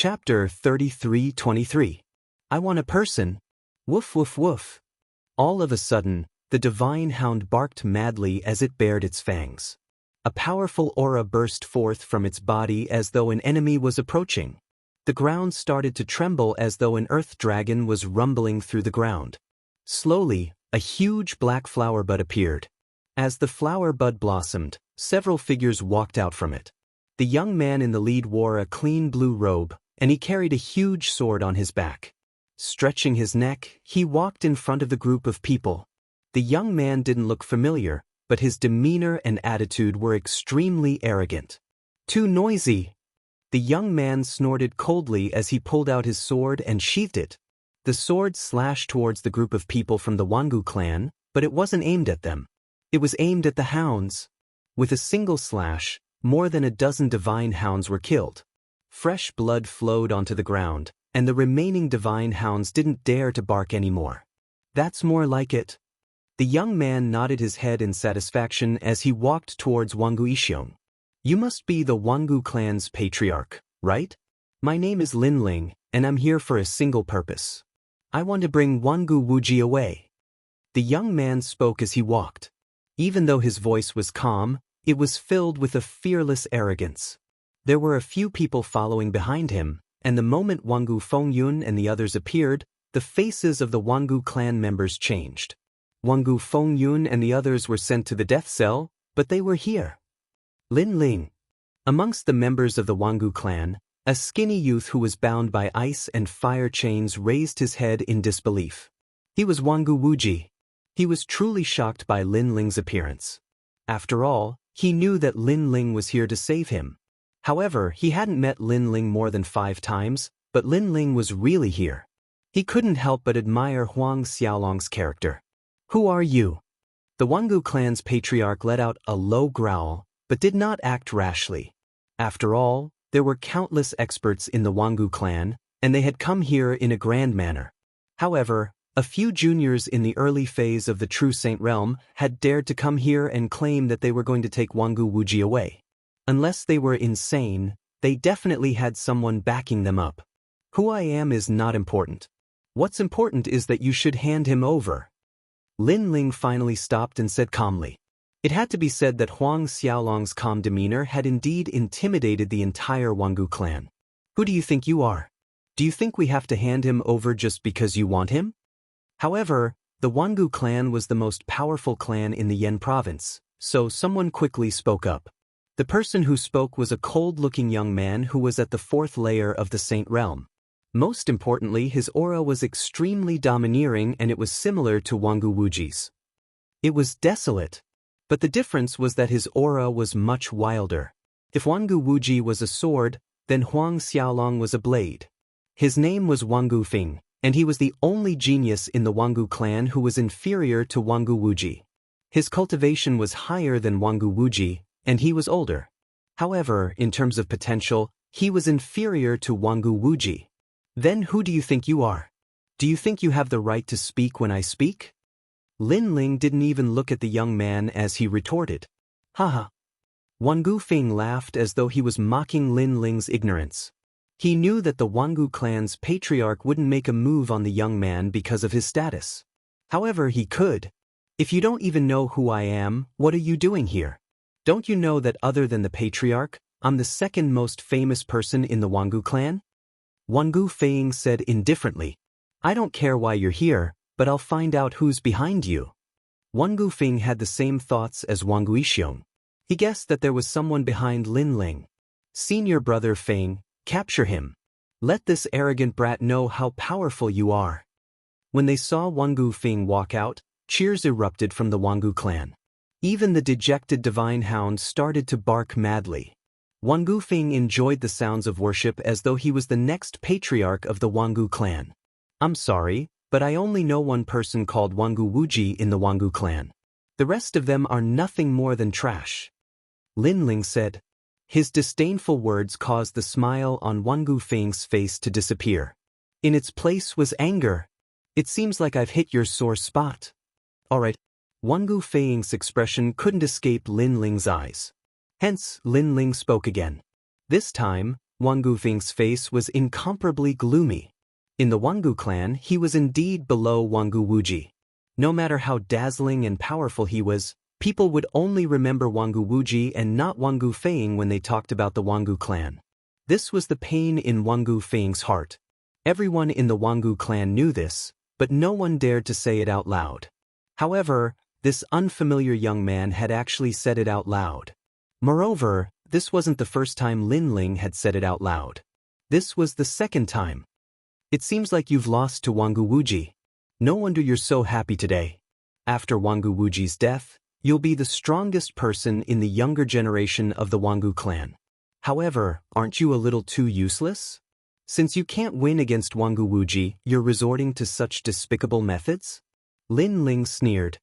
Chapter 33:23. I want a person. Woof woof woof. All of a sudden, the divine hound barked madly as it bared its fangs. A powerful aura burst forth from its body as though an enemy was approaching. The ground started to tremble as though an earth dragon was rumbling through the ground. Slowly, a huge black flower bud appeared. As the flower bud blossomed, several figures walked out from it. The young man in the lead wore a clean blue robe, and he carried a huge sword on his back. Stretching his neck, he walked in front of the group of people. The young man didn't look familiar, but his demeanor and attitude were extremely arrogant. Too noisy. The young man snorted coldly as he pulled out his sword and sheathed it. The sword slashed towards the group of people from the Wangu clan, but it wasn't aimed at them. It was aimed at the hounds. With a single slash, more than a dozen divine hounds were killed. Fresh blood flowed onto the ground, and the remaining divine hounds didn't dare to bark anymore. That's more like it. The young man nodded his head in satisfaction as he walked towards Wangu Ishiong. You must be the Wangu clan's patriarch, right? My name is Lin Ling, and I'm here for a single purpose. I want to bring Wangu Wuji away. The young man spoke as he walked. Even though his voice was calm, it was filled with a fearless arrogance. There were a few people following behind him, and the moment Wangu Fengyun and the others appeared, the faces of the Wangu clan members changed. Wangu Fengyun and the others were sent to the death cell, but they were here. Lin Ling. Amongst the members of the Wangu clan, a skinny youth who was bound by ice and fire chains raised his head in disbelief. He was Wangu Wuji. He was truly shocked by Lin Ling's appearance. After all, he knew that Lin Ling was here to save him. However, he hadn't met Lin Ling more than 5 times, but Lin Ling was really here. He couldn't help but admire Huang Xiaolong's character. Who are you? The Wangu clan's patriarch let out a low growl, but did not act rashly. After all, there were countless experts in the Wangu clan, and they had come here in a grand manner. However, a few juniors in the early phase of the True Saint realm had dared to come here and claim that they were going to take Wangu Wuji away. Unless they were insane, they definitely had someone backing them up. Who I am is not important. What's important is that you should hand him over. Lin Ling finally stopped and said calmly. It had to be said that Huang Xiaolong's calm demeanor had indeed intimidated the entire Wangu clan. Who do you think you are? Do you think we have to hand him over just because you want him? However, the Wangu clan was the most powerful clan in the Yen province, so someone quickly spoke up. The person who spoke was a cold-looking young man who was at the 4th layer of the Saint realm. Most importantly, his aura was extremely domineering and it was similar to Wangu Wuji's. It was desolate. But the difference was that his aura was much wilder. If Wangu Wuji was a sword, then Huang Xiaolong was a blade. His name was Wangu Feng, and he was the only genius in the Wangu clan who was inferior to Wangu Wuji. His cultivation was higher than Wangu Wuji, and he was older. However, in terms of potential, he was inferior to Wangu Wuji. Then who do you think you are? Do you think you have the right to speak when I speak? Lin Ling didn't even look at the young man as he retorted. Haha. Wangu Feng laughed as though he was mocking Lin Ling's ignorance. He knew that the Wangu clan's patriarch wouldn't make a move on the young man because of his status. However, he could. If you don't even know who I am, what are you doing here? Don't you know that other than the patriarch, I'm the second most famous person in the Wangu clan? Wangu Feng said indifferently. I don't care why you're here, but I'll find out who's behind you. Wangu Feng had the same thoughts as Wangu Ishiong. He guessed that there was someone behind Lin Ling. Senior brother Feng, capture him. Let this arrogant brat know how powerful you are. When they saw Wangu Feng walk out, cheers erupted from the Wangu clan. Even the dejected divine hound started to bark madly. Wangu Feng enjoyed the sounds of worship as though he was the next patriarch of the Wangu clan. I'm sorry, but I only know one person called Wangu Wuji in the Wangu clan. The rest of them are nothing more than trash. Lin Ling said. His disdainful words caused the smile on Wangu Feng's face to disappear. In its place was anger. It seems like I've hit your sore spot. Alright. Wangu Feng's expression couldn't escape Lin Ling's eyes. Hence, Lin Ling spoke again. This time, Wang Gufeng's face was incomparably gloomy. In the Wangu clan, he was indeed below Wangu Wuji. No matter how dazzling and powerful he was, people would only remember Wangu Wuji and not Wangu Feng when they talked about the Wangu clan. This was the pain in Wangu Feng's heart. Everyone in the Wangu clan knew this, but no one dared to say it out loud. However, this unfamiliar young man had actually said it out loud. Moreover, this wasn't the first time Lin Ling had said it out loud. This was the second time. It seems like you've lost to Wangu Wuji. No wonder you're so happy today. After Wangu Wuji's death, you'll be the strongest person in the younger generation of the Wangu clan. However, aren't you a little too useless? Since you can't win against Wangu Wuji, you're resorting to such despicable methods? Lin Ling sneered.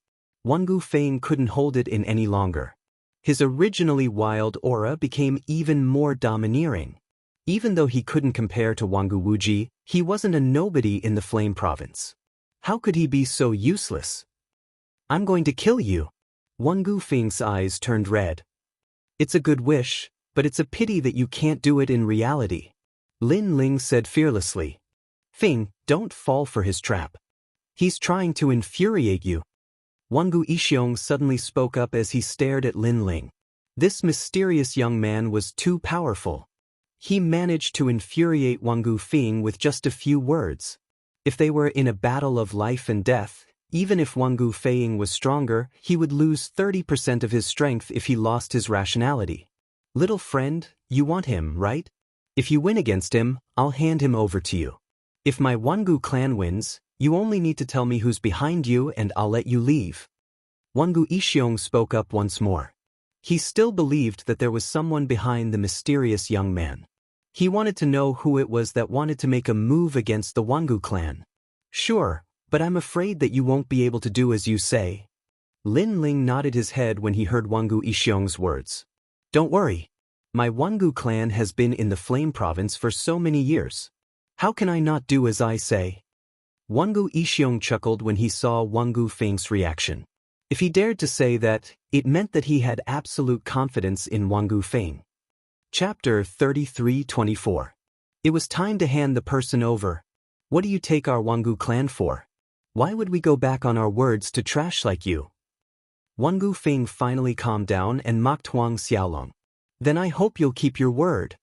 Wangu Feng couldn't hold it in any longer. His originally wild aura became even more domineering. Even though he couldn't compare to Wangu Wuji, he wasn't a nobody in the Flame Province. How could he be so useless? I'm going to kill you. Wangu Feng's eyes turned red. It's a good wish, but it's a pity that you can't do it in reality. Lin Ling said fearlessly. Feng, don't fall for his trap. He's trying to infuriate you. Wangu Yixiong suddenly spoke up as he stared at Lin Ling. This mysterious young man was too powerful. He managed to infuriate Wangu Feng with just a few words. If they were in a battle of life and death, even if Wangu Feng was stronger, he would lose 30% of his strength if he lost his rationality. Little friend, you want him, right? If you win against him, I'll hand him over to you. If my Wangu clan wins, you only need to tell me who's behind you and I'll let you leave. Wangu Yixiong spoke up once more. He still believed that there was someone behind the mysterious young man. He wanted to know who it was that wanted to make a move against the Wangu clan. Sure, but I'm afraid that you won't be able to do as you say. Lin Ling nodded his head when he heard Wangu Yixiong's words. Don't worry. My Wangu clan has been in the Flame Province for so many years. How can I not do as I say? Wangu Yixiong chuckled when he saw Wangu Feng's reaction. If he dared to say that, it meant that he had absolute confidence in Wangu Feng. Chapter 33-24. It was time to hand the person over. What do you take our Wangu clan for? Why would we go back on our words to trash like you? Wangu Feng finally calmed down and mocked Huang Xiaolong. Then I hope you'll keep your word.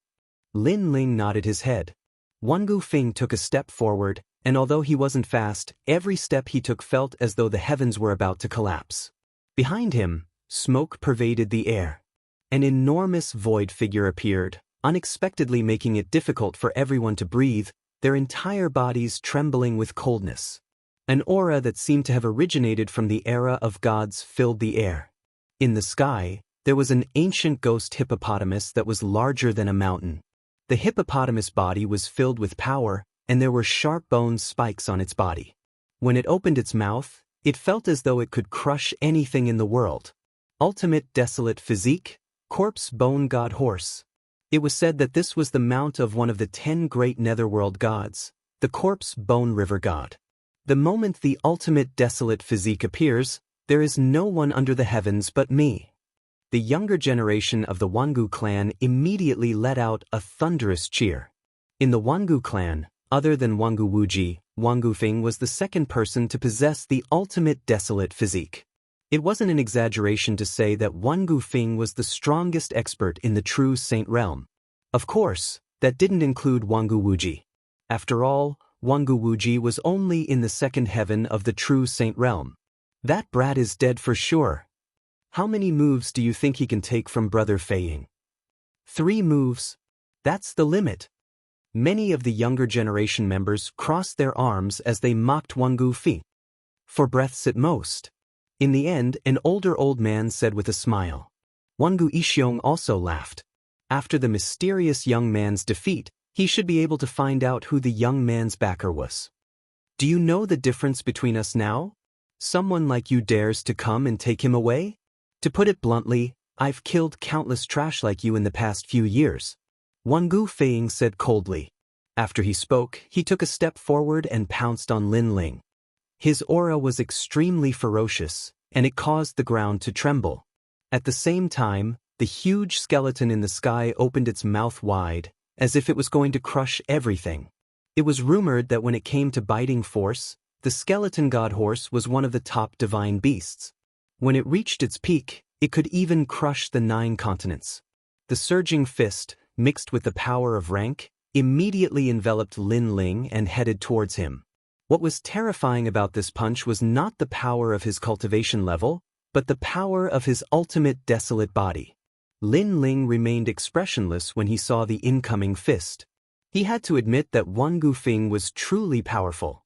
Lin Ling nodded his head. Wangu Feng took a step forward, and although he wasn't fast, every step he took felt as though the heavens were about to collapse. Behind him, smoke pervaded the air. An enormous void figure appeared, unexpectedly making it difficult for everyone to breathe, their entire bodies trembling with coldness. An aura that seemed to have originated from the era of gods filled the air. In the sky, there was an ancient ghost hippopotamus that was larger than a mountain. The hippopotamus body was filled with power, and there were sharp bone spikes on its body. When it opened its mouth, it felt as though it could crush anything in the world. Ultimate desolate physique, corpse bone god horse. It was said that this was the mount of one of the 10 great netherworld gods, the corpse bone river god. The moment the ultimate desolate physique appears, there is no one under the heavens but me. The younger generation of the Wangu clan immediately let out a thunderous cheer. In the Wangu clan, other than Wangu Wuji, Wangu Feng was the second person to possess the ultimate desolate physique. It wasn't an exaggeration to say that Wangu Feng was the strongest expert in the true Saint realm. Of course, that didn't include Wangu Wuji. After all, Wangu Wuji was only in the second heaven of the true Saint realm. That brat is dead for sure. How many moves do you think he can take from Brother Feiying? 3 moves. That's the limit. Many of the younger generation members crossed their arms as they mocked Wangu Feng. 4 breaths at most. In the end, an older old man said with a smile. Wangu Yixiong also laughed. After the mysterious young man's defeat, he should be able to find out who the young man's backer was. Do you know the difference between us now? Someone like you dares to come and take him away? To put it bluntly, I've killed countless trash like you in the past few years. Wangu Feiying said coldly. After he spoke, he took a step forward and pounced on Lin Ling. His aura was extremely ferocious, and it caused the ground to tremble. At the same time, the huge skeleton in the sky opened its mouth wide, as if it was going to crush everything. It was rumored that when it came to biting force, the skeleton god horse was one of the top divine beasts. When it reached its peak, it could even crush the 9 continents. The surging fist, mixed with the power of rank, immediately enveloped Lin Ling and headed towards him. What was terrifying about this punch was not the power of his cultivation level, but the power of his ultimate desolate body. Lin Ling remained expressionless when he saw the incoming fist. He had to admit that Wang Gufeng was truly powerful.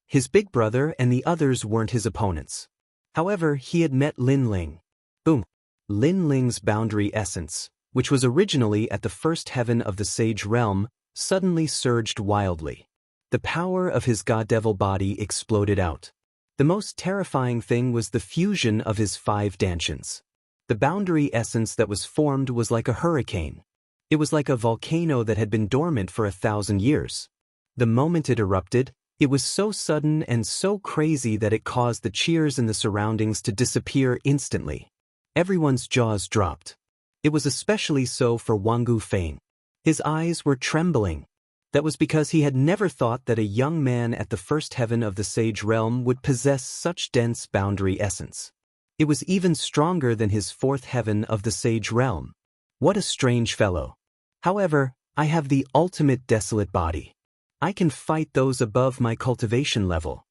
His big brother and the others weren't his opponents. However, he had met Lin Ling. Boom! Lin Ling's boundary essence, which was originally at the first heaven of the Sage Realm, suddenly surged wildly. The power of his god-devil body exploded out. The most terrifying thing was the fusion of his 5 dantians. The boundary essence that was formed was like a hurricane. It was like a volcano that had been dormant for 1,000 years. The moment it erupted, it was so sudden and so crazy that it caused the cheers in the surroundings to disappear instantly. Everyone's jaws dropped. It was especially so for Wang Gufeng. His eyes were trembling. That was because he had never thought that a young man at the first heaven of the Sage Realm would possess such dense boundary essence. It was even stronger than his 4th heaven of the Sage Realm. What a strange fellow. However, I have the ultimate desolate body. I can fight those above my cultivation level.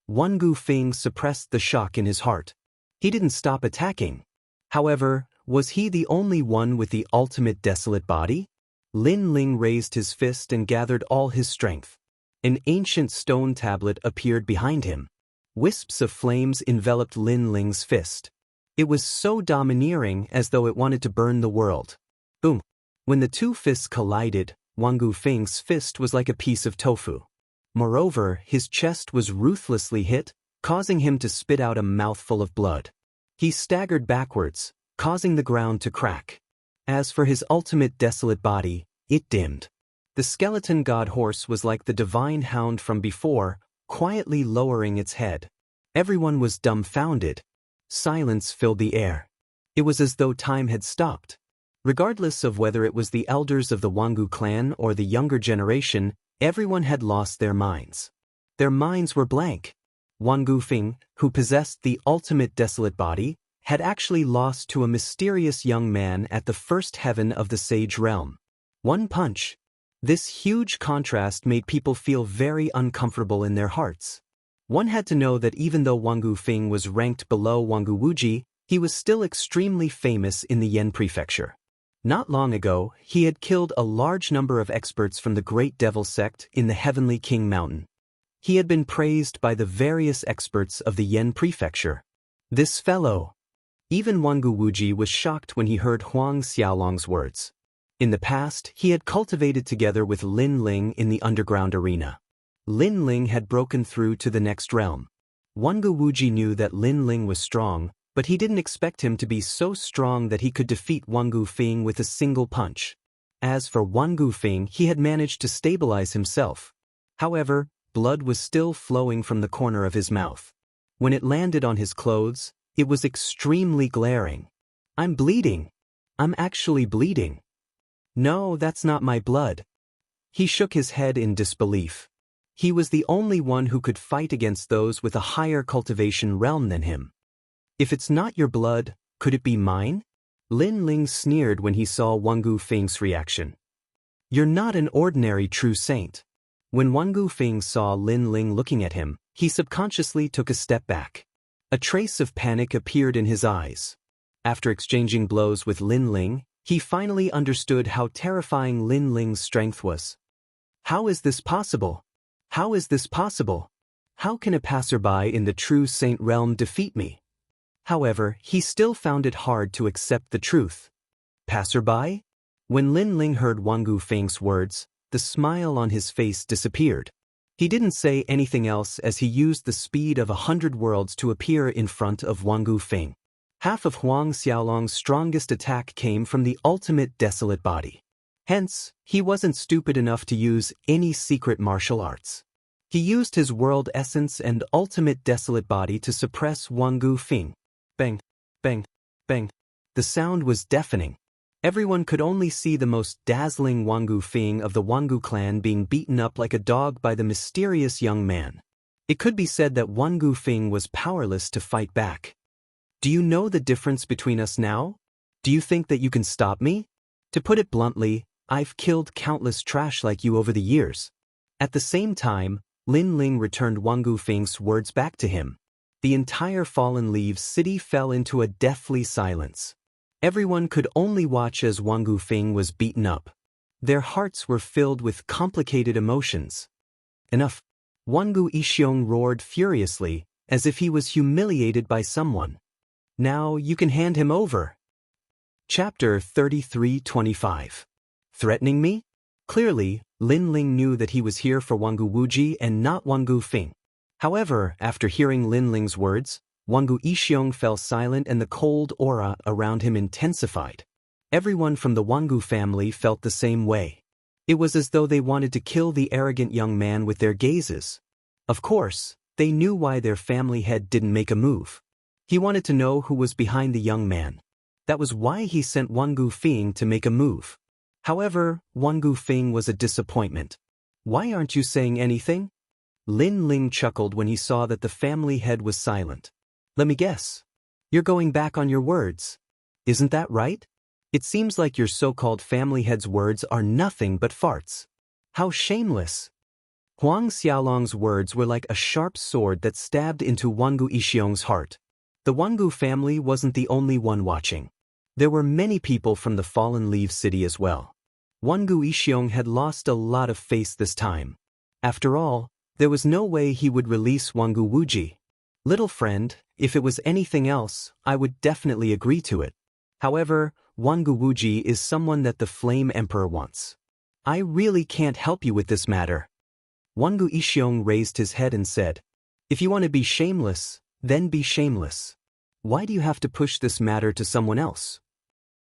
Wang Gufeng suppressed the shock in his heart. He didn't stop attacking. However, was he the only one with the ultimate desolate body? Lin Ling raised his fist and gathered all his strength. An ancient stone tablet appeared behind him. Wisps of flames enveloped Lin Ling's fist. It was so domineering as though it wanted to burn the world. Boom! When the 2 fists collided, Wang Gufeng's fist was like a piece of tofu. Moreover, his chest was ruthlessly hit, causing him to spit out a mouthful of blood. He staggered backwards, causing the ground to crack. As for his ultimate desolate body, it dimmed. The skeleton god horse was like the divine hound from before, quietly lowering its head. Everyone was dumbfounded. Silence filled the air. It was as though time had stopped. Regardless of whether it was the elders of the Wangu clan or the younger generation, everyone had lost their minds. Their minds were blank. Wang Gufeng, who possessed the ultimate desolate body, had actually lost to a mysterious young man at the first heaven of the Sage Realm. One punch. This huge contrast made people feel very uncomfortable in their hearts. One had to know that even though Wang Gufeng was ranked below Wang Wuji, he was still extremely famous in the Yen Prefecture. Not long ago, he had killed a large number of experts from the Great Devil Sect in the Heavenly King Mountain. He had been praised by the various experts of the Yen Prefecture. This fellow. Even Wang Wuji was shocked when he heard Huang Xiaolong's words. In the past, he had cultivated together with Lin Ling in the underground arena. Lin Ling had broken through to the next realm. Wang Wuji knew that Lin Ling was strong, but he didn't expect him to be so strong that he could defeat Wang Gufeng with a single punch. As for Wang Gufeng, he had managed to stabilize himself. However, blood was still flowing from the corner of his mouth. When it landed on his clothes, it was extremely glaring. I'm bleeding. I'm actually bleeding. No, that's not my blood. He shook his head in disbelief. He was the only one who could fight against those with a higher cultivation realm than him. If it's not your blood, could it be mine? Lin Ling sneered when he saw Wang Gufeng's reaction. You're not an ordinary true saint. When Wang Gufeng saw Lin Ling looking at him, he subconsciously took a step back. A trace of panic appeared in his eyes. After exchanging blows with Lin Ling, he finally understood how terrifying Lin Ling's strength was. How is this possible? How is this possible? How can a passerby in the true saint realm defeat me? However, he still found it hard to accept the truth. Passerby? When Lin Ling heard Wang Gufeng's words, the smile on his face disappeared. He didn't say anything else as he used the speed of 100 worlds to appear in front of Wang Gufeng. Half of Huang Xiaolong's strongest attack came from the ultimate desolate body. Hence, he wasn't stupid enough to use any secret martial arts. He used his world essence and ultimate desolate body to suppress Wang Gufeng. Bang, bang, bang. The sound was deafening. Everyone could only see the most dazzling Wangu Fing of the Wangu clan being beaten up like a dog by the mysterious young man. It could be said that Wangu Fing was powerless to fight back. Do you know the difference between us now? Do you think that you can stop me? To put it bluntly, I've killed countless trash like you over the years. At the same time, Lin Ling returned Wangu Fing's words back to him. The entire Fallen Leaves city fell into a deathly silence. Everyone could only watch as Wangu Fing was beaten up. Their hearts were filled with complicated emotions. Enough! Wangu Ishiong roared furiously, as if he was humiliated by someone. Now you can hand him over. Chapter 33-25. Threatening me? Clearly, Lin Ling knew that he was here for Wangu Wuji and not Wangu Fing. However, after hearing Lin Ling's words, Wangu Ishiong fell silent and the cold aura around him intensified. Everyone from the Wangu family felt the same way. It was as though they wanted to kill the arrogant young man with their gazes. Of course, they knew why their family head didn't make a move. He wanted to know who was behind the young man. That was why he sent Wangu Fing to make a move. However, Wangu Fing was a disappointment. Why aren't you saying anything? Lin Ling chuckled when he saw that the family head was silent. Let me guess. You're going back on your words. Isn't that right? It seems like your so-called family head's words are nothing but farts. How shameless. Huang Xiaolong's words were like a sharp sword that stabbed into Wangu Ishiong's heart. The Wangu family wasn't the only one watching. There were many people from the Fallen Leaves city as well. Wangu Ishiong had lost a lot of face this time. After all, there was no way he would release Wangu Wuji. Little friend, if it was anything else, I would definitely agree to it. However, Wangu Wuji is someone that the Flame Emperor wants. I really can't help you with this matter. Wangu Ishiong raised his head and said, If you want to be shameless, then be shameless. Why do you have to push this matter to someone else?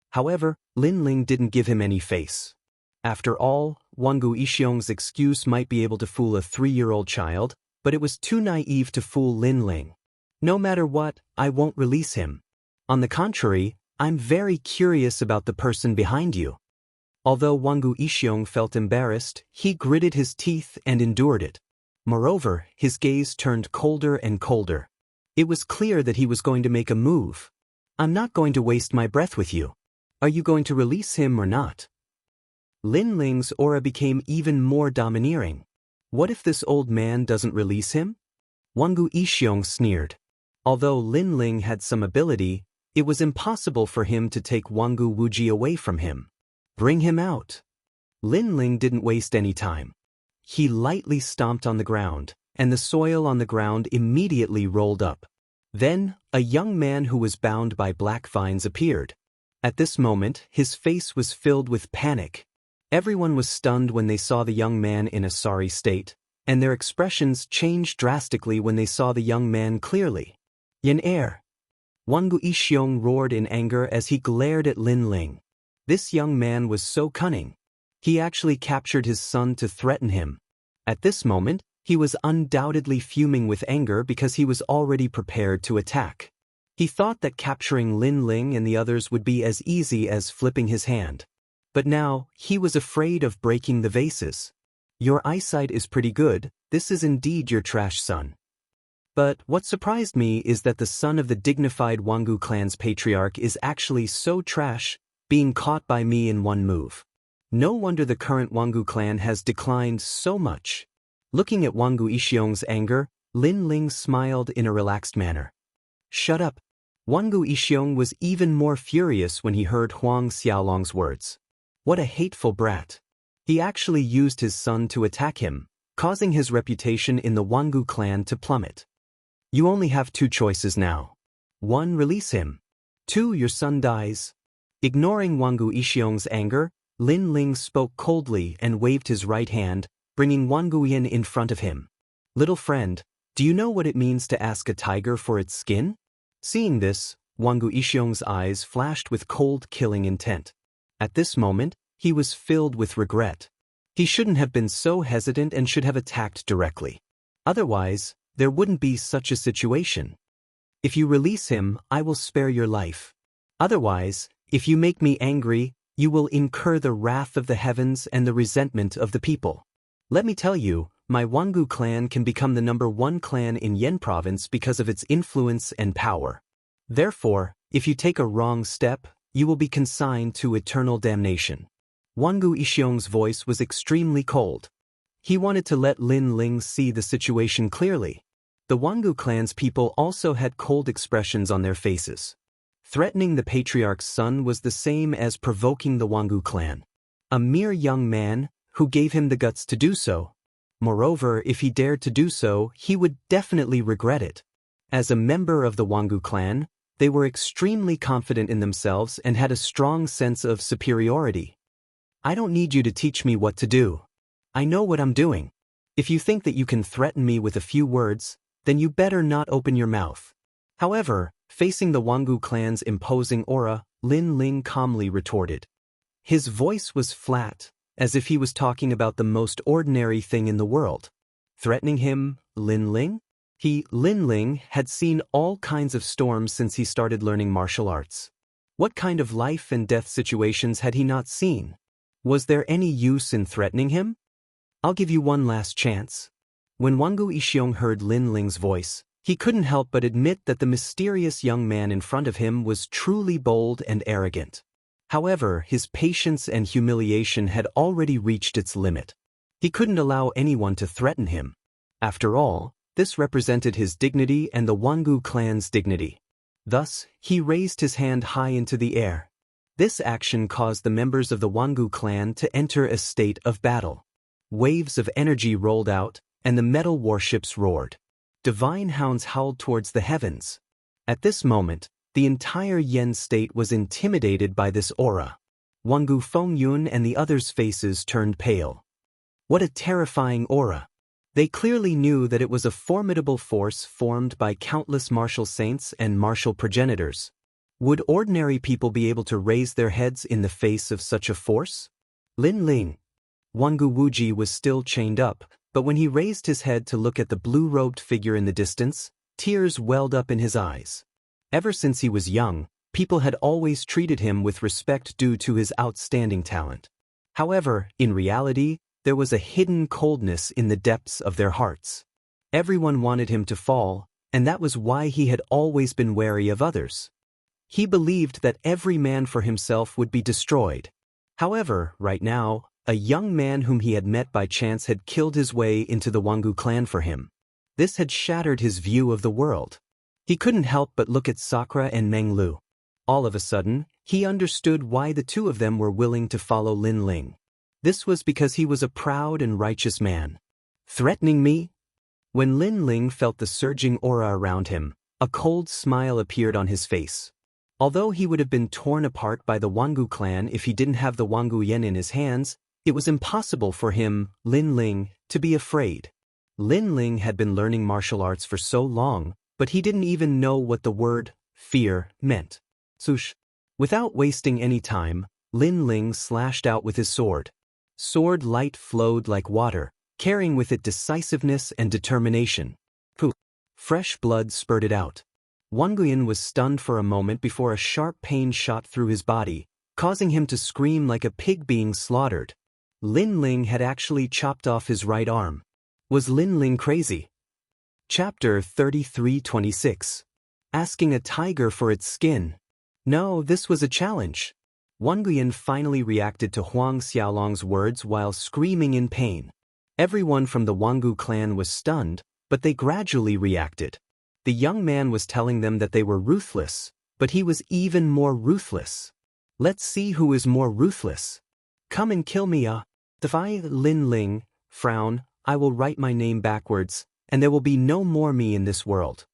However, Lin Ling didn't give him any face. After all, Wangu Ishiong's excuse might be able to fool a 3-year-old child, but it was too naive to fool Lin Ling. No matter what, I won't release him. On the contrary, I'm very curious about the person behind you. Although Wangu Ishiong felt embarrassed, he gritted his teeth and endured it. Moreover, his gaze turned colder and colder. It was clear that he was going to make a move. I'm not going to waste my breath with you. Are you going to release him or not? Lin Ling's aura became even more domineering. What if this old man doesn't release him? Wangu Ishiong sneered. Although Lin Ling had some ability, it was impossible for him to take Wangu Wuji away from him. Bring him out. Lin Ling didn't waste any time. He lightly stomped on the ground, and the soil on the ground immediately rolled up. Then, a young man who was bound by black vines appeared. At this moment, his face was filled with panic. Everyone was stunned when they saw the young man in a sorry state, and their expressions changed drastically when they saw the young man clearly. Yin air. Wangu Ishiong roared in anger as he glared at Lin Ling. This young man was so cunning. He actually captured his son to threaten him. At this moment, he was undoubtedly fuming with anger because he was already prepared to attack. He thought that capturing Lin Ling and the others would be as easy as flipping his hand. But now, he was afraid of breaking the vases. Your eyesight is pretty good, this is indeed your trash son. But what surprised me is that the son of the dignified Wangu clan's patriarch is actually so trash, being caught by me in one move. No wonder the current Wangu clan has declined so much. Looking at Wangu Ishiong's anger, Lin Ling smiled in a relaxed manner. Shut up. Wangu Ishiong was even more furious when he heard Huang Xiaolong's words. What a hateful brat. He actually used his son to attack him, causing his reputation in the Wangu clan to plummet. You only have 2 choices now. 1. Release him. 2. Your son dies. Ignoring Wangu Ishiong's anger, Lin Ling spoke coldly and waved his right hand, bringing Wangu Yin in front of him. Little friend, do you know what it means to ask a tiger for its skin? Seeing this, Wangu Ishiong's eyes flashed with cold killing intent. At this moment, he was filled with regret. He shouldn't have been so hesitant and should have attacked directly. Otherwise, there wouldn't be such a situation. If you release him, I will spare your life. Otherwise, if you make me angry, you will incur the wrath of the heavens and the resentment of the people. Let me tell you, my Wangu clan can become the #1 clan in Yen province because of its influence and power. Therefore, if you take a wrong step, you will be consigned to eternal damnation. Wangu Ishiong's voice was extremely cold. He wanted to let Lin Ling see the situation clearly. The Wangu clan's people also had cold expressions on their faces. Threatening the patriarch's son was the same as provoking the Wangu clan. A mere young man, who gave him the guts to do so. Moreover, if he dared to do so, he would definitely regret it. As a member of the Wangu clan, they were extremely confident in themselves and had a strong sense of superiority. I don't need you to teach me what to do. I know what I'm doing. If you think that you can threaten me with a few words, then you better not open your mouth. However, facing the Wangu clan's imposing aura, Lin Ling calmly retorted. His voice was flat, as if he was talking about the most ordinary thing in the world. Threatening him, Lin Ling? Lin Ling, had seen all kinds of storms since he started learning martial arts. What kind of life and death situations had he not seen? Was there any use in threatening him? I'll give you one last chance. When Wangu Ishiong heard Lin Ling's voice, he couldn't help but admit that the mysterious young man in front of him was truly bold and arrogant. However, his patience and humiliation had already reached its limit. He couldn't allow anyone to threaten him. After all, this represented his dignity and the Wangu clan's dignity. Thus, he raised his hand high into the air. This action caused the members of the Wangu clan to enter a state of battle. Waves of energy rolled out, and the metal warships roared. Divine hounds howled towards the heavens. At this moment, the entire Yen state was intimidated by this aura. Wangu Fengyun and the others' faces turned pale. What a terrifying aura! They clearly knew that it was a formidable force formed by countless martial saints and martial progenitors. Would ordinary people be able to raise their heads in the face of such a force? Lin Ling. Wangu Wuji was still chained up, but when he raised his head to look at the blue-robed figure in the distance, tears welled up in his eyes. Ever since he was young, people had always treated him with respect due to his outstanding talent. However, in reality, there was a hidden coldness in the depths of their hearts. Everyone wanted him to fall, and that was why he had always been wary of others. He believed that every man for himself would be destroyed. However, right now, a young man whom he had met by chance had killed his way into the Wangu clan for him. This had shattered his view of the world. He couldn't help but look at Sakura and Meng Lu. All of a sudden, he understood why the two of them were willing to follow Lin Ling. This was because he was a proud and righteous man. Threatening me? When Lin Ling felt the surging aura around him, a cold smile appeared on his face. Although he would have been torn apart by the Wangu clan if he didn't have the Wangu Yen in his hands, it was impossible for him, Lin Ling, to be afraid. Lin Ling had been learning martial arts for so long, but he didn't even know what the word fear meant. Sush. Without wasting any time, Lin Ling slashed out with his sword. Sword light flowed like water, carrying with it decisiveness and determination. Poof! Fresh blood spurted out. Wanguyan was stunned for a moment before a sharp pain shot through his body, causing him to scream like a pig being slaughtered. Lin Ling had actually chopped off his right arm. Was Lin Ling crazy? Chapter 33-26. Asking a tiger for its skin. No, this was a challenge. Wanguyan finally reacted to Huang Xiaolong's words while screaming in pain. Everyone from the Wangu clan was stunned, but they gradually reacted. The young man was telling them that they were ruthless, but he was even more ruthless. Let's see who is more ruthless. Come and kill me, Defy Lin Ling, frown, I will write my name backwards, and there will be no more me in this world.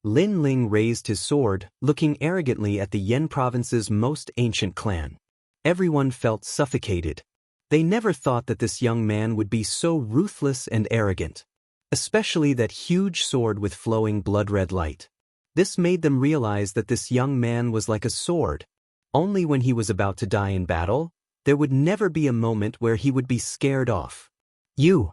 Lin Ling raised his sword, looking arrogantly at the Yen province's most ancient clan. Everyone felt suffocated. They never thought that this young man would be so ruthless and arrogant. Especially that huge sword with flowing blood-red light. This made them realize that this young man was like a sword. Only when he was about to die in battle, there would never be a moment where he would be scared off. You!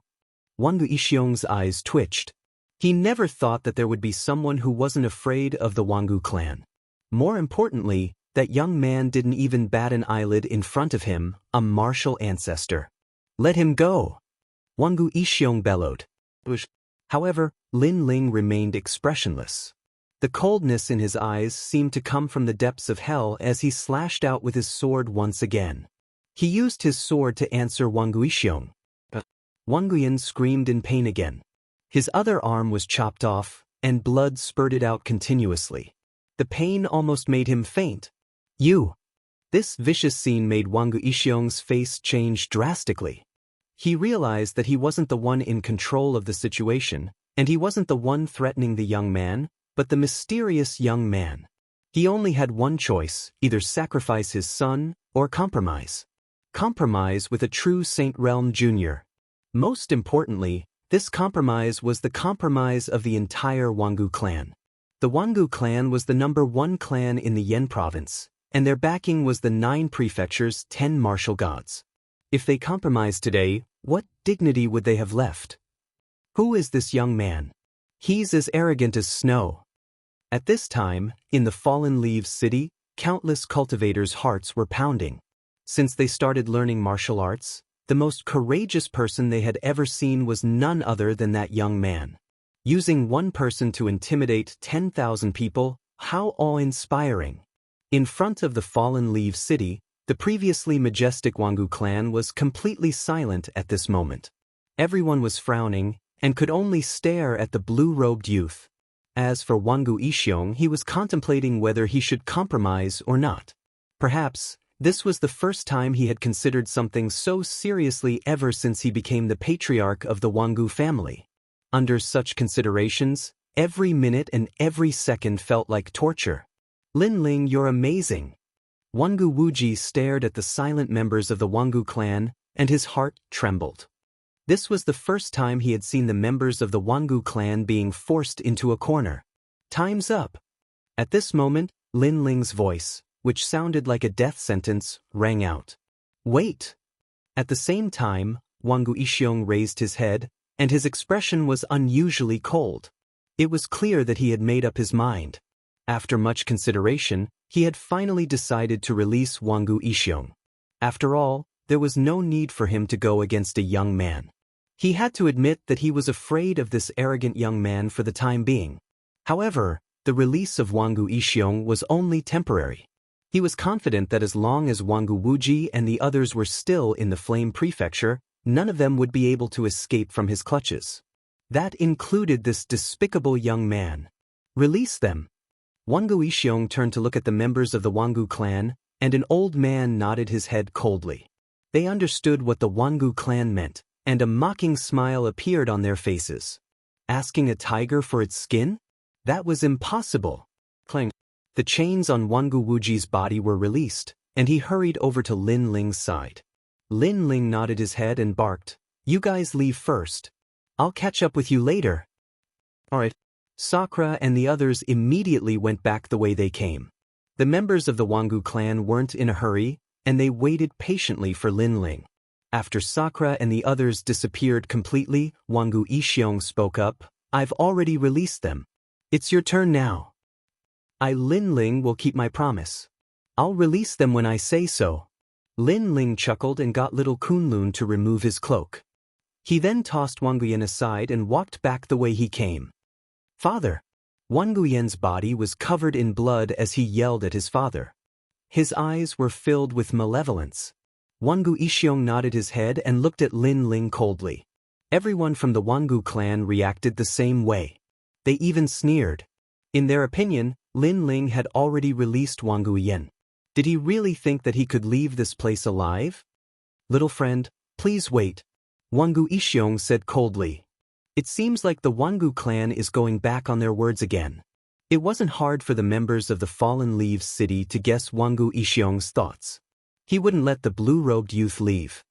Wangu Ishiong's eyes twitched. He never thought that there would be someone who wasn't afraid of the Wangu clan. More importantly, That young man didn't even bat an eyelid in front of him, a martial ancestor. Let him go! Wangu Ishiong bellowed. However, Lin Ling remained expressionless. The coldness in his eyes seemed to come from the depths of hell as he slashed out with his sword once again. He used his sword to answer Wangu Ishiong. Wang Guiyan screamed in pain again. His other arm was chopped off, and blood spurted out continuously. The pain almost made him faint. You! This vicious scene made Wangu Ishiong's face change drastically. He realized that he wasn't the one in control of the situation, and he wasn't the one threatening the young man, but the mysterious young man. He only had one choice, either sacrifice his son, or compromise. Compromise with a true Saint Realm Jr. Most importantly, this compromise was the compromise of the entire Wangu clan. The Wangu clan was the #1 clan in the Yen province, and their backing was the 9 prefectures' 10 martial gods. If they compromised today, what dignity would they have left? Who is this young man? He's as arrogant as snow. At this time, in the Fallen Leaves city, countless cultivators' hearts were pounding. Since they started learning martial arts, the most courageous person they had ever seen was none other than that young man. Using one person to intimidate 10,000 people, how awe-inspiring. In front of the Fallen Leaves city, the previously majestic Wangu clan was completely silent at this moment. Everyone was frowning, and could only stare at the blue-robed youth. As for Wangu Ishiong, he was contemplating whether he should compromise or not. Perhaps, this was the first time he had considered something so seriously ever since he became the patriarch of the Wangu family. Under such considerations, every minute and every second felt like torture. Lin Ling, you're amazing. Wangu Wuji stared at the silent members of the Wangu clan, and his heart trembled. This was the first time he had seen the members of the Wangu clan being forced into a corner. Time's up. At this moment, Lin Ling's voice, which sounded like a death sentence, rang out. Wait! At the same time, Wangu Ishiong raised his head, and his expression was unusually cold. It was clear that he had made up his mind. After much consideration, he had finally decided to release Wangu Ishiong. After all, there was no need for him to go against a young man. He had to admit that he was afraid of this arrogant young man for the time being. However, the release of Wangu Ishiong was only temporary. He was confident that as long as Wangu Wuji and the others were still in the Flame Prefecture, none of them would be able to escape from his clutches. That included this despicable young man. Release them. Wangu Ishiong turned to look at the members of the Wangu clan, and an old man nodded his head coldly. They understood what the Wangu clan meant, and a mocking smile appeared on their faces. Asking a tiger for its skin? That was impossible. Clang. The chains on Wangu Wuji's body were released, and he hurried over to Lin Ling's side. Lin Ling nodded his head and barked, "You guys leave first. I'll catch up with you later." Alright. Sakura and the others immediately went back the way they came. The members of the Wangu clan weren't in a hurry, and they waited patiently for Lin Ling. After Sakura and the others disappeared completely, Wangu Ishiong spoke up, "I've already released them. It's your turn now." "I, Lin Ling, will keep my promise. I'll release them when I say so." Lin Ling chuckled and got little Kunlun to remove his cloak. He then tossed Wang Guiyan aside and walked back the way he came. "Father!" Wang Guiyan's body was covered in blood as he yelled at his father. His eyes were filled with malevolence. Wangu Ishiong nodded his head and looked at Lin Ling coldly. Everyone from the Wangu clan reacted the same way. They even sneered. In their opinion, Lin Ling had already released Wang Guiyan. Did he really think that he could leave this place alive? "Little friend, please wait," Wangu Ishiong said coldly. It seems like the Wangu clan is going back on their words again. It wasn't hard for the members of the Fallen Leaves city to guess Wangu Ishiong's thoughts. He wouldn't let the blue-robed youth leave.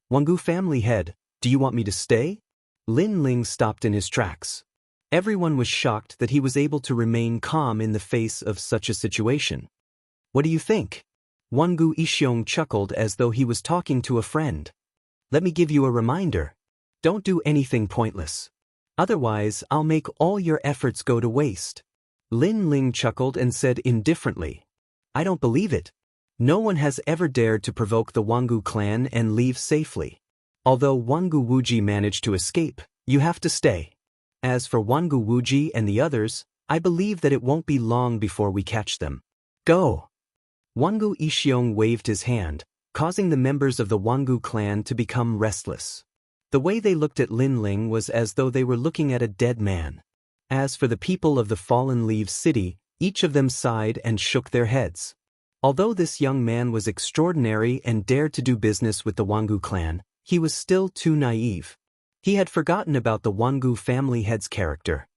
"Wangu family head, do you want me to stay?" Lin Ling stopped in his tracks. Everyone was shocked that he was able to remain calm in the face of such a situation. "What do you think?" Wangu Ishiong chuckled as though he was talking to a friend. "Let me give you a reminder. Don't do anything pointless. Otherwise, I'll make all your efforts go to waste." Lin Ling chuckled and said indifferently, I don't believe it. No one has ever dared to provoke the Wangu clan and leave safely. Although Wangu Wuji managed to escape, you have to stay. As for Wangu Wuji and the others, I believe that it won't be long before we catch them. Go! Wangu Ishiong waved his hand, causing the members of the Wangu clan to become restless. The way they looked at Lin Ling was as though they were looking at a dead man. As for the people of the Fallen Leaves City, each of them sighed and shook their heads. Although this young man was extraordinary and dared to do business with the Wangu clan, he was still too naive. He had forgotten about the Wangu family head's character.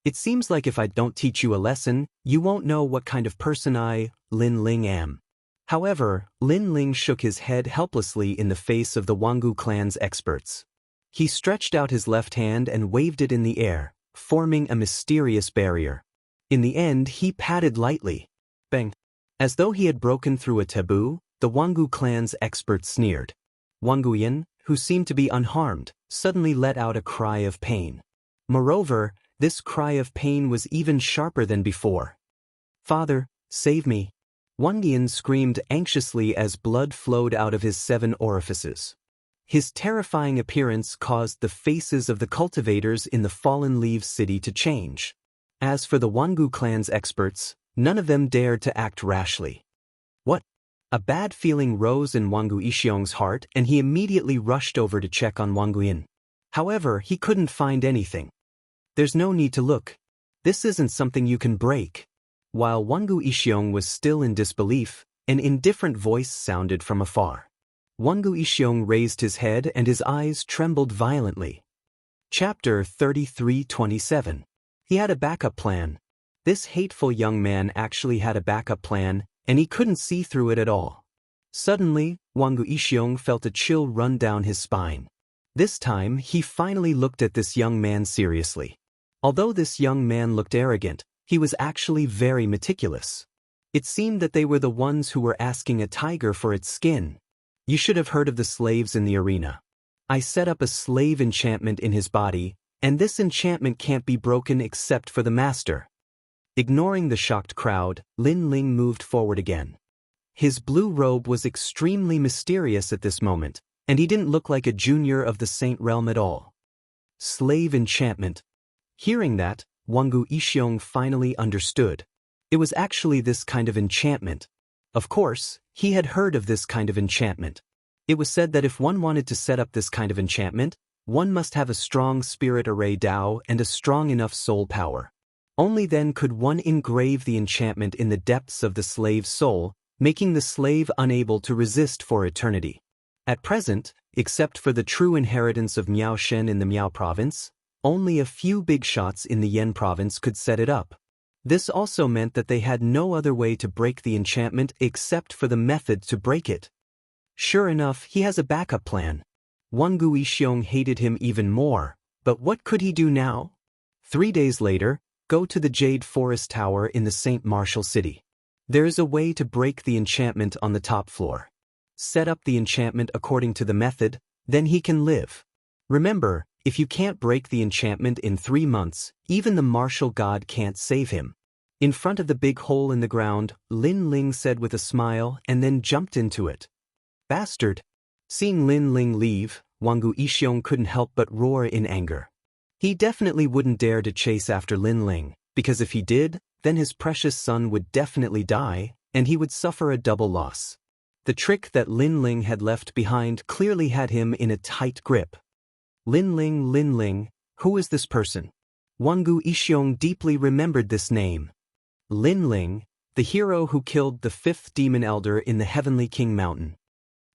It seems like if I don't teach you a lesson, you won't know what kind of person I, Lin Ling, am. However, Lin Ling shook his head helplessly in the face of the Wangu clan's experts. He stretched out his left hand and waved it in the air, forming a mysterious barrier. In the end, he patted lightly. Bang! As though he had broken through a taboo, the Wangu clan's expert sneered. Wangu Yin, who seemed to be unharmed, suddenly let out a cry of pain. Moreover, this cry of pain was even sharper than before. Father, save me! Wangu Yin screamed anxiously as blood flowed out of his 7 orifices. His terrifying appearance caused the faces of the cultivators in the Fallen Leaves City to change. As for the Wangu clan's experts, none of them dared to act rashly. What? A bad feeling rose in Wangu Ishiong's heart and he immediately rushed over to check on Wangu Yin. However, he couldn't find anything. There's no need to look. This isn't something you can break. While Wangu Ishiong was still in disbelief, an indifferent voice sounded from afar. Wangu Ishiong raised his head and his eyes trembled violently. Chapter 33:27. He had a backup plan. This hateful young man actually had a backup plan, and he couldn't see through it at all. Suddenly, Wangu Ishiong felt a chill run down his spine. This time, he finally looked at this young man seriously. Although this young man looked arrogant, he was actually very meticulous. It seemed that they were the ones who were asking a tiger for its skin. You should have heard of the slaves in the arena. I set up a slave enchantment in his body, and this enchantment can't be broken except for the master. Ignoring the shocked crowd, Lin Ling moved forward again. His blue robe was extremely mysterious at this moment, and he didn't look like a junior of the Saint Realm at all. Slave enchantment. Hearing that, Wangu Ishiong finally understood. It was actually this kind of enchantment. Of course, he had heard of this kind of enchantment. It was said that if one wanted to set up this kind of enchantment, one must have a strong spirit array Dao and a strong enough soul power. Only then could one engrave the enchantment in the depths of the slave's soul, making the slave unable to resist for eternity. At present, except for the true inheritance of Miao Shen in the Miao province, only a few big shots in the Yen province could set it up. This also meant that they had no other way to break the enchantment except for the method to break it. Sure enough, he has a backup plan. Wangu Ishiong hated him even more, but what could he do now? 3 days later, go to the Jade Forest Tower in the St. Martial City. There is a way to break the enchantment on the top floor. Set up the enchantment according to the method, then he can live. Remember, if you can't break the enchantment in 3 months, even the martial god can't save him. In front of the big hole in the ground, Lin Ling said with a smile and then jumped into it. Bastard! Seeing Lin Ling leave, Wangu Ishiong couldn't help but roar in anger. He definitely wouldn't dare to chase after Lin Ling, because if he did, then his precious son would definitely die, and he would suffer a double loss. The trick that Lin Ling had left behind clearly had him in a tight grip. Lin Ling, who is this person? Wangu Ishiong deeply remembered this name. Lin Ling, the hero who killed the 5th demon elder in the Heavenly King Mountain.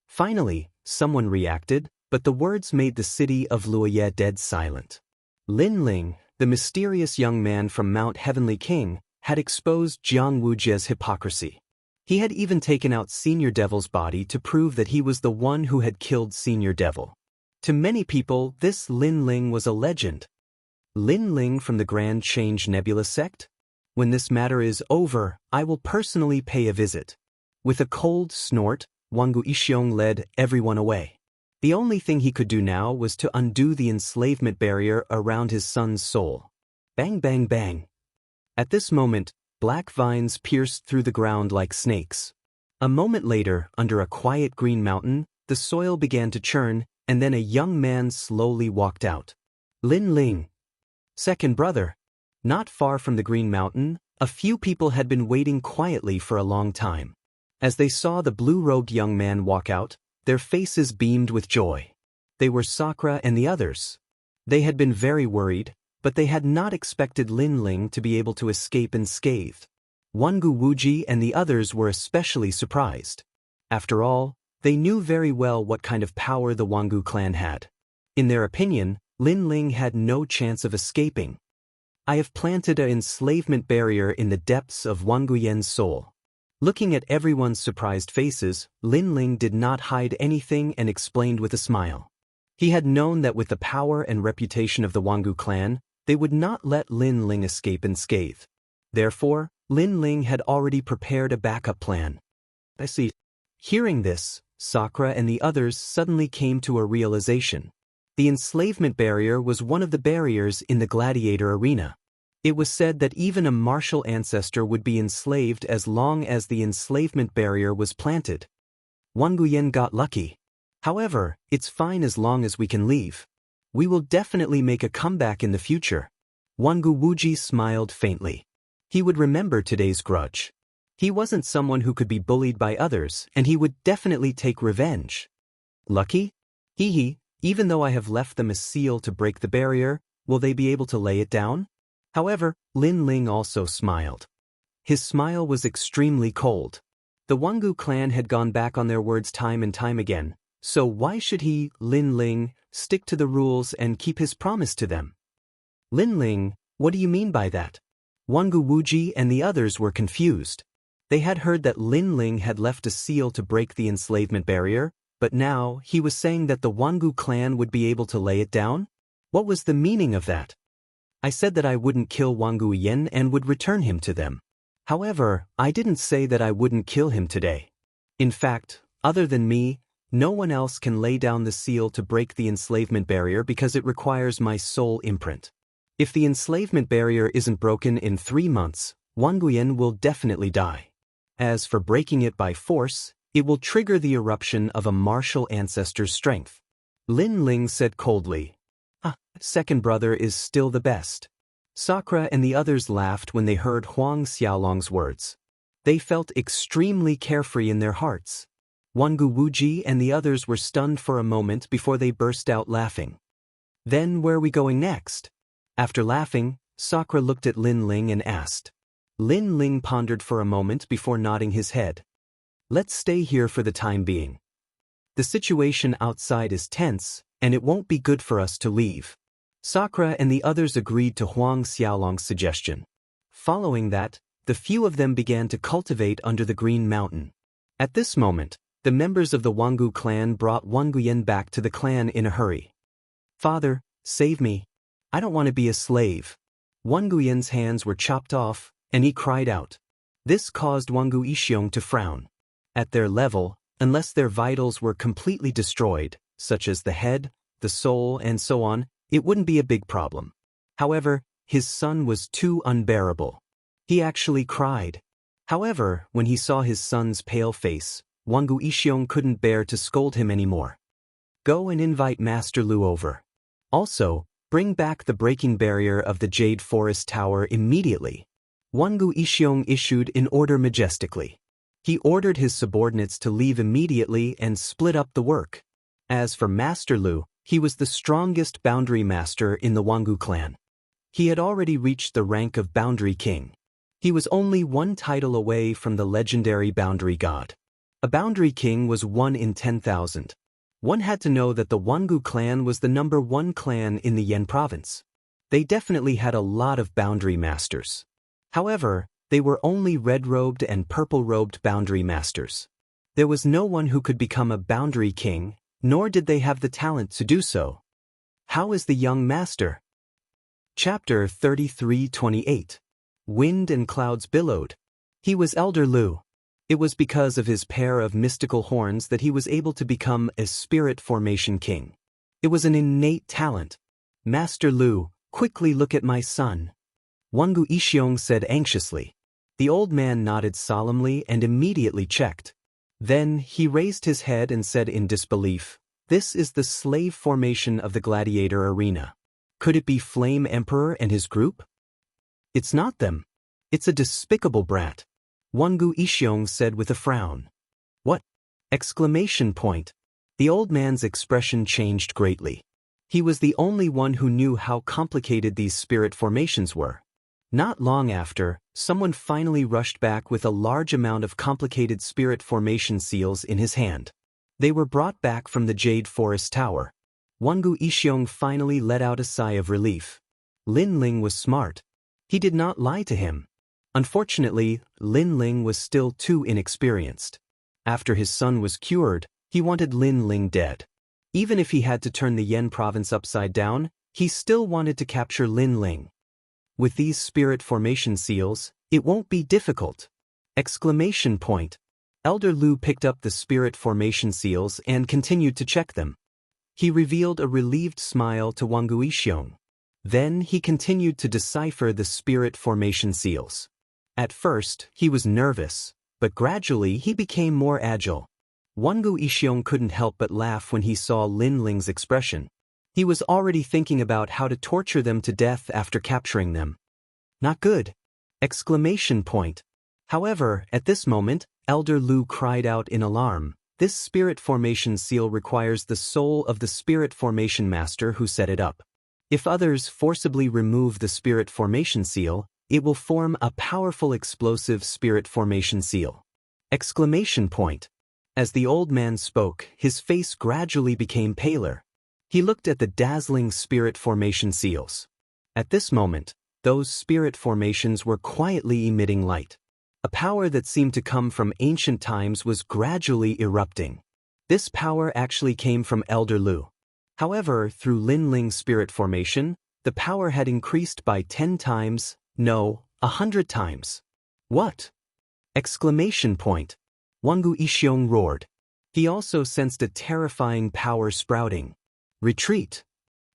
Finally, someone reacted, but the words made the city of Luoye dead silent. Lin Ling, the mysterious young man from Mount Heavenly King, had exposed Jiang Wujie's hypocrisy. He had even taken out Senior Devil's body to prove that he was the one who had killed Senior Devil. To many people, this Lin Ling was a legend. Lin Ling from the Grand Change Nebula sect? When this matter is over, I will personally pay a visit. With a cold snort, Wangu Ishiong led everyone away. The only thing he could do now was to undo the enslavement barrier around his son's soul. Bang bang bang. At this moment, Black vines pierced through the ground like snakes. A moment later, under a quiet green mountain, the soil began to churn, and then a young man slowly walked out. Lin Ling, second brother. Not far from the green mountain, a few people had been waiting quietly for a long time. As they saw the blue-robed young man walk out, their faces beamed with joy. They were Sakura and the others. They had been very worried, but they had not expected Lin Ling to be able to escape unscathed. Wangu Wuji and the others were especially surprised. After all, they knew very well what kind of power the Wangu clan had. In their opinion, Lin Ling had no chance of escaping. I have planted an enslavement barrier in the depths of Wangu Yen's soul. Looking at everyone's surprised faces, Lin Ling did not hide anything and explained with a smile. He had known that with the power and reputation of the Wangu clan, they would not let Lin Ling escape unscathed. Therefore, Lin Ling had already prepared a backup plan. I see. Hearing this, Sakura and the others suddenly came to a realization. The enslavement barrier was one of the barriers in the gladiator arena. It was said that even a martial ancestor would be enslaved as long as the enslavement barrier was planted. Wangu Yen got lucky. However, it's fine as long as we can leave. We will definitely make a comeback in the future. Wangu Wuji smiled faintly. He would remember today's grudge. He wasn't someone who could be bullied by others, and he would definitely take revenge. Lucky? Hee hee, even though I have left them a seal to break the barrier, will they be able to lay it down? However, Lin Ling also smiled. His smile was extremely cold. The Wangu clan had gone back on their words time and time again, so why should he, Lin Ling, stick to the rules and keep his promise to them? Lin Ling, what do you mean by that? Wangu Wuji and the others were confused. They had heard that Lin Ling had left a seal to break the enslavement barrier, but now he was saying that the Wangu clan would be able to lay it down? What was the meaning of that? I said that I wouldn't kill Wangu Yen and would return him to them. However, I didn't say that I wouldn't kill him today. In fact, other than me, no one else can lay down the seal to break the enslavement barrier because it requires my soul imprint. If the enslavement barrier isn't broken in 3 months, Wangu Yen will definitely die. As for breaking it by force, it will trigger the eruption of a martial ancestor's strength. Lin Ling said coldly. Second brother is still the best. Sakura and the others laughed when they heard Huang Xiaolong's words. They felt extremely carefree in their hearts. Wangu Wuji and the others were stunned for a moment before they burst out laughing. Then where are we going next? After laughing, Sakura looked at Lin Ling and asked. Lin Ling pondered for a moment before nodding his head. Let's stay here for the time being. The situation outside is tense, and it won't be good for us to leave. Sakura and the others agreed to Huang Xiaolong's suggestion. Following that, the few of them began to cultivate under the Green Mountain. At this moment, the members of the Wangu clan brought Wangu Yen back to the clan in a hurry. Father, save me. I don't want to be a slave. Wangu Yen's hands were chopped off, and he cried out. This caused Wangu Ishiong to frown. At their level, unless their vitals were completely destroyed, such as the head, the soul, and so on, it wouldn't be a big problem. However, his son was too unbearable. He actually cried. However, when he saw his son's pale face, Wangu Ishiong couldn't bear to scold him anymore. Go and invite Master Lu over. Also, bring back the breaking barrier of the Jade Forest Tower immediately. Wangu Ishiong issued an order majestically. He ordered his subordinates to leave immediately and split up the work. As for Master Lu, he was the strongest boundary master in the Wangu clan. He had already reached the rank of Boundary King. He was only one title away from the legendary Boundary God. A Boundary King was 1 in 10,000. One had to know that the Wangu clan was the #1 clan in the Yen province. They definitely had a lot of boundary masters. However, they were only red-robed and purple-robed boundary masters. There was no one who could become a Boundary King, nor did they have the talent to do so. How is the young master? Chapter 33:28. Wind and clouds billowed. He was Elder Lu. It was because of his pair of mystical horns that he was able to become a spirit formation king. It was an innate talent. Master Lu, quickly look at my son. Wangu Ishiong said anxiously. The old man nodded solemnly and immediately checked. Then he raised his head and said in disbelief, "This is the slave formation of the gladiator arena. Could it be Flame Emperor and his group?" "It's not them. It's a despicable brat," Wangu Ishiong said with a frown. "What?" Exclamation point. The old man's expression changed greatly. He was the only one who knew how complicated these spirit formations were. Not long after, someone finally rushed back with a large amount of complicated spirit formation seals in his hand. They were brought back from the Jade Forest Tower. Wangu Ishiong finally let out a sigh of relief. Lin Ling was smart. He did not lie to him. Unfortunately, Lin Ling was still too inexperienced. After his son was cured, he wanted Lin Ling dead. Even if he had to turn the Yen province upside down, he still wanted to capture Lin Ling. With these spirit formation seals, it won't be difficult. Exclamation point. Elder Lu picked up the spirit formation seals and continued to check them. He revealed a relieved smile to Wangu Ishiong. Then he continued to decipher the spirit formation seals. At first, he was nervous, but gradually he became more agile. Wangu Ishiong couldn't help but laugh when he saw Lin Ling's expression. He was already thinking about how to torture them to death after capturing them. Not good! Exclamation point. However, at this moment, Elder Lu cried out in alarm. This spirit formation seal requires the soul of the spirit formation master who set it up. If others forcibly remove the spirit formation seal, it will form a powerful explosive spirit formation seal. Exclamation point. As the old man spoke, his face gradually became paler. He looked at the dazzling spirit formation seals. At this moment, those spirit formations were quietly emitting light. A power that seemed to come from ancient times was gradually erupting. This power actually came from Elder Lu. However, through Lin Ling's spirit formation, the power had increased by 10 times, no, 100 times. What? Exclamation point. Wangu Ishiong roared. He also sensed a terrifying power sprouting. Retreat!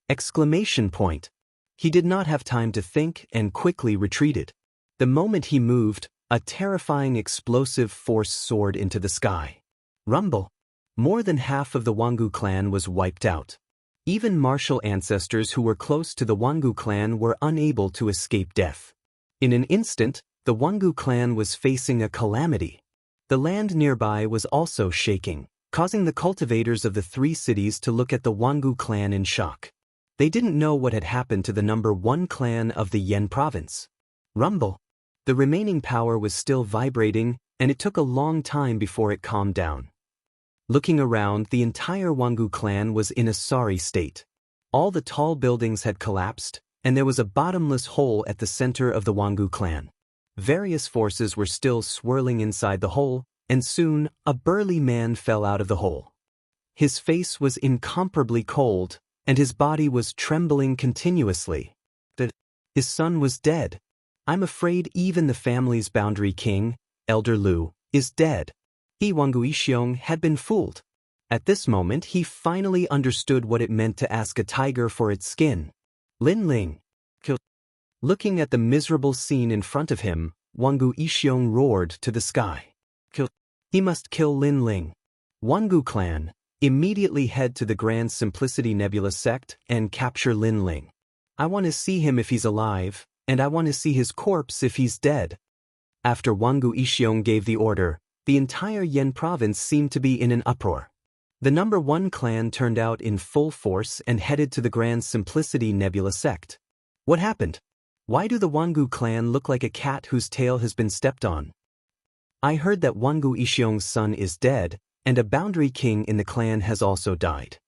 Exclamation point. He did not have time to think and quickly retreated. The moment he moved, a terrifying explosive force soared into the sky. Rumble! More than half of the Wangu clan was wiped out. Even martial ancestors who were close to the Wangu clan were unable to escape death. In an instant, the Wangu clan was facing a calamity. The land nearby was also shaking, causing the cultivators of the 3 cities to look at the Wangu clan in shock. They didn't know what had happened to the number 1 clan of the Yen province. Rumble! The remaining power was still vibrating, and it took a long time before it calmed down. Looking around, the entire Wangu clan was in a sorry state. All the tall buildings had collapsed, and there was a bottomless hole at the center of the Wangu clan. Various forces were still swirling inside the hole, and soon, a burly man fell out of the hole. His face was incomparably cold, and his body was trembling continuously. His son was dead. I'm afraid even the family's boundary king, Elder Lu, is dead. He, Wangu Ishiong, had been fooled. At this moment, he finally understood what it meant to ask a tiger for its skin. Lin Ling. Kill. Looking at the miserable scene in front of him, Wangu Ishiong roared to the sky. Kill. He must kill Lin Ling. Wangu clan, immediately head to the Grand Simplicity Nebula sect and capture Lin Ling. I want to see him if he's alive, and I want to see his corpse if he's dead. After Wangu Ishiong gave the order, the entire Yen province seemed to be in an uproar. The number 1 clan turned out in full force and headed to the Grand Simplicity Nebula sect. What happened? Why do the Wangu clan look like a cat whose tail has been stepped on? I heard that Wangu Ishiong's son is dead, and a boundary king in the clan has also died.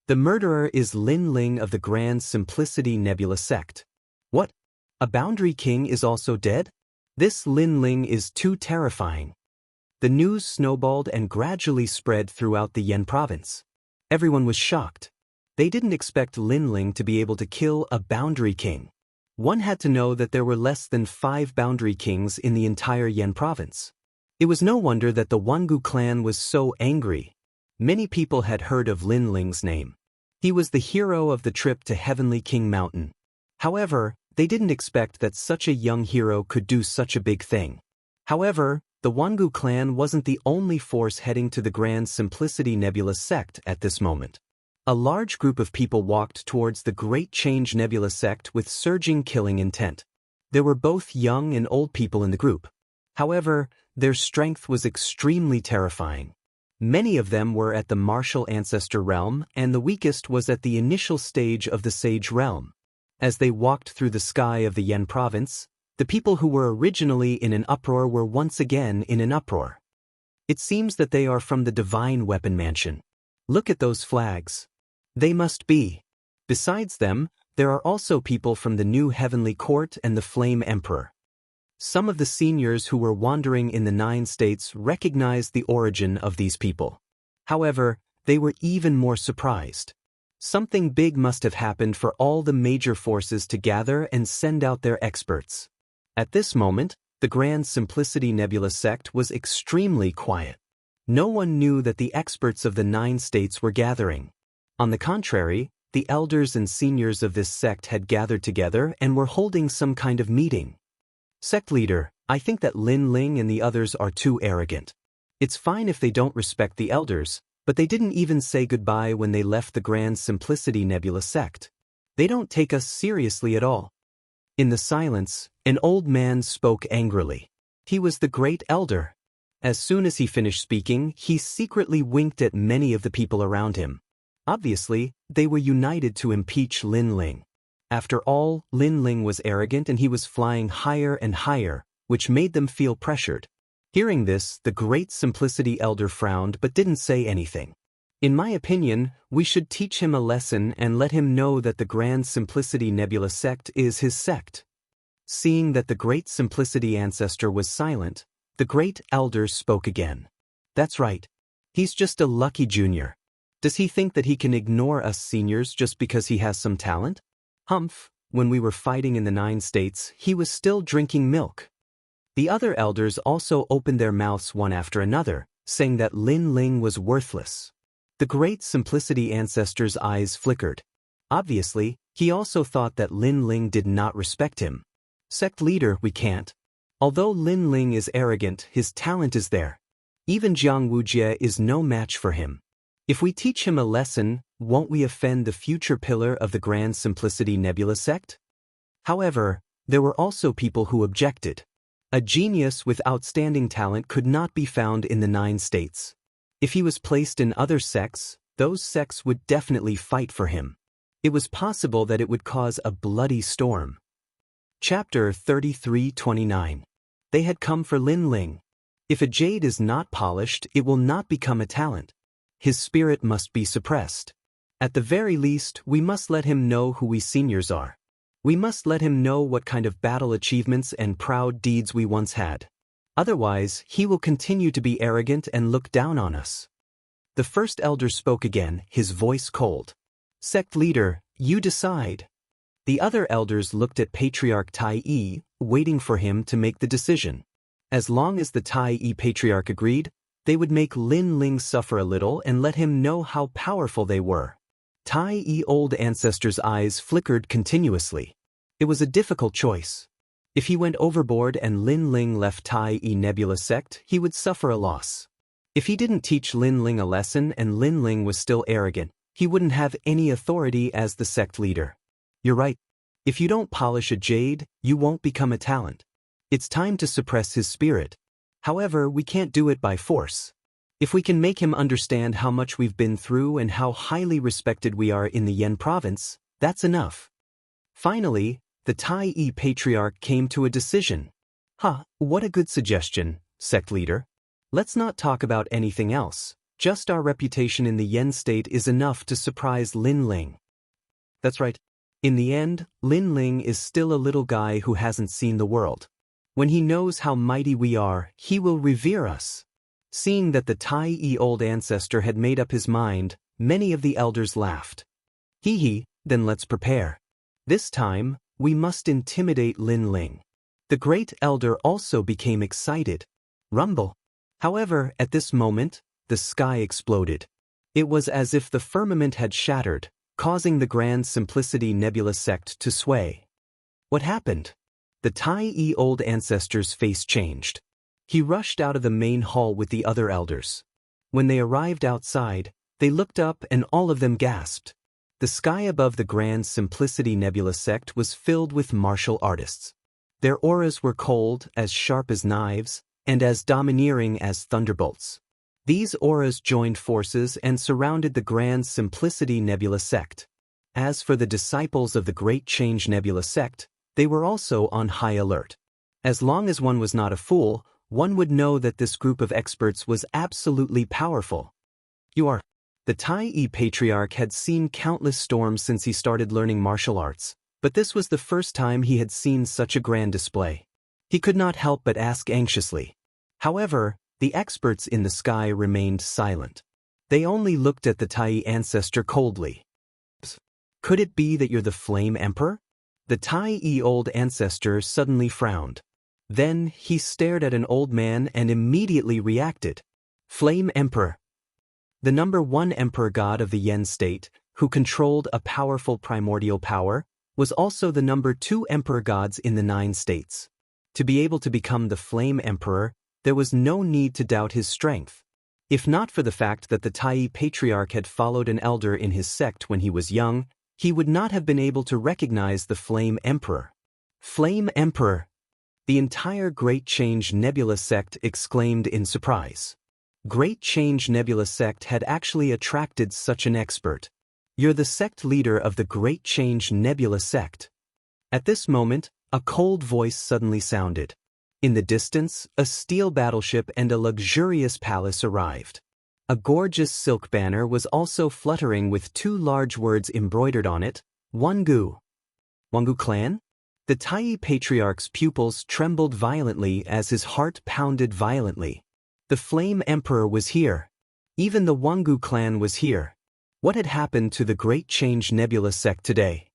The murderer is Lin Ling of the Grand Simplicity Nebula sect. What? A boundary king is also dead? This Lin Ling is too terrifying. The news snowballed and gradually spread throughout the Yen province. Everyone was shocked. They didn't expect Lin Ling to be able to kill a boundary king. One had to know that there were less than 5 boundary kings in the entire Yen province. It was no wonder that the Wangu clan was so angry. Many people had heard of Lin Ling's name. He was the hero of the trip to Heavenly King Mountain. However, they didn't expect that such a young hero could do such a big thing. However, the Wangu clan wasn't the only force heading to the Grand Simplicity Nebula sect at this moment. A large group of people walked towards the Great Change Nebula sect with surging killing intent. There were both young and old people in the group. However, their strength was extremely terrifying. Many of them were at the martial ancestor realm, and the weakest was at the initial stage of the sage realm. As they walked through the sky of the Yen province, the people who were originally in an uproar were once again in an uproar. It seems that they are from the Divine Weapon Mansion. Look at those flags. They must be. Besides them, there are also people from the New Heavenly Court and the Flame Emperor. Some of the seniors who were wandering in the 9 states recognized the origin of these people. However, they were even more surprised. Something big must have happened for all the major forces to gather and send out their experts. At this moment, the Grand Simplicity Nebula sect was extremely quiet. No one knew that the experts of the 9 states were gathering. On the contrary, the elders and seniors of this sect had gathered together and were holding some kind of meeting. Sect leader, I think that Lin Ling and the others are too arrogant. It's fine if they don't respect the elders, but they didn't even say goodbye when they left the Grand Simplicity Nebula sect. They don't take us seriously at all. In the silence, an old man spoke angrily. He was the great elder. As soon as he finished speaking, he secretly winked at many of the people around him. Obviously, they were united to impeach Lin Ling. After all, Lin Ling was arrogant and he was flying higher and higher, which made them feel pressured. Hearing this, the Great Simplicity Elder frowned but didn't say anything. In my opinion, we should teach him a lesson and let him know that the Grand Simplicity Nebula sect is his sect. Seeing that the Great Simplicity ancestor was silent, the Great Elder spoke again. That's right. He's just a lucky junior. Does he think that he can ignore us seniors just because he has some talent? Humph, when we were fighting in the 9 states, he was still drinking milk. The other elders also opened their mouths one after another, saying that Lin Ling was worthless. The Great Simplicity ancestor's eyes flickered. Obviously, he also thought that Lin Ling did not respect him. Sect leader, we can't. Although Lin Ling is arrogant, his talent is there. Even Jiang Wujie is no match for him. If we teach him a lesson, won't we offend the future pillar of the Grand Simplicity Nebula sect? However, there were also people who objected. A genius with outstanding talent could not be found in the 9 states. If he was placed in other sects, those sects would definitely fight for him. It was possible that it would cause a bloody storm. Chapter 33:29. They had come for Lin Ling. If a jade is not polished, it will not become a talent. His spirit must be suppressed. At the very least, we must let him know who we seniors are. We must let him know what kind of battle achievements and proud deeds we once had. Otherwise, he will continue to be arrogant and look down on us. The first elder spoke again, his voice cold. Sect leader, you decide. The other elders looked at Patriarch Tai Yi, waiting for him to make the decision. As long as the Tai Yi Patriarch agreed, they would make Lin Ling suffer a little and let him know how powerful they were. Tai Yi old ancestor's eyes flickered continuously. It was a difficult choice. If he went overboard and Lin Ling left Tai Yi Nebula sect, he would suffer a loss. If he didn't teach Lin Ling a lesson and Lin Ling was still arrogant, he wouldn't have any authority as the sect leader. You're right. If you don't polish a jade, you won't become a talent. It's time to suppress his spirit. However, we can't do it by force. If we can make him understand how much we've been through and how highly respected we are in the Yen province, that's enough. Finally, the Tai Yi Patriarch came to a decision. What a good suggestion, sect leader. Let's not talk about anything else. Just our reputation in the Yen state is enough to surprise Lin Ling. That's right. In the end, Lin Ling is still a little guy who hasn't seen the world. When he knows how mighty we are, he will revere us. Seeing that the Tai Yi old ancestor had made up his mind, many of the elders laughed. Hee, then let's prepare. This time, we must intimidate Lin Ling. The great elder also became excited. Rumble. However, at this moment, the sky exploded. It was as if the firmament had shattered, causing the Grand Simplicity Nebula sect to sway. What happened? The Tai Yi old ancestor's face changed. He rushed out of the main hall with the other elders. When they arrived outside, they looked up and all of them gasped. The sky above the Grand Simplicity Nebula sect was filled with martial artists. Their auras were cold, as sharp as knives, and as domineering as thunderbolts. These auras joined forces and surrounded the Grand Simplicity Nebula sect. As for the disciples of the Great Change Nebula sect, they were also on high alert. As long as one was not a fool, one would know that this group of experts was absolutely powerful. The Tai Patriarch had seen countless storms since he started learning martial arts, but this was the first time he had seen such a grand display. He could not help but ask anxiously. However, the experts in the sky remained silent. They only looked at the Tai ancestor coldly. Could it be that you're the Flame Emperor? The Tai old ancestor suddenly frowned. Then he stared at an old man and immediately reacted. Flame Emperor. The number 1 emperor god of the Yen state, who controlled a powerful primordial power, was also the number 2 emperor gods in the 9 states. To be able to become the Flame Emperor, there was no need to doubt his strength. If not for the fact that the Tai Patriarch had followed an elder in his sect when he was young, he would not have been able to recognize the Flame Emperor. Flame Emperor! The entire Great Change Nebula sect exclaimed in surprise. Great Change Nebula sect had actually attracted such an expert. You're the sect leader of the Great Change Nebula sect. At this moment, a cold voice suddenly sounded. In the distance, a steel battleship and a luxurious palace arrived. A gorgeous silk banner was also fluttering with 2 large words embroidered on it, Wangu. Wangu clan? The Tai Patriarch's pupils trembled violently as his heart pounded violently. The Flame Emperor was here. Even the Wangu clan was here. What had happened to the Great Change Nebula sect today?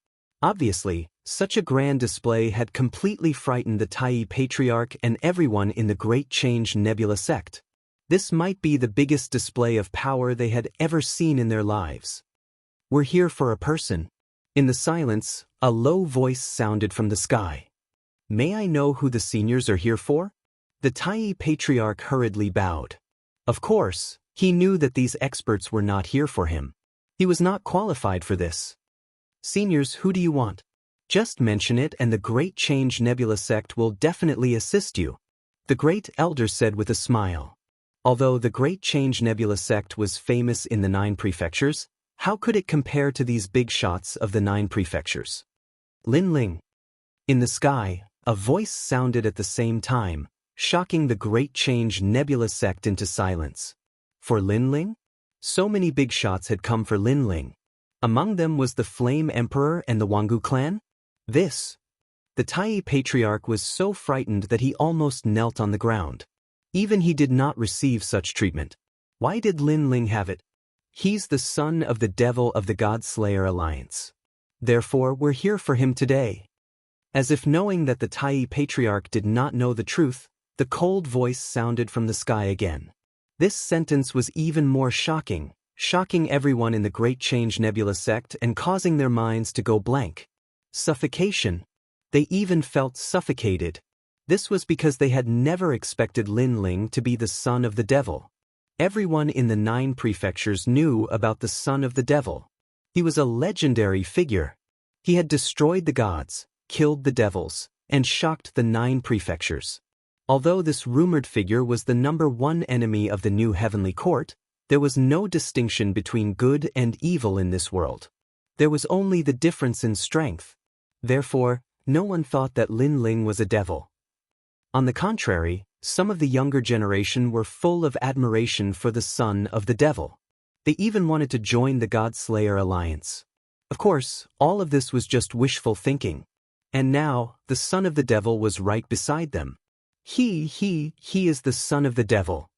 Obviously, such a grand display had completely frightened the Tai Patriarch and everyone in the Great Change Nebula sect. This might be the biggest display of power they had ever seen in their lives. We're here for a person. In the silence, a low voice sounded from the sky. May I know who the seniors are here for? The Tai Patriarch hurriedly bowed. Of course, he knew that these experts were not here for him. He was not qualified for this. Seniors, who do you want? Just mention it and the Great Change Nebula sect will definitely assist you, the Great Elder said with a smile. Although the Great Change Nebula sect was famous in the 9 prefectures, how could it compare to these big shots of the 9 prefectures? Lin Ling. In the sky, a voice sounded at the same time, shocking the Great Change Nebula sect into silence. For Lin Ling? So many big shots had come for Lin Ling. Among them was the Flame Emperor and the Wangu clan? The Tai Patriarch was so frightened that he almost knelt on the ground. Even he did not receive such treatment. Why did Lin Ling have it? He's the son of the devil of the God-Slayer Alliance. Therefore, we're here for him today. As if knowing that the Tai Patriarch did not know the truth, the cold voice sounded from the sky again. This sentence was even more shocking everyone in the Great Change Nebula sect and causing their minds to go blank. Suffocation. They even felt suffocated. This was because they had never expected Lin Ling to be the son of the devil. Everyone in the 9 prefectures knew about the son of the devil. He was a legendary figure. He had destroyed the gods, killed the devils, and shocked the 9 prefectures. Although this rumored figure was the number 1 enemy of the new heavenly court, there was no distinction between good and evil in this world. There was only the difference in strength. Therefore, no one thought that Lin Ling was a devil. On the contrary, some of the younger generation were full of admiration for the son of the devil. They even wanted to join the God-Slayer Alliance. Of course, all of this was just wishful thinking. And now, the son of the devil was right beside them. He is the son of the devil.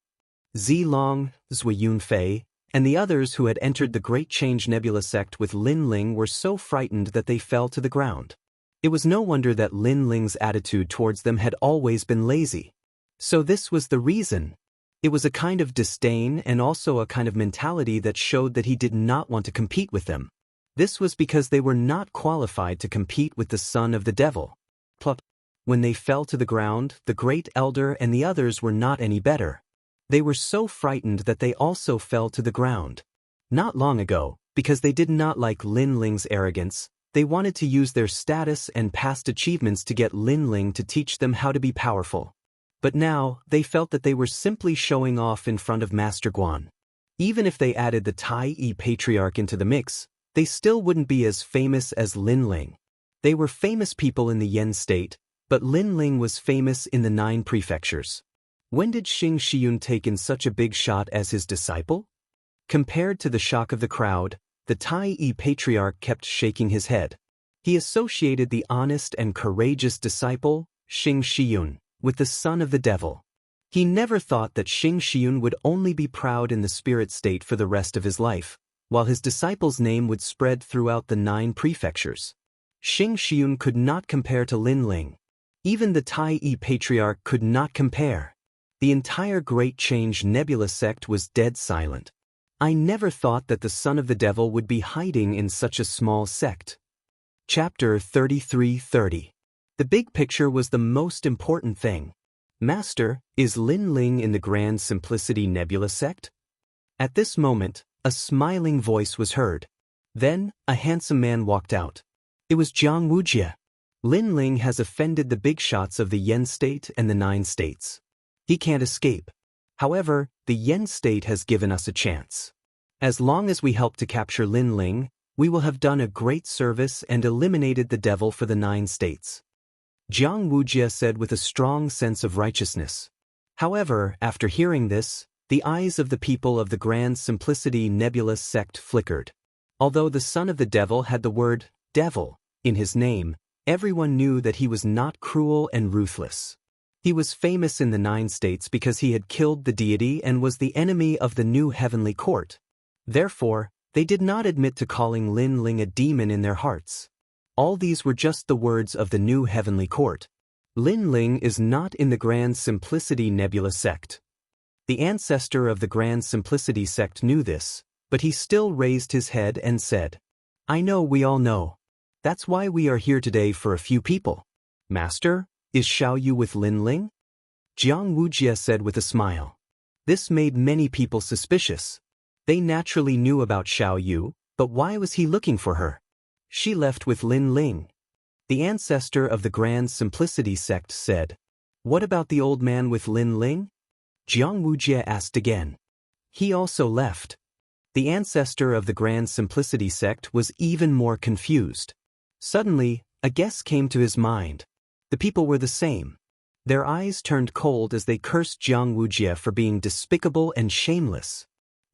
Zilong, Zui Yunfei, and the others who had entered the Great Change Nebula sect with Lin Ling were so frightened that they fell to the ground. It was no wonder that Lin Ling's attitude towards them had always been lazy. So this was the reason. It was a kind of disdain and also a kind of mentality that showed that he did not want to compete with them. This was because they were not qualified to compete with the son of the devil. When they fell to the ground, the Great Elder and the others were not any better. They were so frightened that they also fell to the ground. Not long ago, because they did not like Lin Ling's arrogance, they wanted to use their status and past achievements to get Lin Ling to teach them how to be powerful. But now, they felt that they were simply showing off in front of Master Guan. Even if they added the Tai Patriarch into the mix, they still wouldn't be as famous as Lin Ling. They were famous people in the Yen state, but Lin Ling was famous in the 9 prefectures. When did Xing Shiyun take in such a big shot as his disciple? Compared to the shock of the crowd, the Tai Patriarch kept shaking his head. He associated the honest and courageous disciple, Xing Shiyun, with the son of the devil. He never thought that Xing Shiyun would only be proud in the spirit state for the rest of his life, while his disciple's name would spread throughout the 9 prefectures. Xing Shiyun could not compare to Lin Ling. Even the Tai Patriarch could not compare. The entire Great Change Nebula sect was dead silent. I never thought that the son of the devil would be hiding in such a small sect. Chapter 33:30. The big picture was the most important thing. Master, is Lin Ling in the Grand Simplicity Nebula sect? At this moment, a smiling voice was heard. Then, a handsome man walked out. It was Jiang Wujie. Lin Ling has offended the big shots of the Yen state and the 9 states. He can't escape. However, the Yen state has given us a chance. As long as we help to capture Lin Ling, we will have done a great service and eliminated the devil for the 9 states. Jiang Wujie said with a strong sense of righteousness. However, after hearing this, the eyes of the people of the Grand Simplicity Nebula sect flickered. Although the son of the devil had the word devil in his name, everyone knew that he was not cruel and ruthless. He was famous in the 9 states because he had killed the deity and was the enemy of the new heavenly court. Therefore, they did not admit to calling Lin Ling a demon in their hearts. All these were just the words of the new heavenly court. Lin Ling is not in the Grand Simplicity Nebula sect. The ancestor of the Grand Simplicity sect knew this, but he still raised his head and said, "I know we all know. That's why we are here today for a few people. Master, is Xiao Yu with Lin Ling?" Jiang Wujie said with a smile. This made many people suspicious. They naturally knew about Xiao Yu, but why was he looking for her? She left with Lin Ling. The ancestor of the Grand Simplicity sect said, "What about the old man with Lin Ling?" Jiang Wujie asked again. He also left. The ancestor of the Grand Simplicity sect was even more confused. Suddenly, a guess came to his mind. The people were the same. Their eyes turned cold as they cursed Jiang Wujie for being despicable and shameless.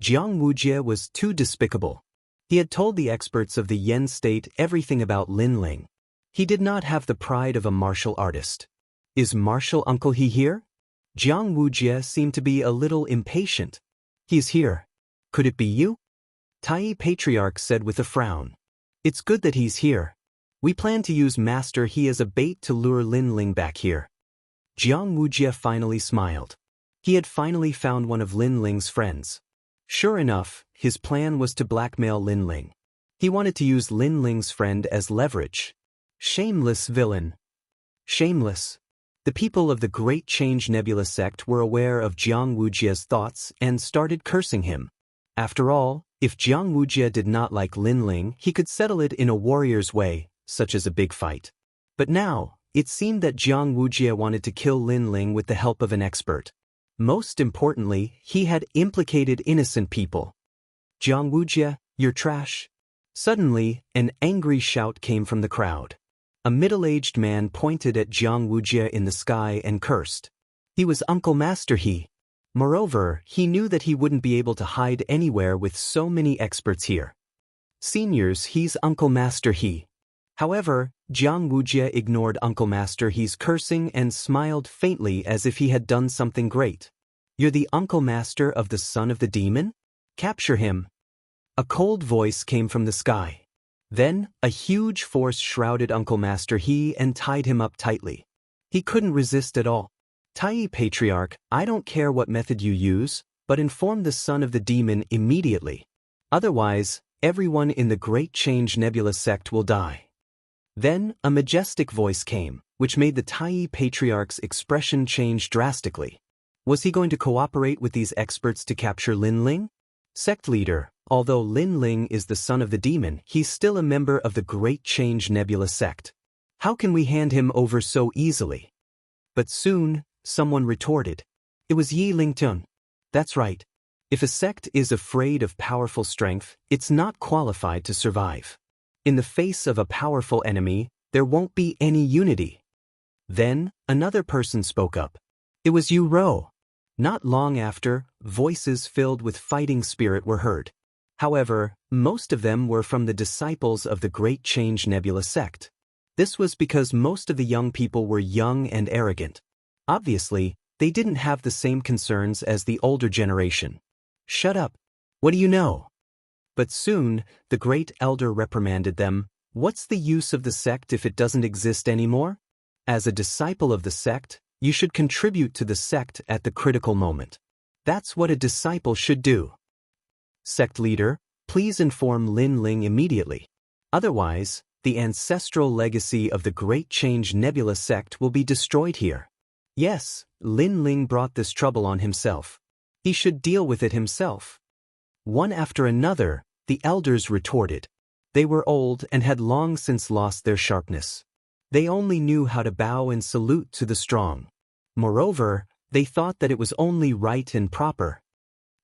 Jiang Wujie was too despicable. He had told the experts of the Yen state everything about Lin Ling. He did not have the pride of a martial artist. "Is martial uncle he here?" Jiang Wujie seemed to be a little impatient. "He's here. Could it be you?" Tai Patriarch said with a frown. "It's good that he's here. We plan to use Master He as a bait to lure Lin Ling back here." Jiang Wujie finally smiled. He had finally found one of Lin Ling's friends. Sure enough, his plan was to blackmail Lin Ling. He wanted to use Lin Ling's friend as leverage. Shameless villain. Shameless. The people of the Great Change Nebula sect were aware of Jiang Wujie's thoughts and started cursing him. After all, if Jiang Wujie did not like Lin Ling, he could settle it in a warrior's way, such as a big fight. But now, it seemed that Jiang Wujie wanted to kill Lin Ling with the help of an expert. Most importantly, he had implicated innocent people. "Jiang Wujie, you're trash." Suddenly, an angry shout came from the crowd. A middle-aged man pointed at Jiang Wujie in the sky and cursed. He was Uncle Master He. Moreover, he knew that he wouldn't be able to hide anywhere with so many experts here. Seniors, he's Uncle Master He. However, Jiang Wujie ignored Uncle Master He's cursing and smiled faintly as if he had done something great. "You're the Uncle Master of the son of the demon? Capture him." A cold voice came from the sky. Then, a huge force shrouded Uncle Master He and tied him up tightly. He couldn't resist at all. "Tai Patriarch, I don't care what method you use, but inform the son of the demon immediately. Otherwise, everyone in the Great Change Nebula sect will die." Then, a majestic voice came. which made the Tai patriarch's expression change drastically. Was he going to cooperate with these experts to capture Lin Ling? Sect leader, although Lin Ling is the son of the demon, he's still a member of the Great Change Nebula sect. How can we hand him over so easily? But soon, someone retorted. It was Yi Lingtun. That's right. If a sect is afraid of powerful strength, it's not qualified to survive. In the face of a powerful enemy, there won't be any unity. Then, another person spoke up. It was Yu Ro. Not long after, voices filled with fighting spirit were heard. However, most of them were from the disciples of the Great Change Nebula sect. This was because most of the young people were young and arrogant. Obviously, they didn't have the same concerns as the older generation. Shut up. What do you know? But soon, the great elder reprimanded them. What's the use of the sect if it doesn't exist anymore? As a disciple of the sect, you should contribute to the sect at the critical moment. That's what a disciple should do. Sect leader, please inform Lin Ling immediately. Otherwise, the ancestral legacy of the Great Change Nebula sect will be destroyed here. Yes, Lin Ling brought this trouble on himself. He should deal with it himself. One after another, the elders retorted. They were old and had long since lost their sharpness. They only knew how to bow and salute to the strong. Moreover, they thought that it was only right and proper.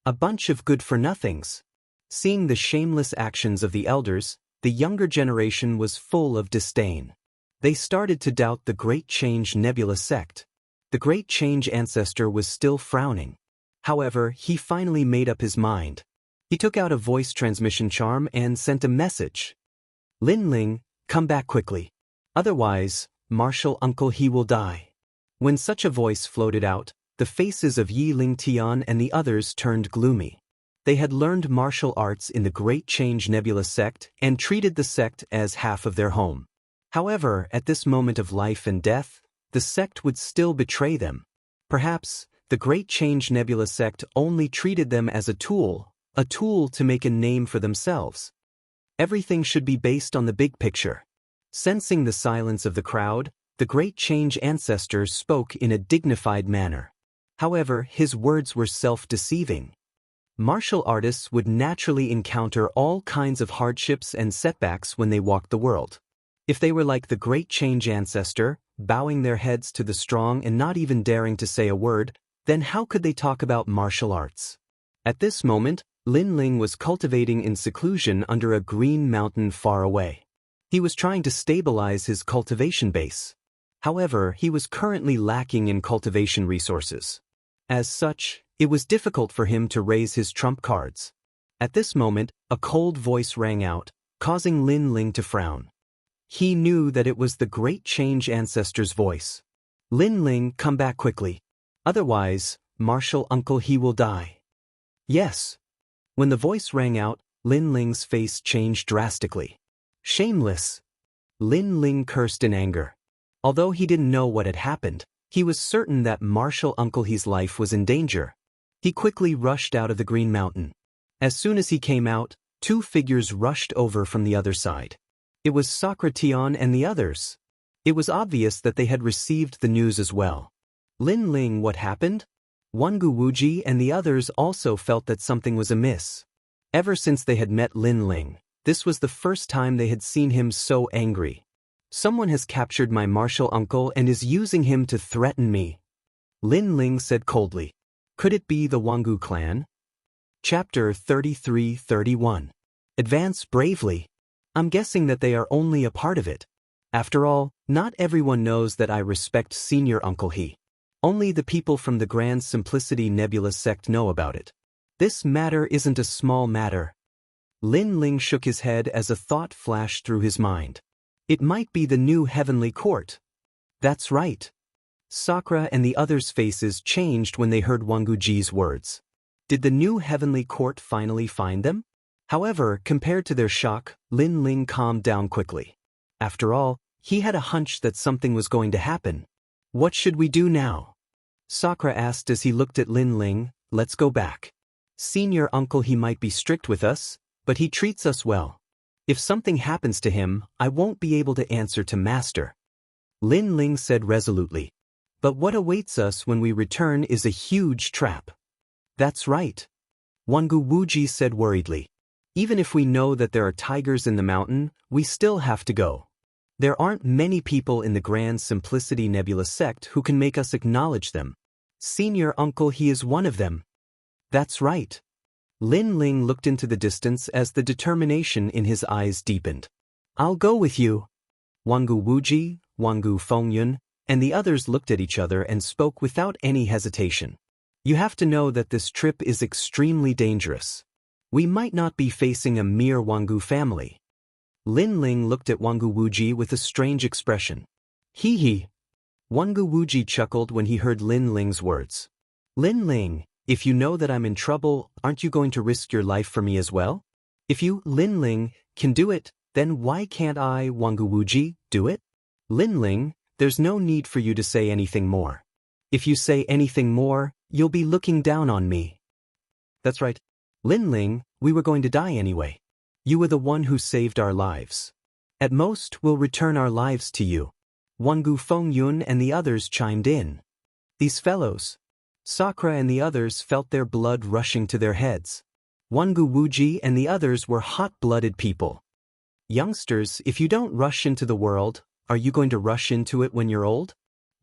A bunch of good-for-nothings. Seeing the shameless actions of the elders, the younger generation was full of disdain. They started to doubt the Great Change Nebula sect. The Great Change ancestor was still frowning. However, he finally made up his mind. He took out a voice transmission charm and sent a message. Lin Ling, come back quickly. Otherwise, Martial Uncle He will die. When such a voice floated out, the faces of Yi Lingtian and the others turned gloomy. They had learned martial arts in the Great Change Nebula sect and treated the sect as half of their home. However, at this moment of life and death, the sect would still betray them. Perhaps, the Great Change Nebula sect only treated them as a tool to make a name for themselves. Everything should be based on the big picture. Sensing the silence of the crowd, the Great Change ancestor spoke in a dignified manner. However, his words were self-deceiving. Martial artists would naturally encounter all kinds of hardships and setbacks when they walked the world. If they were like the Great Change ancestor, bowing their heads to the strong and not even daring to say a word, then how could they talk about martial arts? At this moment, Lin Ling was cultivating in seclusion under a green mountain far away. He was trying to stabilize his cultivation base. However, he was currently lacking in cultivation resources. As such, it was difficult for him to raise his trump cards. At this moment, a cold voice rang out, causing Lin Ling to frown. He knew that it was the Great Change ancestor's voice. Lin Ling, come back quickly. Otherwise, Martial Uncle He will die. Yes. When the voice rang out, Lin Ling's face changed drastically. Shameless. Lin Ling cursed in anger. Although he didn't know what had happened, he was certain that Martial Uncle He's life was in danger. He quickly rushed out of the Green Mountain. As soon as he came out, two figures rushed over from the other side. It was Socration and the others. It was obvious that they had received the news as well. Lin Ling, what happened? Wangu Wuji and the others also felt that something was amiss. Ever since they had met Lin Ling, this was the first time they had seen him so angry. Someone has captured my martial uncle and is using him to threaten me. Lin Ling said coldly. Could it be the Wangu clan? Chapter 33-31. Advance bravely. I'm guessing that they are only a part of it. After all, not everyone knows that I respect Senior Uncle He. Only the people from the Grand Simplicity Nebula sect know about it. This matter isn't a small matter. Lin Ling shook his head as a thought flashed through his mind. It might be the new heavenly court. That's right. Sakura and the others' faces changed when they heard Wanguji's words. Did the new heavenly court finally find them? However, compared to their shock, Lin Ling calmed down quickly. After all, he had a hunch that something was going to happen. What should we do now? Sakura asked as he looked at Lin Ling. Let's go back. Senior Uncle He might be strict with us, but he treats us well. If something happens to him, I won't be able to answer to Master. Lin Ling said resolutely. But what awaits us when we return is a huge trap. That's right. Wangu Wuji said worriedly. Even if we know that there are tigers in the mountain, we still have to go. There aren't many people in the Grand Simplicity Nebula sect who can make us acknowledge them. Senior uncle, he is one of them. That's right. Lin Ling looked into the distance as the determination in his eyes deepened. I'll go with you. Wangu Wuji, Wangu Fengyun, and the others looked at each other and spoke without any hesitation. You have to know that this trip is extremely dangerous. We might not be facing a mere Wangu family. Lin Ling looked at Wangu Wuji with a strange expression. Hee hee. Wangu Wuji chuckled when he heard Lin Ling's words. Lin Ling, if you know that I'm in trouble, aren't you going to risk your life for me as well? If you, Lin Ling, can do it, then why can't I, Wangu Wuji, do it? Lin Ling, there's no need for you to say anything more. If you say anything more, you'll be looking down on me. That's right. Lin Ling, we were going to die anyway. You were the one who saved our lives. At most, we'll return our lives to you. Wangu Fengyun and the others chimed in. These fellows. Sakura and the others felt their blood rushing to their heads. Wangu Wuji and the others were hot-blooded people. Youngsters, if you don't rush into the world, are you going to rush into it when you're old?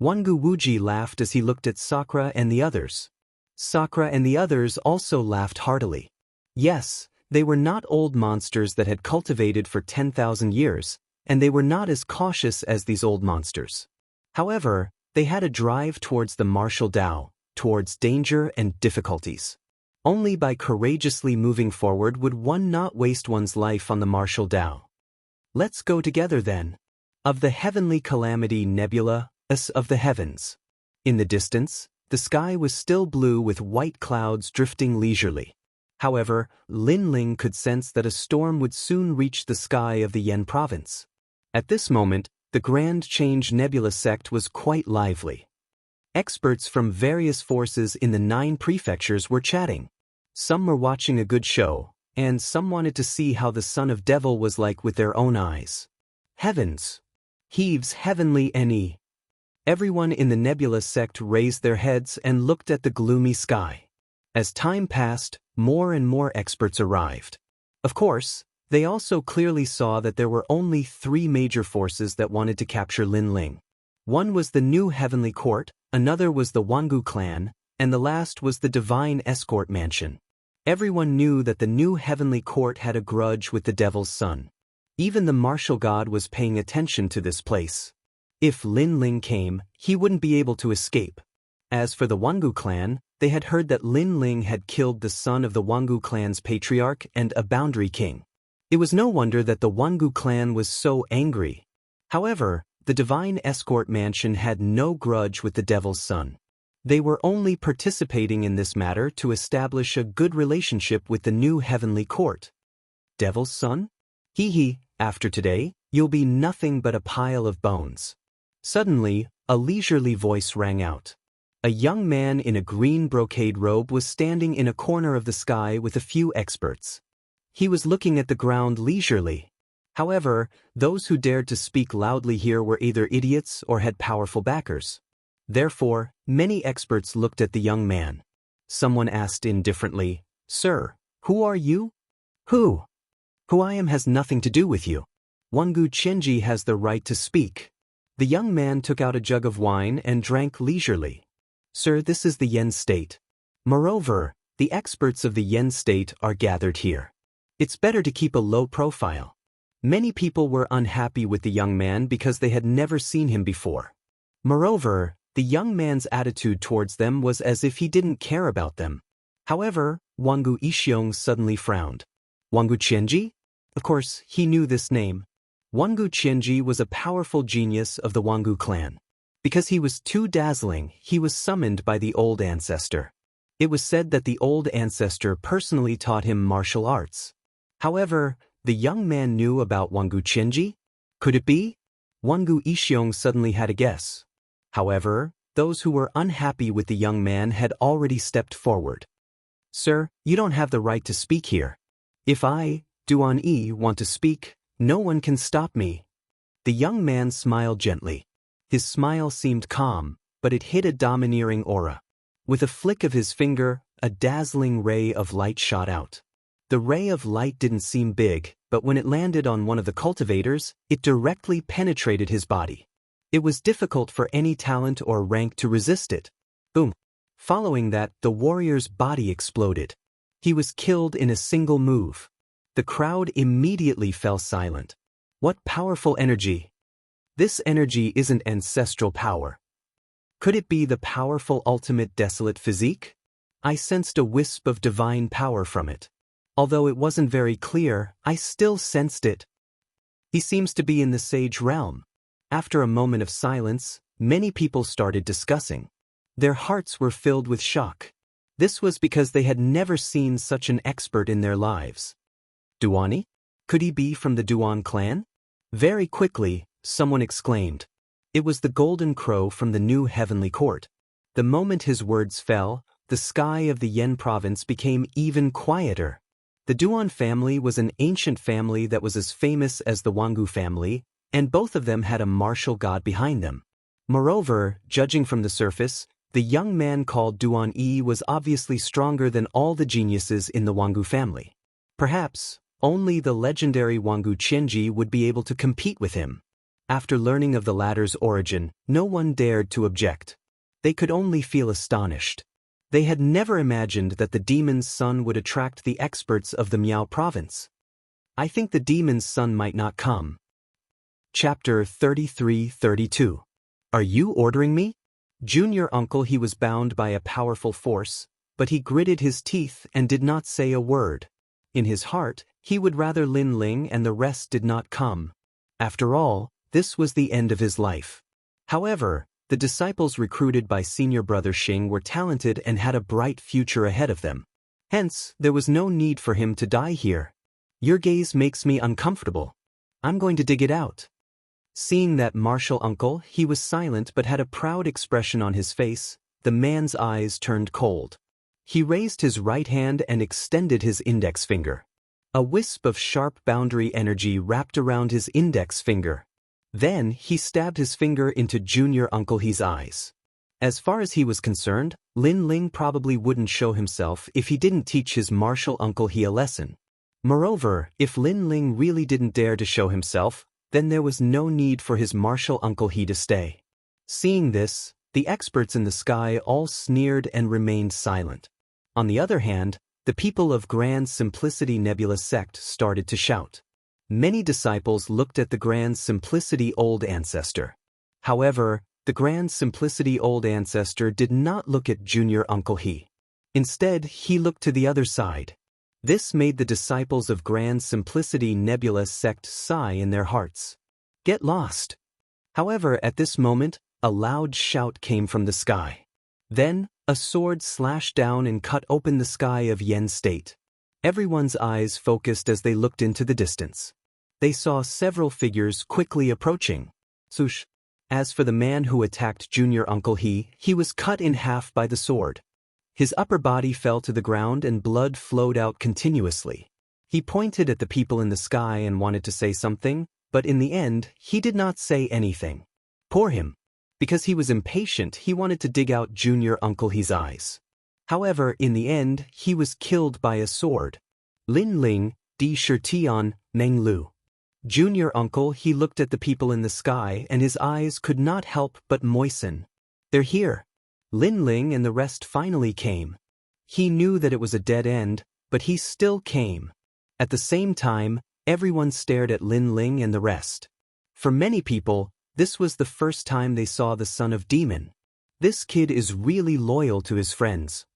Wangu Wuji laughed as he looked at Sakura and the others. Sakura and the others also laughed heartily. Yes, they were not old monsters that had cultivated for 10,000 years, and they were not as cautious as these old monsters. However, they had a drive towards the martial Tao, towards danger and difficulties. Only by courageously moving forward would one not waste one's life on the martial Tao. Let's go together then. Of the heavenly calamity nebula, of the heavens. In the distance, the sky was still blue with white clouds drifting leisurely. However, Lin Ling could sense that a storm would soon reach the sky of the Yen province. At this moment, the Grand Change Nebula sect was quite lively. Experts from various forces in the 9 prefectures were chatting. Some were watching a good show, and some wanted to see how the son of devil was like with their own eyes. Heavens! Heaves heavenly ne. Everyone in the Nebula sect raised their heads and looked at the gloomy sky. As time passed, more and more experts arrived. Of course, they also clearly saw that there were only 3 major forces that wanted to capture Lin Ling. One was the new Heavenly Court, another was the Wangu clan, and the last was the Divine Escort Mansion. Everyone knew that the new Heavenly Court had a grudge with the Devil's Son. Even the martial god was paying attention to this place. If Lin Ling came, he wouldn't be able to escape. As for the Wangu clan, they had heard that Lin Ling had killed the son of the Wangu clan's patriarch and a boundary king. It was no wonder that the Wangu clan was so angry. However, the Divine Escort Mansion had no grudge with the Devil's Son. They were only participating in this matter to establish a good relationship with the new Heavenly Court. Devil's Son? Hee hee, after today, you'll be nothing but a pile of bones. Suddenly, a leisurely voice rang out. A young man in a green brocade robe was standing in a corner of the sky with a few experts. He was looking at the ground leisurely. However, those who dared to speak loudly here were either idiots or had powerful backers. Therefore, many experts looked at the young man. Someone asked indifferently, "Sir, who are you?" Who I am has nothing to do with you. Wangu Chenji has the right to speak. The young man took out a jug of wine and drank leisurely. Sir, this is the Yen state. Moreover, the experts of the Yen state are gathered here. It's better to keep a low profile. Many people were unhappy with the young man because they had never seen him before. Moreover, the young man's attitude towards them was as if he didn't care about them. However, Wangu Ishiong suddenly frowned. Wangu Qianji? Of course, he knew this name. Wangu Qianji was a powerful genius of the Wangu clan. Because he was too dazzling, he was summoned by the old ancestor. It was said that the old ancestor personally taught him martial arts. However, the young man knew about Wangu Qianji? Could it be? Wangu Ishiong suddenly had a guess. However, those who were unhappy with the young man had already stepped forward. Sir, you don't have the right to speak here. If I, Duan Yi, want to speak, no one can stop me. The young man smiled gently. His smile seemed calm, but it hid a domineering aura. With a flick of his finger, a dazzling ray of light shot out. The ray of light didn't seem big, but when it landed on one of the cultivators, it directly penetrated his body. It was difficult for any talent or rank to resist it. Boom. Following that, the warrior's body exploded. He was killed in a single move. The crowd immediately fell silent. What powerful energy! This energy isn't ancestral power. Could it be the powerful ultimate desolate physique? I sensed a wisp of divine power from it. Although it wasn't very clear, I still sensed it. He seems to be in the sage realm. After a moment of silence, many people started discussing. Their hearts were filled with shock. This was because they had never seen such an expert in their lives. Duani? Could he be from the Duan clan? Very quickly, someone exclaimed. It was the golden crow from the new heavenly court. The moment his words fell, the sky of the Yen province became even quieter. The Duan family was an ancient family that was as famous as the Wangu family, and both of them had a martial god behind them. Moreover, judging from the surface, the young man called Duan Yi was obviously stronger than all the geniuses in the Wangu family. Perhaps, only the legendary Wangu Qianji would be able to compete with him. After learning of the latter's origin, no one dared to object. They could only feel astonished. They had never imagined that the demon's son would attract the experts of the Miao province. I think the demon's son might not come. Chapter 33-32. Are you ordering me? Junior uncle, he was bound by a powerful force, but he gritted his teeth and did not say a word. In his heart, he would rather Lin Ling and the rest did not come. After all, this was the end of his life. However, the disciples recruited by senior brother Xing were talented and had a bright future ahead of them. Hence, there was no need for him to die here. Your gaze makes me uncomfortable. I'm going to dig it out. Seeing that martial uncle, he was silent but had a proud expression on his face. The man's eyes turned cold. He raised his right hand and extended his index finger. A wisp of sharp boundary energy wrapped around his index finger. Then he stabbed his finger into Junior Uncle He's eyes. As far as he was concerned, Lin Ling probably wouldn't show himself if he didn't teach his martial Uncle He a lesson. Moreover, if Lin Ling really didn't dare to show himself, then there was no need for his martial Uncle He to stay. Seeing this, the experts in the sky all sneered and remained silent. On the other hand, the people of Grand Simplicity Nebula sect started to shout. Many disciples looked at the Grand Simplicity Old Ancestor. However, the Grand Simplicity Old Ancestor did not look at Junior Uncle He. Instead, he looked to the other side. This made the disciples of Grand Simplicity Nebula sect sigh in their hearts. Get lost. However, at this moment, a loud shout came from the sky. Then, a sword slashed down and cut open the sky of Yen State. Everyone's eyes focused as they looked into the distance. They saw several figures quickly approaching. Swoosh. As for the man who attacked Junior Uncle He was cut in half by the sword. His upper body fell to the ground and blood flowed out continuously. He pointed at the people in the sky and wanted to say something, but in the end, he did not say anything. Poor him. Because he was impatient, he wanted to dig out Junior Uncle He's eyes. However, in the end, he was killed by a sword. Lin Ling, Di Shirtian, Meng Lu. Junior Uncle He looked at the people in the sky and his eyes could not help but moisten. They're here. Lin Ling and the rest finally came. He knew that it was a dead end, but he still came. At the same time, everyone stared at Lin Ling and the rest. For many people, this was the first time they saw the son of demon. This kid is really loyal to his friends.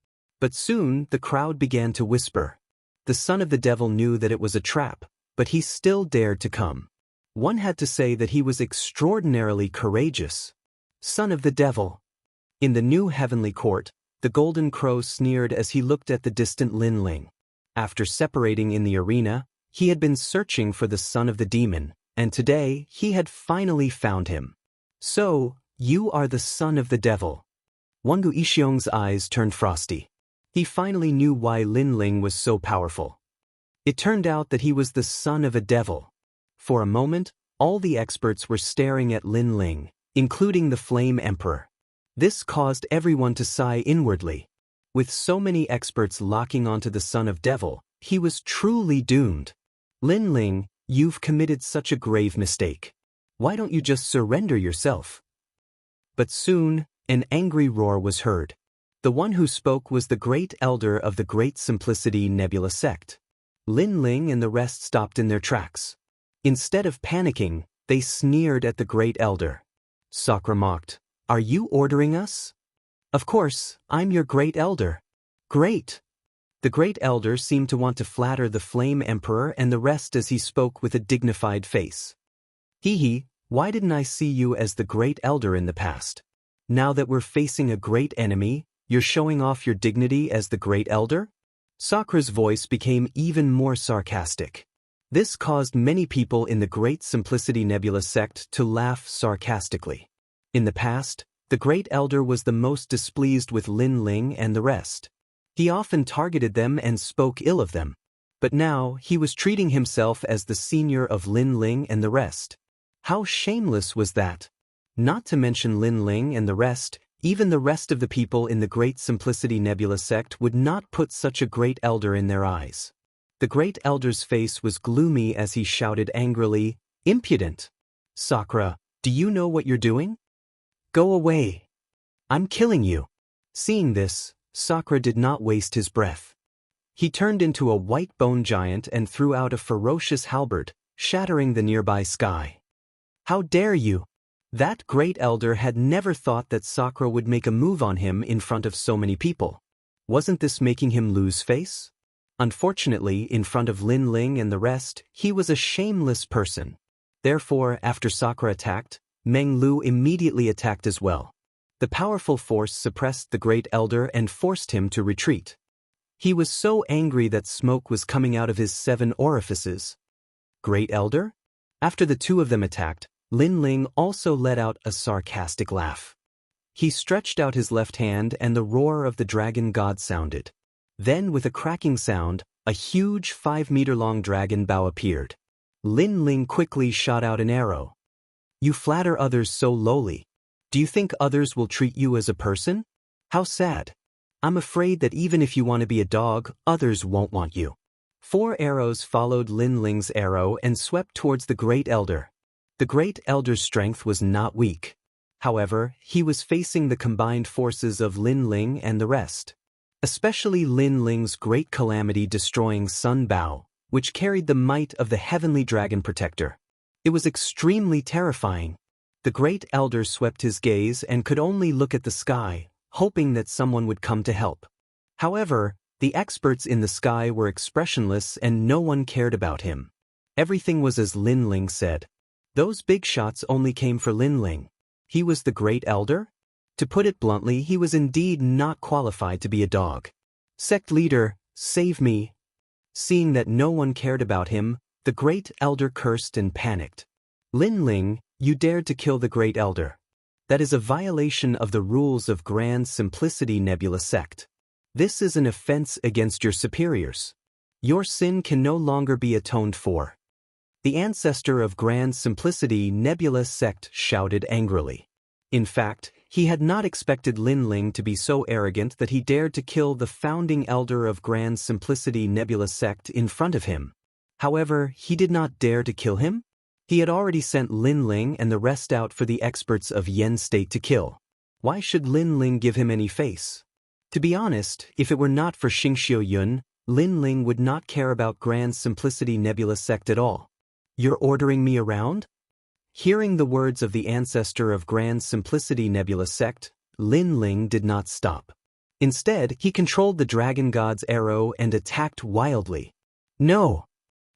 But soon, the crowd began to whisper. The son of the devil knew that it was a trap, but he still dared to come. One had to say that he was extraordinarily courageous. Son of the devil. In the new heavenly court, the golden crow sneered as he looked at the distant Lin Ling. After separating in the arena, he had been searching for the son of the demon, and today he had finally found him. So, you are the son of the devil. Wangu Ishiong's eyes turned frosty. He finally knew why Lin Ling was so powerful. It turned out that he was the son of a devil. For a moment, all the experts were staring at Lin Ling, including the Flame Emperor. This caused everyone to sigh inwardly. With so many experts locking onto the son of Devil, he was truly doomed. Lin Ling, you've committed such a grave mistake. Why don't you just surrender yourself? But soon, an angry roar was heard. The one who spoke was the great elder of the Great Simplicity Nebula sect. Lin Ling and the rest stopped in their tracks. Instead of panicking, they sneered at the great elder. Sakura mocked, "Are you ordering us?" "Of course, I'm your great elder." "Great." The great elder seemed to want to flatter the Flame Emperor and the rest as he spoke with a dignified face. "Hee, why didn't I see you as the great elder in the past? Now that we're facing a great enemy, you're showing off your dignity as the great elder?" Sakura's voice became even more sarcastic. This caused many people in the Great Simplicity Nebula sect to laugh sarcastically. In the past, the great elder was the most displeased with Lin Ling and the rest. He often targeted them and spoke ill of them. But now, he was treating himself as the senior of Lin Ling and the rest. How shameless was that? Not to mention Lin Ling and the rest, even the rest of the people in the Great Simplicity Nebula sect would not put such a great elder in their eyes. The great elder's face was gloomy as he shouted angrily, "Impudent! Sakura, do you know what you're doing? Go away! I'm killing you!" Seeing this, Sakura did not waste his breath. He turned into a white bone giant and threw out a ferocious halberd, shattering the nearby sky. "How dare you!" That great elder had never thought that Sakura would make a move on him in front of so many people. Wasn't this making him lose face? Unfortunately, in front of Lin Ling and the rest, he was a shameless person. Therefore, after Sakura attacked, Meng Lu immediately attacked as well. The powerful force suppressed the great elder and forced him to retreat. He was so angry that smoke was coming out of his 7 orifices. Great elder? After the two of them attacked, Lin Ling also let out a sarcastic laugh. He stretched out his left hand and the roar of the dragon god sounded. Then with a cracking sound, a huge 5-meter-long dragon bow appeared. Lin Ling quickly shot out an arrow. "You flatter others so lowly. Do you think others will treat you as a person? How sad. I'm afraid that even if you want to be a dog, others won't want you." 4 arrows followed Lin Ling's arrow and swept towards the great elder. The great elder's strength was not weak. However, he was facing the combined forces of Lin Ling and the rest. Especially Lin Ling's great calamity-destroying Sun Bao, which carried the might of the heavenly dragon protector. It was extremely terrifying. The great elder swept his gaze and could only look at the sky, hoping that someone would come to help. However, the experts in the sky were expressionless and no one cared about him. Everything was as Lin Ling said. Those big shots only came for Lin Ling. He was the great elder? To put it bluntly, he was indeed not qualified to be a dog. "Sect leader, save me." Seeing that no one cared about him, the great elder cursed and panicked. "Lin Ling, you dared to kill the great elder. That is a violation of the rules of Grand Simplicity Nebula sect. This is an offense against your superiors. Your sin can no longer be atoned for." The ancestor of Grand Simplicity Nebula sect shouted angrily. In fact, he had not expected Lin Ling to be so arrogant that he dared to kill the founding elder of Grand Simplicity Nebula sect in front of him. However, he did not dare to kill him. He had already sent Lin Ling and the rest out for the experts of Yen State to kill. Why should Lin Ling give him any face? To be honest, if it were not for Xingxiu Yun, Lin Ling would not care about Grand Simplicity Nebula sect at all. "You're ordering me around?" Hearing the words of the ancestor of Grand Simplicity Nebula sect, Lin Ling did not stop. Instead, he controlled the dragon god's arrow and attacked wildly. No!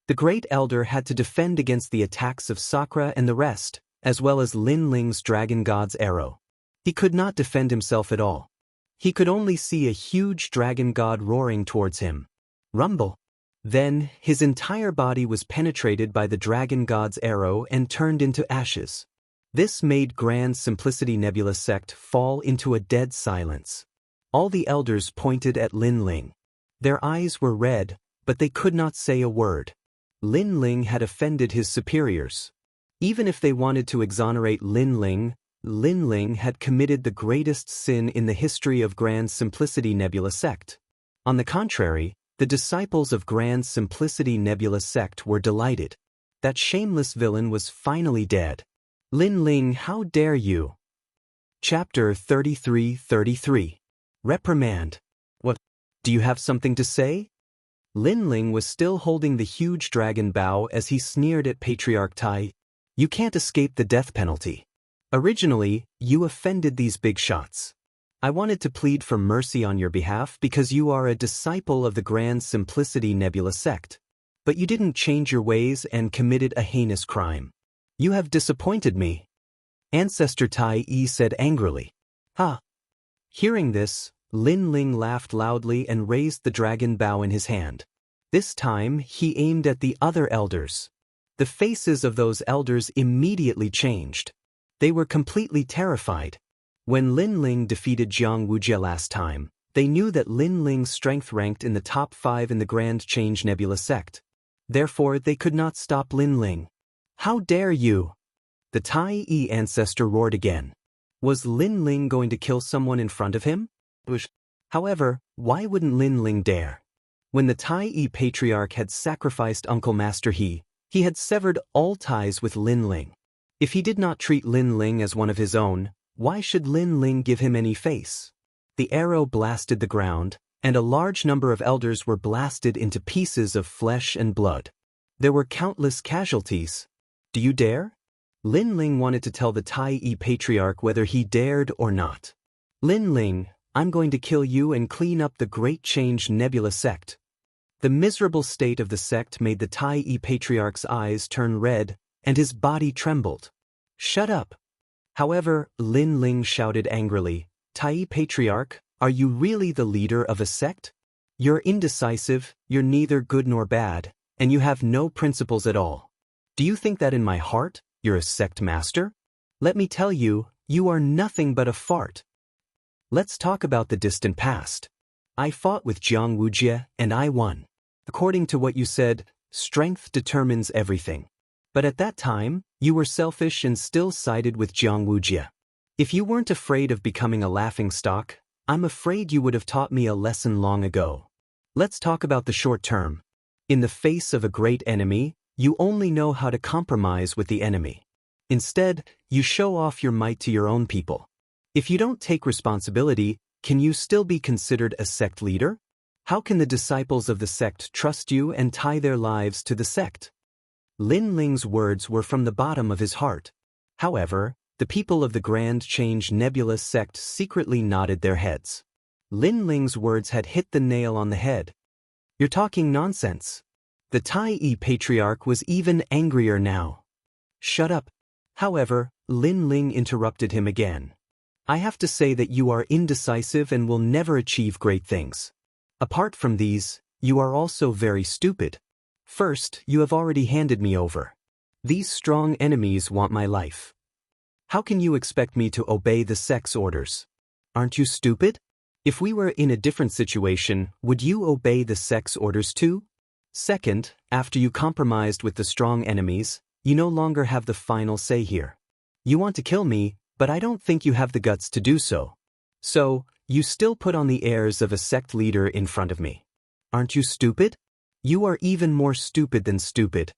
The great elder had to defend against the attacks of Sakura and the rest, as well as Lin Ling's dragon god's arrow. He could not defend himself at all. He could only see a huge dragon god roaring towards him. Rumble! Then, his entire body was penetrated by the dragon god's arrow and turned into ashes. This made Grand Simplicity Nebula sect fall into a dead silence. All the elders pointed at Lin Ling. Their eyes were red, but they could not say a word. Lin Ling had offended his superiors. Even if they wanted to exonerate Lin Ling, Lin Ling had committed the greatest sin in the history of Grand Simplicity Nebula sect. On the contrary, the disciples of Grand Simplicity Nebula sect were delighted. That shameless villain was finally dead. Lin Ling, how dare you? Chapter 33-33. Reprimand. What? Do you have something to say? Lin Ling was still holding the huge dragon bow as he sneered at Patriarch Tai. You can't escape the death penalty. Originally, you offended these big shots. I wanted to plead for mercy on your behalf because you are a disciple of the Grand Simplicity Nebula sect. But you didn't change your ways and committed a heinous crime. You have disappointed me. Ancestor Tai Yi said angrily. Ha! Hearing this, Lin Ling laughed loudly and raised the dragon bow in his hand. This time, he aimed at the other elders. The faces of those elders immediately changed. They were completely terrified. When Lin Ling defeated Jiang Wujie last time, they knew that Lin Ling's strength ranked in the top 5 in the Grand Change Nebula sect. Therefore, they could not stop Lin Ling. How dare you? The Tai Yi ancestor roared again. Was Lin Ling going to kill someone in front of him? However, why wouldn't Lin Ling dare? When the Tai Yi patriarch had sacrificed Uncle Master He had severed all ties with Lin Ling. If he did not treat Lin Ling as one of his own, why should Lin Ling give him any face? The arrow blasted the ground, and a large number of elders were blasted into pieces of flesh and blood. There were countless casualties. Do you dare? Lin Ling wanted to tell the Tai Yi patriarch whether he dared or not. Lin Ling, I'm going to kill you and clean up the Great Change Nebula sect. The miserable state of the sect made the Tai Yi patriarch's eyes turn red, and his body trembled. Shut up! However, Lin Ling shouted angrily, Tai Yi patriarch, are you really the leader of a sect? You're indecisive, you're neither good nor bad, and you have no principles at all. Do you think that in my heart, you're a sect master? Let me tell you, you are nothing but a fart. Let's talk about the distant past. I fought with Jiang Wujie, and I won. According to what you said, strength determines everything. But at that time, you were selfish and still sided with Jiang Wujie. If you weren't afraid of becoming a laughingstock, I'm afraid you would have taught me a lesson long ago. Let's talk about the short term. In the face of a great enemy, you only know how to compromise with the enemy. Instead, you show off your might to your own people. If you don't take responsibility, can you still be considered a sect leader? How can the disciples of the sect trust you and tie their lives to the sect? Lin Ling's words were from the bottom of his heart. However, the people of the Grand Change Nebula sect secretly nodded their heads. Lin Ling's words had hit the nail on the head. You're talking nonsense. The Tai Yi patriarch was even angrier now. Shut up. However, Lin Ling interrupted him again. I have to say that you are indecisive and will never achieve great things. Apart from these, you are also very stupid. First, you have already handed me over. These strong enemies want my life. How can you expect me to obey the sect's orders? Aren't you stupid? If we were in a different situation, would you obey the sect's orders too? Second, after you compromised with the strong enemies, you no longer have the final say here. You want to kill me, but I don't think you have the guts to do so. So, you still put on the airs of a sect leader in front of me. Aren't you stupid? You are even more stupid than stupid.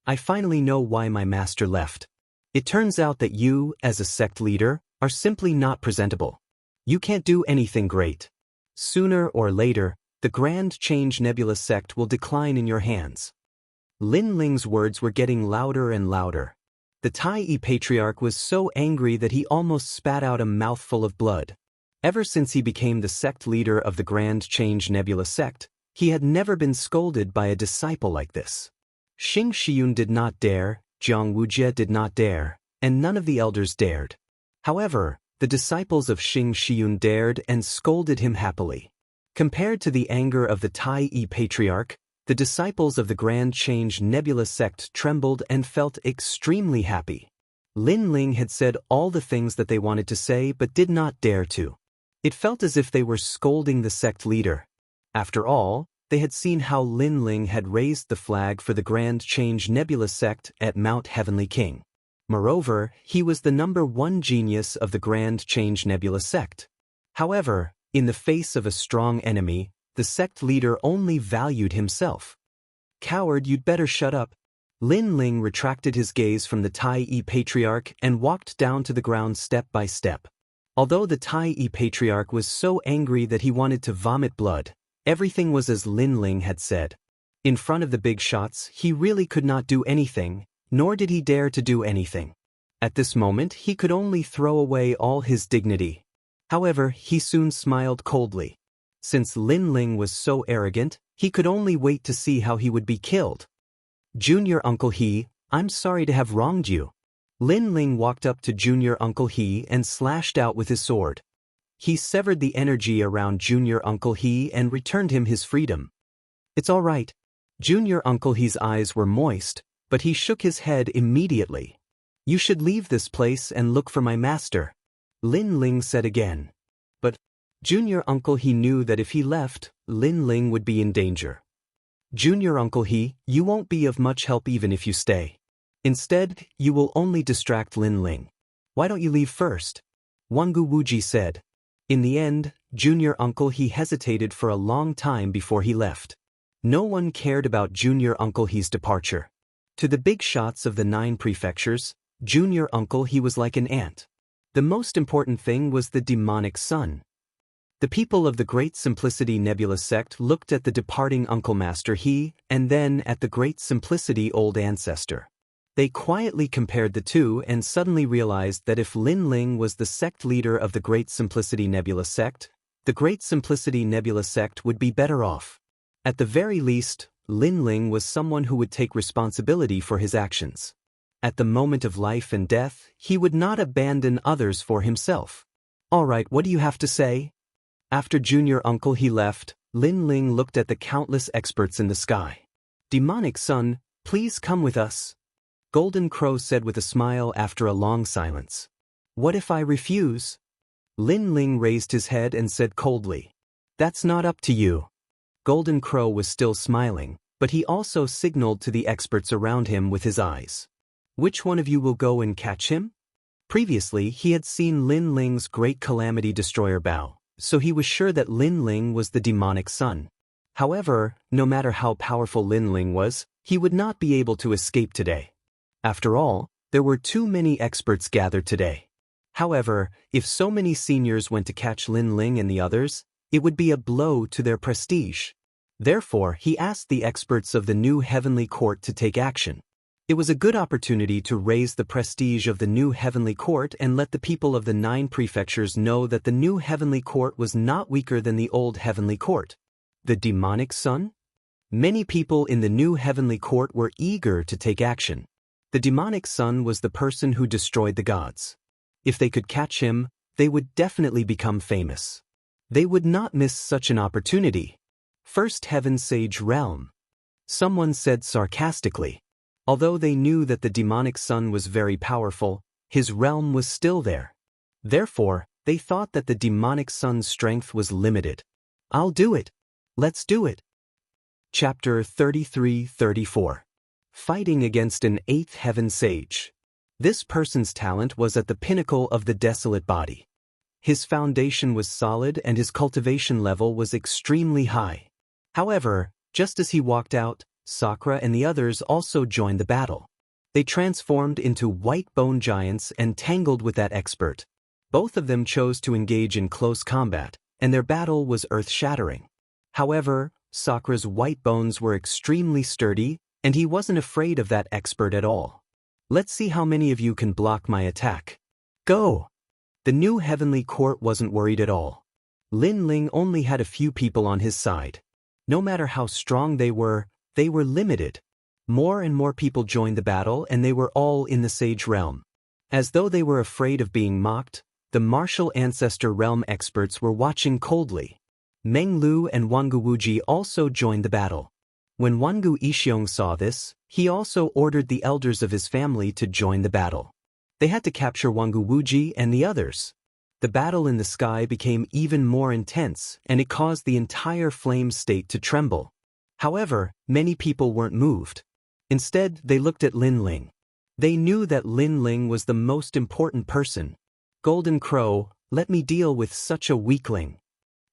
I finally know why my master left. It turns out that you, as a sect leader, are simply not presentable. You can't do anything great. Sooner or later, the Grand Change Nebula sect will decline in your hands. Lin Ling's words were getting louder and louder. The Tai Yi patriarch was so angry that he almost spat out a mouthful of blood. Ever since he became the sect leader of the Grand Change Nebula sect, he had never been scolded by a disciple like this. Xing Shiyun did not dare, Jiang Wujie did not dare, and none of the elders dared. However, the disciples of Xing Shiyun dared and scolded him happily. Compared to the anger of the Tai Yi patriarch, the disciples of the Grand Change Nebula sect trembled and felt extremely happy. Lin Ling had said all the things that they wanted to say but did not dare to. It felt as if they were scolding the sect leader. After all, they had seen how Lin Ling had raised the flag for the Grand Change Nebula sect at Mount Heavenly King. Moreover, he was the #1 genius of the Grand Change Nebula sect. However, in the face of a strong enemy, the sect leader only valued himself. "Coward, you'd better shut up." Lin Ling retracted his gaze from the Tai Patriarch and walked down to the ground step by step. Although the Tai Patriarch was so angry that he wanted to vomit blood, everything was as Lin Ling had said. In front of the big shots, he really could not do anything, nor did he dare to do anything. At this moment, he could only throw away all his dignity. However, he soon smiled coldly. Since Lin Ling was so arrogant, he could only wait to see how he would be killed. "Junior Uncle He, I'm sorry to have wronged you." Lin Ling walked up to Junior Uncle He and slashed out with his sword. He severed the energy around Junior Uncle He and returned him his freedom. "It's all right." Junior Uncle He's eyes were moist, but he shook his head immediately. "You should leave this place and look for my master," Lin Ling said again. But Junior Uncle He knew that if he left, Lin Ling would be in danger. "Junior Uncle He, you won't be of much help even if you stay. Instead, you will only distract Lin Ling. Why don't you leave first?" Wangu Wuji said. In the end, Junior Uncle He hesitated for a long time before he left. No one cared about Junior Uncle He's departure. To the big shots of the 9 prefectures, Junior Uncle He was like an ant. The most important thing was the demonic sun. The people of the Great Simplicity Nebula sect looked at the departing Uncle Master He, and then at the Great Simplicity Old Ancestor. They quietly compared the two and suddenly realized that if Lin Ling was the sect leader of the Great Simplicity Nebula sect, the Great Simplicity Nebula sect would be better off. At the very least, Lin Ling was someone who would take responsibility for his actions. At the moment of life and death, he would not abandon others for himself. "All right, what do you have to say?" After Junior Uncle He left, Lin Ling looked at the countless experts in the sky. "Demonic Sun, please come with us," Golden Crow said with a smile after a long silence. "What if I refuse?" Lin Ling raised his head and said coldly, "That's not up to you." Golden Crow was still smiling, but he also signaled to the experts around him with his eyes. "Which one of you will go and catch him?" Previously, he had seen Lin Ling's great calamity destroyer bow, so he was sure that Lin Ling was the demonic sun. However, no matter how powerful Lin Ling was, he would not be able to escape today. After all, there were too many experts gathered today. However, if so many seniors went to catch Lin Ling and the others, it would be a blow to their prestige. Therefore, he asked the experts of the new Heavenly Court to take action. It was a good opportunity to raise the prestige of the new Heavenly Court and let the people of the 9 prefectures know that the new Heavenly Court was not weaker than the old Heavenly Court. The demonic sun? Many people in the new Heavenly Court were eager to take action. The demonic sun was the person who destroyed the gods. If they could catch him, they would definitely become famous. They would not miss such an opportunity. First Heaven Sage Realm. Someone said sarcastically. Although they knew that the demonic sun was very powerful, his realm was still there. Therefore, they thought that the demonic sun's strength was limited. "I'll do it. Let's do it." Chapter 33-34. Fighting against an 8th Heaven Sage. This person's talent was at the pinnacle of the desolate body. His foundation was solid and his cultivation level was extremely high. However, just as he walked out, Sakura and the others also joined the battle. They transformed into white bone giants and tangled with that expert. Both of them chose to engage in close combat, and their battle was earth-shattering. However, Sakura's white bones were extremely sturdy, and he wasn't afraid of that expert at all. "Let's see how many of you can block my attack. Go!" The new Heavenly Court wasn't worried at all. Lin Ling only had a few people on his side. No matter how strong they were limited. More and more people joined the battle and they were all in the Sage Realm. As though they were afraid of being mocked, the Martial Ancestor Realm experts were watching coldly. Meng Lu and Wangu Wuji also joined the battle. When Wangu Ishiong saw this, he also ordered the elders of his family to join the battle. They had to capture Wangu Wuji and the others. The battle in the sky became even more intense and it caused the entire Flame State to tremble. However, many people weren't moved. Instead, they looked at Lin Ling. They knew that Lin Ling was the most important person. Golden Crow, let me deal with such a weakling.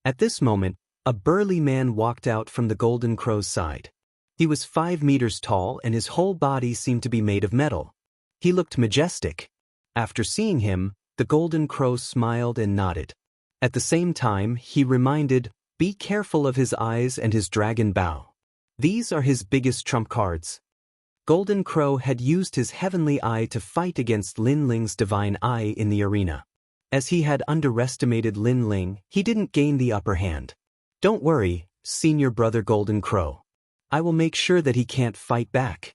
At this moment, a burly man walked out from the Golden Crow's side. He was 5 meters tall and his whole body seemed to be made of metal. He looked majestic. After seeing him, the Golden Crow smiled and nodded. At the same time, he reminded, be careful of his eyes and his dragon bow. These are his biggest trump cards. Golden Crow had used his heavenly eye to fight against Lin Ling's divine eye in the arena. As he had underestimated Lin Ling, he didn't gain the upper hand. Don't worry, senior brother Golden Crow. I will make sure that he can't fight back.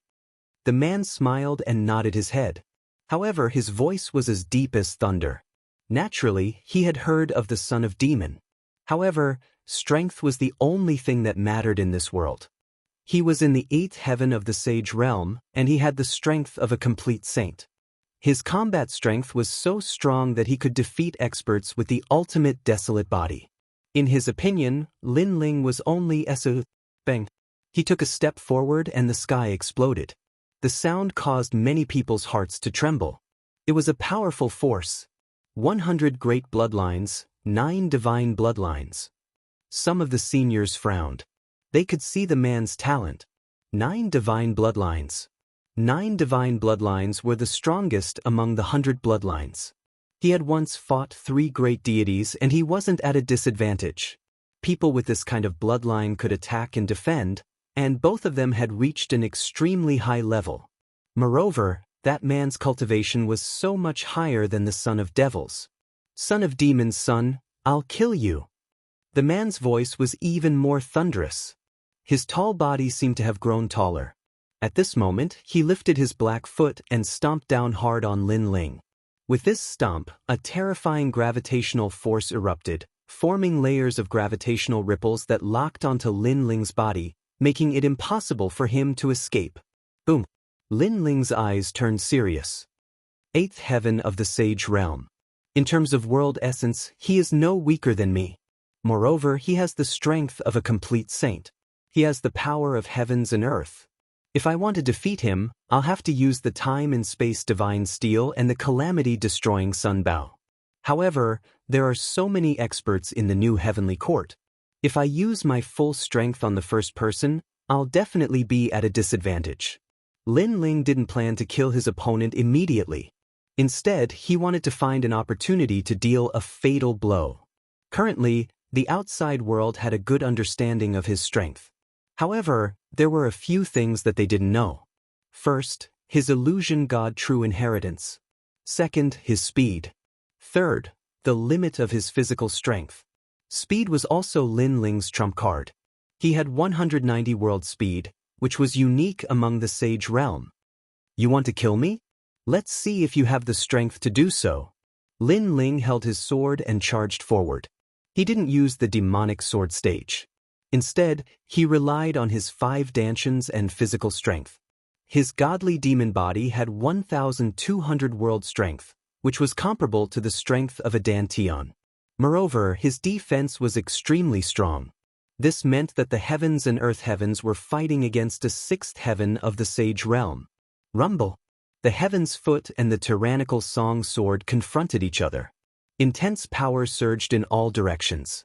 The man smiled and nodded his head. However, his voice was as deep as thunder. Naturally, he had heard of the son of demon. However, strength was the only thing that mattered in this world. He was in the 8th heaven of the sage realm, and he had the strength of a complete saint. His combat strength was so strong that he could defeat experts with the ultimate desolate body. In his opinion, Lin Ling was only a bang. He took a step forward and the sky exploded. The sound caused many people's hearts to tremble. It was a powerful force. 100 great bloodlines, 9 divine bloodlines. Some of the seniors frowned. They could see the man's talent. 9 divine bloodlines. 9 divine bloodlines were the strongest among the 100 bloodlines. He had once fought 3 great deities and he wasn't at a disadvantage. People with this kind of bloodline could attack and defend, and both of them had reached an extremely high level. Moreover, that man's cultivation was so much higher than the son of devils. Son of demons, son, I'll kill you. The man's voice was even more thunderous. His tall body seemed to have grown taller. At this moment, he lifted his black foot and stomped down hard on Lin Ling. With this stomp, a terrifying gravitational force erupted, forming layers of gravitational ripples that locked onto Lin Ling's body, making it impossible for him to escape. Boom! Lin Ling's eyes turned serious. 8th heaven of the sage realm. In terms of world essence, he is no weaker than me. Moreover, he has the strength of a complete saint. He has the power of heavens and earth. If I want to defeat him, I'll have to use the time and space divine steel and the calamity-destroying sunbow. However, there are so many experts in the new heavenly court. If I use my full strength on the first person, I'll definitely be at a disadvantage. Lin Ling didn't plan to kill his opponent immediately. Instead, he wanted to find an opportunity to deal a fatal blow. Currently, the outside world had a good understanding of his strength. However, there were a few things that they didn't know. First, his illusion god true inheritance. Second, his speed. Third, the limit of his physical strength. Speed was also Lin Ling's trump card. He had 190 world speed, which was unique among the sage realm. You want to kill me? Let's see if you have the strength to do so. Lin Ling held his sword and charged forward. He didn't use the demonic sword stage. Instead, he relied on his 5 dantians and physical strength. His godly demon body had 1,200 world strength, which was comparable to the strength of a dantian. Moreover, his defense was extremely strong. This meant that the heavens and earth heavens were fighting against a 6th heaven of the sage realm. Rumble! The heaven's foot and the tyrannical song sword confronted each other. Intense power surged in all directions.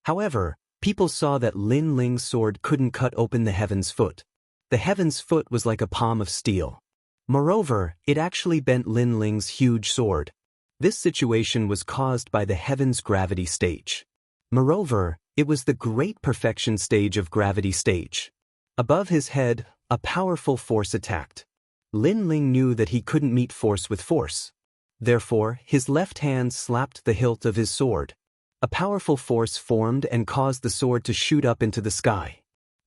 However, people saw that Lin Ling's sword couldn't cut open the heaven's foot. The heaven's foot was like a palm of steel. Moreover, it actually bent Lin Ling's huge sword. This situation was caused by the heaven's gravity stage. Moreover, it was the great perfection stage of gravity stage. Above his head, a powerful force attacked. Lin Ling knew that he couldn't meet force with force. Therefore, his left hand slapped the hilt of his sword. A powerful force formed and caused the sword to shoot up into the sky.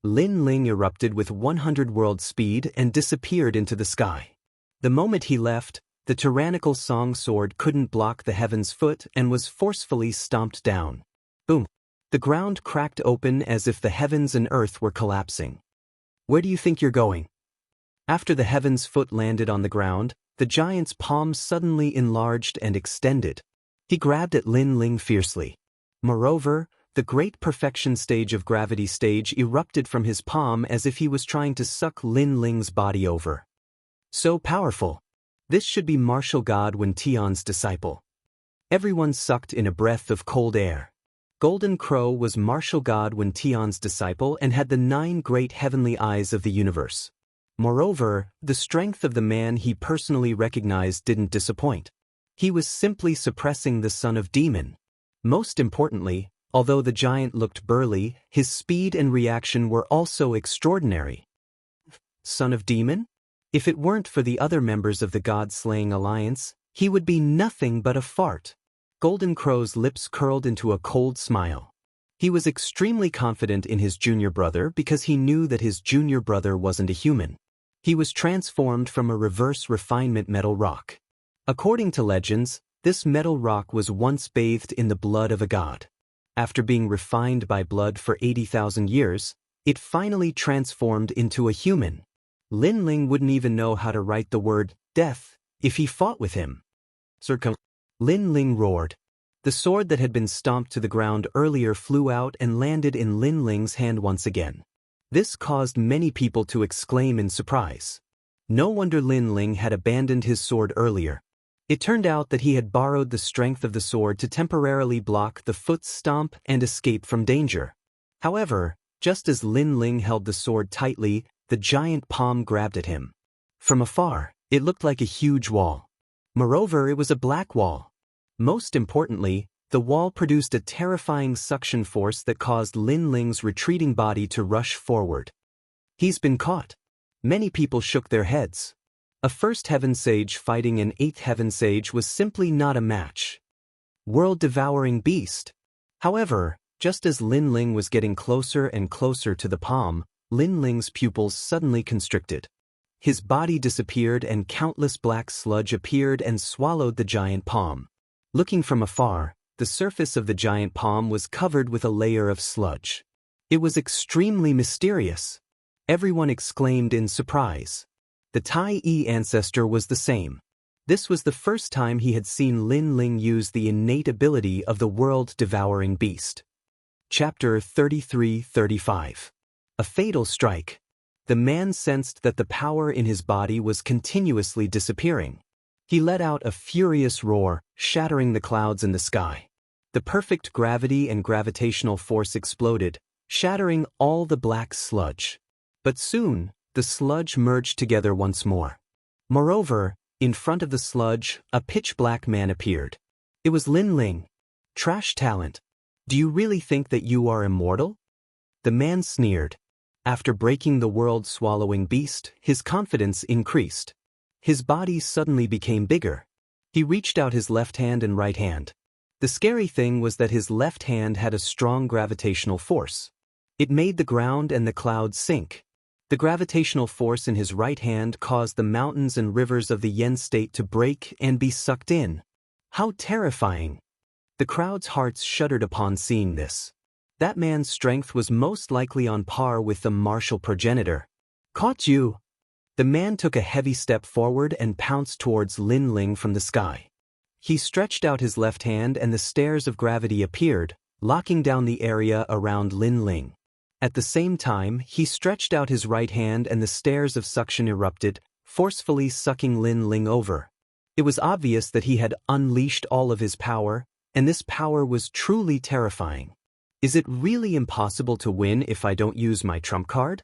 Lin Ling erupted with 100 world speed and disappeared into the sky. The moment he left, the tyrannical song sword couldn't block the heaven's foot and was forcefully stomped down. Boom! The ground cracked open as if the heavens and earth were collapsing. Where do you think you're going? After the heaven's foot landed on the ground, the giant's palm suddenly enlarged and extended. He grabbed at Lin Ling fiercely. Moreover, the great perfection stage of gravity stage erupted from his palm as if he was trying to suck Lin Ling's body over. So powerful. This should be martial god Wen Tian's disciple. Everyone sucked in a breath of cold air. Golden Crow was martial god Wen Tian's disciple and had the 9 great heavenly eyes of the universe. Moreover, the strength of the man he personally recognized didn't disappoint. He was simply suppressing the son of demon. Most importantly, although the giant looked burly, his speed and reaction were also extraordinary. Son of demon? If it weren't for the other members of the God-slaying alliance, he would be nothing but a fart. Golden Crow's lips curled into a cold smile. He was extremely confident in his junior brother because he knew that his junior brother wasn't a human. He was transformed from a reverse refinement metal rock. According to legends, this metal rock was once bathed in the blood of a god. After being refined by blood for 80,000 years, it finally transformed into a human. Lin Ling wouldn't even know how to write the word death if he fought with him. Lin Ling roared. The sword that had been stomped to the ground earlier flew out and landed in Lin Ling's hand once again. This caused many people to exclaim in surprise. No wonder Lin Ling had abandoned his sword earlier. It turned out that he had borrowed the strength of the sword to temporarily block the foot stomp and escape from danger. However, just as Lin Ling held the sword tightly, the giant palm grabbed at him. From afar, it looked like a huge wall. Moreover, it was a black wall. Most importantly, the wall produced a terrifying suction force that caused Lin Ling's retreating body to rush forward. He's been caught. Many people shook their heads. A first heaven sage fighting an 8th heaven sage was simply not a match. World-devouring beast. However, just as Lin Ling was getting closer and closer to the palm, Lin Ling's pupils suddenly constricted. His body disappeared and countless black sludge appeared and swallowed the giant palm. Looking from afar, the surface of the giant palm was covered with a layer of sludge. It was extremely mysterious. Everyone exclaimed in surprise. The Tai Yi ancestor was the same. This was the first time he had seen Lin Ling use the innate ability of the world-devouring beast. Chapter 33-35. A fatal strike. The man sensed that the power in his body was continuously disappearing. He let out a furious roar, shattering the clouds in the sky. The perfect gravity and gravitational force exploded, shattering all the black sludge. But soon, the sludge merged together once more. Moreover, in front of the sludge, a pitch-black man appeared. It was Lin Ling. Trash talent. Do you really think that you are immortal? The man sneered. After breaking the world-swallowing beast, his confidence increased. His body suddenly became bigger. He reached out his left hand and right hand. The scary thing was that his left hand had a strong gravitational force. It made the ground and the clouds sink. The gravitational force in his right hand caused the mountains and rivers of the Yen state to break and be sucked in. How terrifying! The crowd's hearts shuddered upon seeing this. That man's strength was most likely on par with the martial progenitor. Caught you! The man took a heavy step forward and pounced towards Lin Ling from the sky. He stretched out his left hand and the stairs of gravity appeared, locking down the area around Lin Ling. At the same time, he stretched out his right hand and the stairs of suction erupted, forcefully sucking Lin Ling over. It was obvious that he had unleashed all of his power, and this power was truly terrifying. Is it really impossible to win if I don't use my trump card?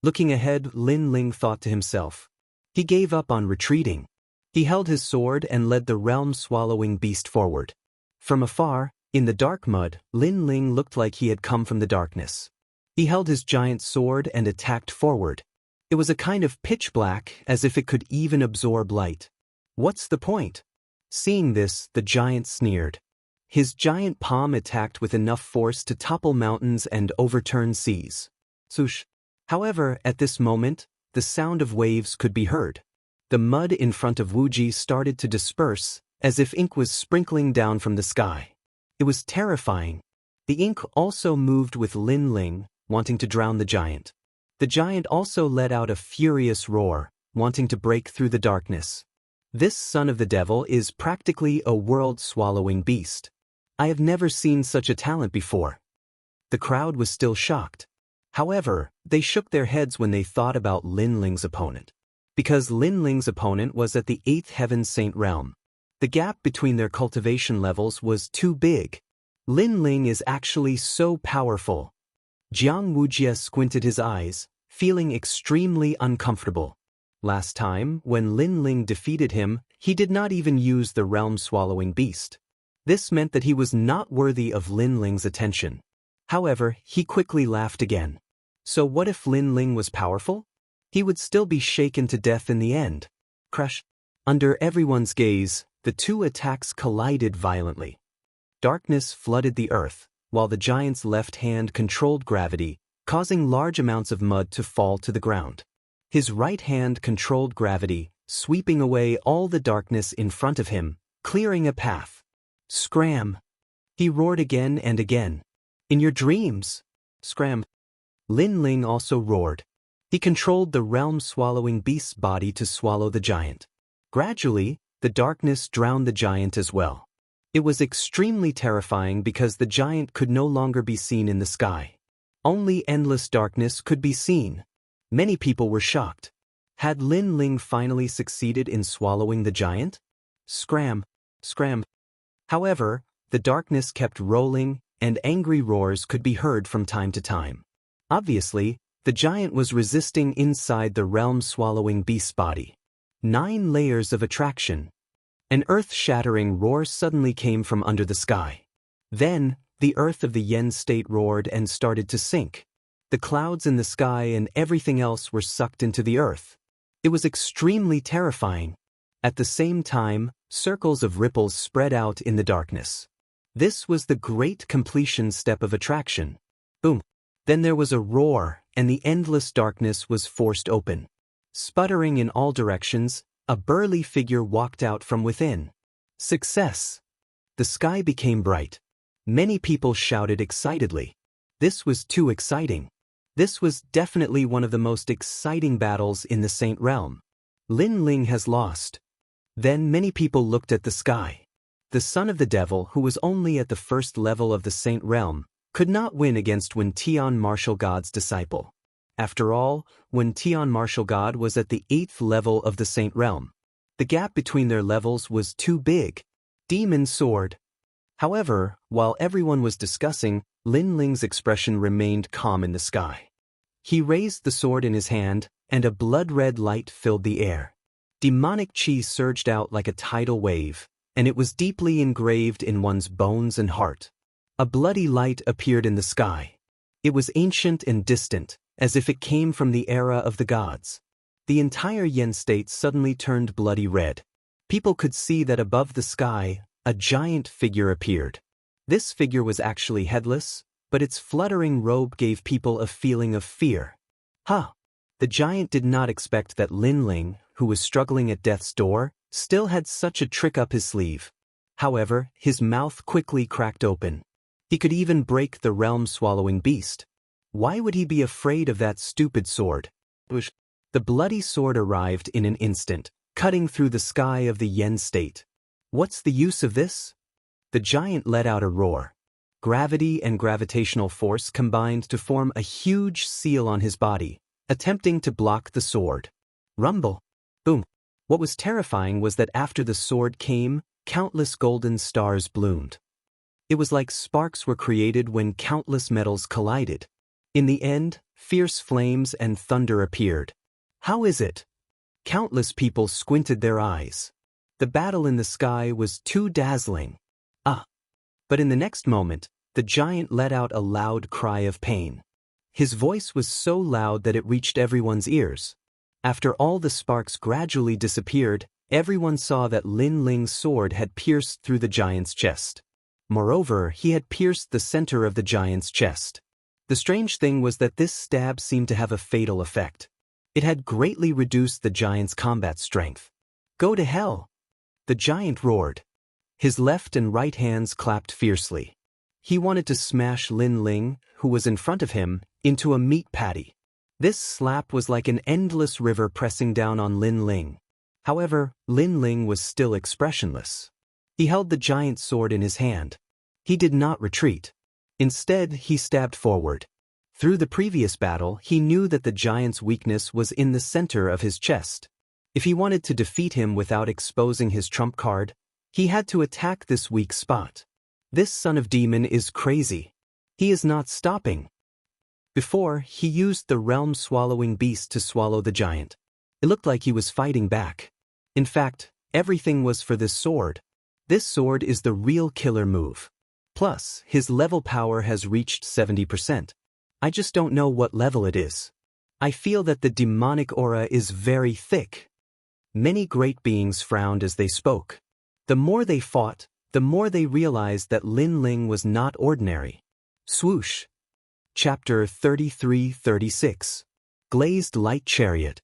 Looking ahead, Lin Ling thought to himself. He gave up on retreating. He held his sword and led the realm-swallowing beast forward. From afar, in the dark mud, Lin Ling looked like he had come from the darkness. He held his giant sword and attacked forward. It was a kind of pitch black, as if it could even absorb light. What's the point? Seeing this, the giant sneered. His giant palm attacked with enough force to topple mountains and overturn seas. Swoosh. However, at this moment, the sound of waves could be heard. The mud in front of Wuji started to disperse, as if ink was sprinkling down from the sky. It was terrifying. The ink also moved with Lin Ling, wanting to drown the giant. The giant also let out a furious roar, wanting to break through the darkness. This son of the devil is practically a world-swallowing beast. I have never seen such a talent before. The crowd was still shocked. However, they shook their heads when they thought about Lin Ling's opponent. because Lin Ling's opponent was at the 8th Heaven Saint realm. The gap between their cultivation levels was too big. Lin Ling is actually so powerful. Jiang Wujie squinted his eyes, feeling extremely uncomfortable. Last time, when Lin Ling defeated him, he did not even use the realm-swallowing beast. This meant that he was not worthy of Lin Ling's attention. However, he quickly laughed again. So what if Lin Ling was powerful? He would still be shaken to death in the end. Crash. Under everyone's gaze, the two attacks collided violently. Darkness flooded the earth, while the giant's left hand controlled gravity, causing large amounts of mud to fall to the ground. His right hand controlled gravity, sweeping away all the darkness in front of him, clearing a path. Scram! He roared again and again. In your dreams! Scram! Lin Ling also roared. He controlled the realm-swallowing beast's body to swallow the giant. Gradually, the darkness drowned the giant as well. It was extremely terrifying because the giant could no longer be seen in the sky. Only endless darkness could be seen. Many people were shocked. Had Lin Ling finally succeeded in swallowing the giant? Scram! Scram! However, the darkness kept rolling, and angry roars could be heard from time to time. Obviously, the giant was resisting inside the realm-swallowing beast's body. 9 layers of attraction. An earth-shattering roar suddenly came from under the sky. Then, the earth of the Yen state roared and started to sink. The clouds in the sky and everything else were sucked into the earth. It was extremely terrifying. At the same time, circles of ripples spread out in the darkness. This was the great completion step of attraction. Boom! Then there was a roar, and the endless darkness was forced open. Sputtering in all directions, a burly figure walked out from within. Success! The sky became bright. Many people shouted excitedly. This was too exciting. This was definitely one of the most exciting battles in the Saint Realm. Lin Ling has lost. Then many people looked at the sky. The son of the devil, who was only at the first level of the Saint Realm, could not win against Wen Tian Martial God's disciple. After all, Wen Tian Martial God was at the 8th level of the Saint Realm. The gap between their levels was too big. Demon Sword. However, while everyone was discussing, Lin Ling's expression remained calm in the sky. He raised the sword in his hand, and a blood-red light filled the air. Demonic chi surged out like a tidal wave, and it was deeply engraved in one's bones and heart. A bloody light appeared in the sky. It was ancient and distant, as if it came from the era of the gods. The entire Yen state suddenly turned bloody red. People could see that above the sky, a giant figure appeared. This figure was actually headless, but its fluttering robe gave people a feeling of fear. The giant did not expect that Lin Ling, who was struggling at death's door, still had such a trick up his sleeve. However, his mouth quickly cracked open. He could even break the realm-swallowing beast. Why would he be afraid of that stupid sword? The bloody sword arrived in an instant, cutting through the sky of the Yen state. What's the use of this? The giant let out a roar. Gravity and gravitational force combined to form a huge seal on his body, attempting to block the sword. Rumble! Boom! What was terrifying was that after the sword came, countless golden stars bloomed. It was like sparks were created when countless metals collided. In the end, fierce flames and thunder appeared. How is it? Countless people squinted their eyes. The battle in the sky was too dazzling. But in the next moment, the giant let out a loud cry of pain. His voice was so loud that it reached everyone's ears. After all the sparks gradually disappeared, everyone saw that Lin Ling's sword had pierced through the giant's chest. Moreover, he had pierced the center of the giant's chest. The strange thing was that this stab seemed to have a fatal effect. It had greatly reduced the giant's combat strength. Go to hell! The giant roared. His left and right hands clapped fiercely. He wanted to smash Lin Ling, who was in front of him, into a meat patty. This slap was like an endless river pressing down on Lin Ling. However, Lin Ling was still expressionless. He held the giant sword in his hand. He did not retreat. Instead, he stabbed forward. Through the previous battle, he knew that the giant's weakness was in the center of his chest. If he wanted to defeat him without exposing his trump card, he had to attack this weak spot. This son of demon is crazy. He is not stopping. Before, he used the realm-swallowing beast to swallow the giant. It looked like he was fighting back. In fact, everything was for this sword. This sword is the real killer move. Plus, his level power has reached 70%. I just don't know what level it is. I feel that the demonic aura is very thick. Many great beings frowned as they spoke. The more they fought, the more they realized that Lin Ling was not ordinary. Swoosh. Chapter 33-36. Glazed Light Chariot.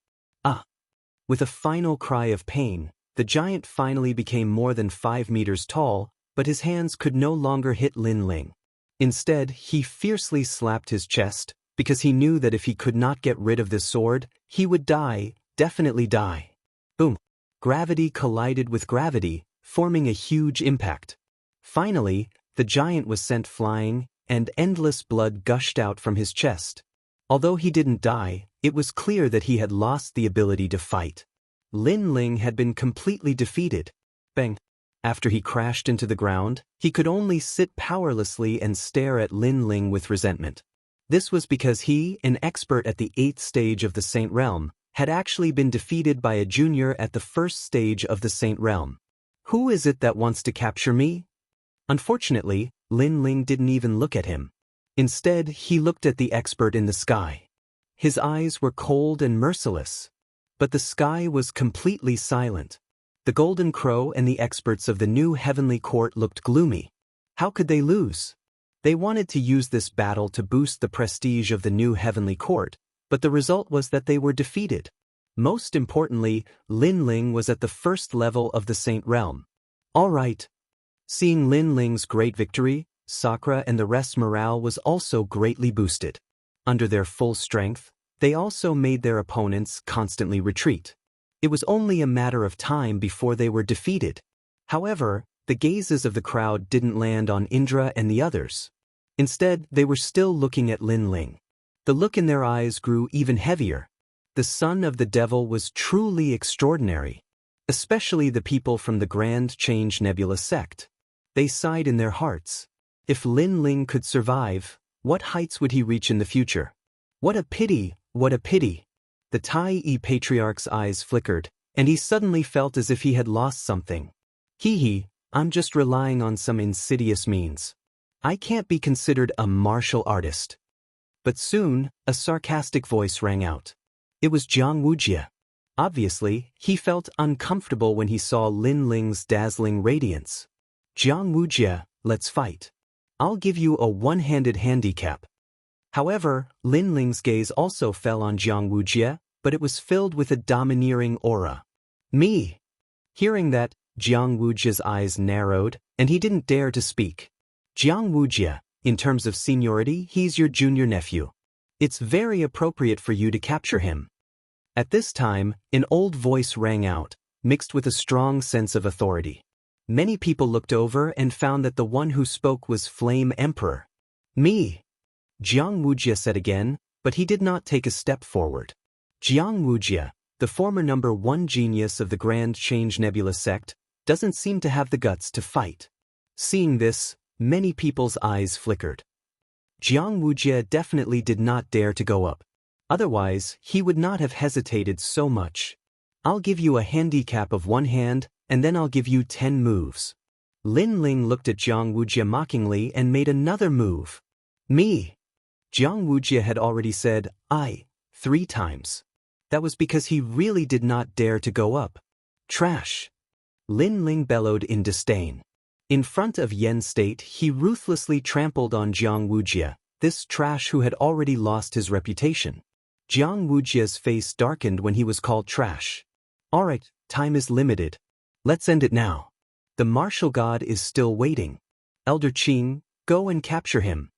With a final cry of pain, the giant finally became more than 5 meters tall, but his hands could no longer hit Lin Ling. Instead, he fiercely slapped his chest, because he knew that if he could not get rid of this sword, he would die, definitely die. Boom. Gravity collided with gravity, forming a huge impact. Finally, the giant was sent flying, and endless blood gushed out from his chest. Although he didn't die, it was clear that he had lost the ability to fight. Lin Ling had been completely defeated. Bang. After he crashed into the ground, he could only sit powerlessly and stare at Lin Ling with resentment. This was because he, an expert at the 8th stage of the Saint Realm, had actually been defeated by a junior at the 1st stage of the Saint Realm. Who is it that wants to capture me? Unfortunately, Lin Ling didn't even look at him. Instead, he looked at the expert in the sky. His eyes were cold and merciless. But the sky was completely silent. The Golden Crow and the experts of the new heavenly court looked gloomy. How could they lose? They wanted to use this battle to boost the prestige of the new heavenly court, but the result was that they were defeated. Most importantly, Lin Ling was at the 1st level of the Saint Realm. All right. Seeing Lin Ling's great victory, Sakura and the rest's morale was also greatly boosted. Under their full strength, they also made their opponents constantly retreat. It was only a matter of time before they were defeated. However, the gazes of the crowd didn't land on Indra and the others. Instead, they were still looking at Lin Ling. The look in their eyes grew even heavier. The son of the devil was truly extraordinary. Especially the people from the Grand Change Nebula sect. They sighed in their hearts. If Lin Ling could survive, what heights would he reach in the future? What a pity, what a pity. The Tai Patriarch's eyes flickered, and he suddenly felt as if he had lost something. Hee, I'm just relying on some insidious means. I can't be considered a martial artist. But soon, a sarcastic voice rang out. It was Jiang Wujie. Obviously, he felt uncomfortable when he saw Lin Ling's dazzling radiance. Jiang Wujie, let's fight. I'll give you a one-handed handicap. However, Lin Ling's gaze also fell on Jiang Wujie, but it was filled with a domineering aura. Me. Hearing that, Jiang Wujie's eyes narrowed, and he didn't dare to speak. Jiang Wujie, in terms of seniority, he's your junior nephew. It's very appropriate for you to capture him. At this time, an old voice rang out, mixed with a strong sense of authority. Many people looked over and found that the one who spoke was Flame Emperor. Me. Jiang Wujie said again, but he did not take a step forward. Jiang Wujie, the former number 1 genius of the Grand Change Nebula sect, doesn't seem to have the guts to fight. Seeing this, many people's eyes flickered. Jiang Wujie definitely did not dare to go up. Otherwise, he would not have hesitated so much. I'll give you a handicap of 1 hand, and then I'll give you 10 moves. Lin Ling looked at Jiang Wujie mockingly and made another move. Me. Jiang Wujie had already said, I, 3 times. That was because he really did not dare to go up. Trash. Lin Ling bellowed in disdain. In front of Yen State, he ruthlessly trampled on Jiang Wujie, this trash who had already lost his reputation. Jiang Wujie's face darkened when he was called trash. Alright, time is limited. Let's end it now. The martial god is still waiting. Elder Qing, go and capture him.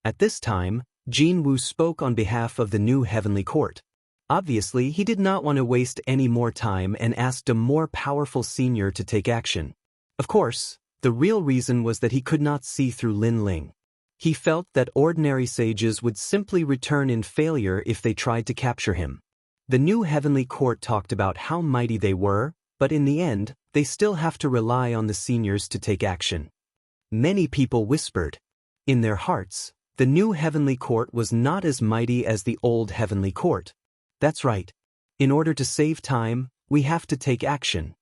At this time, Jin Wu spoke on behalf of the new heavenly court. Obviously, he did not want to waste any more time and asked a more powerful senior to take action. Of course, the real reason was that he could not see through Lin Ling. He felt that ordinary sages would simply return in failure if they tried to capture him. The new heavenly court talked about how mighty they were, but in the end, they still have to rely on the seniors to take action. Many people whispered. In their hearts, the new heavenly court was not as mighty as the old heavenly court. That's right. In order to save time, we have to take action.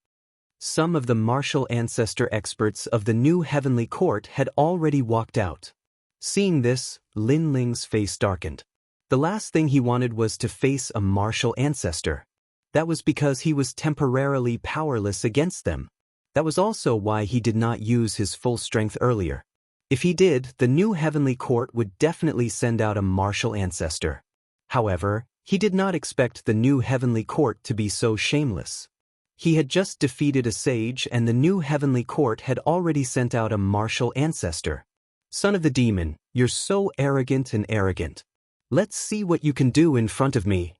Some of the martial ancestor experts of the new heavenly court had already walked out. Seeing this, Lin Ling's face darkened. The last thing he wanted was to face a martial ancestor. That was because he was temporarily powerless against them. That was also why he did not use his full strength earlier. If he did, the new heavenly court would definitely send out a martial ancestor. However, he did not expect the new heavenly court to be so shameless. He had just defeated a sage and the new heavenly court had already sent out a martial ancestor. Son of the demon, you're so arrogant and arrogant. Let's see what you can do in front of me.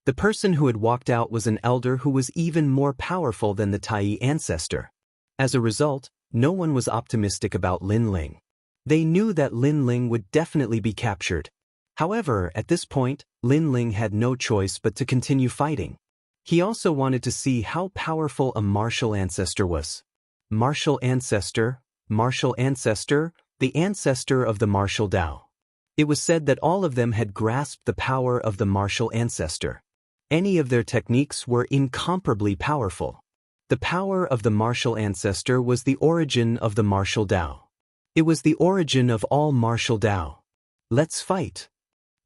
The person who had walked out was an elder who was even more powerful than the Tai ancestor. As a result, no one was optimistic about Lin Ling. They knew that Lin Ling would definitely be captured. However, at this point, Lin Ling had no choice but to continue fighting. He also wanted to see how powerful a martial ancestor was. Martial ancestor, the ancestor of the martial Tao. It was said that all of them had grasped the power of the martial ancestor. Any of their techniques were incomparably powerful. The power of the martial ancestor was the origin of the martial Tao. It was the origin of all martial Tao. Let's fight.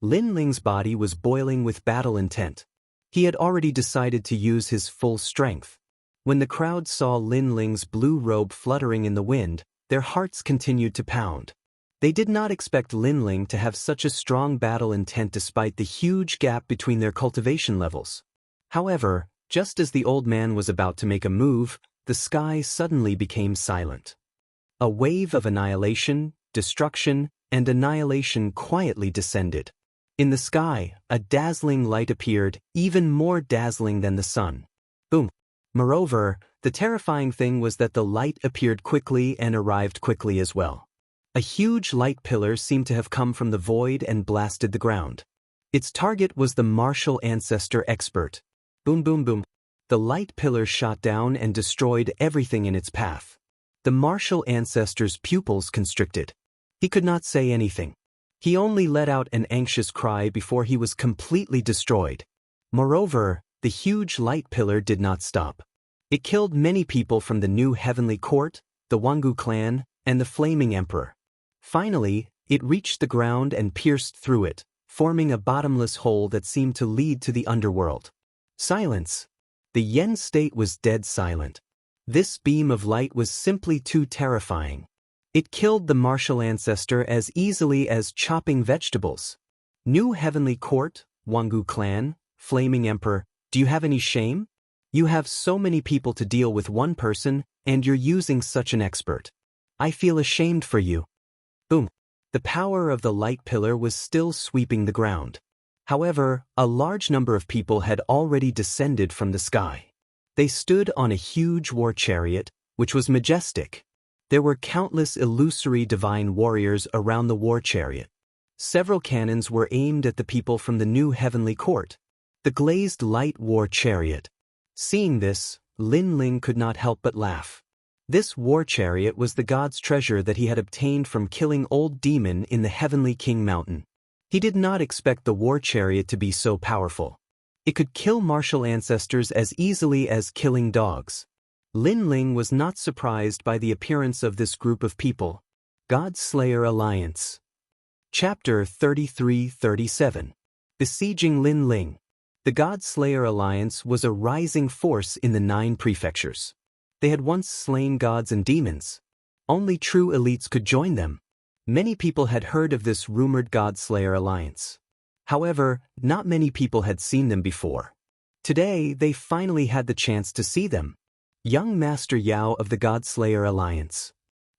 Lin Ling's body was boiling with battle intent. He had already decided to use his full strength. When the crowd saw Lin Ling's blue robe fluttering in the wind, their hearts continued to pound. They did not expect Lin Ling to have such a strong battle intent despite the huge gap between their cultivation levels. However, just as the old man was about to make a move, the sky suddenly became silent. A wave of annihilation, destruction, and annihilation quietly descended. In the sky, a dazzling light appeared, even more dazzling than the sun. Boom! Moreover, the terrifying thing was that the light appeared quickly and arrived quickly as well. A huge light pillar seemed to have come from the void and blasted the ground. Its target was the martial ancestor expert. Boom boom boom. The light pillar shot down and destroyed everything in its path. The martial ancestor's pupils constricted. He could not say anything. He only let out an anxious cry before he was completely destroyed. Moreover, the huge light pillar did not stop. It killed many people from the new heavenly court, the Wangu clan, and the flaming emperor. Finally, it reached the ground and pierced through it, forming a bottomless hole that seemed to lead to the underworld. Silence. The Yen state was dead silent. This beam of light was simply too terrifying. It killed the martial ancestor as easily as chopping vegetables. New heavenly court, Wangu clan, flaming emperor, do you have any shame? You have so many people to deal with one person, and you're using such an expert. I feel ashamed for you. Boom. The power of the light pillar was still sweeping the ground. However, a large number of people had already descended from the sky. They stood on a huge war chariot, which was majestic. There were countless illusory divine warriors around the war chariot. Several cannons were aimed at the people from the new heavenly court. The glazed light war chariot. Seeing this, Lin Ling could not help but laugh. This war chariot was the god's treasure that he had obtained from killing Old Demon in the Heavenly King Mountain. He did not expect the war chariot to be so powerful. It could kill martial ancestors as easily as killing dogs. Lin Ling was not surprised by the appearance of this group of people. God Slayer Alliance. Chapter 33-37. Besieging Lin Ling. The God Slayer Alliance was a rising force in the 9 prefectures. They had once slain gods and demons. Only true elites could join them. Many people had heard of this rumored God Slayer Alliance. However, not many people had seen them before. Today, they finally had the chance to see them. Young Master Yao of the God Slayer Alliance.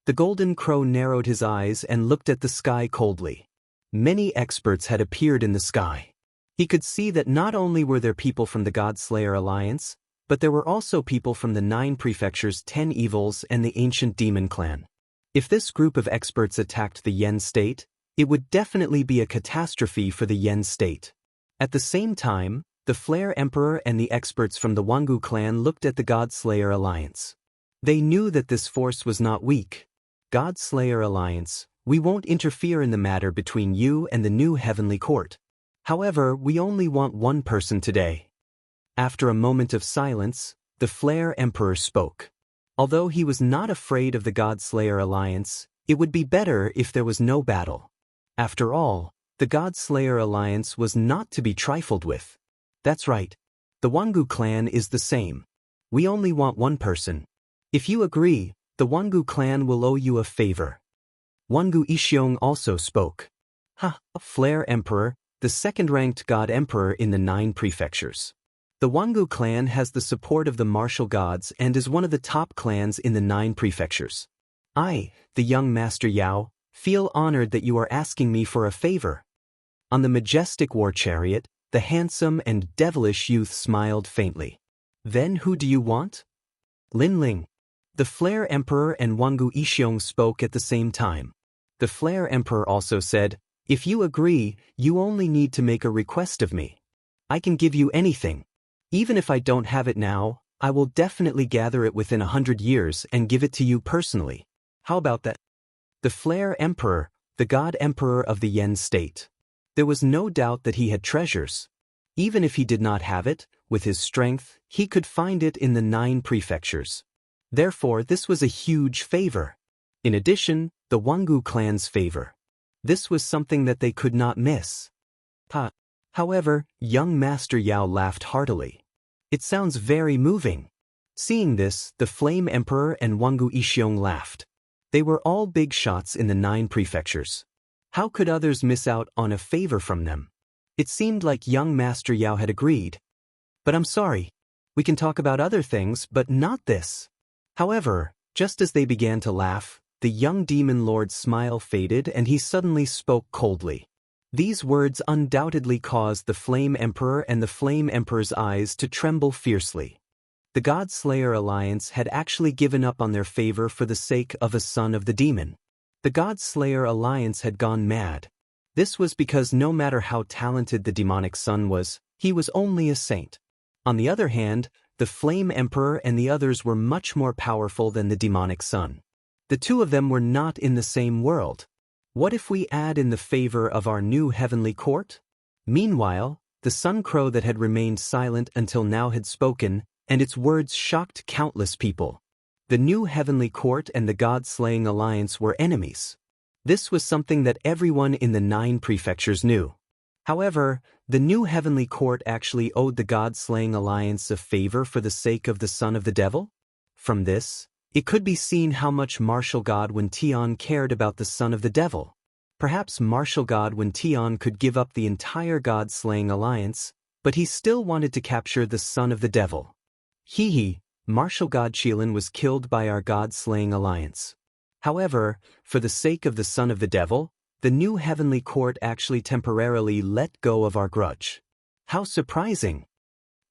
The Golden Crow narrowed his eyes and looked at the sky coldly. Many experts had appeared in the sky. He could see that not only were there people from the God Slayer Alliance, but there were also people from the 9 prefectures, 10 evils, and the ancient demon clan. If this group of experts attacked the Yen state, it would definitely be a catastrophe for the Yen state. At the same time, The Flare Emperor and the experts from the Wangu clan looked at the God-Slayer Alliance. They knew that this force was not weak. God-Slayer Alliance, we won't interfere in the matter between you and the new heavenly court. However, we only want one person today. After a moment of silence, the Flare Emperor spoke. Although he was not afraid of the God-Slayer Alliance, it would be better if there was no battle. After all, the God-Slayer Alliance was not to be trifled with. That's right. The Wangu clan is the same. We only want one person. If you agree, the Wangu clan will owe you a favor. Wangu Ishiong also spoke. Flare Emperor, the second-ranked God Emperor in the 9 prefectures. The Wangu clan has the support of the martial gods and is one of the top clans in the 9 prefectures. I, the young Master Yao, feel honored that you are asking me for a favor. On the majestic war chariot, the handsome and devilish youth smiled faintly. Then who do you want? Lin Ling. The Flare Emperor and Wangu Ishiong spoke at the same time. The Flare Emperor also said, if you agree, you only need to make a request of me. I can give you anything. Even if I don't have it now, I will definitely gather it within 100 years and give it to you personally. How about that? The Flare Emperor, the God Emperor of the Yen state. There was no doubt that he had treasures. Even if he did not have it, with his strength, he could find it in the 9 prefectures. Therefore, this was a huge favor. In addition, the Wangu clan's favor. This was something that they could not miss. However, young Master Yao laughed heartily. It sounds very moving. Seeing this, the Flame Emperor and Wangu Ishiong laughed. They were all big shots in the 9 prefectures. How could others miss out on a favor from them? It seemed like young Master Yao had agreed. But I'm sorry. We can talk about other things, but not this. However, just as they began to laugh, the young demon lord's smile faded and he suddenly spoke coldly. These words undoubtedly caused the Flame Emperor and the Flame Emperor's eyes to tremble fiercely. The God-Slayer Alliance had actually given up on their favor for the sake of a son of the demon. The God-Slayer Alliance had gone mad. This was because no matter how talented the demonic son was, he was only a saint. On the other hand, the Flame Emperor and the others were much more powerful than the demonic son. The two of them were not in the same world. What if we add in the favor of our new heavenly court? Meanwhile, the Sun Crow that had remained silent until now had spoken, and its words shocked countless people. The new heavenly court and the God-Slaying Alliance were enemies. This was something that everyone in the 9 prefectures knew. However, the new heavenly court actually owed the God-Slaying Alliance a favor for the sake of the son of the devil? From this, it could be seen how much Martial God Wen Tian cared about the son of the devil. Perhaps Martial God Wen Tian could give up the entire God-Slaying Alliance, but he still wanted to capture the son of the devil. Martial God Qilin was killed by our God-Slaying Alliance. However, for the sake of the son of the devil, the new heavenly court actually temporarily let go of our grudge. How surprising!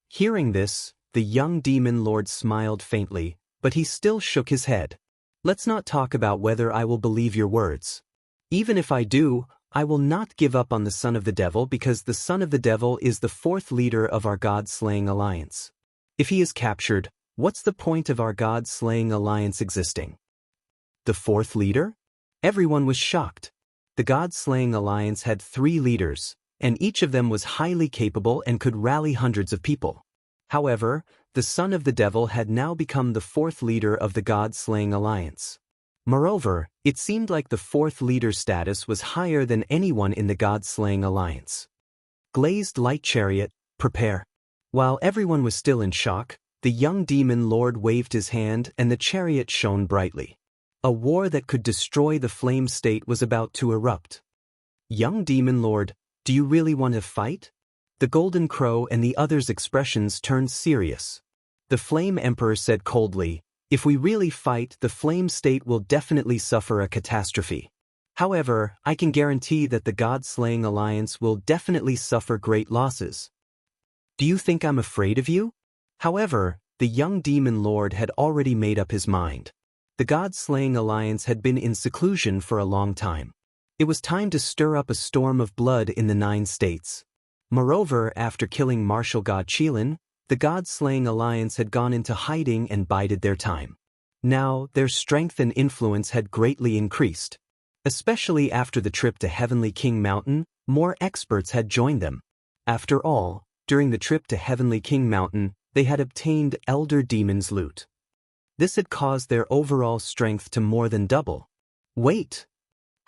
Hearing this, the young demon lord smiled faintly, but he still shook his head. Let's not talk about whether I will believe your words. Even if I do, I will not give up on the son of the devil because the son of the devil is the 4th leader of our God-Slaying Alliance. If he is captured, what's the point of our God-Slaying Alliance existing? The 4th leader? Everyone was shocked. The God-Slaying Alliance had 3 leaders, and each of them was highly capable and could rally hundreds of people. However, the son of the devil had now become the 4th leader of the God-Slaying Alliance. Moreover, it seemed like the 4th leader's status was higher than anyone in the God-Slaying Alliance. Glazed light chariot, prepare. While everyone was still in shock, the young demon lord waved his hand and the chariot shone brightly. A war that could destroy the flame state was about to erupt. Young demon lord, do you really want to fight? The golden crow and the others' expressions turned serious. The Flame Emperor said coldly, if we really fight, the flame state will definitely suffer a catastrophe. However, I can guarantee that the God-Slaying Alliance will definitely suffer great losses. Do you think I'm afraid of you? However, the young demon lord had already made up his mind. The God-Slaying Alliance had been in seclusion for a long time. It was time to stir up a storm of blood in the 9 states. Moreover, after killing martial god Qilin, the god-slaying alliance had gone into hiding and bided their time. Now, their strength and influence had greatly increased. Especially after the trip to Heavenly King Mountain, more experts had joined them. After all, during the trip to Heavenly King Mountain, they had obtained Elder Demon's loot. This had caused their overall strength to more than double. Wait!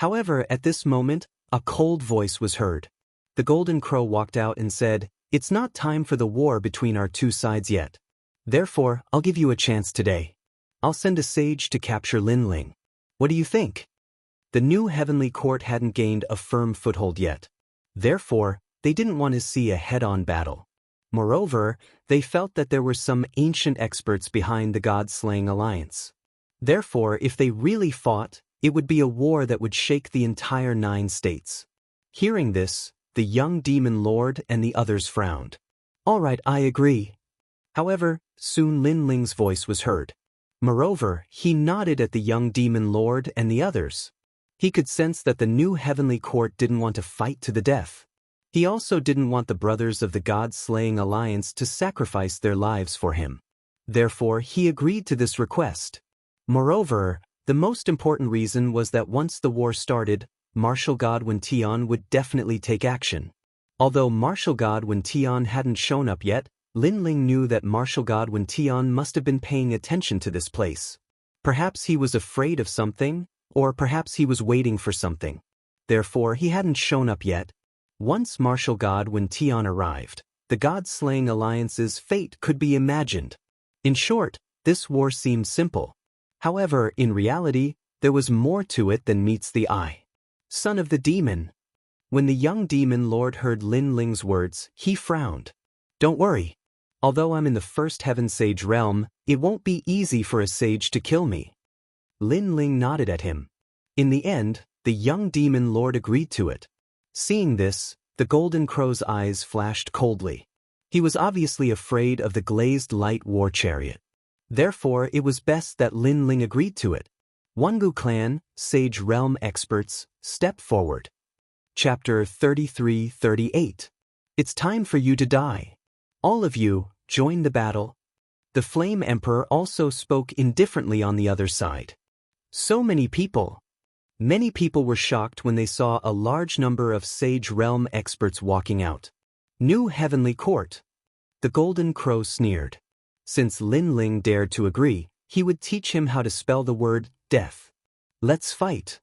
However, at this moment, a cold voice was heard. The Golden Crow walked out and said, "It's not time for the war between our two sides yet. Therefore, I'll give you a chance today. I'll send a sage to capture Lin Ling. What do you think?" The new heavenly court hadn't gained a firm foothold yet. Therefore, they didn't want to see a head-on battle. Moreover, they felt that there were some ancient experts behind the god-slaying alliance. Therefore, if they really fought, it would be a war that would shake the entire 9 states. Hearing this, the young demon lord and the others frowned. "All right, I agree." However, soon Lin Ling's voice was heard. Moreover, he nodded at the young demon lord and the others. He could sense that the new heavenly court didn't want to fight to the death. He also didn't want the brothers of the god-slaying alliance to sacrifice their lives for him. Therefore, he agreed to this request. Moreover, the most important reason was that once the war started, Martial God Wen Tian would definitely take action. Although Martial God Wen Tian hadn't shown up yet, Lin Ling knew that Martial God Wen Tian must have been paying attention to this place. Perhaps he was afraid of something, or perhaps he was waiting for something. Therefore, he hadn't shown up yet. Once Martial God Wen Tian arrived, the god-slaying alliance's fate could be imagined. In short, this war seemed simple. However, in reality, there was more to it than meets the eye. Son of the demon. When the young demon lord heard Lin Ling's words, he frowned. "Don't worry. Although I'm in the first heaven sage realm, it won't be easy for a sage to kill me." Lin Ling nodded at him. In the end, the young demon lord agreed to it. Seeing this, the Golden Crow's eyes flashed coldly. He was obviously afraid of the glazed light war chariot. Therefore, it was best that Lin Ling agreed to it. Wangu Clan, Sage Realm Experts, step forward. Chapter 33-38. It's time for you to die. All of you, join the battle. The Flame Emperor also spoke indifferently on the other side. So many people. Many people were shocked when they saw a large number of Sage Realm experts walking out. New Heavenly Court. The Golden Crow sneered. Since Lin Ling dared to agree, he would teach him how to spell the word death. Let's fight.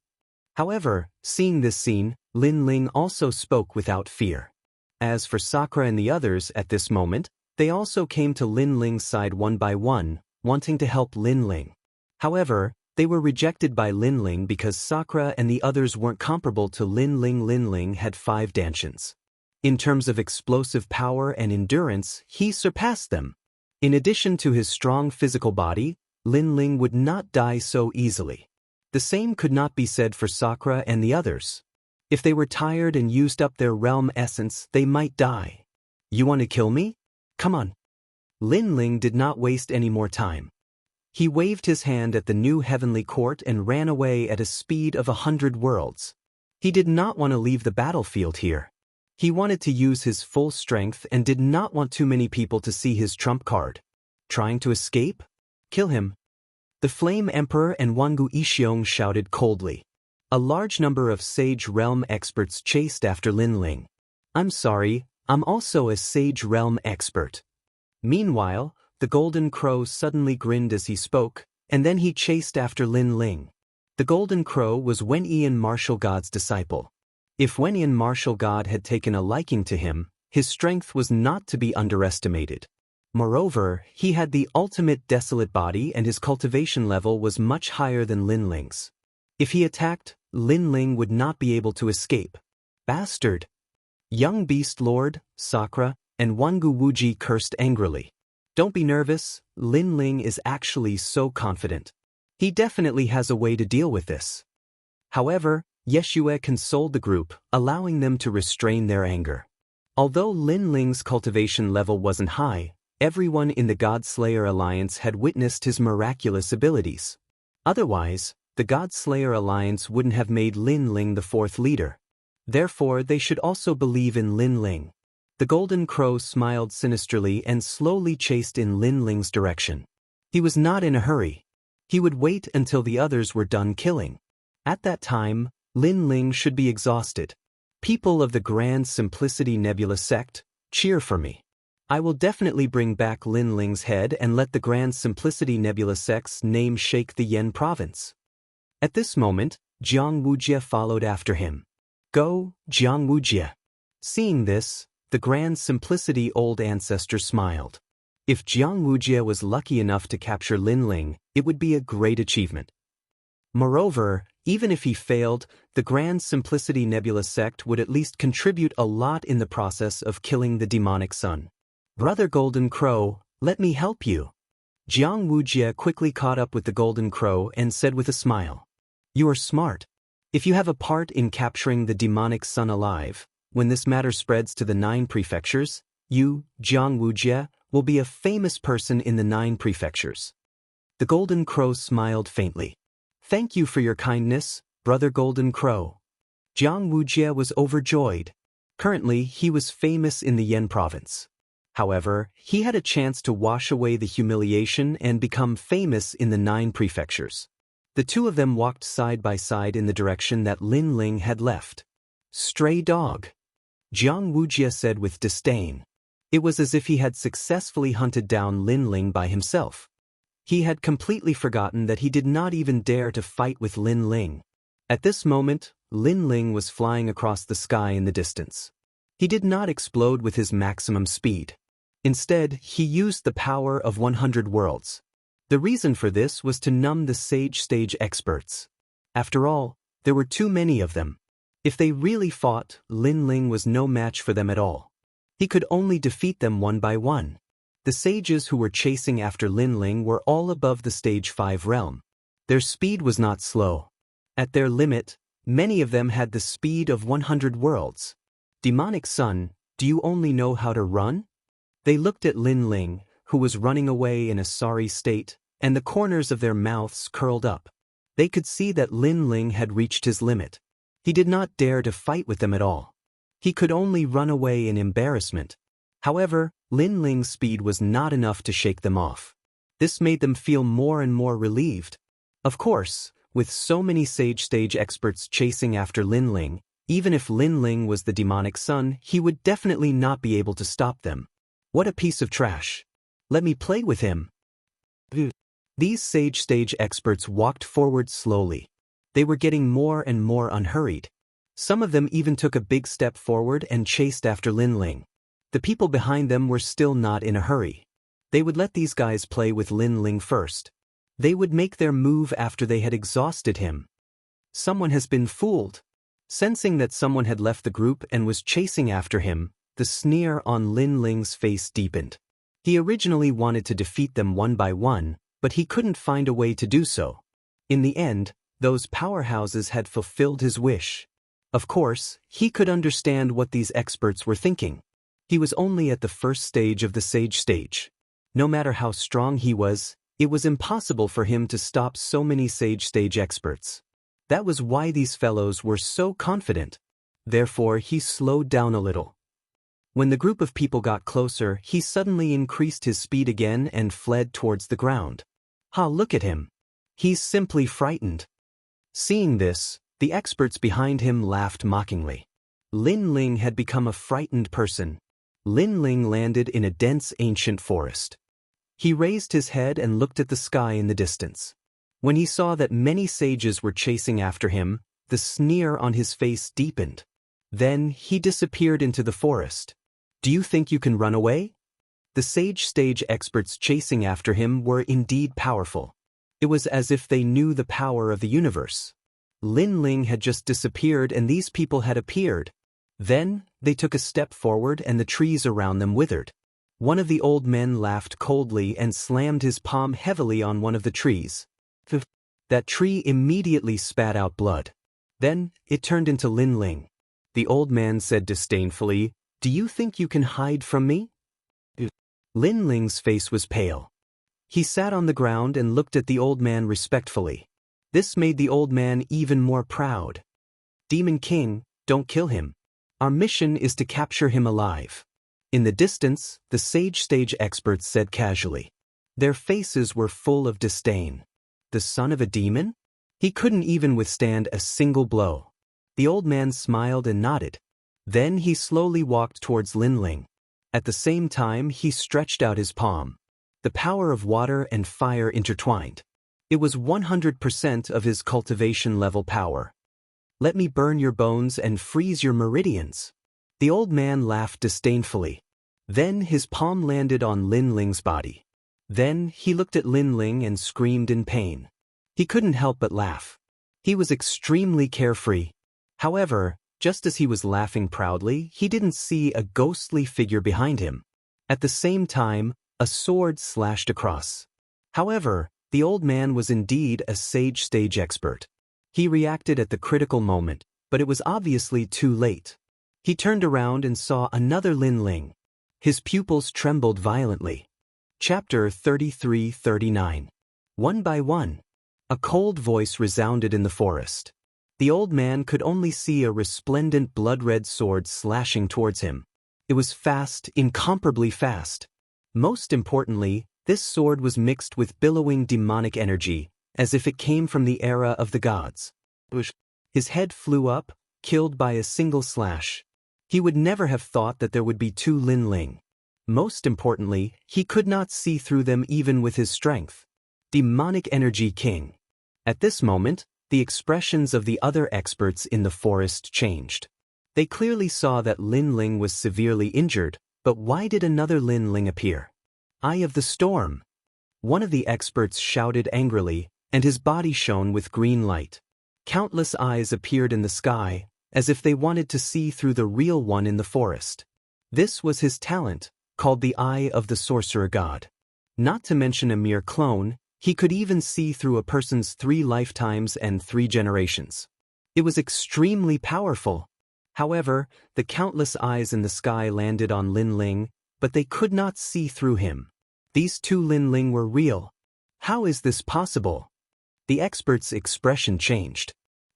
However, seeing this scene, Lin Ling also spoke without fear. As for Sakura and the others at this moment, they also came to Lin Ling's side one by one, wanting to help Lin Ling. However, they were rejected by Lin Ling because Sakura and the others weren't comparable to Lin Ling. Lin Ling had 5 dantians. In terms of explosive power and endurance, he surpassed them. In addition to his strong physical body, Lin Ling would not die so easily. The same could not be said for Sakura and the others. If they were tired and used up their realm essence, they might die. You want to kill me? Come on. Lin Ling did not waste any more time. He waved his hand at the new heavenly court and ran away at a speed of 100 worlds. He did not want to leave the battlefield here. He wanted to use his full strength and did not want too many people to see his trump card. Trying to escape? Kill him. The Flame Emperor and Wangu Ishiong shouted coldly. A large number of Sage Realm experts chased after Lin Ling. I'm sorry, I'm also a Sage Realm expert. Meanwhile, the Golden Crow suddenly grinned as he spoke, and then he chased after Lin Ling. The Golden Crow was Wen Ian Martial God's disciple. If Wen Ian Martial God had taken a liking to him, his strength was not to be underestimated. Moreover, he had the ultimate desolate body and his cultivation level was much higher than Lin Ling's. If he attacked, Lin Ling would not be able to escape. Bastard! Young Beast Lord, Sakura, and Wangu Wuji cursed angrily. Don't be nervous, Lin Ling is actually so confident. He definitely has a way to deal with this. However, Yeshua consoled the group, allowing them to restrain their anger. Although Lin Ling's cultivation level wasn't high, everyone in the God-Slayer Alliance had witnessed his miraculous abilities. Otherwise, the God-Slayer Alliance wouldn't have made Lin Ling the 4th leader. Therefore, they should also believe in Lin Ling. The golden crow smiled sinisterly and slowly chased in Lin Ling's direction. He was not in a hurry. He would wait until the others were done killing. At that time, Lin Ling should be exhausted. People of the Grand Simplicity Nebula sect, cheer for me. I will definitely bring back Lin Ling's head and let the Grand Simplicity Nebula sect's name shake the Yen province. At this moment, Jiang Wujie followed after him. Go, Jiang Wujie. Seeing this, the Grand Simplicity Old Ancestor smiled. If Jiang Wujie was lucky enough to capture Lin Ling, it would be a great achievement. Moreover, even if he failed, the Grand Simplicity Nebula sect would at least contribute a lot in the process of killing the demonic sun. Brother Golden Crow, let me help you. Jiang Wujie quickly caught up with the Golden Crow and said with a smile. You are smart. If you have a part in capturing the demonic sun alive, when this matter spreads to the 9 prefectures, you, Jiang Wujie, will be a famous person in the 9 prefectures. The Golden Crow smiled faintly. Thank you for your kindness, Brother Golden Crow. Jiang Wujie was overjoyed. Currently, he was famous in the Yen province. However, he had a chance to wash away the humiliation and become famous in the 9 prefectures. The two of them walked side by side in the direction that Lin Ling had left. Stray dog. Jiang Wujie said with disdain. It was as if he had successfully hunted down Lin Ling by himself. He had completely forgotten that he did not even dare to fight with Lin Ling. At this moment, Lin Ling was flying across the sky in the distance. He did not explode with his maximum speed. Instead, he used the power of 100 worlds. The reason for this was to numb the Sage Stage experts. After all, there were too many of them. If they really fought, Lin Ling was no match for them at all. He could only defeat them one by one. The sages who were chasing after Lin Ling were all above the Stage 5 realm. Their speed was not slow. At their limit, many of them had the speed of 100 worlds. Demonic Sun, do you only know how to run? They looked at Lin Ling, who was running away in a sorry state, and the corners of their mouths curled up. They could see that Lin Ling had reached his limit. He did not dare to fight with them at all. He could only run away in embarrassment. However, Lin Ling's speed was not enough to shake them off. This made them feel more and more relieved. Of course, with so many Sage Stage experts chasing after Lin Ling, even if Lin Ling was the demonic sun, he would definitely not be able to stop them. What a piece of trash. Let me play with him. These Sage Stage experts walked forward slowly. They were getting more and more unhurried. Some of them even took a big step forward and chased after Lin Ling. The people behind them were still not in a hurry. They would let these guys play with Lin Ling first. They would make their move after they had exhausted him. Someone has been fooled. Sensing that someone had left the group and was chasing after him, the sneer on Lin Ling's face deepened. He originally wanted to defeat them one by one, but he couldn't find a way to do so. In the end, those powerhouses had fulfilled his wish. Of course, he could understand what these experts were thinking. He was only at the first stage of the Sage Stage. No matter how strong he was, it was impossible for him to stop so many Sage Stage experts. That was why these fellows were so confident. Therefore, he slowed down a little. When the group of people got closer, he suddenly increased his speed again and fled towards the ground. Ha, look at him. He's simply frightened. Seeing this, the experts behind him laughed mockingly. Lin Ling had become a frightened person. Lin Ling landed in a dense ancient forest. He raised his head and looked at the sky in the distance. When he saw that many sages were chasing after him, the sneer on his face deepened. Then he disappeared into the forest. Do you think you can run away? The Sage Stage experts chasing after him were indeed powerful. It was as if they knew the power of the universe. Lin Ling had just disappeared and these people had appeared. Then, they took a step forward and the trees around them withered. One of the old men laughed coldly and slammed his palm heavily on one of the trees. That tree immediately spat out blood. Then, it turned into Lin Ling. The old man said disdainfully, "Do you think you can hide from me?" Lin Ling's face was pale. He sat on the ground and looked at the old man respectfully. This made the old man even more proud. "Demon King, don't kill him. Our mission is to capture him alive." In the distance, the sage stage experts said casually. Their faces were full of disdain. The son of a demon? He couldn't even withstand a single blow. The old man smiled and nodded. Then he slowly walked towards Linling. At the same time, he stretched out his palm. The power of water and fire intertwined. It was 100% of his cultivation level power. Let me burn your bones and freeze your meridians. The old man laughed disdainfully. Then his palm landed on Linling's body. Then he looked at Linling and screamed in pain. He couldn't help but laugh. He was extremely carefree. However, just as he was laughing proudly, he didn't see a ghostly figure behind him. At the same time, a sword slashed across. However, the old man was indeed a sage stage expert. He reacted at the critical moment, but it was obviously too late. He turned around and saw another Linling. His pupils trembled violently. Chapter 33-39. One by one. A cold voice resounded in the forest. The old man could only see a resplendent blood-red sword slashing towards him. It was fast, incomparably fast. Most importantly, this sword was mixed with billowing demonic energy, as if it came from the era of the gods. His head flew up, killed by a single slash. He would never have thought that there would be two Linling. Most importantly, he could not see through them even with his strength. Demonic energy king. At this moment, the expressions of the other experts in the forest changed. They clearly saw that Linling was severely injured, but why did another Linling appear? Eye of the storm. One of the experts shouted angrily, and his body shone with green light. Countless eyes appeared in the sky, as if they wanted to see through the real one in the forest. This was his talent, called the Eye of the Sorcerer God. Not to mention a mere clone, he could even see through a person's 3 lifetimes and 3 generations. It was extremely powerful. However, the countless eyes in the sky landed on Linling, but they could not see through him. These two Linling were real. How is this possible? The expert's expression changed.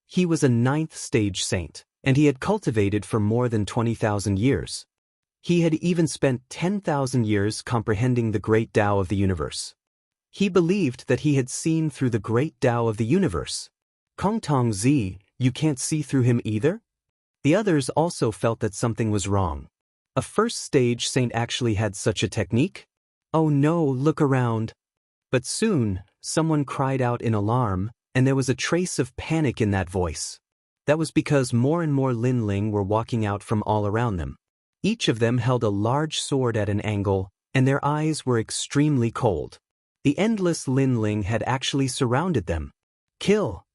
He was a 9th stage saint, and he had cultivated for more than 20,000 years. He had even spent 10,000 years comprehending the great Tao of the universe. He believed that he had seen through the great Tao of the universe. Kong Tong Zi, you can't see through him either? The others also felt that something was wrong. A 1st stage saint actually had such a technique? Oh no, look around. But soon, someone cried out in alarm, and there was a trace of panic in that voice. That was because more and more Linling were walking out from all around them. Each of them held a large sword at an angle, and their eyes were extremely cold. The endless Linling had actually surrounded them. Kill!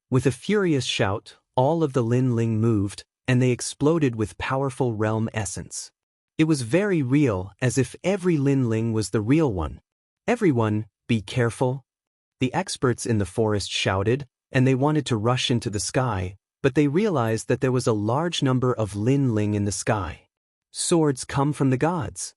With a furious shout, all of the Linling moved, and they exploded with powerful realm essence. It was very real, as if every Linling was the real one. Everyone, be careful. The experts in the forest shouted, and they wanted to rush into the sky, but they realized that there was a large number of Linling in the sky. Swords come from the gods.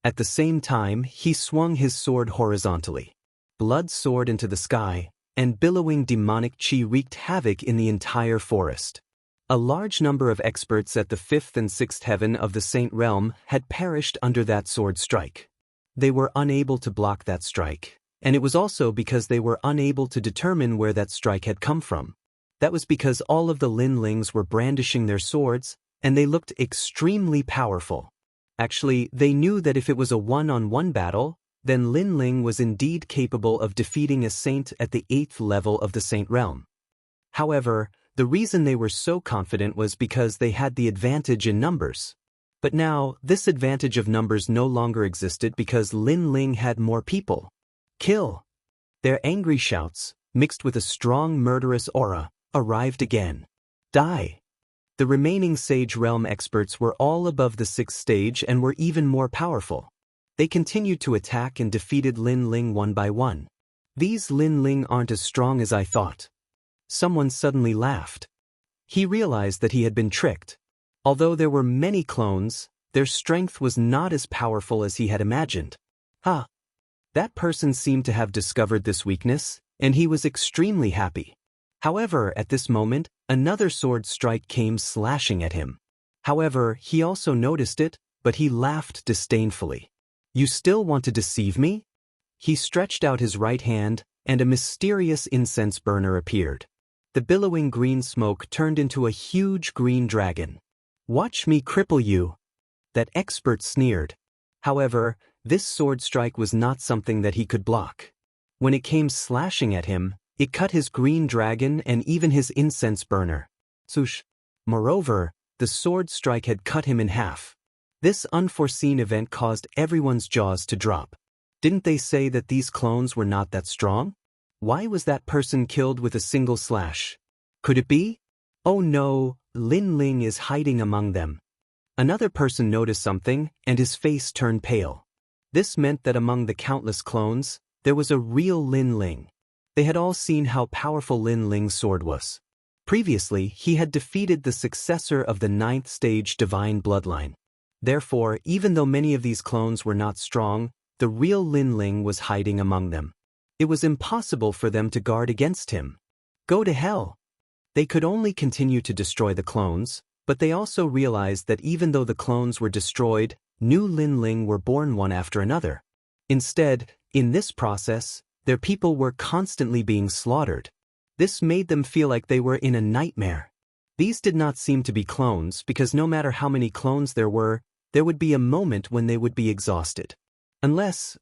At the same time, he swung his sword horizontally. Blood soared into the sky, and billowing demonic chi wreaked havoc in the entire forest. A large number of experts at the 5th and 6th heaven of the Saint Realm had perished under that sword strike. They were unable to block that strike, and it was also because they were unable to determine where that strike had come from. That was because all of the Linlings were brandishing their swords, and they looked extremely powerful. Actually, they knew that if it was a one-on-one battle, then Linling was indeed capable of defeating a saint at the 8th level of the Saint Realm. However, the reason they were so confident was because they had the advantage in numbers. But now, this advantage of numbers no longer existed because Linling had more people. Kill! Their angry shouts, mixed with a strong murderous aura, arrived again. Die! The remaining Sage Realm experts were all above the 6th stage and were even more powerful. They continued to attack and defeated Linling one by one. These Linling aren't as strong as I thought. Someone suddenly laughed. He realized that he had been tricked. Although there were many clones, their strength was not as powerful as he had imagined. Ha! That person seemed to have discovered this weakness, and he was extremely happy. However, at this moment, another sword strike came slashing at him. However, he also noticed it, but he laughed disdainfully. "You still want to deceive me?" He stretched out his right hand, and a mysterious incense burner appeared. The billowing green smoke turned into a huge green dragon. "Watch me cripple you," that expert sneered. However, this sword strike was not something that he could block. When it came slashing at him, it cut his green dragon and even his incense burner. Swoosh. Moreover, the sword strike had cut him in half. This unforeseen event caused everyone's jaws to drop. Didn't they say that these clones were not that strong? Why was that person killed with a single slash? Could it be? Oh no, Lin Ling is hiding among them. Another person noticed something, and his face turned pale. This meant that among the countless clones, there was a real Lin Ling. They had all seen how powerful Lin Ling's sword was. Previously, he had defeated the successor of the 9th stage divine bloodline. Therefore, even though many of these clones were not strong, the real Lin Ling was hiding among them. It was impossible for them to guard against him. Go to hell! They could only continue to destroy the clones, but they also realized that even though the clones were destroyed, new Lin Ling were born one after another. Instead, in this process, their people were constantly being slaughtered. This made them feel like they were in a nightmare. These did not seem to be clones because no matter how many clones there would be a moment when they would be exhausted. Unless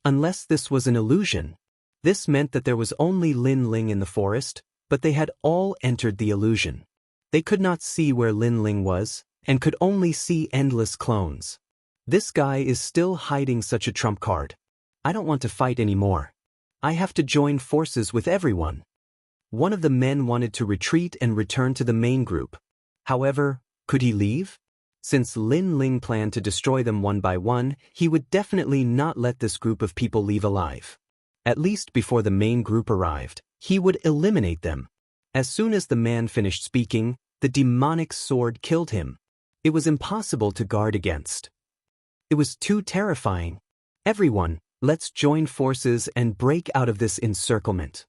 this was an illusion. This meant that there was only Lin Ling in the forest, but they had all entered the illusion. They could not see where Lin Ling was, and could only see endless clones. This guy is still hiding such a trump card. I don't want to fight anymore. I have to join forces with everyone. One of the men wanted to retreat and return to the main group. However, could he leave? Since Lin Ling planned to destroy them one by one, he would definitely not let this group of people leave alive. At least before the main group arrived, he would eliminate them. As soon as the man finished speaking, the demonic sword killed him. It was impossible to guard against. It was too terrifying. Everyone, let's join forces and break out of this encirclement.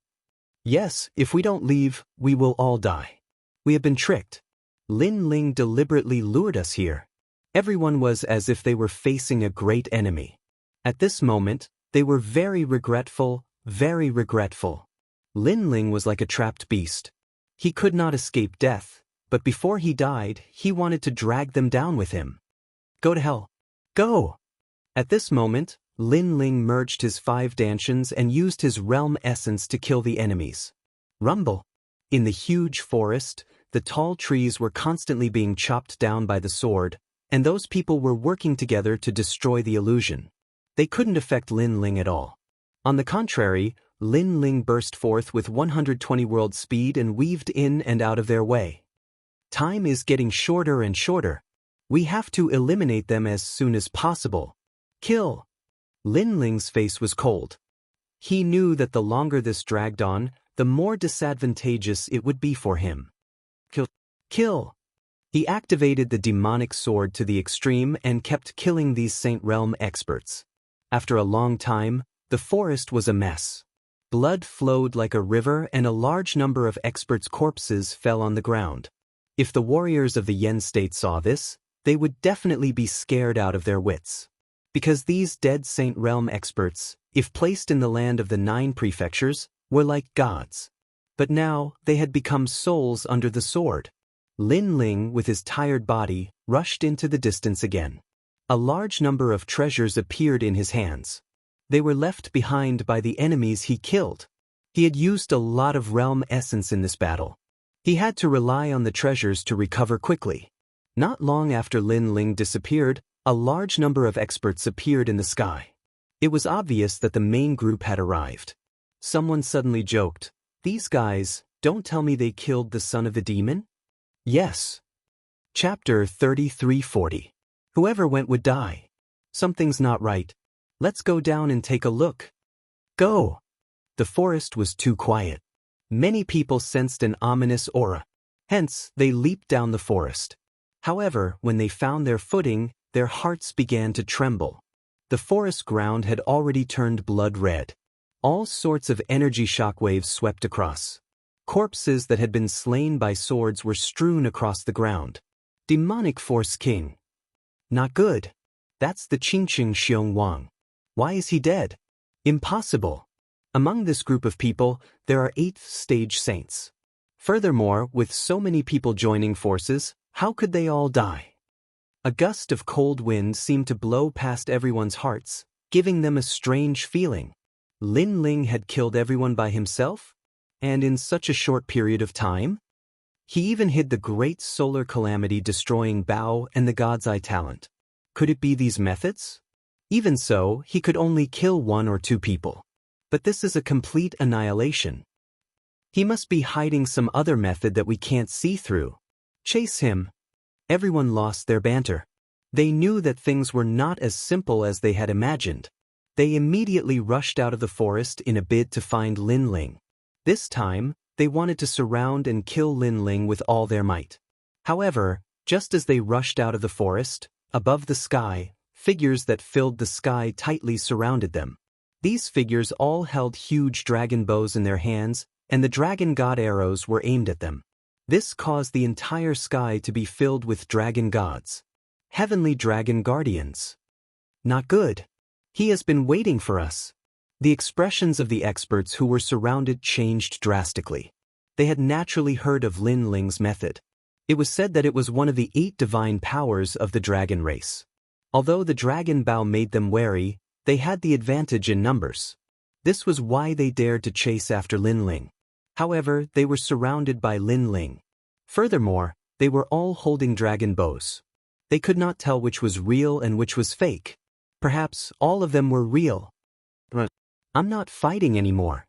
Yes, if we don't leave, we will all die. We have been tricked. Lin Ling deliberately lured us here. Everyone was as if they were facing a great enemy. At this moment, they were very regretful, very regretful. Lin Ling was like a trapped beast. He could not escape death, but before he died, he wanted to drag them down with him. Go to hell. Go! At this moment, Lin Ling merged his 5 dantians and used his realm essence to kill the enemies. Rumble. In the huge forest, the tall trees were constantly being chopped down by the sword, and those people were working together to destroy the illusion. They couldn't affect Lin Ling at all. On the contrary, Lin Ling burst forth with 120 world speed and weaved in and out of their way. Time is getting shorter and shorter. We have to eliminate them as soon as possible. Kill! Lin Ling's face was cold. He knew that the longer this dragged on, the more disadvantageous it would be for him. Kill! Kill! He activated the demonic sword to the extreme and kept killing these Saint Realm experts. After a long time, the forest was a mess. Blood flowed like a river and a large number of experts' corpses fell on the ground. If the warriors of the Yen state saw this, they would definitely be scared out of their wits. Because these dead Saint Realm experts, if placed in the land of the 9 prefectures, were like gods. But now they had become souls under the sword. Lin Ling, with his tired body, rushed into the distance again. A large number of treasures appeared in his hands. They were left behind by the enemies he killed. He had used a lot of realm essence in this battle. He had to rely on the treasures to recover quickly. Not long after Lin Ling disappeared, a large number of experts appeared in the sky. It was obvious that the main group had arrived. Someone suddenly joked, "These guys, don't tell me they killed the son of the demon?" Yes. Chapter 3340. Whoever went would die. Something's not right. Let's go down and take a look. Go! The forest was too quiet. Many people sensed an ominous aura. Hence, they leaped down the forest. However, when they found their footing, their hearts began to tremble. The forest ground had already turned blood red. All sorts of energy shockwaves swept across. Corpses that had been slain by swords were strewn across the ground. Demonic Force King. Not good. That's the Qingqing Xiong Wang. Why is he dead? Impossible. Among this group of people, there are 8th stage saints. Furthermore, with so many people joining forces, how could they all die? A gust of cold wind seemed to blow past everyone's hearts, giving them a strange feeling. Lin Ling had killed everyone by himself? And in such a short period of time? He even hid the great solar calamity destroying Bao and the God's Eye talent. Could it be these methods? Even so, he could only kill 1 or 2 people. But this is a complete annihilation. He must be hiding some other method that we can't see through. Chase him. Everyone lost their banter. They knew that things were not as simple as they had imagined. They immediately rushed out of the forest in a bid to find Lin Ling. This time, they wanted to surround and kill Lin Ling with all their might. However, just as they rushed out of the forest, above the sky, figures that filled the sky tightly surrounded them. These figures all held huge dragon bows in their hands, and the dragon god arrows were aimed at them. This caused the entire sky to be filled with dragon gods. Heavenly dragon guardians. Not good. He has been waiting for us. The expressions of the experts who were surrounded changed drastically. They had naturally heard of Lin Ling's method. It was said that it was one of the 8 divine powers of the dragon race. Although the dragon Bao made them wary, they had the advantage in numbers. This was why they dared to chase after Lin Ling. However, they were surrounded by Lin Ling. Furthermore, they were all holding dragon bows. They could not tell which was real and which was fake. Perhaps all of them were real. I'm not fighting anymore.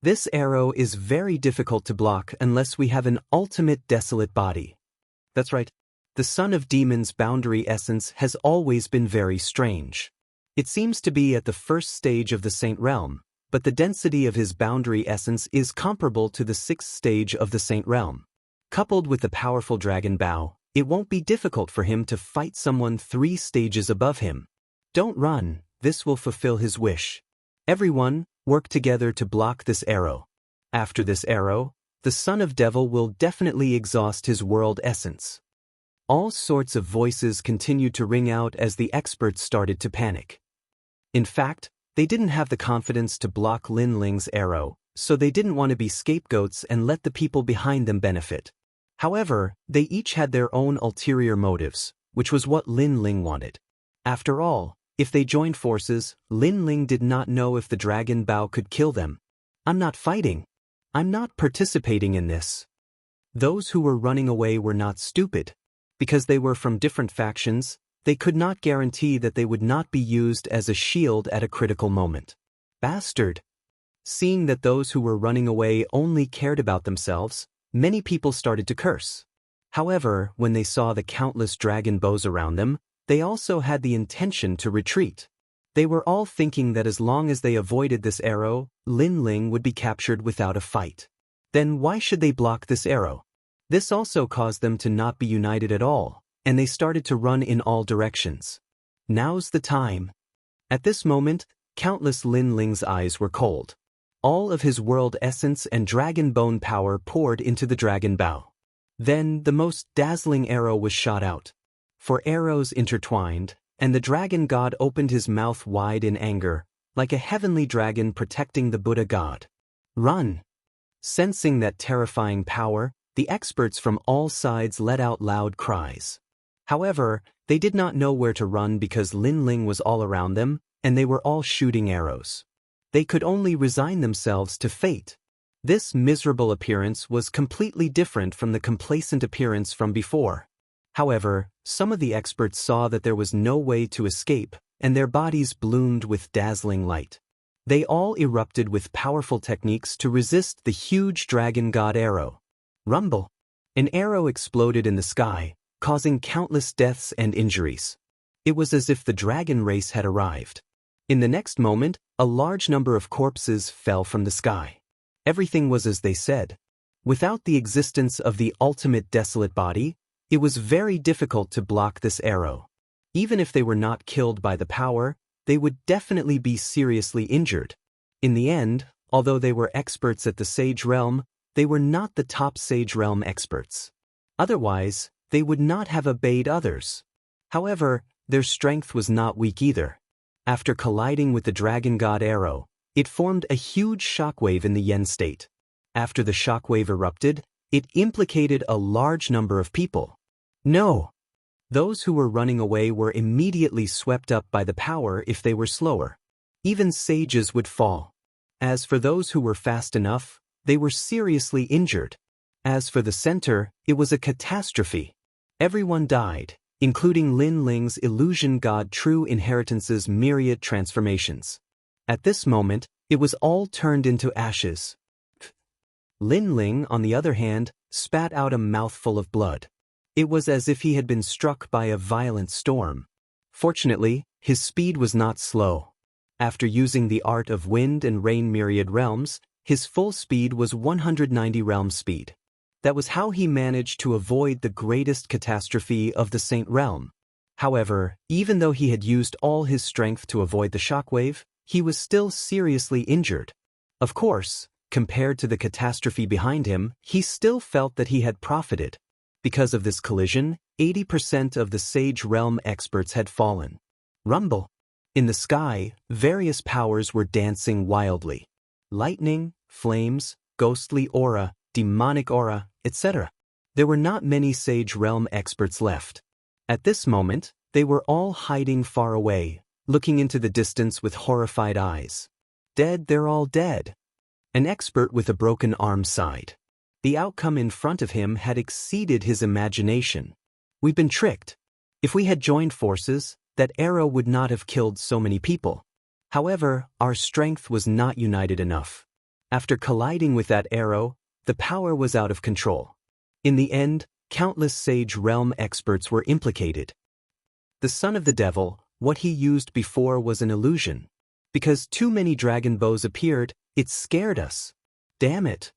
This arrow is very difficult to block unless we have an ultimate desolate body. That's right. The Son of Demon's boundary essence has always been very strange. It seems to be at the first stage of the Saint Realm, but the density of his boundary essence is comparable to the 6th stage of the Saint Realm. Coupled with the powerful dragon Bao, it won't be difficult for him to fight someone 3 stages above him. Don't run, this will fulfill his wish. Everyone, work together to block this arrow. After this arrow, the Son of Devil will definitely exhaust his world essence. All sorts of voices continued to ring out as the experts started to panic. In fact, they didn't have the confidence to block Lin Ling's arrow, so they didn't want to be scapegoats and let the people behind them benefit. However, they each had their own ulterior motives, which was what Lin Ling wanted. After all, if they joined forces, Lin Ling did not know if the dragon Bao could kill them. I'm not fighting. I'm not participating in this. Those who were running away were not stupid. Because they were from different factions, they could not guarantee that they would not be used as a shield at a critical moment. Bastard! Seeing that those who were running away only cared about themselves, many people started to curse. However, when they saw the countless dragon bows around them, they also had the intention to retreat. They were all thinking that as long as they avoided this arrow, Lin Ling would be captured without a fight. Then why should they block this arrow? This also caused them to not be united at all, and they started to run in all directions. Now's the time. At this moment, countless Lin Ling's eyes were cold. All of his world essence and dragon bone power poured into the dragon Bao. Then the most dazzling arrow was shot out. For arrows intertwined, and the dragon god opened his mouth wide in anger, like a heavenly dragon protecting the Buddha god. Run! Sensing that terrifying power, the experts from all sides let out loud cries. However, they did not know where to run because Lin Ling was all around them, and they were all shooting arrows. They could only resign themselves to fate. This miserable appearance was completely different from the complacent appearance from before. However, some of the experts saw that there was no way to escape, and their bodies bloomed with dazzling light. They all erupted with powerful techniques to resist the huge dragon god arrow. Rumble! An arrow exploded in the sky, causing countless deaths and injuries. It was as if the dragon race had arrived. In the next moment, a large number of corpses fell from the sky. Everything was as they said. Without the existence of the ultimate desolate body, it was very difficult to block this arrow. Even if they were not killed by the power, they would definitely be seriously injured. In the end, although they were experts at the Sage Realm, they were not the top Sage Realm experts. Otherwise, they would not have obeyed others. However, their strength was not weak either. After colliding with the dragon god arrow, it formed a huge shockwave in the yen state. After the shockwave erupted, it implicated a large number of people. No! Those who were running away were immediately swept up by the power if they were slower. Even sages would fall. As for those who were fast enough, they were seriously injured. As for the center, it was a catastrophe. Everyone died, including Lin Ling's illusion god True Inheritance's myriad transformations. At this moment, it was all turned into ashes. Lin Ling, on the other hand, spat out a mouthful of blood. It was as if he had been struck by a violent storm. Fortunately, his speed was not slow. After using the art of wind and rain myriad realms, his full speed was 190 realm speed. That was how he managed to avoid the greatest catastrophe of the Saint Realm. However, even though he had used all his strength to avoid the shockwave, he was still seriously injured. Of course, compared to the catastrophe behind him, he still felt that he had profited. Because of this collision, 80% of the Sage Realm experts had fallen. Rumble. In the sky, various powers were dancing wildly. Lightning, flames, ghostly aura, demonic aura, etc. There were not many Sage Realm experts left. At this moment, they were all hiding far away, looking into the distance with horrified eyes. Dead, they're all dead. An expert with a broken arm sighed. The outcome in front of him had exceeded his imagination. We've been tricked. If we had joined forces, that arrow would not have killed so many people. However, our strength was not united enough. After colliding with that arrow, the power was out of control. In the end, countless Sage Realm experts were implicated. The son of the devil, what he used before was an illusion. Because too many dragon bows appeared, it scared us. Damn it.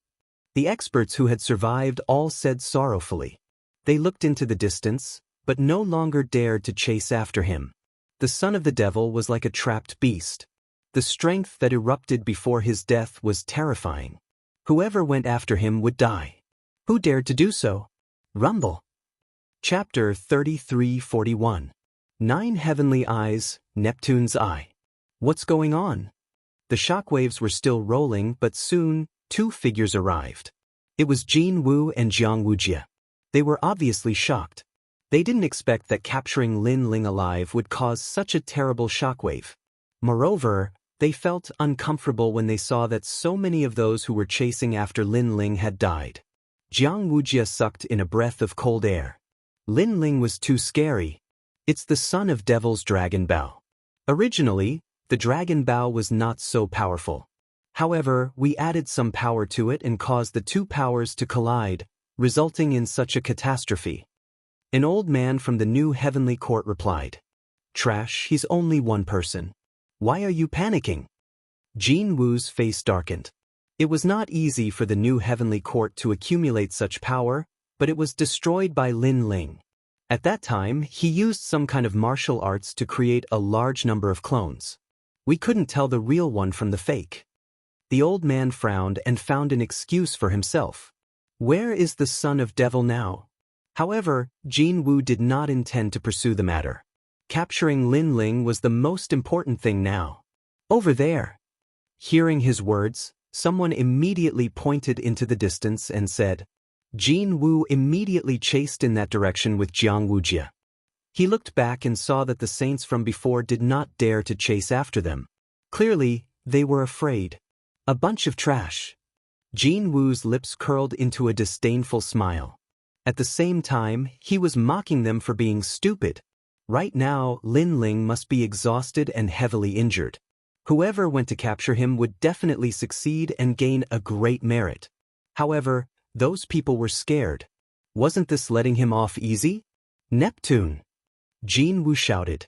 The experts who had survived all said sorrowfully. They looked into the distance, but no longer dared to chase after him. The son of the devil was like a trapped beast. The strength that erupted before his death was terrifying. Whoever went after him would die. Who dared to do so? Rumble. Chapter 3341. 9 Heavenly Eyes, Neptune's Eye. What's going on? The shockwaves were still rolling, but soon, 2 figures arrived. It was Jin Wu and Jiang Wujie. They were obviously shocked. They didn't expect that capturing Lin Ling alive would cause such a terrible shockwave. Moreover, they felt uncomfortable when they saw that so many of those who were chasing after Lin Ling had died. Jiang Wujie sucked in a breath of cold air. Lin Ling was too scary. It's the son of Devil's Dragon Bow. Originally, the Dragon Bow was not so powerful. However, we added some power to it and caused the 2 powers to collide, resulting in such a catastrophe. An old man from the new heavenly court replied, "Trash, he's only one person. Why are you panicking?" Jin Wu's face darkened. It was not easy for the new heavenly court to accumulate such power, but it was destroyed by Lin Ling. At that time, he used some kind of martial arts to create a large number of clones. We couldn't tell the real one from the fake. The old man frowned and found an excuse for himself. Where is the son of devil now? However, Jin Wu did not intend to pursue the matter. Capturing Lin Ling was the most important thing now. Over there. Hearing his words, someone immediately pointed into the distance and said. Jin Wu immediately chased in that direction with Jiang Wujie. He looked back and saw that the saints from before did not dare to chase after them. Clearly, they were afraid. A bunch of trash. Jin Wu's lips curled into a disdainful smile. At the same time, he was mocking them for being stupid. Right now, Lin Ling must be exhausted and heavily injured. Whoever went to capture him would definitely succeed and gain a great merit. However, those people were scared. Wasn't this letting him off easy? Neptune! Jin Wu shouted.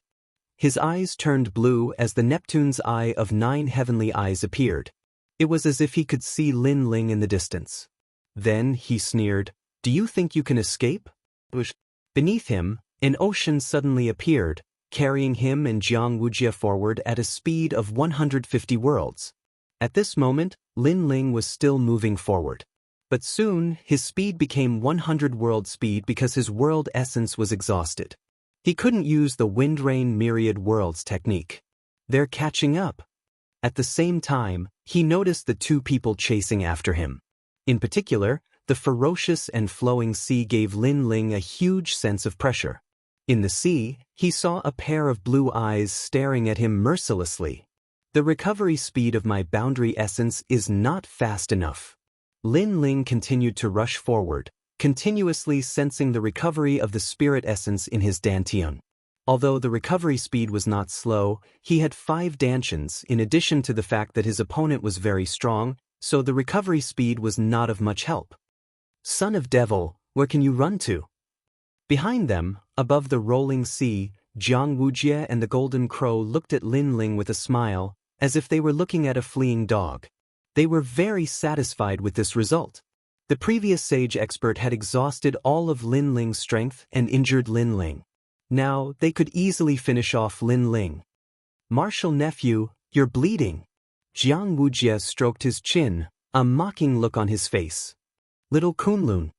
His eyes turned blue as the Neptune's eye of 9 heavenly eyes appeared. It was as if he could see Lin Ling in the distance. Then he sneered, "Do you think you can escape?" Beneath him, an ocean suddenly appeared, carrying him and Jiang Wujie forward at a speed of 150 worlds. At this moment, Lin Ling was still moving forward. But soon, his speed became 100 world speed because his world essence was exhausted. He couldn't use the wind-rain myriad worlds technique. They're catching up. At the same time, he noticed the two people chasing after him. In particular, the ferocious and flowing sea gave Lin Ling a huge sense of pressure. In the sea, he saw a pair of blue eyes staring at him mercilessly. The recovery speed of my boundary essence is not fast enough. Lin Ling continued to rush forward, continuously sensing the recovery of the spirit essence in his dantian. Although the recovery speed was not slow, he had 5 dantians in addition to the fact that his opponent was very strong, so the recovery speed was not of much help. Son of Devil, where can you run to? Behind them, above the rolling sea, Jiang Wujie and the Golden Crow looked at Lin Ling with a smile, as if they were looking at a fleeing dog. They were very satisfied with this result. The previous sage expert had exhausted all of Lin Ling's strength and injured Lin Ling. Now, they could easily finish off Lin Ling. Martial nephew, you're bleeding. Jiang Wujie stroked his chin, a mocking look on his face. Little Kunlun.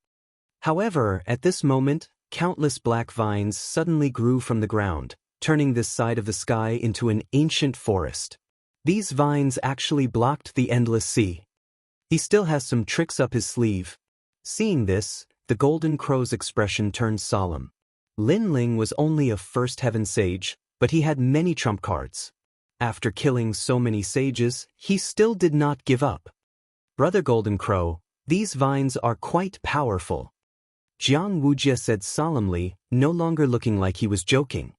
However, at this moment, countless black vines suddenly grew from the ground, turning this side of the sky into an ancient forest. These vines actually blocked the endless sea. He still has some tricks up his sleeve. Seeing this, the Golden Crow's expression turned solemn. Lin Ling was only a first heaven sage, but he had many trump cards. After killing so many sages, he still did not give up. Brother Golden Crow, these vines are quite powerful. Jiang Wujie said solemnly, no longer looking like he was joking.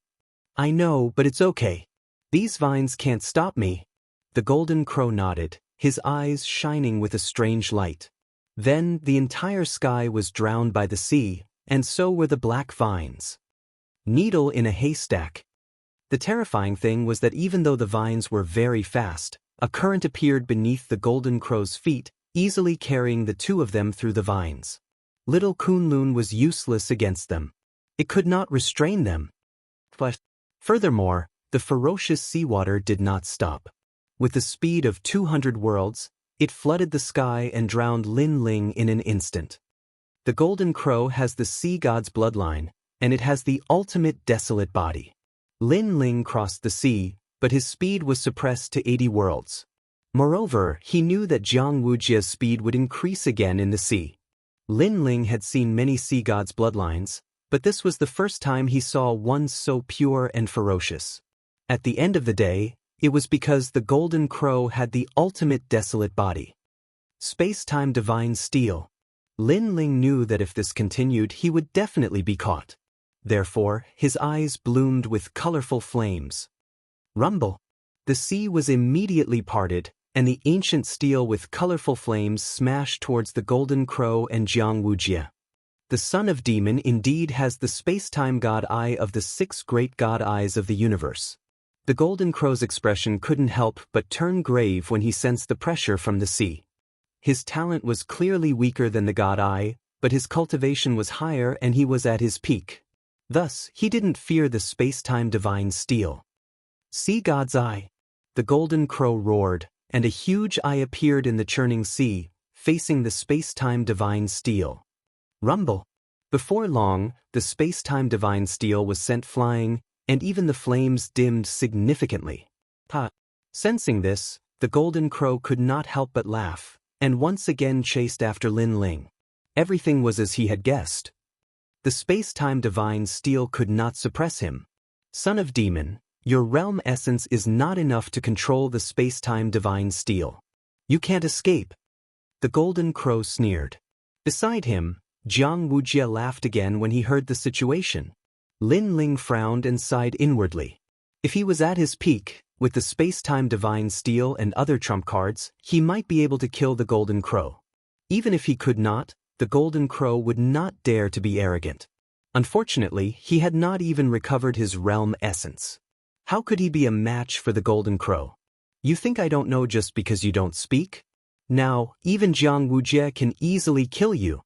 I know, but it's okay. These vines can't stop me. The Golden Crow nodded, his eyes shining with a strange light. Then the entire sky was drowned by the sea, and so were the black vines. Needle in a haystack. The terrifying thing was that even though the vines were very fast, a current appeared beneath the Golden Crow's feet, easily carrying the two of them through the vines. Little Kunlun was useless against them. It could not restrain them. But furthermore, the ferocious seawater did not stop. With the speed of 200 worlds, it flooded the sky and drowned Lin Ling in an instant. The Golden Crow has the sea god's bloodline, and it has the ultimate desolate body. Lin Ling crossed the sea, but his speed was suppressed to 80 worlds. Moreover, he knew that Jiang Wujie's speed would increase again in the sea. Lin Ling had seen many sea gods' bloodlines, but this was the first time he saw one so pure and ferocious. At the end of the day, it was because the Golden Crow had the ultimate desolate body. Space-time divine steel. Lin Ling knew that if this continued, he would definitely be caught. Therefore, his eyes bloomed with colorful flames. Rumble. The sea was immediately parted, and the ancient steel with colorful flames smashed towards the Golden Crow and Jiang Wujie. The son of demon indeed has the space-time god eye of the 6 great god eyes of the universe. The Golden Crow's expression couldn't help but turn grave when he sensed the pressure from the sea. His talent was clearly weaker than the god eye, but his cultivation was higher and he was at his peak. Thus, he didn't fear the space-time divine steel. Sea god's eye. The Golden Crow roared, and a huge eye appeared in the churning sea, facing the space-time divine steel. Rumble. Before long, the space-time divine steel was sent flying, and even the flames dimmed significantly. Sensing this, the Golden Crow could not help but laugh, and once again chased after Lin Ling. Everything was as he had guessed. The space-time divine steel could not suppress him. Son of demon, your realm essence is not enough to control the space-time divine steel. You can't escape. The Golden Crow sneered. Beside him, Jiang Wujie laughed again when he heard the situation. Lin Ling frowned and sighed inwardly. If he was at his peak, with the space-time divine steel and other trump cards, he might be able to kill the Golden Crow. Even if he could not, the Golden Crow would not dare to be arrogant. Unfortunately, he had not even recovered his realm essence. How could he be a match for the Golden Crow? You think I don't know just because you don't speak? Now, even Jiang Wujie can easily kill you.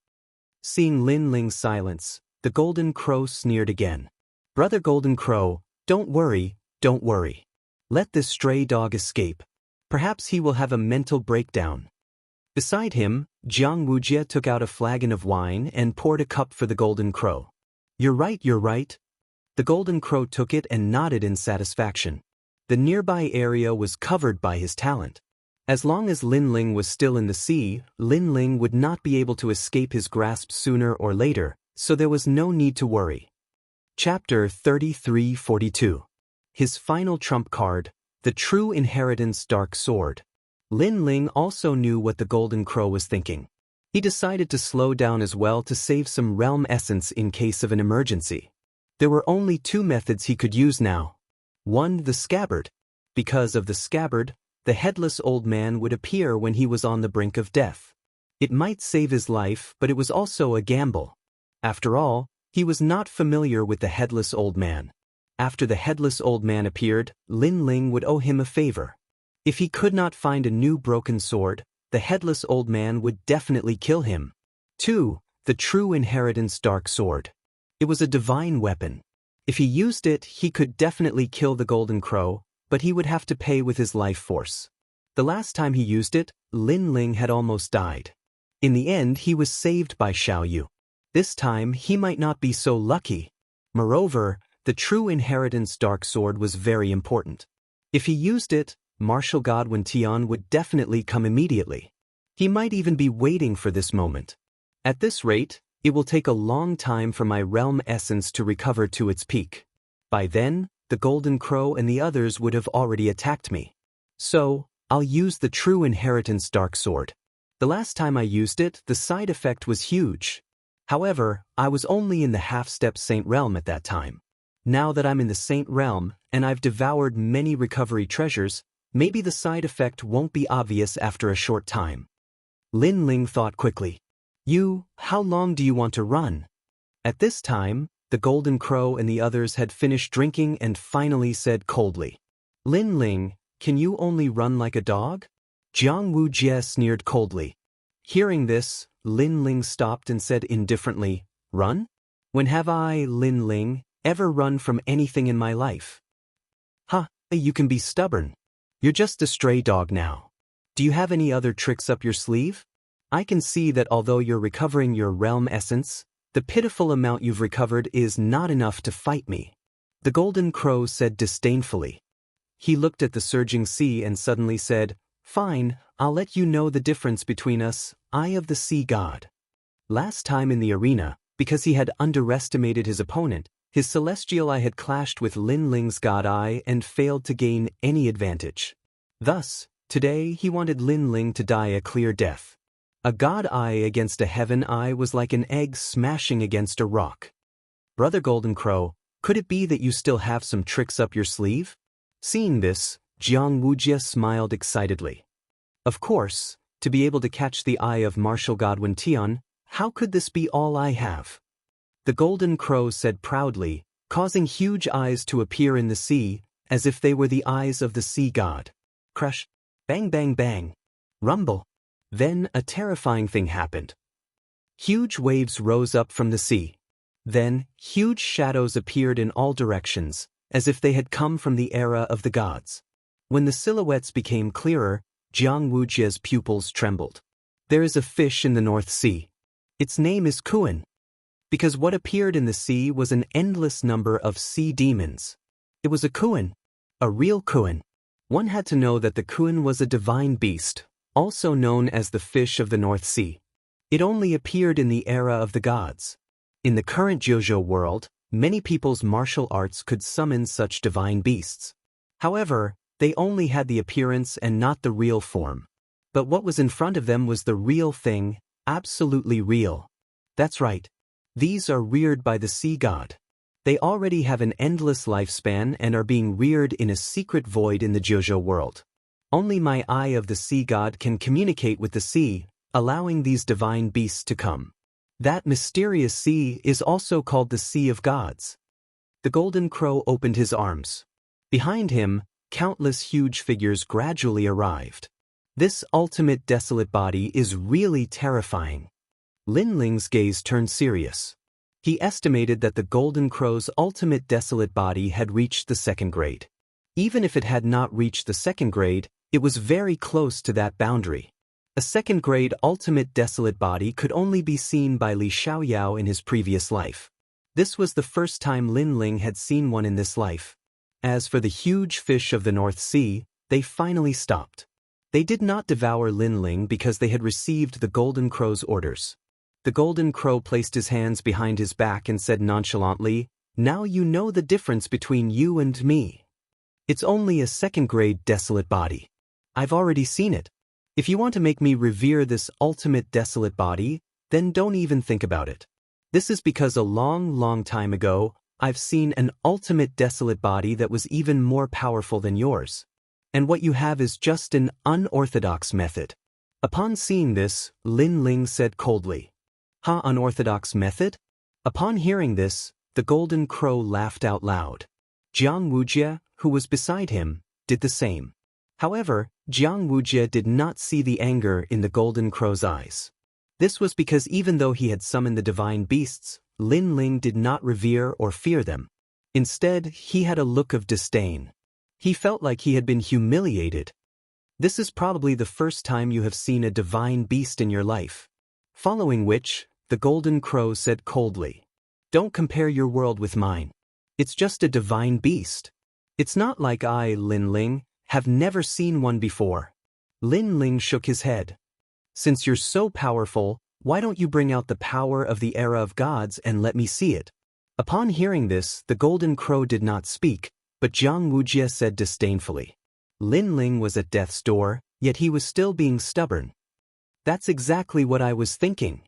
Seeing Lin Ling's silence, the Golden Crow sneered again. Brother Golden Crow, don't worry, don't worry. Let this stray dog escape. Perhaps he will have a mental breakdown. Beside him, Jiang Wujie took out a flagon of wine and poured a cup for the Golden Crow. You're right, you're right. The golden crow took it and nodded in satisfaction. The nearby area was covered by his talent. As long as Lin Ling was still in the sea, Lin Ling would not be able to escape his grasp sooner or later, so there was no need to worry. Chapter 3342. His final trump card, the True Inheritance Dark Sword. Lin Ling also knew what the golden crow was thinking. He decided to slow down as well to save some realm essence in case of an emergency. There were only two methods he could use now. One, the scabbard. Because of the scabbard, the headless old man would appear when he was on the brink of death. It might save his life, but it was also a gamble. After all, he was not familiar with the headless old man. After the headless old man appeared, Lin Ling would owe him a favor. If he could not find a new broken sword, the headless old man would definitely kill him. 2. The True Inheritance Dark Sword. It was a divine weapon. If he used it, he could definitely kill the golden crow, but he would have to pay with his life force. The last time he used it, Lin Ling had almost died. In the end, he was saved by Xiao Yu. This time, he might not be so lucky. Moreover, the True Inheritance Dark Sword was very important. If he used it, Martial God Wen Tian would definitely come immediately. He might even be waiting for this moment. At this rate, it will take a long time for my realm essence to recover to its peak. By then, the golden crow and the others would have already attacked me. So, I'll use the True Inheritance Dark Sword. The last time I used it, the side effect was huge. However, I was only in the half-step Saint Realm at that time. Now that I'm in the Saint Realm, and I've devoured many recovery treasures, maybe the side effect won't be obvious after a short time. Lin Ling thought quickly. How long do you want to run? At this time, the golden crow and the others had finished drinking and finally said coldly. Lin Ling, can you only run like a dog? Jiang Wujie sneered coldly. Hearing this, Lin Ling stopped and said indifferently, Run? When have I, Lin Ling, ever run from anything in my life? You can be stubborn. You're just a stray dog now. Do you have any other tricks up your sleeve? I can see that although you're recovering your realm essence, the pitiful amount you've recovered is not enough to fight me. The golden crow said disdainfully. He looked at the surging sea and suddenly said, Fine, I'll let you know the difference between us, Eye of the Sea God. Last time in the arena, because he had underestimated his opponent, his celestial eye had clashed with Lin Ling's god eye and failed to gain any advantage. Thus, today he wanted Lin Ling to die a clear death. A god eye against a heaven eye was like an egg smashing against a rock. Brother Golden Crow, could it be that you still have some tricks up your sleeve? Seeing this, Jiang Wujie smiled excitedly. Of course, to be able to catch the eye of martial god Wen Tian, how could this be all I have? The golden crow said proudly, causing huge eyes to appear in the sea, as if they were the eyes of the sea god. Crush, bang bang bang, rumble. Then a terrifying thing happened. Huge waves rose up from the sea. Then, huge shadows appeared in all directions, as if they had come from the era of the gods. When the silhouettes became clearer, Jiang Wujie's pupils trembled. There is a fish in the North Sea. Its name is Kuan. Because what appeared in the sea was an endless number of sea demons. It was a Kuan, a real Kuan. One had to know that the Kuan was a divine beast, also known as the fish of the North Sea. It only appeared in the era of the gods. In the current JoJo world, many people's martial arts could summon such divine beasts. However, they only had the appearance and not the real form. But what was in front of them was the real thing, absolutely real. That's right. These are reared by the sea god. They already have an endless lifespan and are being reared in a secret void in the JoJo world. Only my Eye of the Sea God can communicate with the sea, allowing these divine beasts to come. That mysterious sea is also called the Sea of Gods. The golden crow opened his arms. Behind him, countless huge figures gradually arrived. This ultimate desolate body is really terrifying. Lin Ling's gaze turned serious. He estimated that the golden crow's ultimate desolate body had reached the 2nd grade. Even if it had not reached the 2nd grade, it was very close to that boundary. A 2nd grade ultimate desolate body could only be seen by Li Xiaoyao in his previous life. This was the first time Lin Ling had seen one in this life. As for the huge fish of the North Sea, they finally stopped. They did not devour Lin Ling because they had received the Golden Crow's orders. The Golden Crow placed his hands behind his back and said nonchalantly, "Now you know the difference between you and me. It's only a second-grade desolate body. I've already seen it. If you want to make me revere this ultimate desolate body, then don't even think about it. This is because a long time ago, I've seen an ultimate desolate body that was even more powerful than yours. And what you have is just an unorthodox method." Upon seeing this, Lin Ling said coldly, "Ha, unorthodox method?" Upon hearing this, the Golden Crow laughed out loud. Jiang Wujie, who was beside him, did the same. However, Jiang Wujie did not see the anger in the Golden Crow's eyes. This was because even though he had summoned the divine beasts, Lin Ling did not revere or fear them. Instead, he had a look of disdain. He felt like he had been humiliated. This is probably the first time you have seen a divine beast in your life. Following which, the Golden Crow said coldly, "Don't compare your world with mine. It's just a divine beast. It's not like I, Lin Ling, have never seen one before." Lin Ling shook his head. "Since you're so powerful, why don't you bring out the power of the era of gods and let me see it?" Upon hearing this, the Golden Crow did not speak, but Jiang Wujie said disdainfully. Lin Ling was at death's door, yet he was still being stubborn. "That's exactly what I was thinking."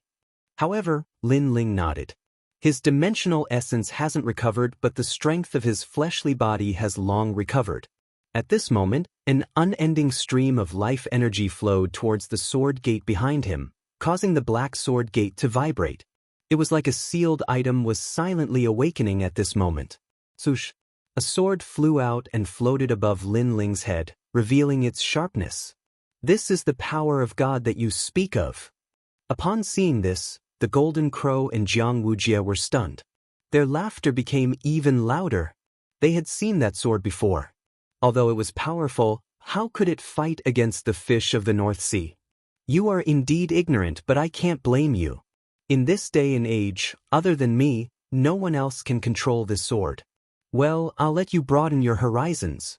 However, Lin Ling nodded. His dimensional essence hasn't recovered, but the strength of his fleshly body has long recovered. At this moment, an unending stream of life energy flowed towards the sword gate behind him, causing the black sword gate to vibrate. It was like a sealed item was silently awakening at this moment. Swoosh! A sword flew out and floated above Lin Ling's head, revealing its sharpness. "This is the power of God that you speak of." Upon seeing this, the Golden Crow and Jiang Wujie were stunned. Their laughter became even louder. They had seen that sword before. Although it was powerful, how could it fight against the fish of the North Sea? "You are indeed ignorant, but I can't blame you. In this day and age, other than me, no one else can control this sword. Well, I'll let you broaden your horizons."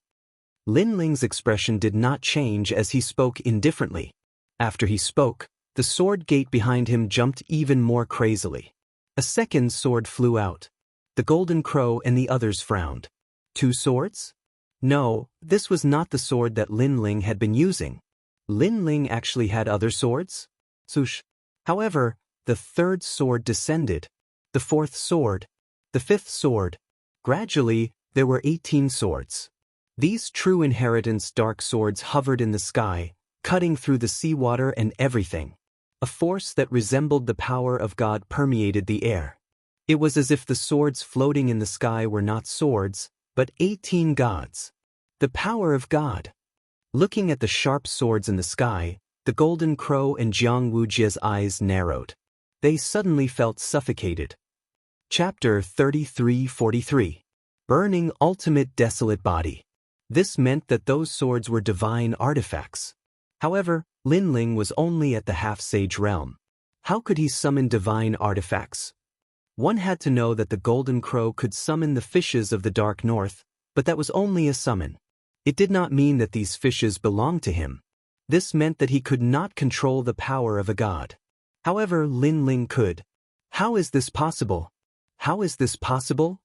Lin Ling's expression did not change as he spoke indifferently. After he spoke, the sword gate behind him jumped even more crazily. A second sword flew out. The Golden Crow and the others frowned. 2 swords? No, this was not the sword that Lin Ling had been using. Lin Ling actually had other swords? Swoosh. However, the 3rd sword descended. The 4th sword. The 5th sword. Gradually, there were 18 swords. These true inheritance dark swords hovered in the sky, cutting through the seawater and everything. A force that resembled the power of God permeated the air. It was as if the swords floating in the sky were not swords, but 18 gods. The power of God. Looking at the sharp swords in the sky, the Golden Crow and Jiang Wujie's eyes narrowed. They suddenly felt suffocated. Chapter 33-43. Burning Ultimate Desolate Body. This meant that those swords were divine artifacts. However, Lin Ling was only at the half-sage realm. How could he summon divine artifacts? One had to know that the Golden Crow could summon the fishes of the Dark North, but that was only a summon. It did not mean that these fishes belonged to him. This meant that he could not control the power of a god. However, Lin Ling could. How is this possible? How is this possible?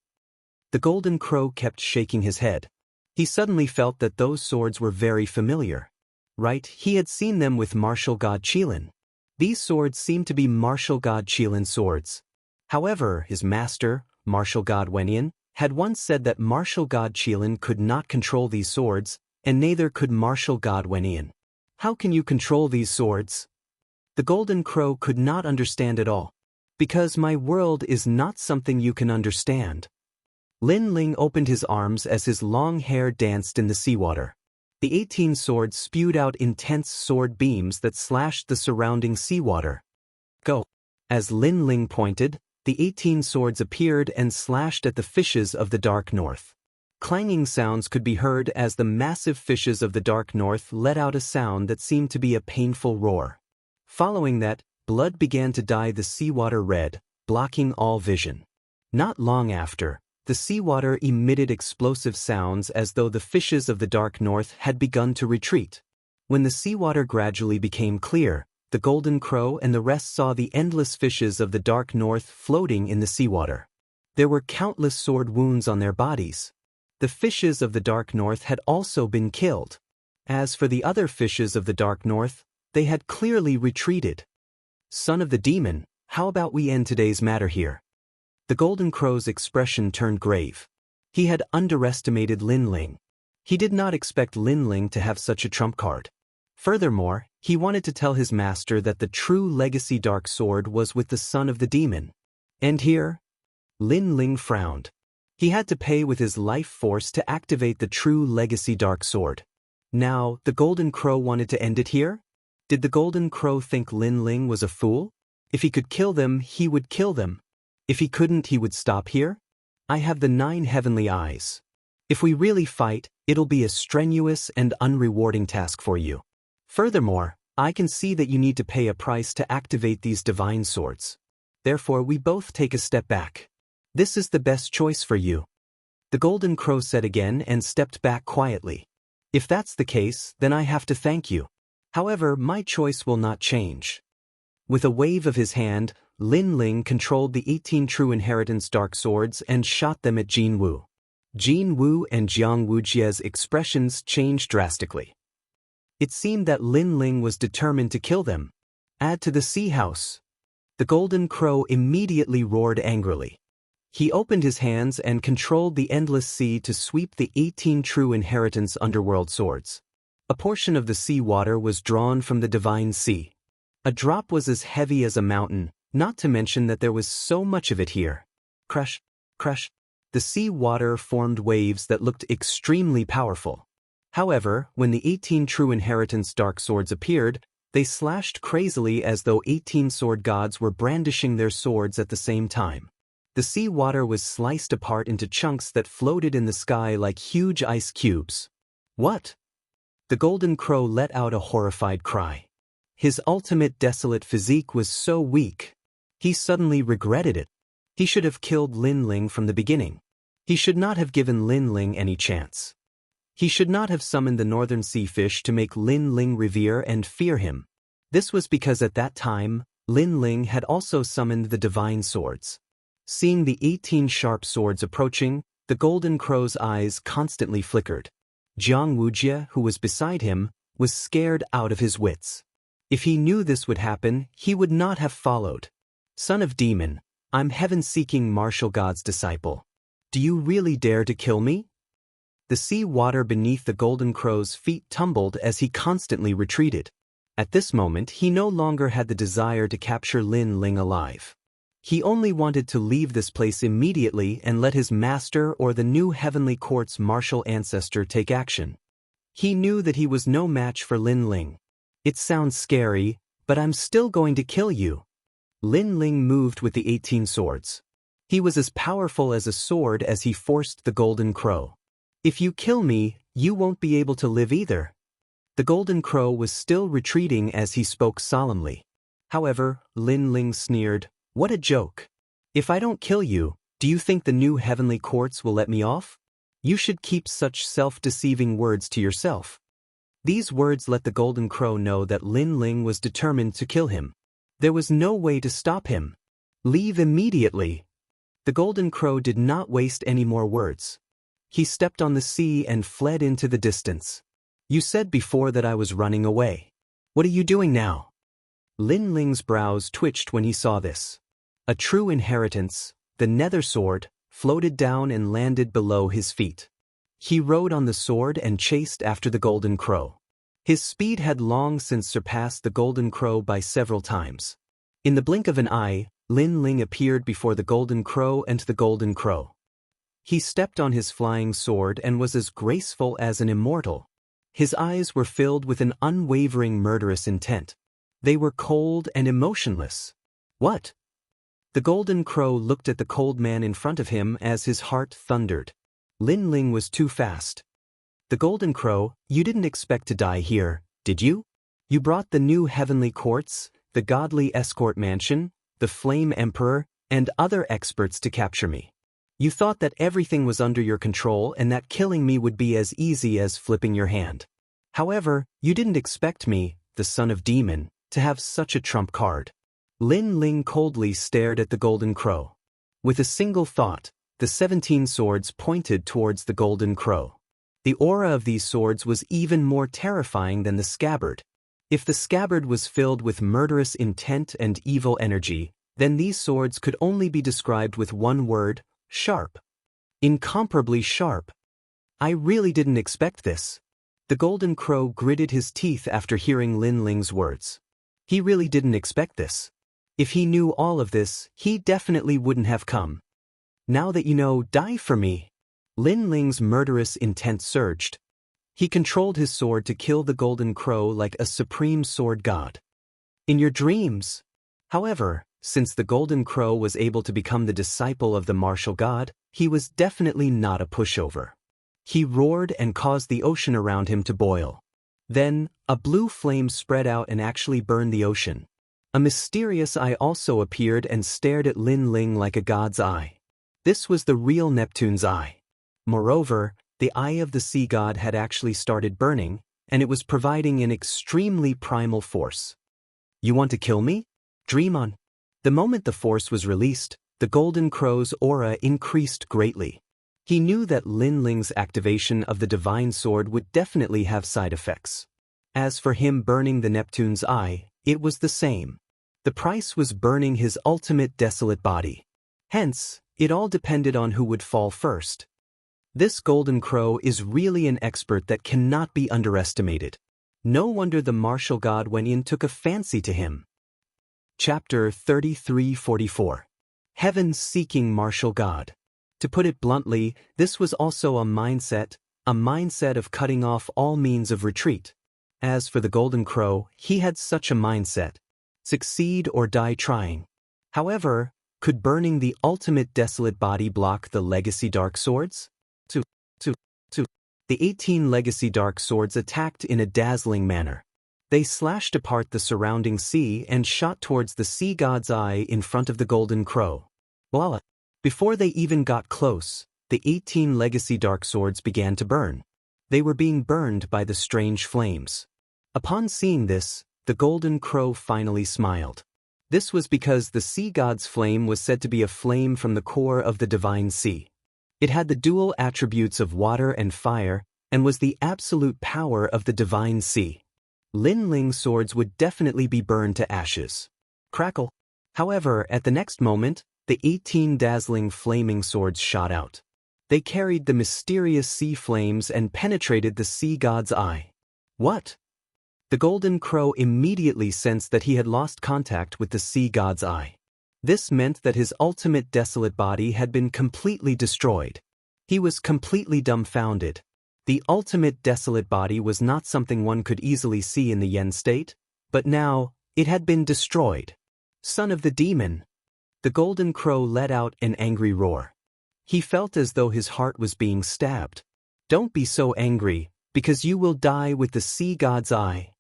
The Golden Crow kept shaking his head. He suddenly felt that those swords were very familiar. Right, he had seen them with martial god Qilin. These swords seemed to be martial god Qilin's swords. However, his master, martial god Wenyan, had once said that martial god Qilin could not control these swords, and neither could martial god Wenyan. How can you control these swords? The Golden Crow could not understand at all. Because my world is not something you can understand. Lin Ling opened his arms as his long hair danced in the seawater. The 18 swords spewed out intense sword beams that slashed the surrounding seawater. Go! As Lin Ling pointed, the 18 swords appeared and slashed at the fishes of the Dark North. Clanging sounds could be heard as the massive fishes of the Dark North let out a sound that seemed to be a painful roar. Following that, blood began to dye the seawater red, blocking all vision. Not long after, the seawater emitted explosive sounds as though the fishes of the dark north had begun to retreat. When the seawater gradually became clear, the golden crow and the rest saw the endless fishes of the dark north floating in the seawater. There were countless sword wounds on their bodies. The fishes of the dark north had also been killed. As for the other fishes of the dark north, they had clearly retreated. Son of the demon, how about we end today's matter here? The golden crow's expression turned grave. He had underestimated Lin Ling. He did not expect Lin Ling to have such a trump card. Furthermore, he wanted to tell his master that the true legacy dark sword was with the son of the demon. And here? Lin Ling frowned. He had to pay with his life force to activate the true legacy dark sword. Now, the golden crow wanted to end it here? Did the golden crow think Lin Ling was a fool? If he could kill them, he would kill them. If he couldn't, he would stop here? I have the 9 heavenly eyes. If we really fight, it'll be a strenuous and unrewarding task for you. Furthermore, I can see that you need to pay a price to activate these divine swords. Therefore, we both take a step back. This is the best choice for you. The golden crow said again and stepped back quietly. If that's the case, then I have to thank you. However, my choice will not change. With a wave of his hand, Lin Ling controlled the 18 true inheritance dark swords and shot them at Jin Wu. Jin Wu and Jiang Wujie's expressions changed drastically. It seemed that Lin Ling was determined to kill them. Add to the sea house. The golden crow immediately roared angrily. He opened his hands and controlled the endless sea to sweep the 18 true inheritance underworld swords. A portion of the sea water was drawn from the divine sea. A drop was as heavy as a mountain, not to mention that there was so much of it here. Crush, crush. The sea water formed waves that looked extremely powerful. However, when the 18 true inheritance dark swords appeared, they slashed crazily as though 18 sword gods were brandishing their swords at the same time. The sea water was sliced apart into chunks that floated in the sky like huge ice cubes. What? The golden crow let out a horrified cry. His ultimate desolate physique was so weak. He suddenly regretted it. He should have killed Lin Ling from the beginning. He should not have given Lin Ling any chance. He should not have summoned the northern sea fish to make Lin Ling revere and fear him. This was because at that time, Lin Ling had also summoned the divine swords. Seeing the 18 sharp swords approaching, the golden crow's eyes constantly flickered. Jiang Wujie, who was beside him, was scared out of his wits. If he knew this would happen, he would not have followed. Son of demon, I'm heaven-seeking martial god's disciple. Do you really dare to kill me? The sea water beneath the golden crow's feet tumbled as he constantly retreated. At this moment, he no longer had the desire to capture Lin Ling alive. He only wanted to leave this place immediately and let his master or the new heavenly court's martial ancestor take action. He knew that he was no match for Lin Ling. It sounds scary, but I'm still going to kill you. Lin Ling moved with the 18 swords. He was as powerful as a sword as he forced the golden crow. If you kill me, you won't be able to live either. The golden crow was still retreating as he spoke solemnly. However, Lin Ling sneered, "What a joke. If I don't kill you, do you think the new heavenly courts will let me off? You should keep such self-deceiving words to yourself." These words let the golden crow know that Lin Ling was determined to kill him. There was no way to stop him. Leave immediately. The golden crow did not waste any more words. He stepped on the sea and fled into the distance. You said before that I was running away. What are you doing now? Lin Ling's brows twitched when he saw this. A true inheritance, the nether sword, floated down and landed below his feet. He rode on the sword and chased after the golden crow. His speed had long since surpassed the golden crow by several times. In the blink of an eye, Lin Ling appeared before the golden crow and the golden crow. He stepped on his flying sword and was as graceful as an immortal. His eyes were filled with an unwavering murderous intent. They were cold and emotionless. What? The golden crow looked at the cold man in front of him as his heart thundered. Lin Ling was too fast. The golden crow, you didn't expect to die here, did you? You brought the new heavenly courts, the godly escort mansion, the flame emperor, and other experts to capture me. You thought that everything was under your control and that killing me would be as easy as flipping your hand. However, you didn't expect me, the son of demon, to have such a trump card. Lin Ling coldly stared at the golden crow. With a single thought, the 17 swords pointed towards the golden crow. The aura of these swords was even more terrifying than the scabbard. If the scabbard was filled with murderous intent and evil energy, then these swords could only be described with one word: sharp. Incomparably sharp. I really didn't expect this. The golden crow gritted his teeth after hearing Lin Ling's words. He really didn't expect this. If he knew all of this, he definitely wouldn't have come. Now that you know, die for me. Lin Ling's murderous intent surged. He controlled his sword to kill the golden crow like a supreme sword god. In your dreams. However, since the golden crow was able to become the disciple of the martial god, he was definitely not a pushover. He roared and caused the ocean around him to boil. Then, a blue flame spread out and actually burned the ocean. A mysterious eye also appeared and stared at Lin Ling like a god's eye. This was the real Neptune's eye. Moreover, the eye of the sea god had actually started burning, and it was providing an extremely primal force. You want to kill me? Dream on. The moment the force was released, the golden crow's aura increased greatly. He knew that Lin Ling's activation of the divine sword would definitely have side effects. As for him burning the Neptune's eye, it was the same. The price was burning his ultimate desolate body. Hence, it all depended on who would fall first. This golden crow is really an expert that cannot be underestimated. No wonder the martial god Wen Yin took a fancy to him. Chapter 3344. Heaven-seeking martial god. To put it bluntly, this was also a mindset of cutting off all means of retreat. As for the golden crow, he had such a mindset. Succeed or die trying. However, could burning the ultimate desolate body block the legacy dark swords? The 18 legacy dark swords attacked in a dazzling manner. They slashed apart the surrounding sea and shot towards the sea god's eye in front of the golden crow. Voila! Before they even got close, the 18 legacy dark swords began to burn. They were being burned by the strange flames. Upon seeing this, the golden crow finally smiled. This was because the sea god's flame was said to be a flame from the core of the divine sea. It had the dual attributes of water and fire, and was the absolute power of the divine sea. Lin Ling's swords would definitely be burned to ashes. Crackle! However, at the next moment, the 18 dazzling flaming swords shot out. They carried the mysterious sea flames and penetrated the sea god's eye. What? The golden crow immediately sensed that he had lost contact with the sea god's eye. This meant that his ultimate desolate body had been completely destroyed. He was completely dumbfounded. The ultimate desolate body was not something one could easily see in the yen state, but now, it had been destroyed. Son of the demon! The golden crow let out an angry roar. He felt as though his heart was being stabbed. Don't be so angry, because you will die with the sea god's eye.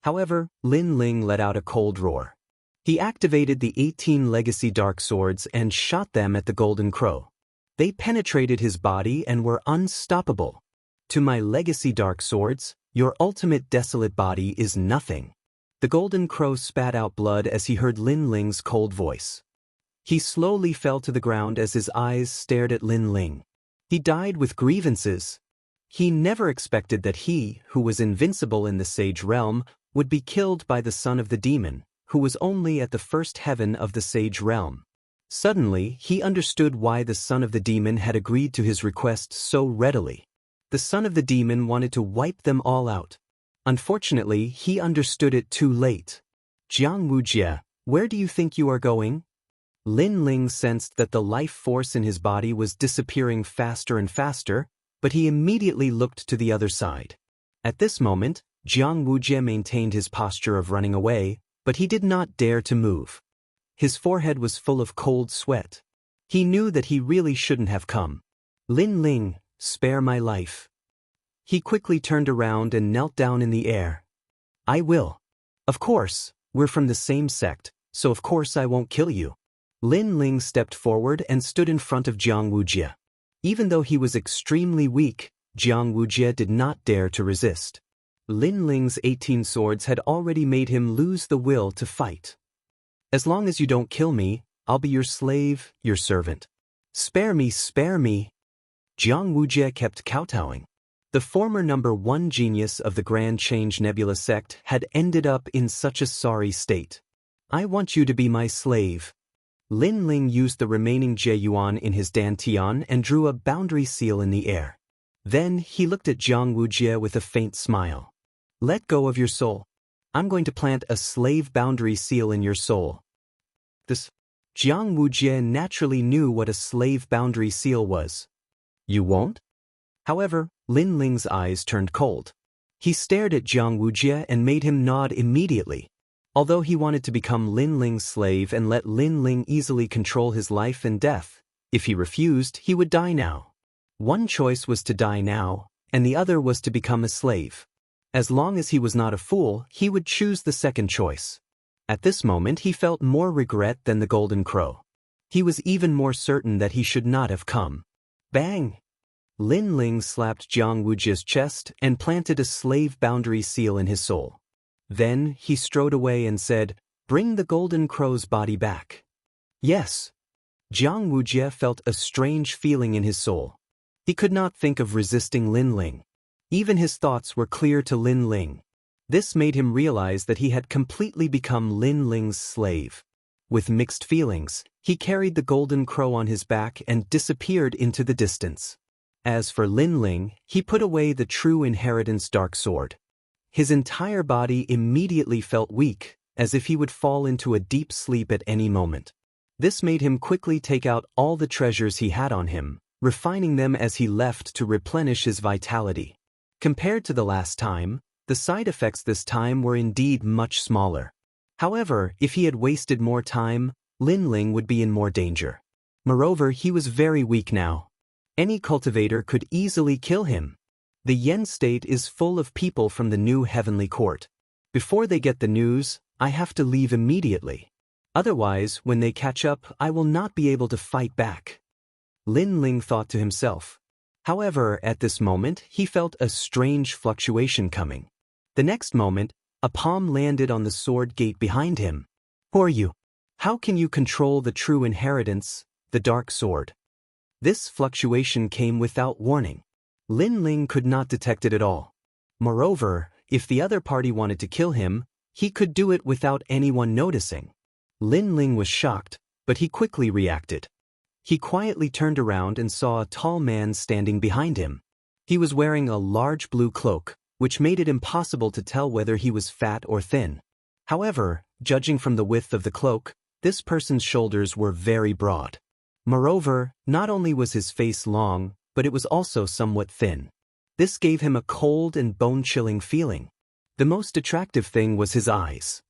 However, Lin Ling let out a cold roar. He activated the 18 legacy dark swords and shot them at the golden crow. They penetrated his body and were unstoppable. To my legacy dark swords, your ultimate desolate body is nothing. The golden crow spat out blood as he heard Lin Ling's cold voice. He slowly fell to the ground as his eyes stared at Lin Ling. He died with grievances. He never expected that he, who was invincible in the sage realm, would be killed by the son of the demon, who was only at the first heaven of the sage realm. Suddenly, he understood why the son of the demon had agreed to his request so readily. The son of the demon wanted to wipe them all out. Unfortunately, he understood it too late. Jiang Wujie, where do you think you are going? Lin Ling sensed that the life force in his body was disappearing faster and faster, but he immediately looked to the other side. At this moment, Jiang Wujie maintained his posture of running away, but he did not dare to move. His forehead was full of cold sweat. He knew that he really shouldn't have come. Lin Ling, spare my life. He quickly turned around and knelt down in the air. I will. Of course, we're from the same sect, so of course I won't kill you. Lin Ling stepped forward and stood in front of Jiang Wujie. Even though he was extremely weak, Jiang Wujie did not dare to resist. Lin Ling's 18 swords had already made him lose the will to fight. As long as you don't kill me, I'll be your slave, your servant. Spare me, spare me. Jiang Wujie kept kowtowing. The former #1 genius of the Grand Change Nebula sect had ended up in such a sorry state. I want you to be my slave. Lin Ling used the remaining Jeyuan in his dantian and drew a boundary seal in the air. Then he looked at Jiang Wujie with a faint smile. Let go of your soul. I'm going to plant a slave boundary seal in your soul. Jiang Wujie naturally knew what a slave boundary seal was. You won't? However, Lin Ling's eyes turned cold. He stared at Jiang Wujie and made him nod immediately. Although he wanted to become Lin Ling's slave and let Lin Ling easily control his life and death, if he refused, he would die now. One choice was to die now, and the other was to become a slave. As long as he was not a fool, he would choose the second choice. At this moment he felt more regret than the Golden Crow. He was even more certain that he should not have come. Bang! Lin Ling slapped Jiang Wujie's chest and planted a slave boundary seal in his soul. Then he strode away and said, Bring the Golden Crow's body back. Yes. Jiang Wujie felt a strange feeling in his soul. He could not think of resisting Lin Ling. Even his thoughts were clear to Lin Ling. This made him realize that he had completely become Lin Ling's slave. With mixed feelings, he carried the Golden Crow on his back and disappeared into the distance. As for Lin Ling, he put away the true inheritance dark sword. His entire body immediately felt weak, as if he would fall into a deep sleep at any moment. This made him quickly take out all the treasures he had on him, refining them as he left to replenish his vitality. Compared to the last time, the side effects this time were indeed much smaller. However, if he had wasted more time, Lin Ling would be in more danger. Moreover, he was very weak now. Any cultivator could easily kill him. The Yen state is full of people from the new heavenly court. Before they get the news, I have to leave immediately. Otherwise, when they catch up, I will not be able to fight back. Lin Ling thought to himself. However, at this moment, he felt a strange fluctuation coming. The next moment, a palm landed on the sword gate behind him. Who are you? How can you control the true inheritance, the dark sword? This fluctuation came without warning. Lin Ling could not detect it at all. Moreover, if the other party wanted to kill him, he could do it without anyone noticing. Lin Ling was shocked, but he quickly reacted. He quietly turned around and saw a tall man standing behind him. He was wearing a large blue cloak, which made it impossible to tell whether he was fat or thin. However, judging from the width of the cloak, this person's shoulders were very broad. Moreover, not only was his face long, but it was also somewhat thin. This gave him a cold and bone-chilling feeling. The most attractive thing was his eyes.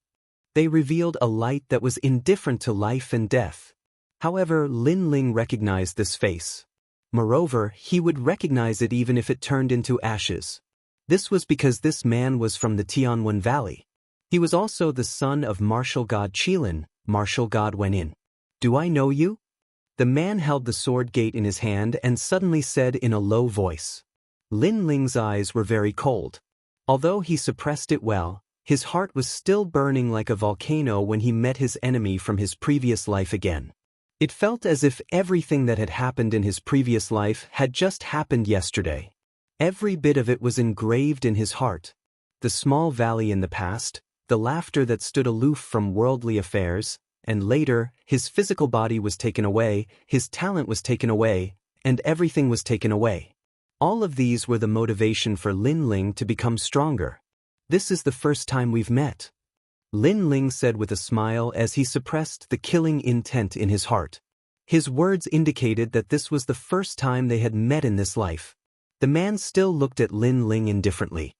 They revealed a light that was indifferent to life and death. However, Lin Ling recognized this face. Moreover, he would recognize it even if it turned into ashes. This was because this man was from the Tianwen Valley. He was also the son of martial god Qilin, martial god Wenin. Do I know you? The man held the sword gate in his hand and suddenly said in a low voice. Lin Ling's eyes were very cold. Although he suppressed it well, his heart was still burning like a volcano when he met his enemy from his previous life again. It felt as if everything that had happened in his previous life had just happened yesterday. Every bit of it was engraved in his heart. The small valley in the past, the laughter that stood aloof from worldly affairs, and later, his physical body was taken away, his talent was taken away, and everything was taken away. All of these were the motivation for Lin Ling to become stronger. This is the first time we've met. Lin Ling said with a smile as he suppressed the killing intent in his heart. His words indicated that this was the first time they had met in this life. The man still looked at Lin Ling indifferently.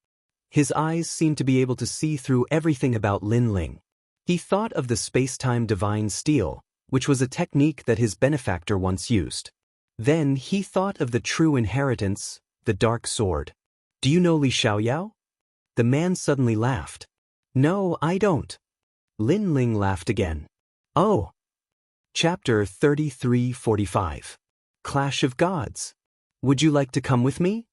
His eyes seemed to be able to see through everything about Lin Ling. He thought of the space-time divine steel, which was a technique that his benefactor once used. Then he thought of the true inheritance, the dark sword. Do you know Li Xiaoyao? The man suddenly laughed. No, I don't. Lin Ling laughed again. Oh. Chapter 33:45. Clash of Gods. Would you like to come with me?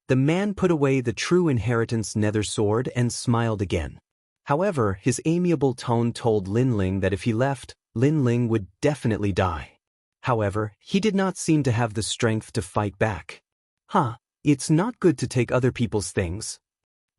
The man put away the true inheritance nether sword and smiled again. However, his amiable tone told Linling that if he left, Linling would definitely die. However, he did not seem to have the strength to fight back. It's not good to take other people's things.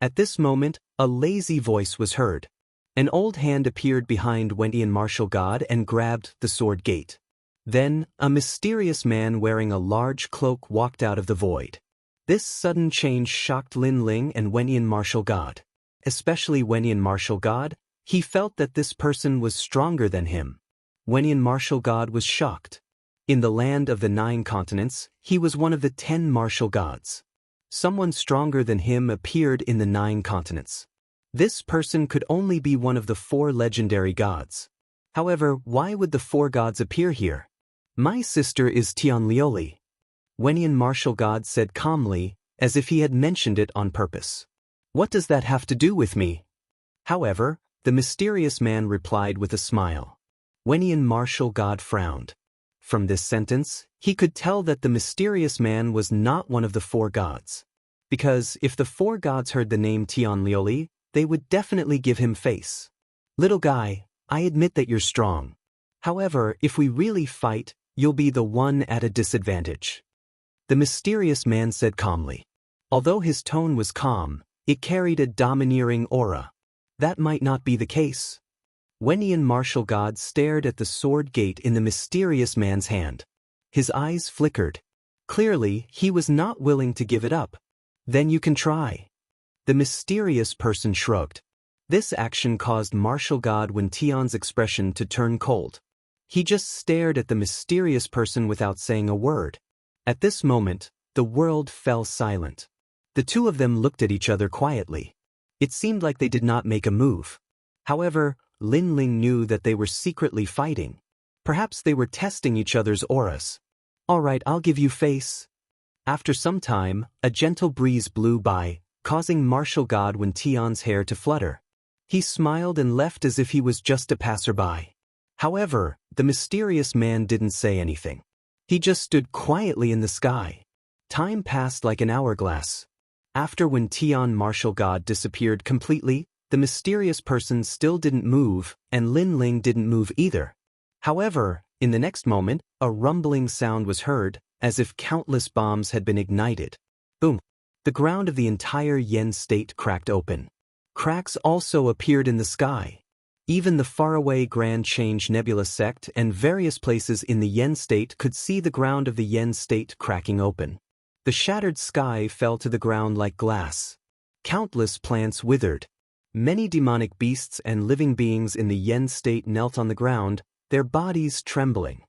At this moment, a lazy voice was heard. An old hand appeared behind Wendy and Martial God and grabbed the sword gate. Then, a mysterious man wearing a large cloak walked out of the void. This sudden change shocked Linling and Wendy and Martial God. Especially Wendy and Martial God, he felt that this person was stronger than him. Wendy and Martial God was shocked. In the land of the 9 continents, he was one of the 10 martial gods. Someone stronger than him appeared in the 9 continents. This person could only be one of the 4 legendary gods. However, why would the 4 gods appear here? My sister is Tianlioli. Wendy and Martial God said calmly, as if he had mentioned it on purpose. What does that have to do with me? However, the mysterious man replied with a smile. Wendy and Martial God frowned. From this sentence, he could tell that the mysterious man was not one of the 4 gods. Because if the 4 gods heard the name Tianlioli, they would definitely give him face. Little guy, I admit that you're strong. However, if we really fight, you'll be the one at a disadvantage. The mysterious man said calmly. Although his tone was calm, it carried a domineering aura. That might not be the case. Wendy and Martial God stared at the sword gate in the mysterious man's hand. His eyes flickered. Clearly, he was not willing to give it up. Then you can try. The mysterious person shrugged. This action caused Martial God Wen Tian's expression to turn cold. He just stared at the mysterious person without saying a word. At this moment, the world fell silent. The two of them looked at each other quietly. It seemed like they did not make a move. However, Linling knew that they were secretly fighting. Perhaps they were testing each other's auras. All right, I'll give you face. After some time, a gentle breeze blew by, causing Martial God Wen Tian's hair to flutter. He smiled and left as if he was just a passerby. However, the mysterious man didn't say anything. He just stood quietly in the sky. Time passed like an hourglass. After Wen Tian Martial God disappeared completely, the mysterious person still didn't move, and Linling didn't move either. However, in the next moment, a rumbling sound was heard, as if countless bombs had been ignited. Boom! The ground of the entire Yen state cracked open. Cracks also appeared in the sky. Even the faraway Grand Change Nebula sect and various places in the Yen state could see the ground of the Yen state cracking open. The shattered sky fell to the ground like glass. Countless plants withered. Many demonic beasts and living beings in the Yen state knelt on the ground, their bodies trembling.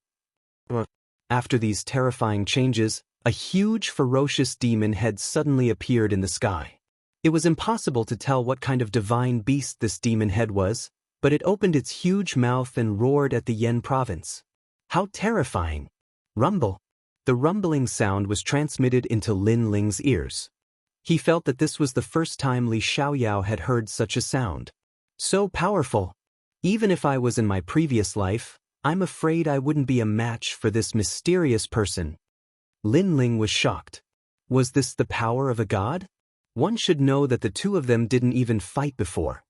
After these terrifying changes, a huge ferocious demon head suddenly appeared in the sky. It was impossible to tell what kind of divine beast this demon head was, but it opened its huge mouth and roared at the Yen province. How terrifying! Rumble! The rumbling sound was transmitted into Linling's ears. He felt that this was the first time Li Xiaoyao had heard such a sound. So powerful! Even if I was in my previous life, I'm afraid I wouldn't be a match for this mysterious person. Linling was shocked. Was this the power of a god? One should know that the two of them didn't even fight before.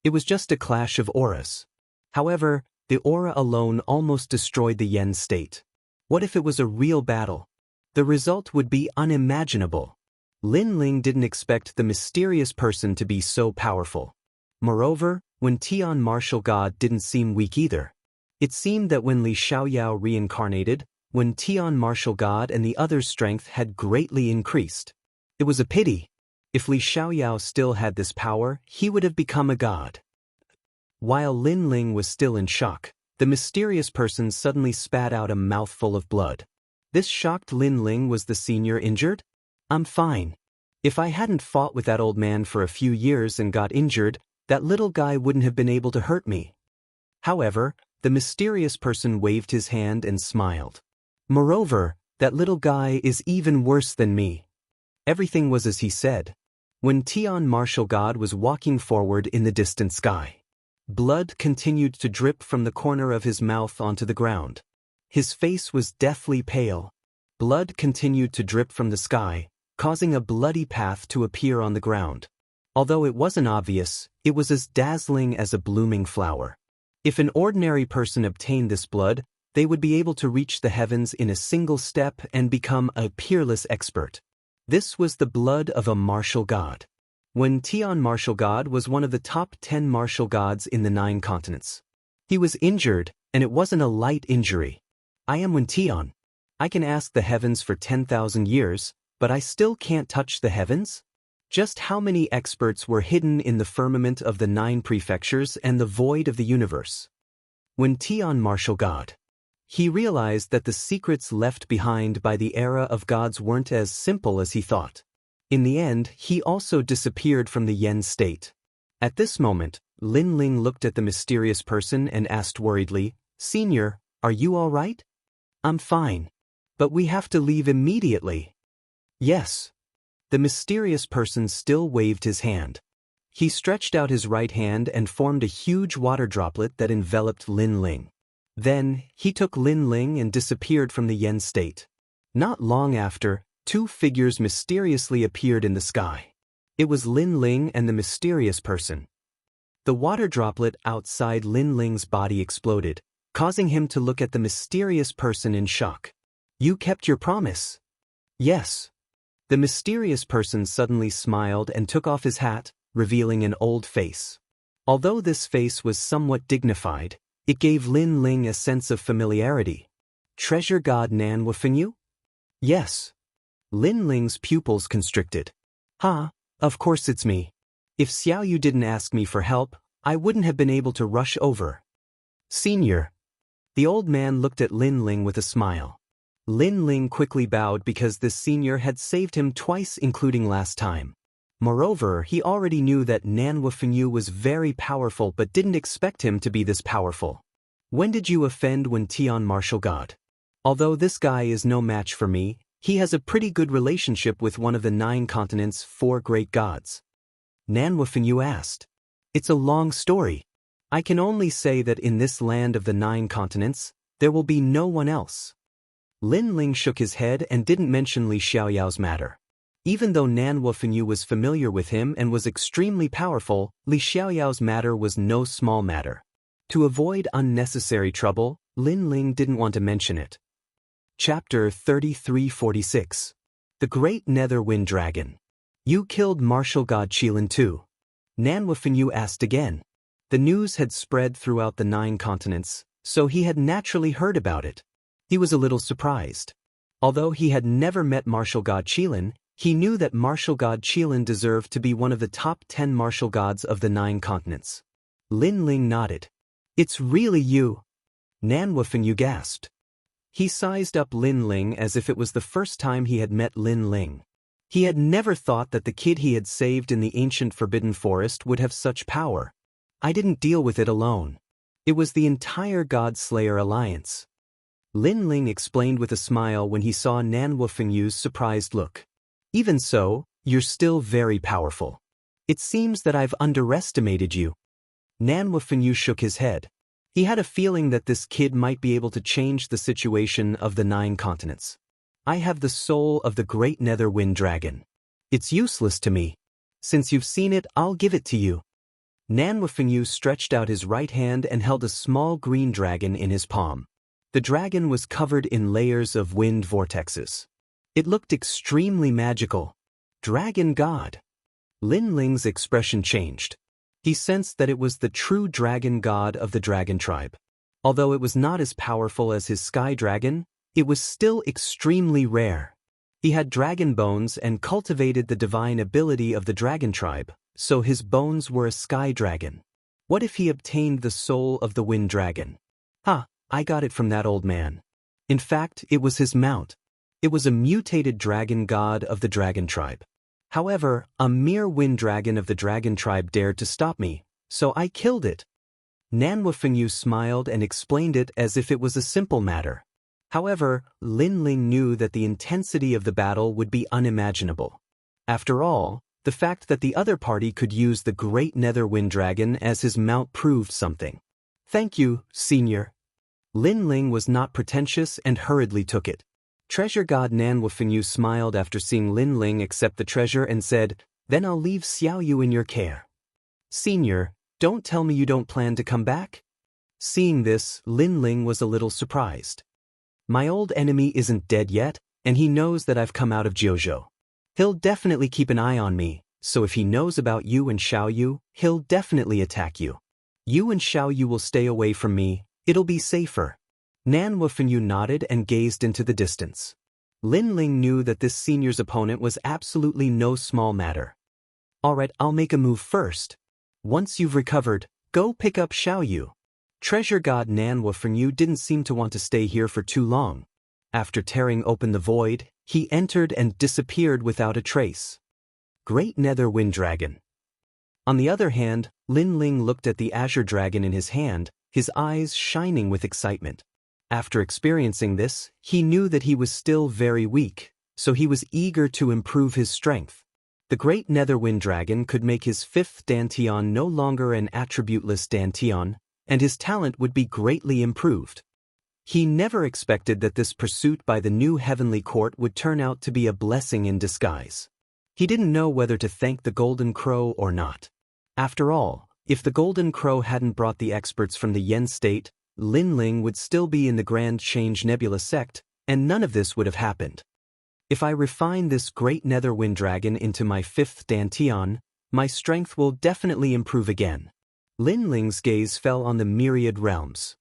It was just a clash of auras. However, the aura alone almost destroyed the Yen state. What if it was a real battle? The result would be unimaginable. Linling didn't expect the mysterious person to be so powerful. Moreover, Wen Tian Martial God didn't seem weak either. It seemed that when Li Xiaoyao reincarnated, Wen Tian Martial God and the other's strength had greatly increased. It was a pity. If Li Xiaoyao still had this power, he would have become a god. While Linling was still in shock, the mysterious person suddenly spat out a mouthful of blood. This shocked Linling. Was the senior injured? I'm fine. If I hadn't fought with that old man for a few years and got injured, that little guy wouldn't have been able to hurt me. However, the mysterious person waved his hand and smiled. Moreover, that little guy is even worse than me. Everything was as he said. Wen Tian Martial God was walking forward in the distant sky. Blood continued to drip from the corner of his mouth onto the ground. His face was deathly pale. Blood continued to drip from the sky, causing a bloody path to appear on the ground. Although it wasn't obvious, it was as dazzling as a blooming flower. If an ordinary person obtained this blood, they would be able to reach the heavens in a single step and become a peerless expert. This was the blood of a martial god. Wen Tian martial god was one of the top 10 martial gods in the 9 continents. He was injured, and it wasn't a light injury. I am Wen Tian. I can ask the heavens for 10,000 years, but I still can't touch the heavens? Just how many experts were hidden in the firmament of the 9 prefectures and the void of the universe? Wen Tian martial god. He realized that the secrets left behind by the era of gods weren't as simple as he thought. In the end, he also disappeared from the Yen state. At this moment, Lin Ling looked at the mysterious person and asked worriedly, "Senior, are you all right?" "I'm fine. But we have to leave immediately." "Yes." The mysterious person still waved his hand. He stretched out his right hand and formed a huge water droplet that enveloped Lin Ling. Then, he took Lin Ling and disappeared from the Yen state. Not long after, 2 figures mysteriously appeared in the sky. It was Lin Ling and the mysterious person. The water droplet outside Lin Ling's body exploded, causing him to look at the mysterious person in shock. "You kept your promise." "Yes." The mysterious person suddenly smiled and took off his hat, revealing an old face. Although this face was somewhat dignified, it gave Lin Ling a sense of familiarity. "Treasure god Nan Wufenyu?" "Yes." Lin Ling's pupils constricted. "Ha, of course it's me. If Xiaoyu didn't ask me for help, I wouldn't have been able to rush over." "Senior." The old man looked at Lin Ling with a smile. Lin Ling quickly bowed because this senior had saved him twice, including last time. Moreover, he already knew that Nan Wufenyu was very powerful but didn't expect him to be this powerful. "When did you offend Wen Tian martial god? Although this guy is no match for me, he has a pretty good relationship with one of the 9 continents' 4 great gods." Nan Wufenyu asked. "It's a long story. I can only say that in this land of the 9 continents, there will be no one else." Lin Ling shook his head and didn't mention Li Xiaoyao's matter. Even though Nan Wufenyu was familiar with him and was extremely powerful, Li Xiaoyao's matter was no small matter. To avoid unnecessary trouble, Lin Ling didn't want to mention it. Chapter 3346. The Great Nether Wind Dragon. "You killed martial god Qilin too?" Nan Wufenyu asked again. The news had spread throughout the 9 continents, so he had naturally heard about it. He was a little surprised. Although he had never met martial god Qilin, he knew that martial god Qilin deserved to be one of the top 10 martial gods of the 9 continents. Lin Ling nodded. "It's really you?" Nan Wufenyu gasped. He sized up Lin Ling as if it was the first time he had met Lin Ling. He had never thought that the kid he had saved in the ancient Forbidden Forest would have such power. "I didn't deal with it alone. It was the entire God Slayer alliance." Lin Ling explained with a smile when he saw Nan Wufengyu's surprised look. "Even so, you're still very powerful. It seems that I've underestimated you." Nan Wufengyu shook his head. He had a feeling that this kid might be able to change the situation of the 9 continents. "I have the soul of the great Nether Wind Dragon. It's useless to me. Since you've seen it, I'll give it to you." Nan Wufengyu stretched out his right hand and held a small green dragon in his palm. The dragon was covered in layers of wind vortexes. It looked extremely magical. "Dragon God." Lin Ling's expression changed. He sensed that it was the true dragon god of the dragon tribe. Although it was not as powerful as his sky dragon, it was still extremely rare. He had dragon bones and cultivated the divine ability of the dragon tribe, so his bones were a sky dragon. What if he obtained the soul of the wind dragon? "Ha, I got it from that old man." In fact, it was his mount. It was a mutated dragon god of the dragon tribe. However, a mere wind dragon of the dragon tribe dared to stop me, so I killed it. Nan Wufengyu smiled and explained it as if it was a simple matter. However, Lin Ling knew that the intensity of the battle would be unimaginable. After all, the fact that the other party could use the great Nether Wind Dragon as his mount proved something. "Thank you, Senior." Lin Ling was not pretentious and hurriedly took it. Treasure god Nan Wufenyu smiled after seeing Lin Ling accept the treasure and said, "Then I'll leave Xiao Yu in your care." "Senior, don't tell me you don't plan to come back?" Seeing this, Lin Ling was a little surprised. "My old enemy isn't dead yet, and he knows that I've come out of Jiuzhou. He'll definitely keep an eye on me, so if he knows about you and Xiao Yu, he'll definitely attack you. You and Xiao Yu will stay away from me, it'll be safer." Nan Wufenyu nodded and gazed into the distance. Lin Ling knew that this senior's opponent was absolutely no small matter. "Alright, I'll make a move first. Once you've recovered, go pick up Xiao Yu." Treasure god Nan Wufenyu didn't seem to want to stay here for too long. After tearing open the void, he entered and disappeared without a trace. Great Nether Wind Dragon. On the other hand, Lin Ling looked at the Azure Dragon in his hand, his eyes shining with excitement. After experiencing this, he knew that he was still very weak, so he was eager to improve his strength. The Great Nether Wind Dragon could make his 5th Dantian no longer an attributeless Dantian, and his talent would be greatly improved. He never expected that this pursuit by the new Heavenly Court would turn out to be a blessing in disguise. He didn't know whether to thank the Golden Crow or not. After all, if the Golden Crow hadn't brought the experts from the Yen State, Lin Ling would still be in the Grand Change Nebula sect, and none of this would have happened. If I refine this Great Nether Wind Dragon into my 5th Dantian, my strength will definitely improve again. Lin Ling's gaze fell on the myriad realms.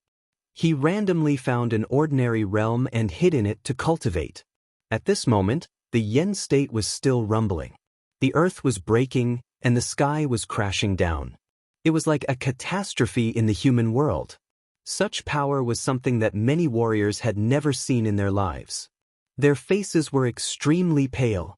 He randomly found an ordinary realm and hid in it to cultivate. At this moment, the Yen State was still rumbling. The earth was breaking, and the sky was crashing down. It was like a catastrophe in the human world. Such power was something that many warriors had never seen in their lives. Their faces were extremely pale.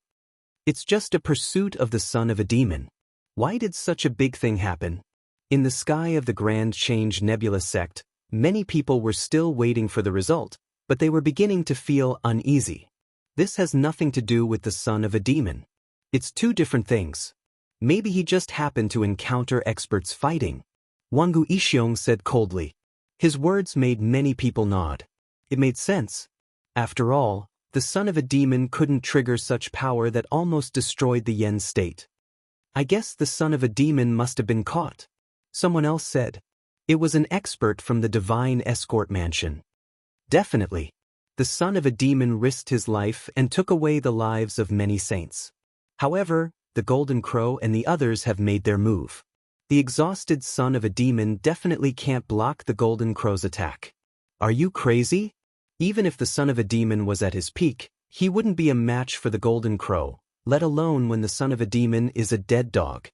It's just a pursuit of the son of a demon. Why did such a big thing happen? In the sky of the Grand Change Nebula sect, many people were still waiting for the result, but they were beginning to feel uneasy. This has nothing to do with the son of a demon. It's two different things. Maybe he just happened to encounter experts fighting. Wangu Ishiong said coldly. His words made many people nod. It made sense. After all, the son of a demon couldn't trigger such power that almost destroyed the Yen State. "I guess the son of a demon must have been caught," someone else said. It was an expert from the Divine Escort Mansion. "Definitely. The son of a demon risked his life and took away the lives of many saints. However, the Golden Crow and the others have made their move. The exhausted son of a demon definitely can't block the Golden Crow's attack. Are you crazy? Even if the son of a demon was at his peak, he wouldn't be a match for the Golden Crow, let alone when the son of a demon is a dead dog."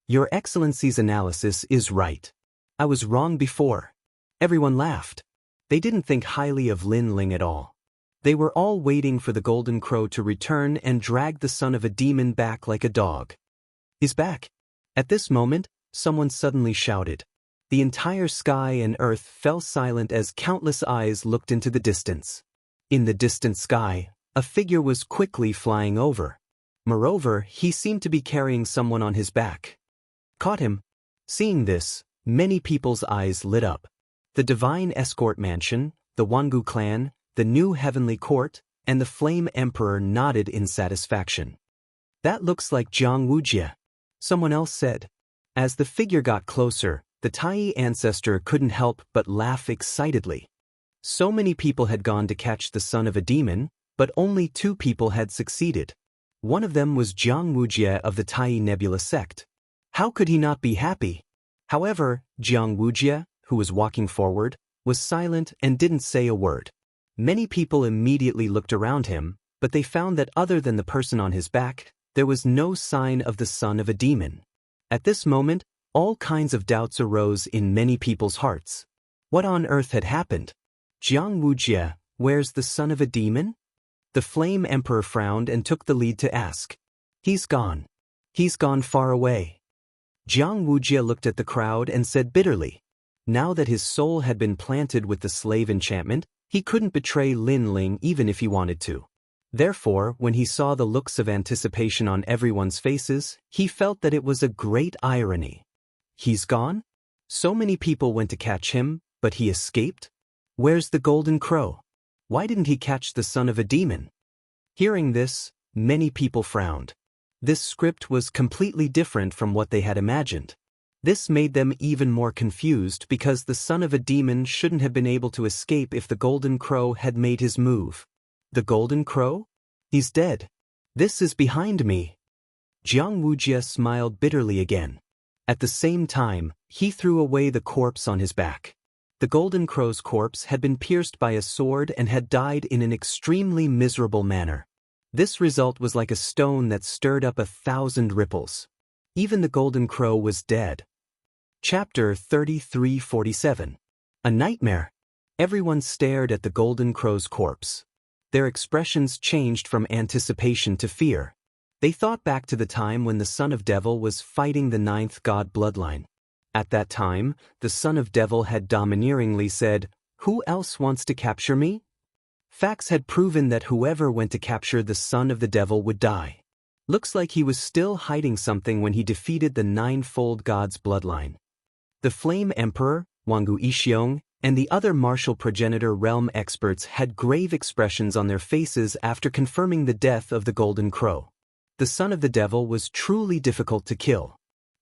"Your Excellency's analysis is right. I was wrong before." Everyone laughed. They didn't think highly of Lin Ling at all. They were all waiting for the Golden Crow to return and drag the son of a demon back like a dog. "He's back." At this moment, someone suddenly shouted. The entire sky and earth fell silent as countless eyes looked into the distance. In the distant sky, a figure was quickly flying over. Moreover, he seemed to be carrying someone on his back. "Caught him." Seeing this, many people's eyes lit up. The Divine Escort Mansion, the Wangu clan, the new Heavenly Court, and the Flame Emperor nodded in satisfaction. "That looks like Jiang Wujie," someone else said. As the figure got closer, the Tai ancestor couldn't help but laugh excitedly. So many people had gone to catch the son of a demon, but only 2 people had succeeded. One of them was Jiang Wujie of the Tai Nebula sect. How could he not be happy? However, Jiang Wujie, who was walking forward, was silent and didn't say a word. Many people immediately looked around him, but they found that other than the person on his back, there was no sign of the son of a demon. At this moment, all kinds of doubts arose in many people's hearts. What on earth had happened? Jiang Wujie, where's the son of a demon? The Flame Emperor frowned and took the lead to ask. "He's gone. He's gone far away." Jiang Wujie looked at the crowd and said bitterly. Now that his soul had been planted with the slave enchantment, he couldn't betray Lin Ling even if he wanted to. Therefore, when he saw the looks of anticipation on everyone's faces, he felt that it was a great irony. He's gone? So many people went to catch him, but he escaped? Where's the golden crow? Why didn't he catch the son of a demon? Hearing this, many people frowned. This script was completely different from what they had imagined. This made them even more confused because the son of a demon shouldn't have been able to escape if the golden crow had made his move. The golden crow? He's dead. This is behind me. Jiang Wujie smiled bitterly again. At the same time, he threw away the corpse on his back. The golden crow's corpse had been pierced by a sword and had died in an extremely miserable manner. This result was like a stone that stirred up 1,000 ripples. Even the golden crow was dead. Chapter 3347. A nightmare. Everyone stared at the golden crow's corpse. Their expressions changed from anticipation to fear. They thought back to the time when the son of devil was fighting the 9th god bloodline. At that time, the son of devil had domineeringly said, "Who else wants to capture me?" Facts had proven that whoever went to capture the son of the devil would die. Looks like he was still hiding something when he defeated the 9-fold god's bloodline. The Flame Emperor, Wangu Ishiong, and the other martial progenitor realm experts had grave expressions on their faces after confirming the death of the golden crow. The son of the devil was truly difficult to kill.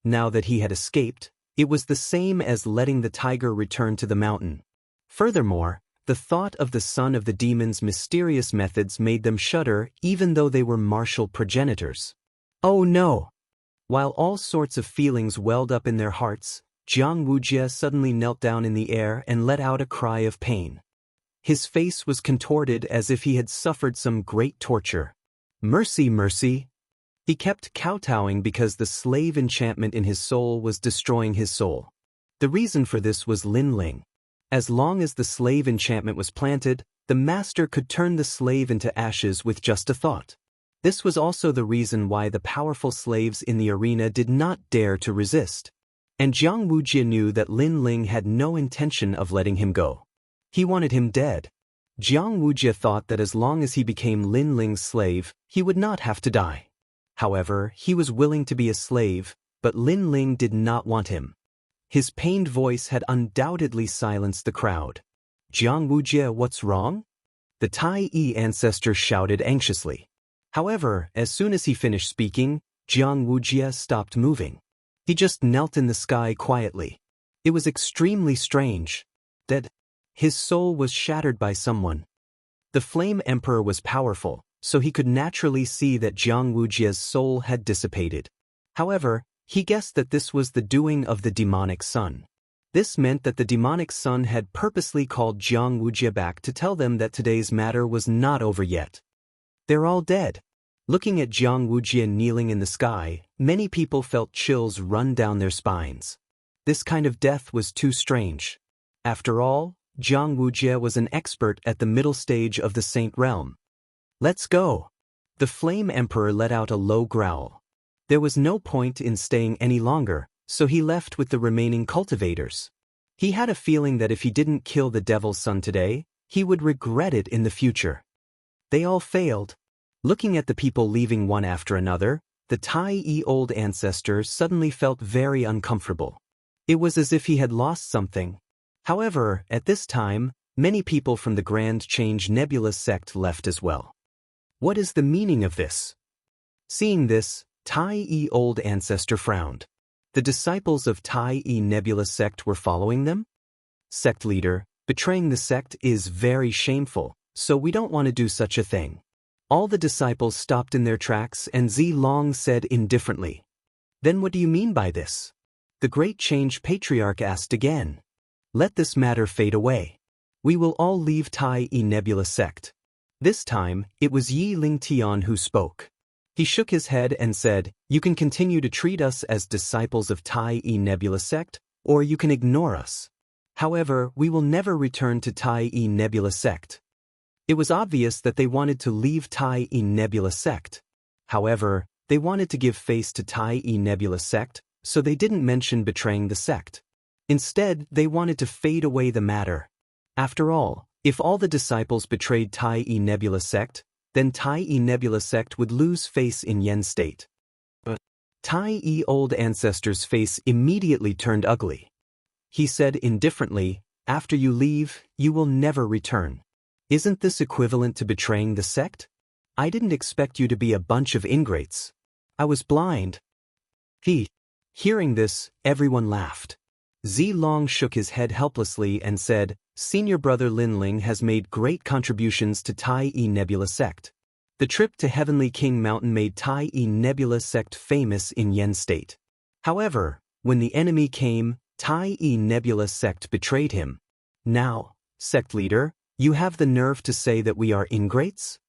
Now that he had escaped, it was the same as letting the tiger return to the mountain. Furthermore, the thought of the son of the demon's mysterious methods made them shudder even though they were martial progenitors. Oh no! While all sorts of feelings welled up in their hearts, Jiang Wujie suddenly knelt down in the air and let out a cry of pain. His face was contorted as if he had suffered some great torture. Mercy, mercy! He kept kowtowing because the slave enchantment in his soul was destroying his soul. The reason for this was Lin Ling. As long as the slave enchantment was planted, the master could turn the slave into ashes with just a thought. This was also the reason why the powerful slaves in the arena did not dare to resist. And Jiang Wujie knew that Lin Ling had no intention of letting him go. He wanted him dead. Jiang Wujie thought that as long as he became Lin Ling's slave, he would not have to die. However, he was willing to be a slave, but Lin Ling did not want him. His pained voice had undoubtedly silenced the crowd. Jiang Wujie, what's wrong? The Tai Yi ancestor shouted anxiously. However, as soon as he finished speaking, Jiang Wujie stopped moving. He just knelt in the sky quietly. It was extremely strange. That his soul was shattered by someone. The Flame Emperor was powerful, so he could naturally see that Jiang Wujie's soul had dissipated. However, he guessed that this was the doing of the demonic son. This meant that the demonic son had purposely called Jiang Wujie back to tell them that today's matter was not over yet. They're all dead. Looking at Jiang Wujie kneeling in the sky, many people felt chills run down their spines. This kind of death was too strange. After all, Jiang Wujie was an expert at the middle stage of the Saint Realm. Let's go. The Flame Emperor let out a low growl. There was no point in staying any longer, so he left with the remaining cultivators. He had a feeling that if he didn't kill the devil's son today, he would regret it in the future. They all failed. Looking at the people leaving one after another, the Tai Yi old ancestor suddenly felt very uncomfortable. It was as if he had lost something. However, at this time, many people from the Grand Change Nebula sect left as well. What is the meaning of this? Seeing this, Tai Yi old ancestor frowned. The disciples of Tai Yi Nebula sect were following them? Sect leader, betraying the sect is very shameful, so we don't want to do such a thing. All the disciples stopped in their tracks and Zi Long said indifferently. Then what do you mean by this? The Great Change Patriarch asked again. Let this matter fade away. We will all leave Tai Yi Nebula sect. This time, it was Yi Ling Tian who spoke. He shook his head and said, you can continue to treat us as disciples of Tai Yi Nebula sect, or you can ignore us. However, we will never return to Tai Yi Nebula sect. It was obvious that they wanted to leave Tai Yi Nebula sect. However, they wanted to give face to Tai Yi Nebula sect, so they didn't mention betraying the sect. Instead, they wanted to fade away the matter. After all, if all the disciples betrayed Tai Yi Nebula sect, then Tai Yi Nebula sect would lose face in Yen state. But Tai Yi old ancestor's face immediately turned ugly. He said indifferently, After you leave, you will never return. Isn't this equivalent to betraying the sect? I didn't expect you to be a bunch of ingrates. I was blind. Hearing this, everyone laughed. Zilong shook his head helplessly and said, Senior Brother Linling has made great contributions to Tai E Nebula sect. The trip to Heavenly King Mountain made Tai E Nebula sect famous in Yen State. However, when the enemy came, Tai E Nebula sect betrayed him. Now, sect leader, you have the nerve to say that we are ingrates?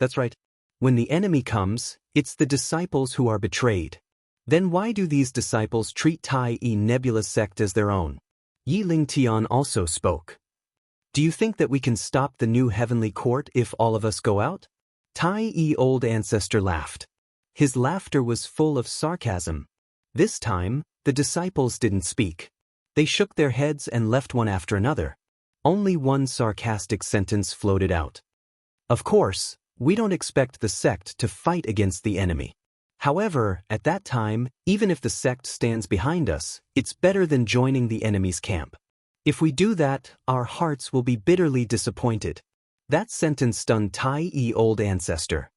That's right. When the enemy comes, it's the disciples who are betrayed. Then why do these disciples treat Tai E Nebula sect as their own? Yi Ling Tian also spoke. Do you think that we can stop the new heavenly court if all of us go out? Tai E Old Ancestor laughed. His laughter was full of sarcasm. This time, the disciples didn't speak. They shook their heads and left one after another. Only one sarcastic sentence floated out. Of course, we don't expect the sect to fight against the enemy. However, at that time, even if the sect stands behind us, it's better than joining the enemy's camp. If we do that, our hearts will be bitterly disappointed. That sentence stunned Tai E Old Ancestor.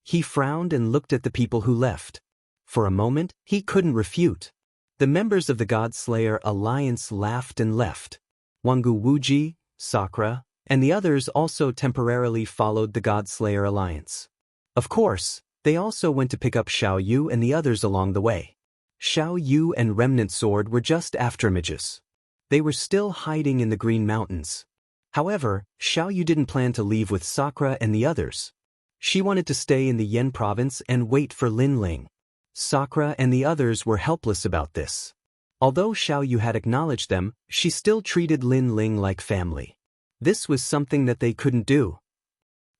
He frowned and looked at the people who left. For a moment, he couldn't refute. The members of the God-Slayer Alliance laughed and left. Wangu Wuji, Sakura, and the others also temporarily followed the God-Slayer Alliance. Of course, they also went to pick up Xiao Yu and the others along the way. Xiao Yu and Remnant Sword were just aftermages. They were still hiding in the Green Mountains. However, Xiao Yu didn't plan to leave with Sakura and the others. She wanted to stay in the Yen province and wait for Lin Ling. Sakura and the others were helpless about this. Although Xiao Yu had acknowledged them, she still treated Lin Ling like family. This was something that they couldn't do.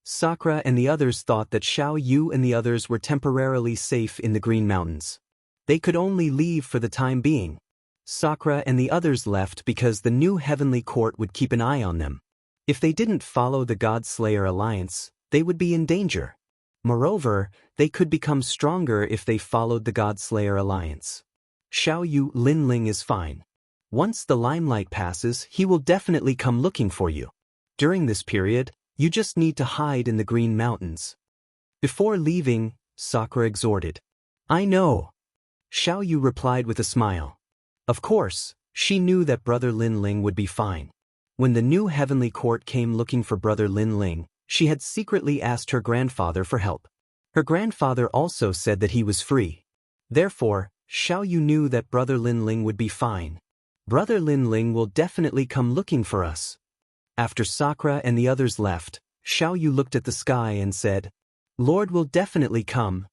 Sakura and the others thought that Xiao Yu and the others were temporarily safe in the Green Mountains. They could only leave for the time being. Sakura and the others left because the new heavenly court would keep an eye on them. If they didn't follow the God-Slayer Alliance, they would be in danger. Moreover, they could become stronger if they followed the God-Slayer Alliance. Xiao Yu Lin Ling is fine. Once the limelight passes, he will definitely come looking for you. During this period, you just need to hide in the Green Mountains. Before leaving, Sakura exhorted. I know. Xiao Yu replied with a smile. Of course, she knew that Brother Lin Ling would be fine. When the new heavenly court came looking for Brother Lin Ling, she had secretly asked her grandfather for help. Her grandfather also said that he was free. Therefore, Xiao Yu knew that Brother Lin Ling would be fine. Brother Lin Ling will definitely come looking for us. After Sakura and the others left, Xiao Yu looked at the sky and said, Lord will definitely come.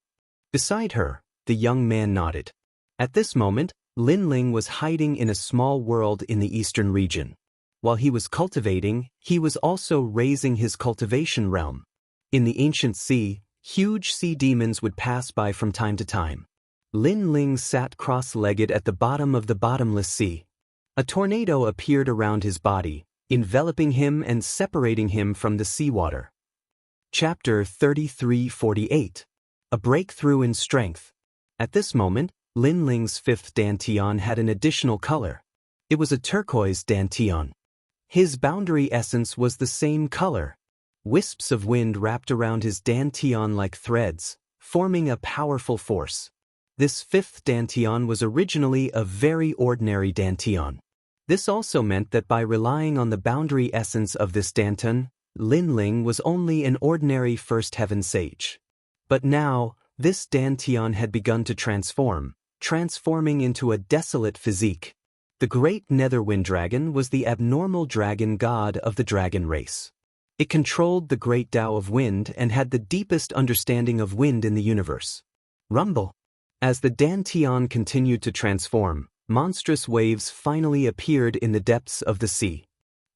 Beside her, the young man nodded. At this moment, Lin Ling was hiding in a small world in the eastern region. While he was cultivating, he was also raising his cultivation realm. In the ancient sea, huge sea demons would pass by from time to time. Lin Ling sat cross-legged at the bottom of the bottomless sea. A tornado appeared around his body, enveloping him and separating him from the seawater. Chapter 33:48. A Breakthrough in Strength. At this moment, Lin Ling's fifth dantian had an additional color. It was a turquoise dantian. His boundary essence was the same color. Wisps of wind wrapped around his dantian like threads, forming a powerful force. This fifth dantian was originally a very ordinary dantian. This also meant that by relying on the boundary essence of this dantian, Lin Ling was only an ordinary first heaven sage. But now, this dantian had begun to transforming into a desolate physique. The great Netherwind dragon was the abnormal dragon god of the dragon race. It controlled the great Tao of wind and had the deepest understanding of wind in the universe. Rumble. As the dantian continued to transform, monstrous waves finally appeared in the depths of the sea.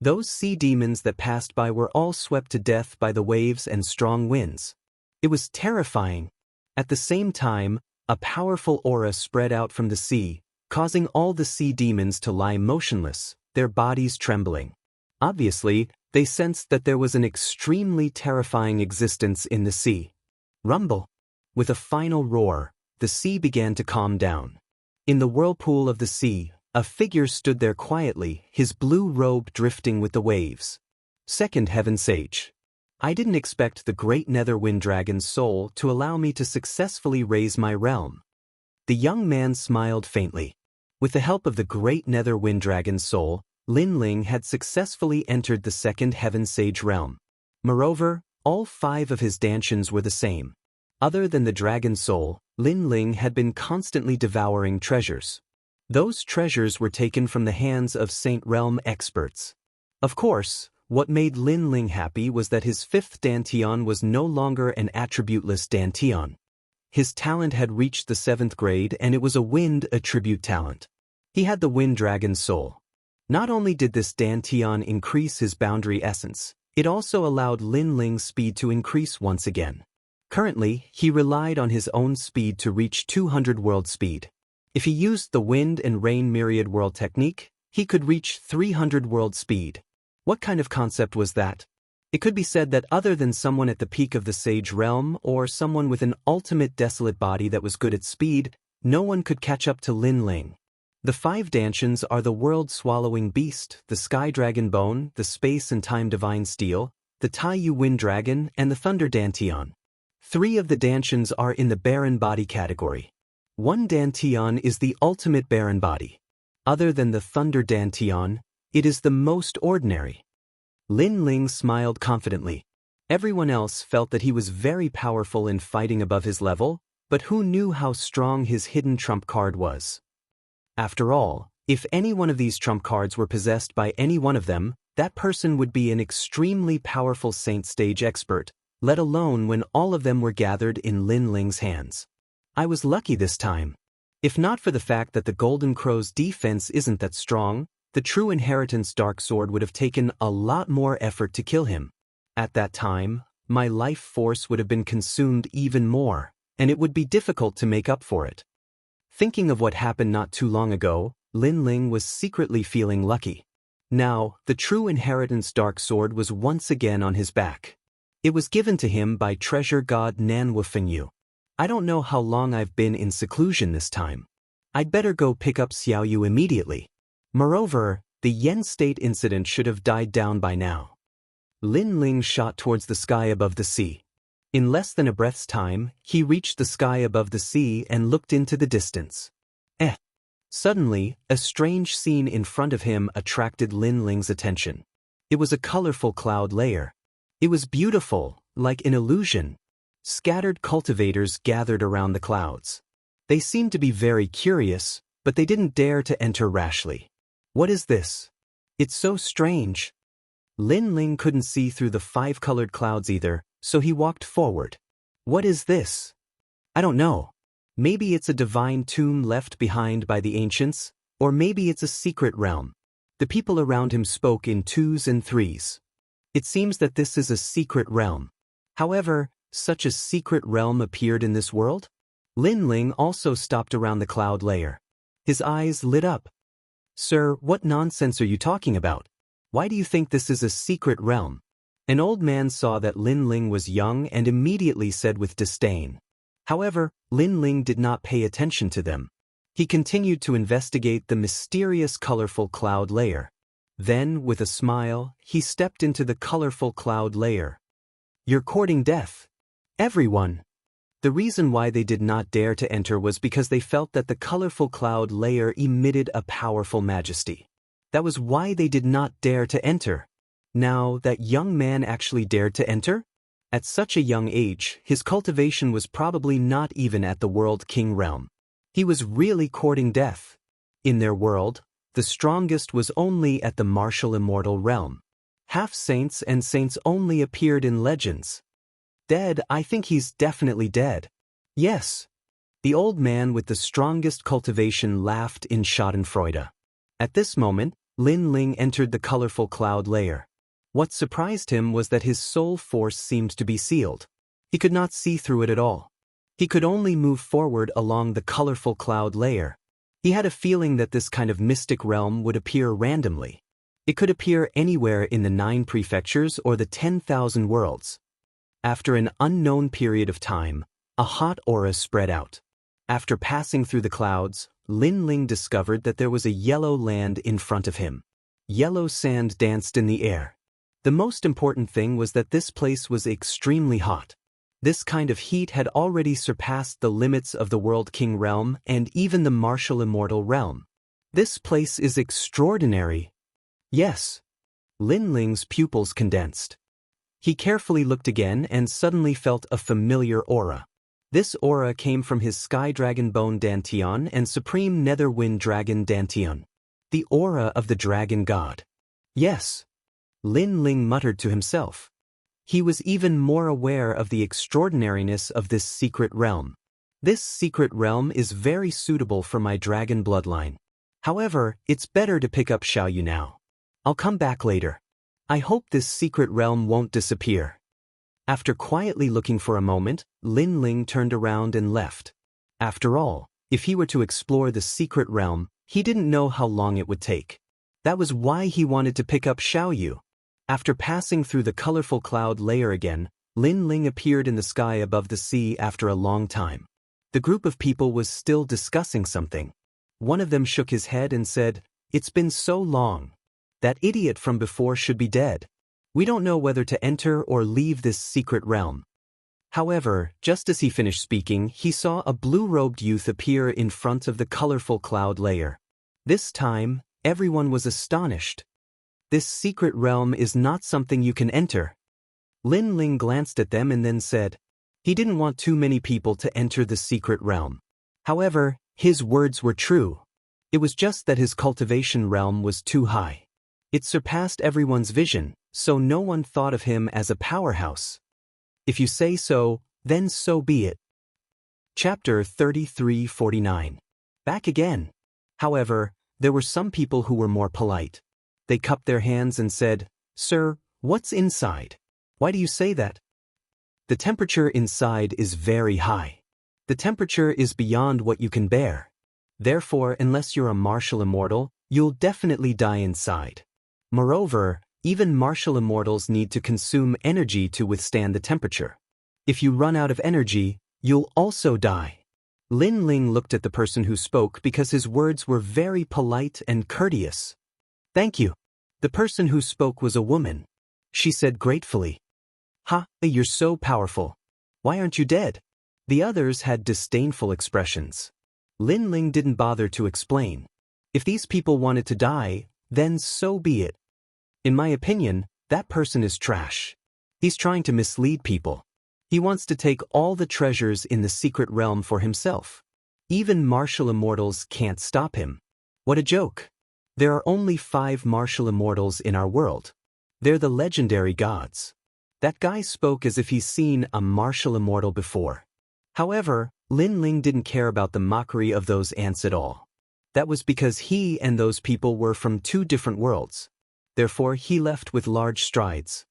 Those sea demons that passed by were all swept to death by the waves and strong winds. It was terrifying. At the same time, a powerful aura spread out from the sea, causing all the sea demons to lie motionless, their bodies trembling. Obviously, they sensed that there was an extremely terrifying existence in the sea. Rumble. With a final roar, the sea began to calm down. In the whirlpool of the sea, A figure stood there quietly, his blue robe drifting with the waves. Second Heaven Sage. I didn't expect the great Nether Wind Dragon's soul to allow me to successfully raise my realm. The young man smiled faintly. With the help of the great Nether Wind Dragon's soul, Lin Ling had successfully entered the Second Heaven Sage realm. Moreover, all 5 of his dantians were the same. Other than the dragon's soul, Lin Ling had been constantly devouring treasures. Those treasures were taken from the hands of Saint Realm experts. Of course, what made Lin Ling happy was that his 5th dantian was no longer an attributeless dantian. His talent had reached the 7th grade and it was a wind attribute talent. He had the wind dragon's soul. Not only did this dantian increase his boundary essence, it also allowed Lin Ling's speed to increase once again. Currently, he relied on his own speed to reach 200 world speed. If he used the wind and rain myriad world technique, he could reach 300 world speed. What kind of concept was that? It could be said that other than someone at the peak of the Sage realm or someone with an ultimate desolate body that was good at speed, no one could catch up to Lin Ling. The 5 dantians are the world-swallowing beast, the sky dragon bone, the space and time divine steel, the Taiyu wind dragon, and the thunder dantian. 3 of the dantians are in the barren body category. 1 dantian is the ultimate barren body. Other than the thunder dantian, it is the most ordinary. Lin Ling smiled confidently. Everyone else felt that he was very powerful in fighting above his level, but who knew how strong his hidden trump card was? After all, if any one of these trump cards were possessed by any one of them, that person would be an extremely powerful Saint Stage expert, let alone when all of them were gathered in Lin Ling's hands. I was lucky this time. If not for the fact that the Golden Crow's defense isn't that strong, the True Inheritance Dark Sword would have taken a lot more effort to kill him. At that time, my life force would have been consumed even more, and it would be difficult to make up for it. Thinking of what happened not too long ago, Lin Ling was secretly feeling lucky. Now, the True Inheritance Dark Sword was once again on his back. It was given to him by treasure god Nanwu Fengyu. I don't know how long I've been in seclusion this time. I'd better go pick up Xiaoyu immediately. Moreover, the Yen State incident should have died down by now. Lin Ling shot towards the sky above the sea. In less than a breath's time, he reached the sky above the sea and looked into the distance. Suddenly, a strange scene in front of him attracted Lin Ling's attention. It was a colorful cloud layer. It was beautiful, like an illusion. Scattered cultivators gathered around the clouds. They seemed to be very curious, but they didn't dare to enter rashly. What is this? It's so strange. Lin Ling couldn't see through the 5-colored clouds either, so he walked forward. What is this? I don't know. Maybe it's a divine tomb left behind by the ancients, or maybe it's a secret realm. The people around him spoke in 2s and 3s. It seems that this is a secret realm. However, such a secret realm appeared in this world? Lin Ling also stopped around the cloud layer. His eyes lit up. Sir, what nonsense are you talking about? Why do you think this is a secret realm? An old man saw that Lin Ling was young and immediately said with disdain. However, Lin Ling did not pay attention to them. He continued to investigate the mysterious colorful cloud layer. Then, with a smile, he stepped into the colorful cloud layer. You're courting death. Everyone. The reason why they did not dare to enter was because they felt that the colorful cloud layer emitted a powerful majesty. That was why they did not dare to enter. Now, that young man actually dared to enter? At such a young age, his cultivation was probably not even at the World King realm. He was really courting death. In their world, the strongest was only at the martial immortal realm. Half-saints and saints only appeared in legends. Dead, I think he's definitely dead. Yes. The old man with the strongest cultivation laughed in schadenfreude. At this moment, Lin Ling entered the colorful cloud layer. What surprised him was that his soul force seemed to be sealed. He could not see through it at all. He could only move forward along the colorful cloud layer. He had a feeling that this kind of mystic realm would appear randomly. It could appear anywhere in the 9 prefectures or the 10,000 worlds. After an unknown period of time, a hot aura spread out. After passing through the clouds, Lin Ling discovered that there was a yellow land in front of him. Yellow sand danced in the air. The most important thing was that this place was extremely hot. This kind of heat had already surpassed the limits of the World King realm and even the martial immortal realm. This place is extraordinary. Yes. Lin Ling's pupils condensed. He carefully looked again and suddenly felt a familiar aura. This aura came from his Sky Dragon Bone Dantian and Supreme Nether Wind Dragon Dantian. The aura of the dragon god. Yes. Lin Ling muttered to himself. He was even more aware of the extraordinariness of this secret realm. This secret realm is very suitable for my dragon bloodline. However, it's better to pick up Xiaoyu now. I'll come back later. I hope this secret realm won't disappear. After quietly looking for a moment, Lin Ling turned around and left. After all, if he were to explore the secret realm, he didn't know how long it would take. That was why he wanted to pick up Xiaoyu. After passing through the colorful cloud layer again, Lin Ling appeared in the sky above the sea after a long time. The group of people was still discussing something. One of them shook his head and said, "It's been so long. That idiot from before should be dead. We don't know whether to enter or leave this secret realm." However, just as he finished speaking, he saw a blue-robed youth appear in front of the colorful cloud layer. This time, everyone was astonished. This secret realm is not something you can enter. Lin Ling glanced at them and then said, he didn't want too many people to enter the secret realm. However, his words were true. It was just that his cultivation realm was too high. It surpassed everyone's vision, so no one thought of him as a powerhouse. If you say so, then so be it. Chapter 3349. Back again. However, there were some people who were more polite. They cupped their hands and said, "Sir, what's inside? Why do you say that?" The temperature inside is very high. The temperature is beyond what you can bear. Therefore, unless you're a martial immortal, you'll definitely die inside. Moreover, even martial immortals need to consume energy to withstand the temperature. If you run out of energy, you'll also die. Lin Ling looked at the person who spoke because his words were very polite and courteous. "Thank you." The person who spoke was a woman. She said gratefully, "Ha, you're so powerful. Why aren't you dead?" The others had disdainful expressions. Lin Ling didn't bother to explain. If these people wanted to die, then so be it. In my opinion, that person is trash. He's trying to mislead people. He wants to take all the treasures in the secret realm for himself. Even martial immortals can't stop him. What a joke. There are only 5 martial immortals in our world. They're the legendary gods. That guy spoke as if he's seen a martial immortal before. However, Lin Ling didn't care about the mockery of those ants at all. That was because he and those people were from 2 different worlds. Therefore, he left with large strides.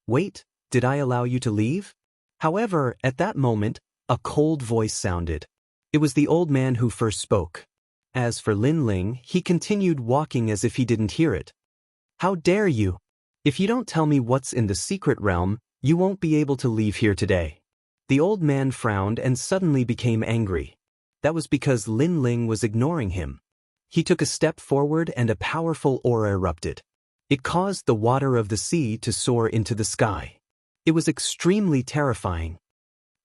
"Wait, did I allow you to leave?" However, at that moment, a cold voice sounded. It was the old man who first spoke. As for Lin Ling, he continued walking as if he didn't hear it. "How dare you? If you don't tell me what's in the secret realm, you won't be able to leave here today." The old man frowned and suddenly became angry. That was because Lin Ling was ignoring him. He took a step forward and a powerful aura erupted. It caused the water of the sea to soar into the sky. It was extremely terrifying.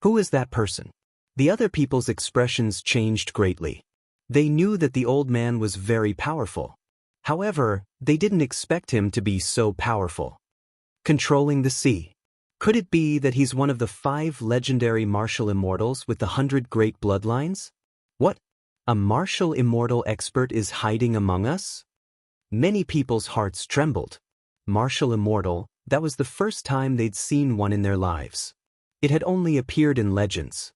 Who is that person? The other people's expressions changed greatly. They knew that the old man was very powerful. However, they didn't expect him to be so powerful. Controlling the sea. Could it be that he's one of the 5 legendary martial immortals with the 100 great bloodlines? What? A martial immortal expert is hiding among us? Many people's hearts trembled. Martial immortal, that was the first time they'd seen one in their lives. It had only appeared in legends.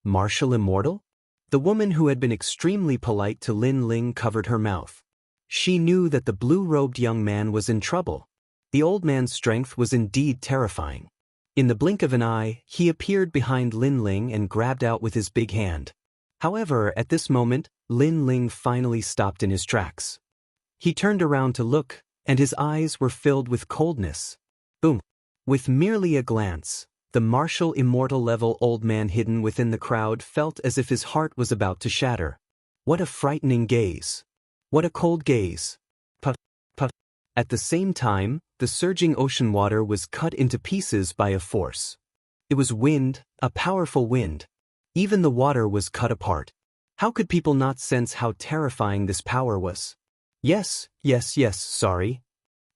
Martial immortal? The woman who had been extremely polite to Lin Ling covered her mouth. She knew that the blue-robed young man was in trouble. The old man's strength was indeed terrifying. In the blink of an eye, he appeared behind Lin Ling and grabbed out with his big hand. However, at this moment, Lin Ling finally stopped in his tracks. He turned around to look, and his eyes were filled with coldness. Boom! With merely a glance, The martial immortal level old man hidden within the crowd felt as if his heart was about to shatter. What a frightening gaze. What a cold gaze. Puff, puff. At the same time, the surging ocean water was cut into pieces by a force. It was wind, a powerful wind. Even the water was cut apart. How could people not sense how terrifying this power was? Yes, sorry.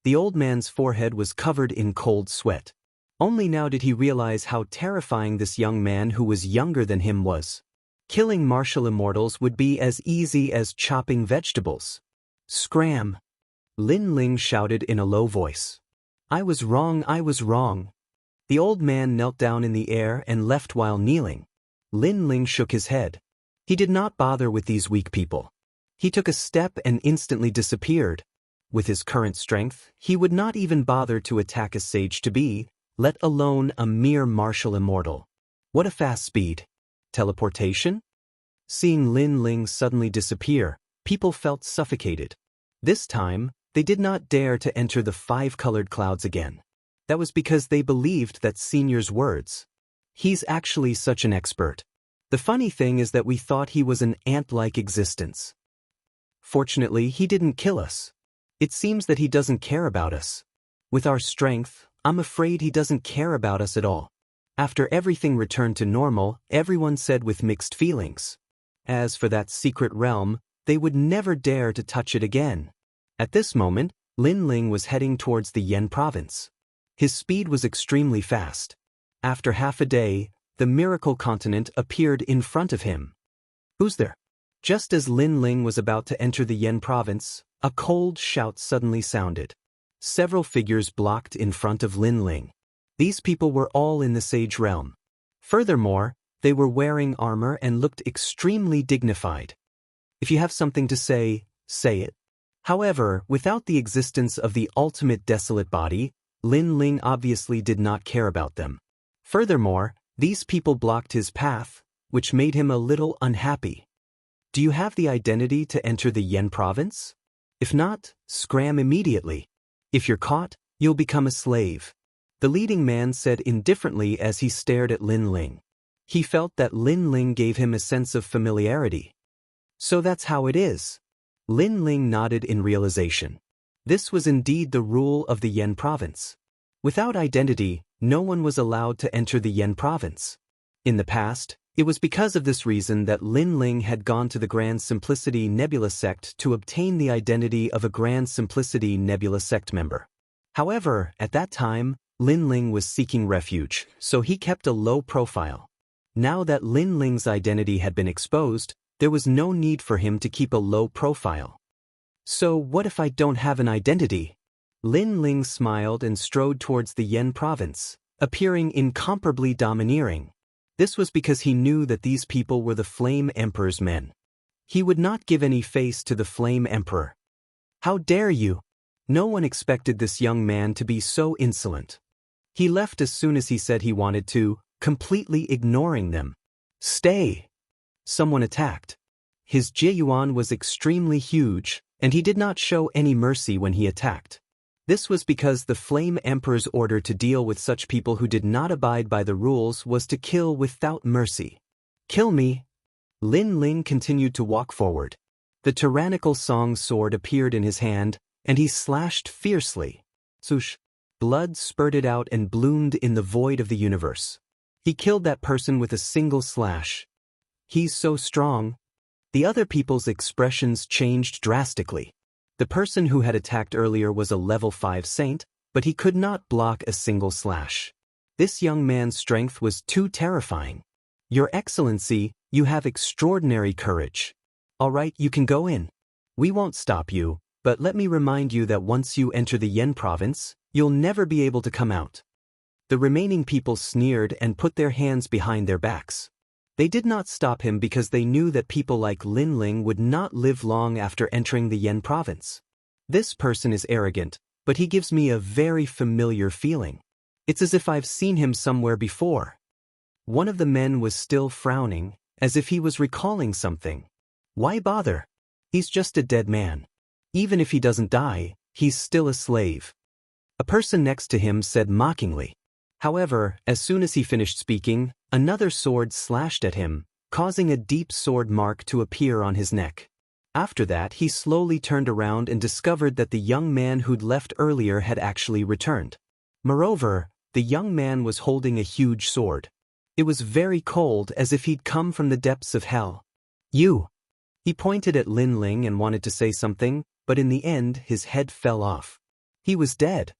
The old man's forehead was covered in cold sweat. Only now did he realize how terrifying this young man who was younger than him was. Killing martial immortals would be as easy as chopping vegetables. Scram! Lin Ling shouted in a low voice. I was wrong. The old man knelt down in the air and left while kneeling. Lin Ling shook his head. He did not bother with these weak people. He took a step and instantly disappeared. With his current strength, he would not even bother to attack a sage-to-be, let alone a mere martial immortal. What a fast speed. Teleportation? Seeing Lin Ling suddenly disappear, people felt suffocated. This time, they did not dare to enter the five-colored clouds again. That was because they believed that Senior's words. He's actually such an expert. The funny thing is that we thought he was an ant-like existence. Fortunately, he didn't kill us. It seems that he doesn't care about us. With our strength, I'm afraid he doesn't care about us at all. After everything returned to normal, everyone said with mixed feelings. As for that secret realm, they would never dare to touch it again. At this moment, Lin Ling was heading towards the Yen province. His speed was extremely fast. After half a day, the miracle continent appeared in front of him. Who's there? Just as Lin Ling was about to enter the Yen province, a cold shout suddenly sounded. Several figures blocked in front of Lin Ling. These people were all in the sage realm. Furthermore, they were wearing armor and looked extremely dignified. If you have something to say, say it. However, without the existence of the ultimate desolate body, Lin Ling obviously did not care about them. Furthermore, these people blocked his path, which made him a little unhappy. Do you have the identity to enter the Yen province? If not, scram immediately. If you're caught, you'll become a slave. The leading man said indifferently as he stared at Lin Ling. He felt that Lin Ling gave him a sense of familiarity. So that's how it is. Lin Ling nodded in realization. This was indeed the rule of the Yen province. Without identity, no one was allowed to enter the Yen province. In the past, it was because of this reason that Lin Ling had gone to the Grand Simplicity Nebula sect to obtain the identity of a Grand Simplicity Nebula sect member. However, at that time, Lin Ling was seeking refuge, so he kept a low profile. Now that Lin Ling's identity had been exposed, there was no need for him to keep a low profile. So what if I don't have an identity? Lin Ling smiled and strode towards the Yen province, appearing incomparably domineering. This was because he knew that these people were the Flame Emperor's men. He would not give any face to the Flame Emperor. How dare you? No one expected this young man to be so insolent. He left as soon as he said he wanted to, completely ignoring them. Stay! Someone attacked. His Jiyuan was extremely huge, and he did not show any mercy when he attacked. This was because the Flame Emperor's order to deal with such people who did not abide by the rules was to kill without mercy. Kill me! Lin Ling continued to walk forward. The tyrannical Song sword appeared in his hand, and he slashed fiercely. Swoosh! Blood spurted out and bloomed in the void of the universe. He killed that person with a single slash. He's so strong. The other people's expressions changed drastically. The person who had attacked earlier was a level 5 saint, but he could not block a single slash. This young man's strength was too terrifying. Your Excellency, you have extraordinary courage. All right, you can go in. We won't stop you, but let me remind you that once you enter the Yen province, you'll never be able to come out. The remaining people sneered and put their hands behind their backs. They did not stop him because they knew that people like Lin Ling would not live long after entering the Yen province. This person is arrogant, but he gives me a very familiar feeling. It's as if I've seen him somewhere before. One of the men was still frowning, as if he was recalling something. Why bother? He's just a dead man. Even if he doesn't die, he's still a slave. A person next to him said mockingly. However, as soon as he finished speaking, another sword slashed at him, causing a deep sword mark to appear on his neck. After that, he slowly turned around and discovered that the young man who'd left earlier had actually returned. Moreover, the young man was holding a huge sword. It was very cold, as if he'd come from the depths of hell. You! He pointed at Lin Ling and wanted to say something, but in the end his head fell off. He was dead.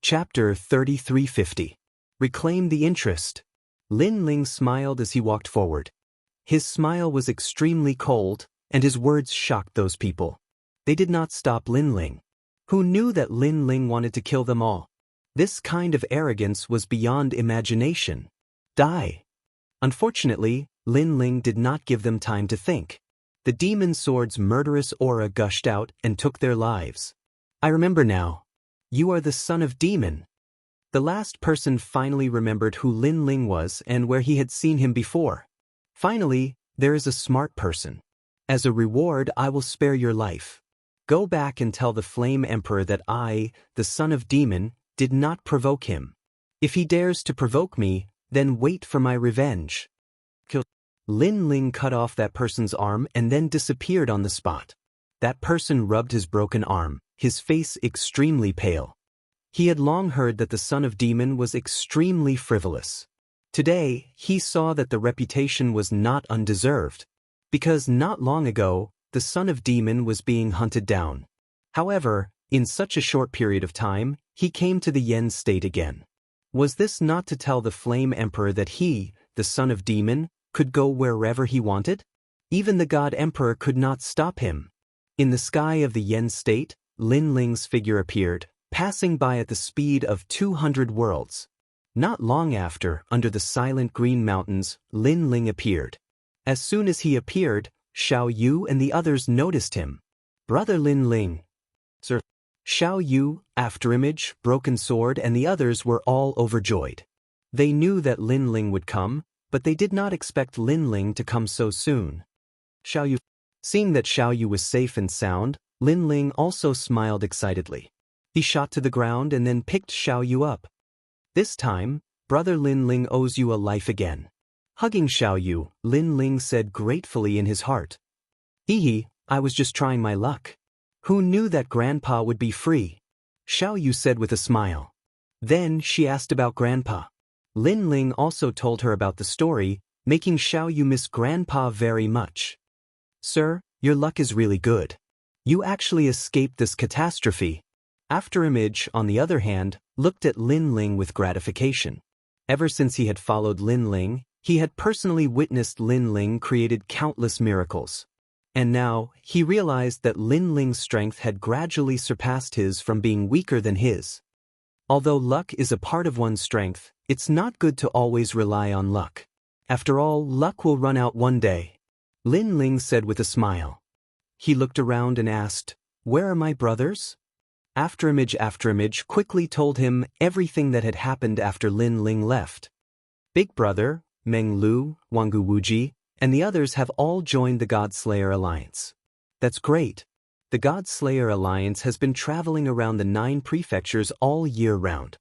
Chapter 3350. Reclaim the interest. Lin Ling smiled as he walked forward. His smile was extremely cold, and his words shocked those people. They did not stop Lin Ling. Who knew that Lin Ling wanted to kill them all? This kind of arrogance was beyond imagination. Die! Unfortunately, Lin Ling did not give them time to think. The demon sword's murderous aura gushed out and took their lives. I remember now. You are the son of demon. The last person finally remembered who Lin Ling was and where he had seen him before. Finally, there is a smart person. As a reward, I will spare your life. Go back and tell the Flame Emperor that I, the son of demon, did not provoke him. If he dares to provoke me, then wait for my revenge. Kill. Lin Ling cut off that person's arm and then disappeared on the spot. That person rubbed his broken arm, his face extremely pale. He had long heard that the son of demon was extremely frivolous. Today, he saw that the reputation was not undeserved, because not long ago, the son of demon was being hunted down. However, in such a short period of time, he came to the Yen state again. Was this not to tell the Flame Emperor that he, the son of demon, could go wherever he wanted? Even the God Emperor could not stop him. In the sky of the Yen state, Lin Ling's figure appeared, passing by at the speed of 200 worlds. Not long after, under the silent green mountains, Lin Ling appeared. As soon as he appeared, Xiao Yu and the others noticed him. Brother Lin Ling. Sir. Xiao Yu, Afterimage, Broken Sword and the others were all overjoyed. They knew that Lin Ling would come, but they did not expect Lin Ling to come so soon. Xiao Yu. Seeing that Xiao Yu was safe and sound, Lin Ling also smiled excitedly. He shot to the ground and then picked Xiao Yu up. This time, Brother Lin Ling owes you a life again. Hugging Xiao Yu, Lin Ling said gratefully in his heart. Hee, I was just trying my luck. Who knew that Grandpa would be free? Xiao Yu said with a smile. Then she asked about Grandpa. Lin Ling also told her about the story, making Xiao Yu miss Grandpa very much. Sir, your luck is really good. You actually escaped this catastrophe. Afterimage, on the other hand, looked at Lin Ling with gratification. Ever since he had followed Lin Ling, he had personally witnessed Lin Ling created countless miracles. And now, he realized that Lin Ling's strength had gradually surpassed his from being weaker than his. Although luck is a part of one's strength, it's not good to always rely on luck. After all, luck will run out one day. Lin Ling said with a smile. He looked around and asked, Where are my brothers? Afterimage quickly told him everything that had happened after Lin Ling left. Big Brother, Meng Lu, Wangu Wuji, and the others have all joined the God-Slayer Alliance. That's great. The God-Slayer Alliance has been traveling around the 9 prefectures all year round.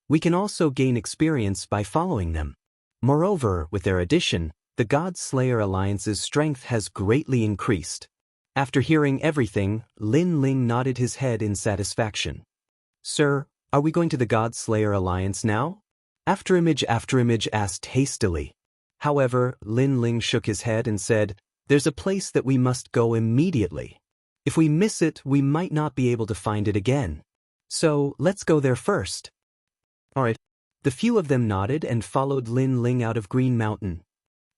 We can also gain experience by following them. Moreover, with their addition, the God-Slayer Alliance's strength has greatly increased. After hearing everything, Lin Ling nodded his head in satisfaction. Sir, are we going to the God-Slayer Alliance now? Afterimage asked hastily. However, Lin Ling shook his head and said, There's a place that we must go immediately. If we miss it, we might not be able to find it again. So, let's go there first. Alright. The few of them nodded and followed Lin Ling out of Green Mountain.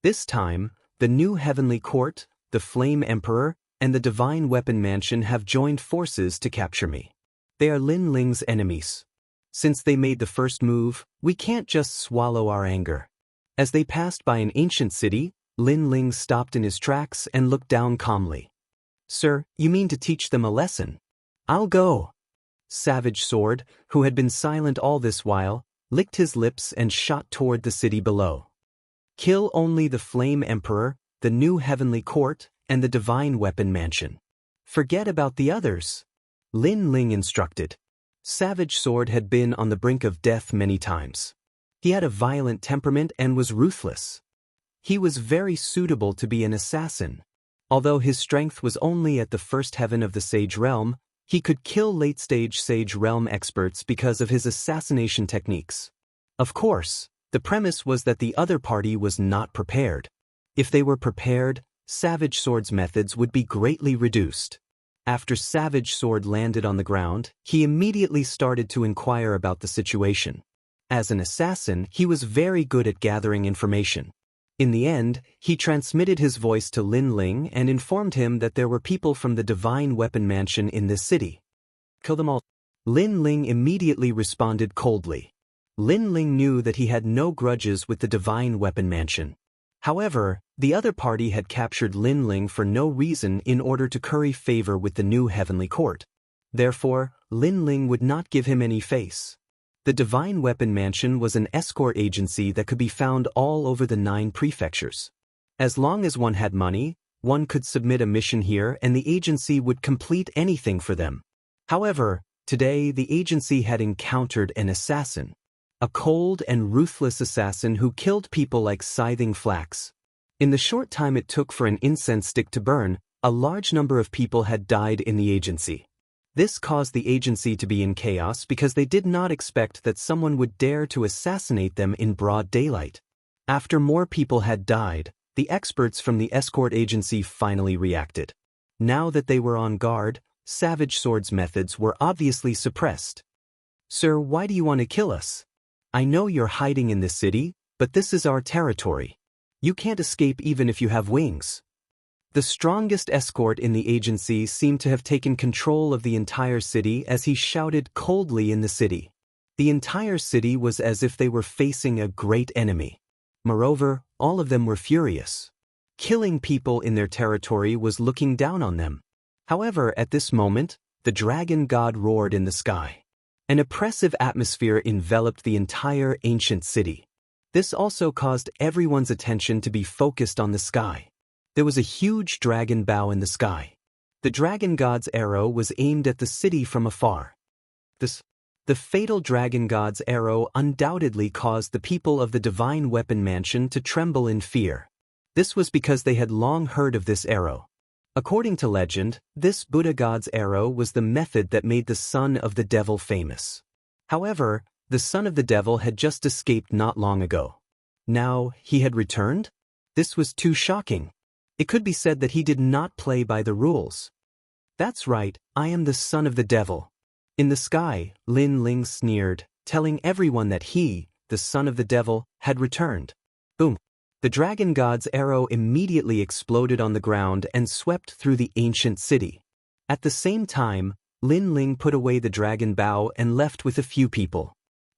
This time, the new Heavenly Court, the Flame Emperor, and the Divine Weapon Mansion have joined forces to capture me. They are Lin Ling's enemies. Since they made the first move, we can't just swallow our anger. As they passed by an ancient city, Lin Ling stopped in his tracks and looked down calmly. Sir, you mean to teach them a lesson? I'll go. Savage Sword, who had been silent all this while, licked his lips and shot toward the city below. Kill only the Flame Emperor, the new Heavenly Court, and the Divine Weapon Mansion. Forget about the others. Lin Ling instructed. Savage Sword had been on the brink of death many times. He had a violent temperament and was ruthless. He was very suitable to be an assassin. Although his strength was only at the first heaven of the Sage Realm, he could kill late-stage Sage Realm experts because of his assassination techniques. Of course, the premise was that the other party was not prepared. If they were prepared, Savage Sword's methods would be greatly reduced. After Savage Sword landed on the ground, he immediately started to inquire about the situation. As an assassin, he was very good at gathering information. In the end, he transmitted his voice to Lin Ling and informed him that there were people from the Divine Weapon Mansion in this city. Kill them all. Lin Ling immediately responded coldly. Lin Ling knew that he had no grudges with the Divine Weapon Mansion. However, the other party had captured Lin Ling for no reason in order to curry favor with the new Heavenly Court. Therefore, Lin Ling would not give him any face. The Divine Weapon Mansion was an escort agency that could be found all over the 9 prefectures. As long as one had money, one could submit a mission here and the agency would complete anything for them. However, today the agency had encountered an assassin. A cold and ruthless assassin who killed people like scything flax. In the short time it took for an incense stick to burn, a large number of people had died in the agency. This caused the agency to be in chaos because they did not expect that someone would dare to assassinate them in broad daylight. After more people had died, the experts from the escort agency finally reacted. Now that they were on guard, Savage Sword's methods were obviously suppressed. "Sir, why do you want to kill us? I know you're hiding in this city, but this is our territory. You can't escape even if you have wings." The strongest escort in the agency seemed to have taken control of the entire city as he shouted coldly in the city. The entire city was as if they were facing a great enemy. Moreover, all of them were furious. Killing people in their territory was looking down on them. However, at this moment, the dragon god roared in the sky. An oppressive atmosphere enveloped the entire ancient city. This also caused everyone's attention to be focused on the sky. There was a huge dragon bow in the sky. The dragon god's arrow was aimed at the city from afar. The fatal dragon god's arrow undoubtedly caused the people of the Divine Weapon Mansion to tremble in fear. This was because they had long heard of this arrow. According to legend, this Buddha god's arrow was the method that made the son of the devil famous. However, the son of the devil had just escaped not long ago. Now, he had returned? This was too shocking. It could be said that he did not play by the rules. "That's right, I am the son of the devil." In the sky, Lin Ling sneered, telling everyone that he, the son of the devil, had returned. Boom! The dragon god's arrow immediately exploded on the ground and swept through the ancient city. At the same time, Lin Ling put away the dragon bow and left with a few people.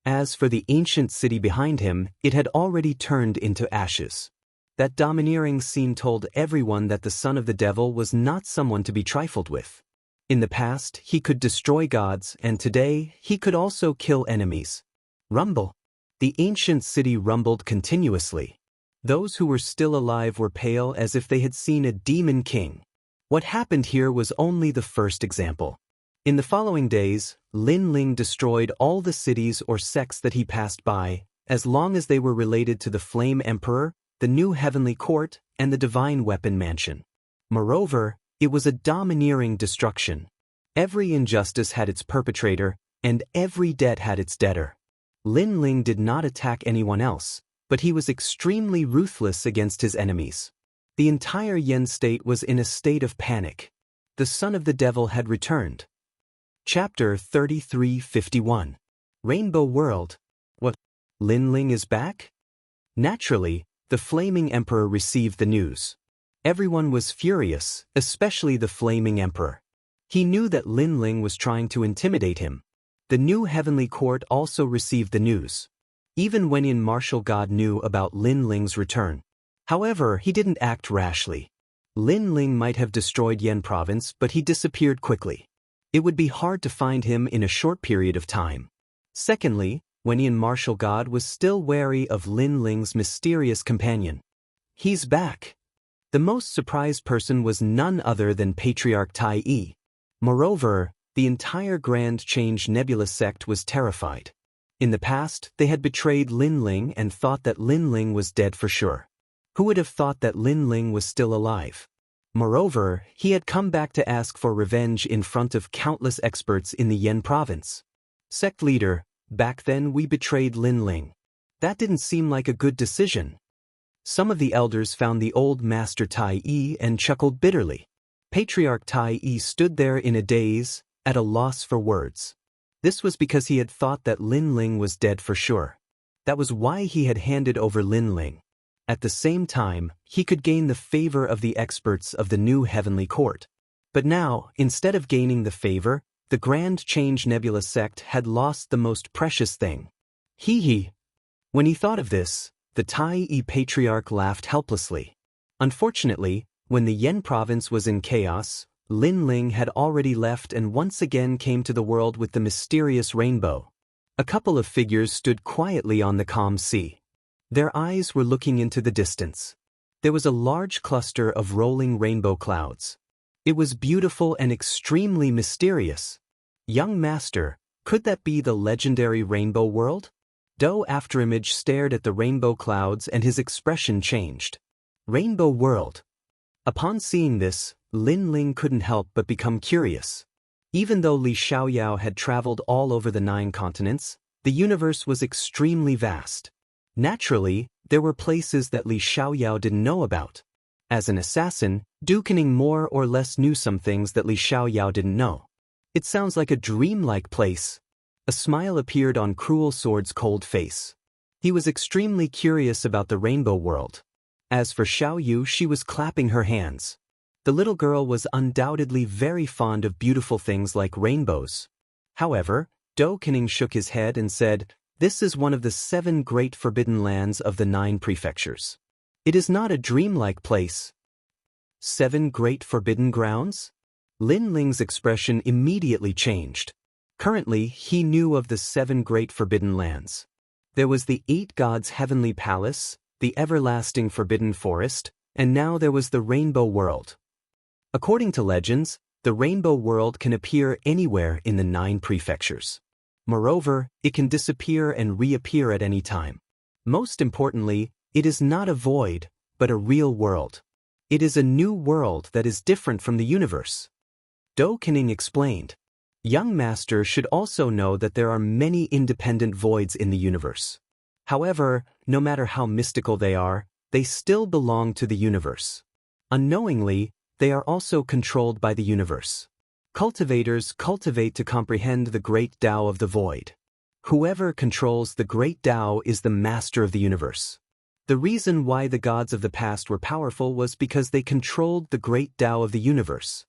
As for the ancient city behind him, it had already turned into ashes. That domineering scene told everyone that the son of the devil was not someone to be trifled with. In the past, he could destroy gods, and today, he could also kill enemies. Rumble. The ancient city rumbled continuously. Those who were still alive were pale as if they had seen a demon king. What happened here was only the first example. In the following days, Lin Ling destroyed all the cities or sects that he passed by, as long as they were related to the Flame Emperor, the new Heavenly Court, and the Divine Weapon Mansion. Moreover, it was a domineering destruction. Every injustice had its perpetrator, and every debt had its debtor. Lin Ling did not attack anyone else, but he was extremely ruthless against his enemies. The entire Yen state was in a state of panic. The son of the devil had returned. Chapter 3351. Rainbow World. What? Lin Ling is back? Naturally, the Flaming Emperor received the news. Everyone was furious, especially the Flaming Emperor. He knew that Lin Ling was trying to intimidate him. The new Heavenly Court also received the news. Even Wenyan Martial God knew about Lin Ling's return. However, he didn't act rashly. Lin Ling might have destroyed Yen Province, but he disappeared quickly. It would be hard to find him in a short period of time. Secondly, Wenyan Martial God was still wary of Lin Ling's mysterious companion. He's back. The most surprised person was none other than Patriarch Tai Yi. Moreover, the entire Grand Change Nebula sect was terrified. In the past, they had betrayed Lin Ling and thought that Lin Ling was dead for sure. Who would have thought that Lin Ling was still alive? Moreover, he had come back to ask for revenge in front of countless experts in the Yen province. Sect leader, back then we betrayed Lin Ling. That didn't seem like a good decision. Some of the elders found the old master Tai Yi and chuckled bitterly. Patriarch Tai Yi stood there in a daze, at a loss for words. This was because he had thought that Lin Ling was dead for sure. That was why he had handed over Lin Ling. At the same time, he could gain the favor of the experts of the new heavenly court. But now, instead of gaining the favor, the Grand Change Nebula sect had lost the most precious thing. Hee. When he thought of this, the Tai Yi Patriarch laughed helplessly. Unfortunately, when the Yen province was in chaos, Lin Ling had already left and once again came to the world with the mysterious rainbow. A couple of figures stood quietly on the calm sea. Their eyes were looking into the distance. There was a large cluster of rolling rainbow clouds. It was beautiful and extremely mysterious. Young master, could that be the legendary rainbow world? Do Afterimage stared at the rainbow clouds and his expression changed. Rainbow world. Upon seeing this, Lin Ling couldn't help but become curious. Even though Li Xiaoyao had traveled all over the 9 continents, the universe was extremely vast. Naturally, there were places that Li Xiaoyao didn't know about. As an assassin, Du Kening more or less knew some things that Li Xiaoyao didn't know. It sounds like a dreamlike place. A smile appeared on Cruel Sword's cold face. He was extremely curious about the rainbow world. As for Xiao Yu, she was clapping her hands. The little girl was undoubtedly very fond of beautiful things like rainbows. However, Do Kening shook his head and said, "This is one of the 7 great forbidden lands of the 9 prefectures. It is not a dreamlike place." 7 great forbidden grounds? Lin Ling's expression immediately changed. Currently, he knew of the 7 great forbidden lands. There was the 8 gods' heavenly palace, the everlasting forbidden forest, and now there was the rainbow world. According to legends, the rainbow world can appear anywhere in the 9 prefectures. Moreover, it can disappear and reappear at any time. Most importantly, it is not a void, but a real world. It is a new world that is different from the universe. Do Kening explained. Young master should also know that there are many independent voids in the universe. However, no matter how mystical they still belong to the universe. Unknowingly, they are also controlled by the universe. Cultivators cultivate to comprehend the great Tao of the void. Whoever controls the great Tao is the master of the universe. The reason why the gods of the past were powerful was because they controlled the great Tao of the universe.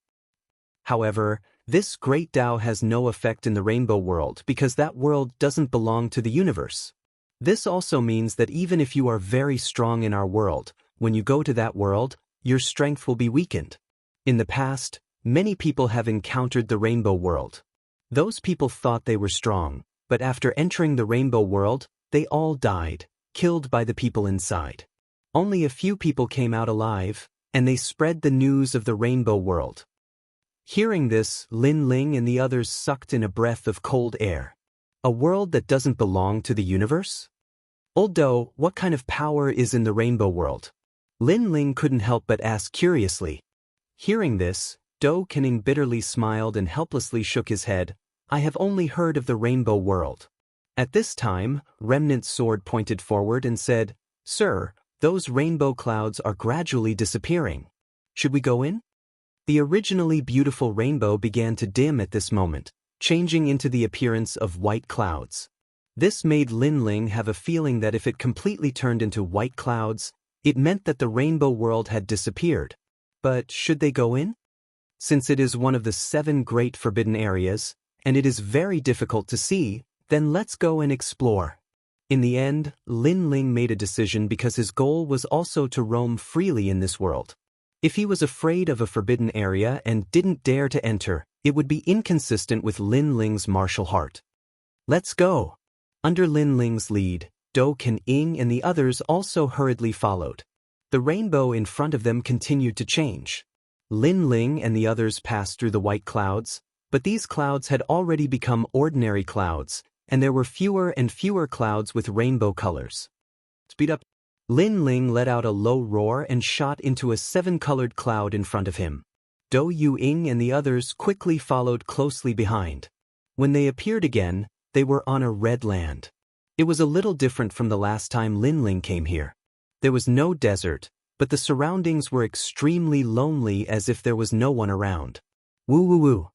However, this great Tao has no effect in the rainbow world because that world doesn't belong to the universe. This also means that even if you are very strong in our world, when you go to that world, your strength will be weakened. In the past, many people have encountered the rainbow world. Those people thought they were strong, but after entering the rainbow world, they all died, killed by the people inside. Only a few people came out alive, and they spread the news of the rainbow world. Hearing this, Lin Ling and the others sucked in a breath of cold air. A world that doesn't belong to the universe? Old Do, what kind of power is in the rainbow world? Lin Ling couldn't help but ask curiously. Hearing this, Do Kening bitterly smiled and helplessly shook his head. "I have only heard of the rainbow world." At this time, Remnant's sword pointed forward and said, "Sir, those rainbow clouds are gradually disappearing. Should we go in?" The originally beautiful rainbow began to dim at this moment, changing into the appearance of white clouds. This made Lin Ling have a feeling that if it completely turned into white clouds, it meant that the rainbow world had disappeared. But should they go in? Since it is one of the 7 great forbidden areas, and it is very difficult to see, then let's go and explore. In the end, Lin Ling made a decision because his goal was also to roam freely in this world. If he was afraid of a forbidden area and didn't dare to enter, it would be inconsistent with Lin Ling's martial heart. Let's go. Under Lin Ling's lead, Do Kening and the others also hurriedly followed. The rainbow in front of them continued to change. Lin Ling and the others passed through the white clouds, but these clouds had already become ordinary clouds, and there were fewer and fewer clouds with rainbow colors. Speed up. Lin Ling let out a low roar and shot into a 7-colored cloud in front of him. Dou Ying and the others quickly followed closely behind. When they appeared again, they were on a red land. It was a little different from the last time Lin Ling came here. There was no desert, but the surroundings were extremely lonely, as if there was no one around. Woo woo woo.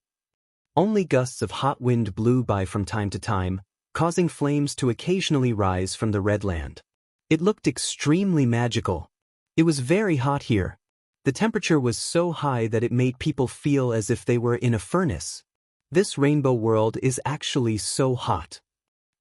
Only gusts of hot wind blew by from time to time, causing flames to occasionally rise from the red land. It looked extremely magical. It was very hot here. The temperature was so high that it made people feel as if they were in a furnace. This rainbow world is actually so hot.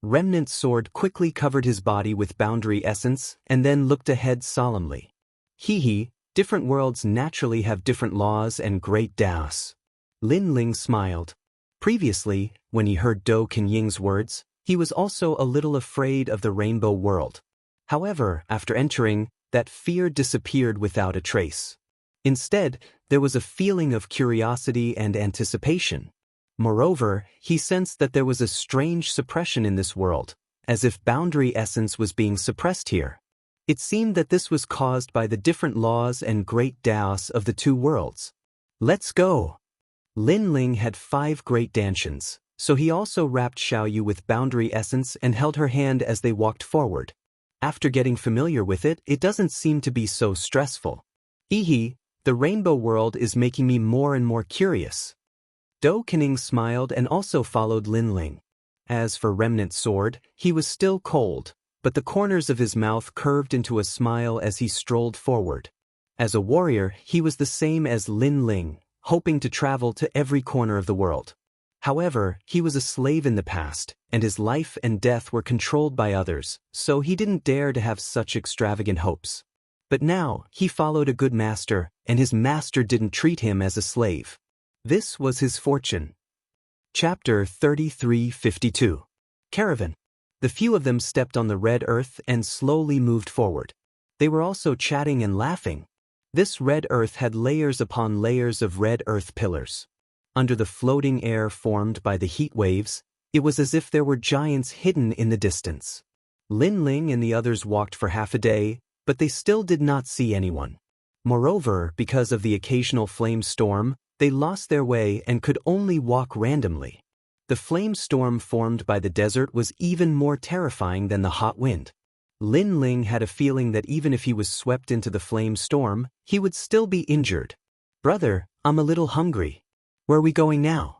Remnant Sword quickly covered his body with boundary essence and then looked ahead solemnly. Hee, different worlds naturally have different laws and great Daos. Lin Ling smiled. Previously, when he heard Dou Kenying's words, he was also a little afraid of the rainbow world. However, after entering, that fear disappeared without a trace. Instead, there was a feeling of curiosity and anticipation. Moreover, he sensed that there was a strange suppression in this world, as if boundary essence was being suppressed here. It seemed that this was caused by the different laws and great Daos of the two worlds. Let's go! Lin Ling had 5 great Danshians, so he also wrapped Xiaoyu with boundary essence and held her hand as they walked forward. After getting familiar with it, it doesn't seem to be so stressful. The rainbow world is making me more and more curious. Dou Kening smiled and also followed Lin Ling. As for Remnant Sword, he was still cold, but the corners of his mouth curved into a smile as he strolled forward. As a warrior, he was the same as Lin Ling, hoping to travel to every corner of the world. However, he was a slave in the past, and his life and death were controlled by others, so he didn't dare to have such extravagant hopes. But now, he followed a good master, and his master didn't treat him as a slave. This was his fortune. Chapter 3352. Caravan. The few of them stepped on the red earth and slowly moved forward. They were also chatting and laughing. This red earth had layers upon layers of red earth pillars. Under the floating air formed by the heat waves, it was as if there were giants hidden in the distance. Lin Ling and the others walked for half a day, but they still did not see anyone. Moreover, because of the occasional flame storm, they lost their way and could only walk randomly. The flame storm formed by the desert was even more terrifying than the hot wind. Lin Ling had a feeling that even if he was swept into the flame storm, he would still be injured. Brother, I'm a little hungry. Where are we going now?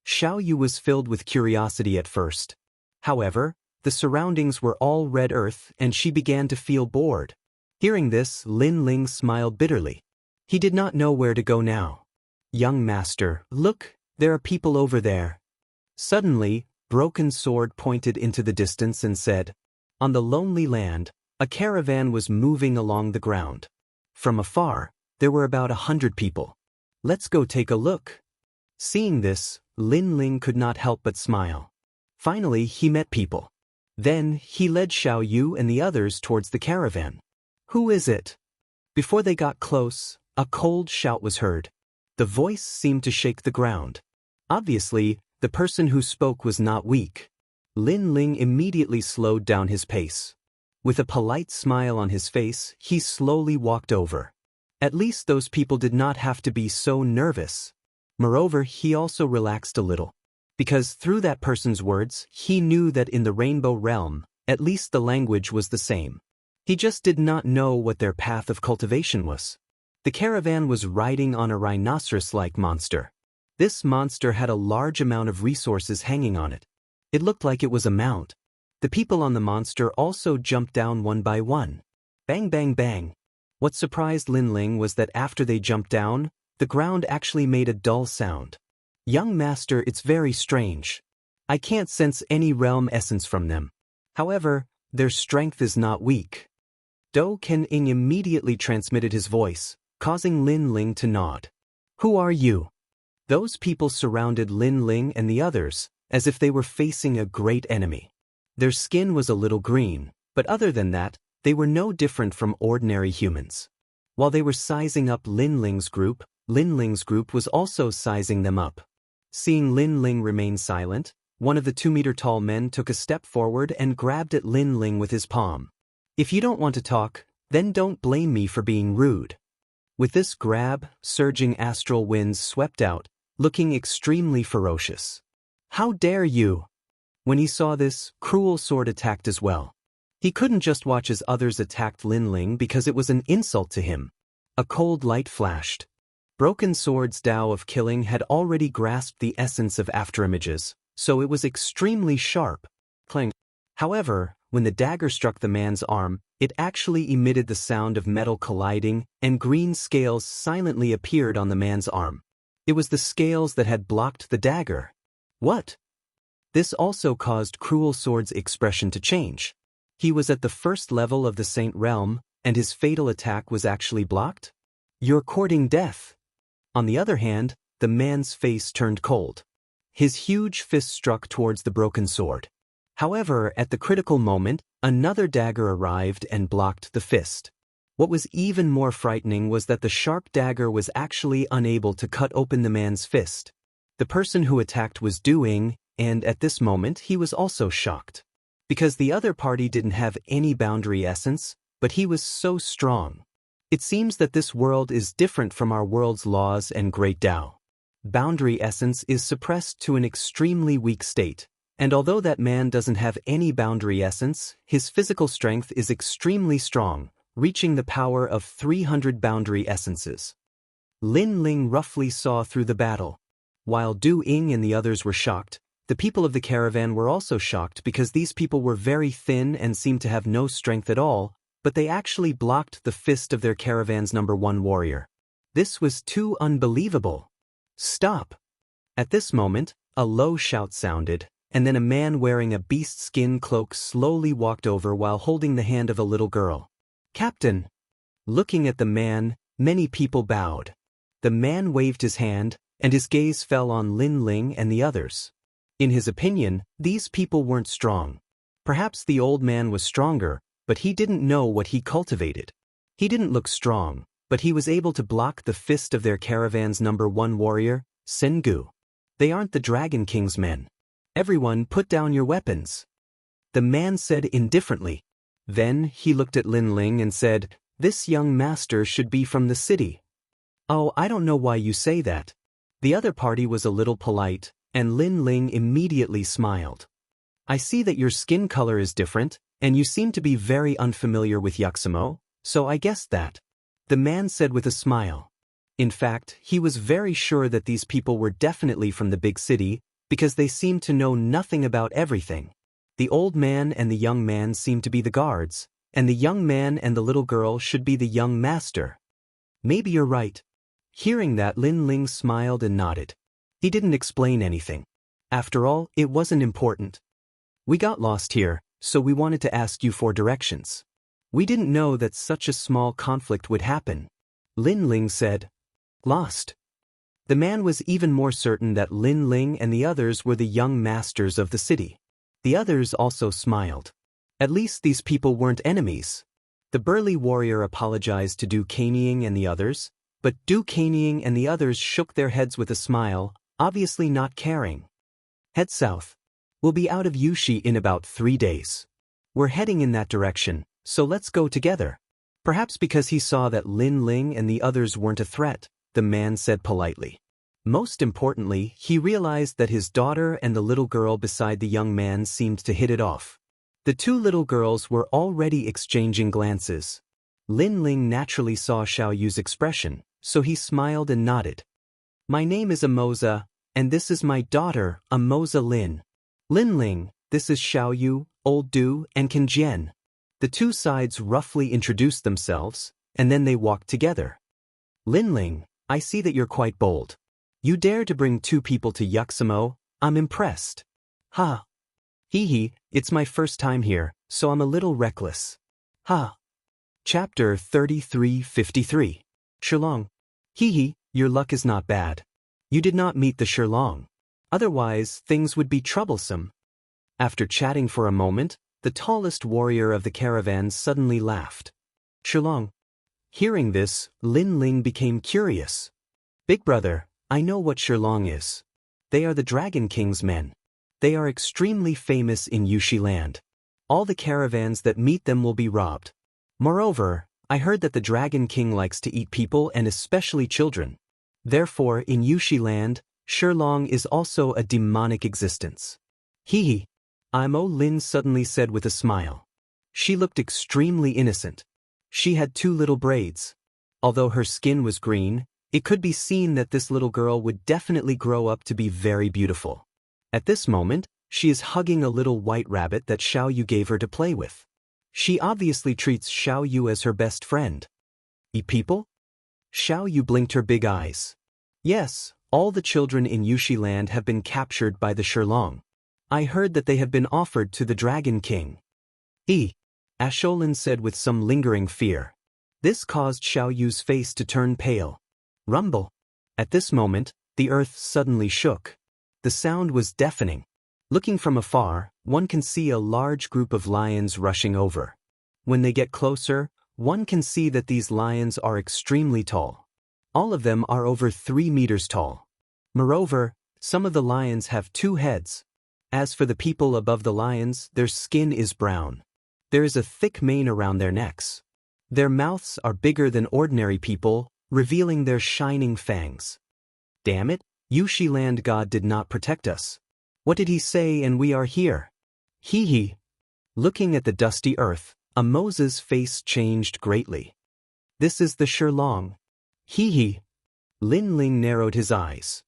Xiaoyu was filled with curiosity at first. However, the surroundings were all red earth and she began to feel bored. Hearing this, Lin Ling smiled bitterly. He did not know where to go now. Young master, look, there are people over there. Suddenly, Broken Sword pointed into the distance and said, on the lonely land, a caravan was moving along the ground. From afar, there were about 100 people. Let's go take a look. Seeing this, Lin Ling could not help but smile. Finally, he met people. Then, he led Xiaoyu and the others towards the caravan. Who is it? Before they got close, a cold shout was heard. The voice seemed to shake the ground. Obviously, the person who spoke was not weak. Lin Ling immediately slowed down his pace. With a polite smile on his face, he slowly walked over. At least those people did not have to be so nervous. Moreover, he also relaxed a little. Because through that person's words, he knew that in the Rainbow Realm, at least the language was the same. He just did not know what their path of cultivation was. The caravan was riding on a rhinoceros-like monster. This monster had a large amount of resources hanging on it. It looked like it was a mount. The people on the monster also jumped down one by one. Bang bang bang. What surprised Lin Ling was that after they jumped down, the ground actually made a dull sound. Young master, it's very strange. I can't sense any realm essence from them. However, their strength is not weak. Dou Kening immediately transmitted his voice, causing Lin Ling to nod. Who are you? Those people surrounded Lin Ling and the others, as if they were facing a great enemy. Their skin was a little green, but other than that, they were no different from ordinary humans. While they were sizing up Lin Ling's group was also sizing them up. Seeing Lin Ling remain silent, One of the 2-meter-tall men took a step forward and grabbed at Lin Ling with his palm. If you don't want to talk, then don't blame me for being rude. With this grab, surging astral winds swept out, looking extremely ferocious. How dare you! When he saw this, Cruel Sword attacked as well. He couldn't just watch as others attacked Lin Ling because it was an insult to him. A cold light flashed. Broken Sword's Tao of killing had already grasped the essence of afterimages, so it was extremely sharp. Clang. However, when the dagger struck the man's arm, it actually emitted the sound of metal colliding, and green scales silently appeared on the man's arm. It was the scales that had blocked the dagger. What? This also caused Cruel Sword's expression to change. He was at the first level of the Saint Realm, and his fatal attack was actually blocked? You're courting death. On the other hand, the man's face turned cold. His huge fist struck towards the broken sword. However, at the critical moment, another dagger arrived and blocked the fist. What was even more frightening was that the sharp dagger was actually unable to cut open the man's fist. The person who attacked was doing, and at this moment he was also shocked. Because the other party didn't have any boundary essence, but he was so strong. It seems that this world is different from our world's laws and great Tao. Boundary essence is suppressed to an extremely weak state. And although that man doesn't have any boundary essence, his physical strength is extremely strong, reaching the power of 300 boundary essences. Lin Ling roughly saw through the battle. While Du Ying and the others were shocked, the people of the caravan were also shocked because these people were very thin and seemed to have no strength at all, but they actually blocked the fist of their caravan's #1 warrior. This was too unbelievable. Stop! At this moment, a low shout sounded, and then a man wearing a beast skin cloak slowly walked over while holding the hand of a little girl. Captain! Looking at the man, many people bowed. The man waved his hand, and his gaze fell on Lin Ling and the others. In his opinion, these people weren't strong. Perhaps the old man was stronger, but he didn't know what he cultivated. He didn't look strong, but he was able to block the fist of their caravan's #1 warrior, Sengu. They aren't the Dragon King's men. Everyone put down your weapons. The man said indifferently. Then he looked at Lin Ling and said, "This young master should be from the city." "Oh, I don't know why you say that." The other party was a little polite, and Lin Ling immediately smiled. "I see that your skin color is different, and you seem to be very unfamiliar with Yakumo, so I guessed that." The man said with a smile. In fact, he was very sure that these people were definitely from the big city, because they seemed to know nothing about everything. The old man and the young man seemed to be the guards, and the young man and the little girl should be the young master. Maybe you're right. Hearing that, Lin Ling smiled and nodded. He didn't explain anything. After all, it wasn't important. "We got lost here, so we wanted to ask you for directions. We didn't know that such a small conflict would happen." Lin Ling said. "Lost?" The man was even more certain that Lin Ling and the others were the young masters of the city. The others also smiled. At least these people weren't enemies. The burly warrior apologized to Du Kanying and the others, but Du Kanying and the others shook their heads with a smile, obviously not caring. "Head south. We'll be out of Yushi in about 3 days. We're heading in that direction, so let's go together." Perhaps because he saw that Lin Ling and the others weren't a threat, the man said politely. Most importantly, he realized that his daughter and the little girl beside the young man seemed to hit it off. The two little girls were already exchanging glances. Lin Ling naturally saw Xiao Yu's expression, so he smiled and nodded. "My name is Amoza, and this is my daughter, Amoza Lin. Lin Ling, this is Xiao Yu, Old Du, and Kenjian." The two sides roughly introduced themselves, and then they walked together. "Lin Ling, I see that you're quite bold. You dare to bring 2 people to Yakumo. I'm impressed." "Ha. Hee, it's my first time here, so I'm a little reckless." "Ha." Chapter 3353. Shilong. Hee, your luck is not bad. You did not meet the Shilong. Otherwise, things would be troublesome. After chatting for a moment, the tallest warrior of the caravan suddenly laughed. Shilong. Hearing this, Lin Ling became curious. "Big brother, I know what Shilong is. They are the Dragon King's men. They are extremely famous in Yushi land. All the caravans that meet them will be robbed. Moreover, I heard that the Dragon King likes to eat people and especially children. Therefore, in Yushi land, Shilong is also a demonic existence. Hee hee. Imo Lin suddenly said with a smile. She looked extremely innocent. She had 2 little braids. Although her skin was green, it could be seen that this little girl would definitely grow up to be very beautiful. At this moment, she is hugging a little white rabbit that Xiao Yu gave her to play with. She obviously treats Xiao Yu as her best friend. Eat people? Xiao Yu blinked her big eyes. Yes, all the children in Yushi land have been captured by the Shilong. I heard that they have been offered to the Dragon King. Asholin said with some lingering fear. This caused Xiao Yu's face to turn pale. Rumble. At this moment, the earth suddenly shook. The sound was deafening. Looking from afar, one can see a large group of lions rushing over. When they get closer, one can see that these lions are extremely tall. All of them are over 3 meters tall. Moreover, some of the lions have 2 heads. As for the people above the lions, their skin is brown. There is a thick mane around their necks. Their mouths are bigger than ordinary people, revealing their shining fangs. Damn it, Yushi land god did not protect us. What did he say and we are here? Hee hee. Looking at the dusty earth, Moses' face changed greatly. This is the Shilong. Hee hee. Lin Ling narrowed his eyes.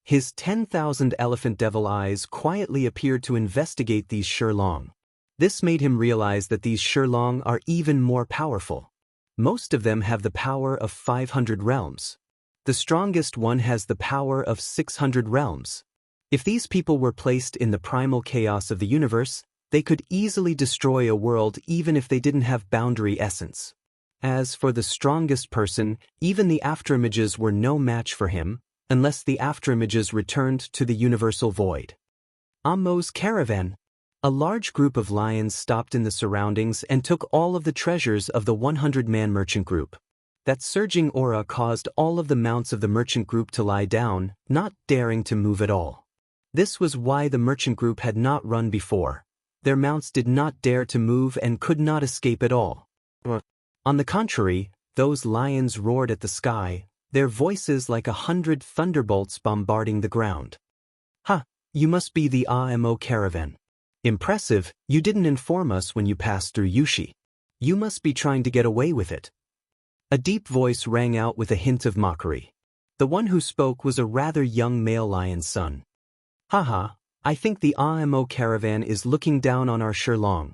His 10,000 elephant devil eyes quietly appeared to investigate these Shilong. This made him realize that these Shilong are even more powerful. Most of them have the power of 500 realms. The strongest one has the power of 600 realms. If these people were placed in the primal chaos of the universe, they could easily destroy a world even if they didn't have boundary essence. As for the strongest person, even the afterimages were no match for him, unless the afterimages returned to the universal void. Ammo's caravan. A large group of lions stopped in the surroundings and took all of the treasures of the 100-man merchant group. That surging aura caused all of the mounts of the merchant group to lie down, not daring to move at all. This was why the merchant group had not run before. Their mounts did not dare to move and could not escape at all. On the contrary, those lions roared at the sky, their voices like 100 thunderbolts bombarding the ground. Ha! You must be the AMO caravan. Impressive, you didn't inform us when you passed through Yushi. You must be trying to get away with it. A deep voice rang out with a hint of mockery. The one who spoke was a rather young male lion's son. Haha, I think the AMO caravan is looking down on our Shilong.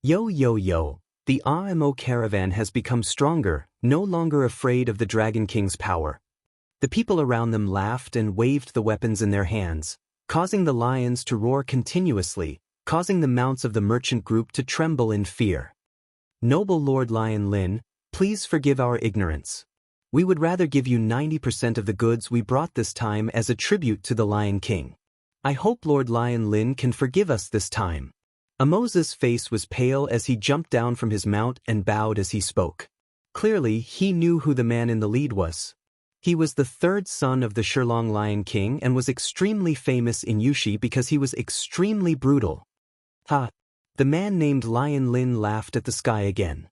Yo yo yo, the AMO caravan has become stronger, no longer afraid of the Dragon King's power. The people around them laughed and waved the weapons in their hands, causing the lions to roar continuously, causing the mounts of the merchant group to tremble in fear. Noble Lord Lion Lin, please forgive our ignorance. We would rather give you 90% of the goods we brought this time as a tribute to the Lion King. I hope Lord Lion Lin can forgive us this time. Moses' face was pale as he jumped down from his mount and bowed as he spoke. Clearly, he knew who the man in the lead was. He was the 3rd son of the Shilong Lion King and was extremely famous in Yushi because he was extremely brutal. Ha! The man named Lion Lin laughed at the sky again.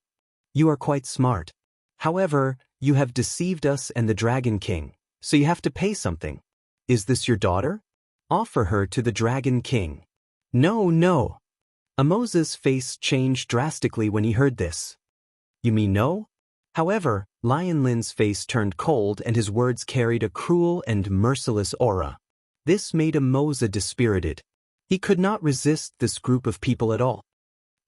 You are quite smart. However, you have deceived us and the Dragon King, so you have to pay something. Is this your daughter? Offer her to the Dragon King. No, no. Moses' face changed drastically when he heard this. You mean no? However, Lion Lin's face turned cold and his words carried a cruel and merciless aura. This made Moses dispirited. He could not resist this group of people at all.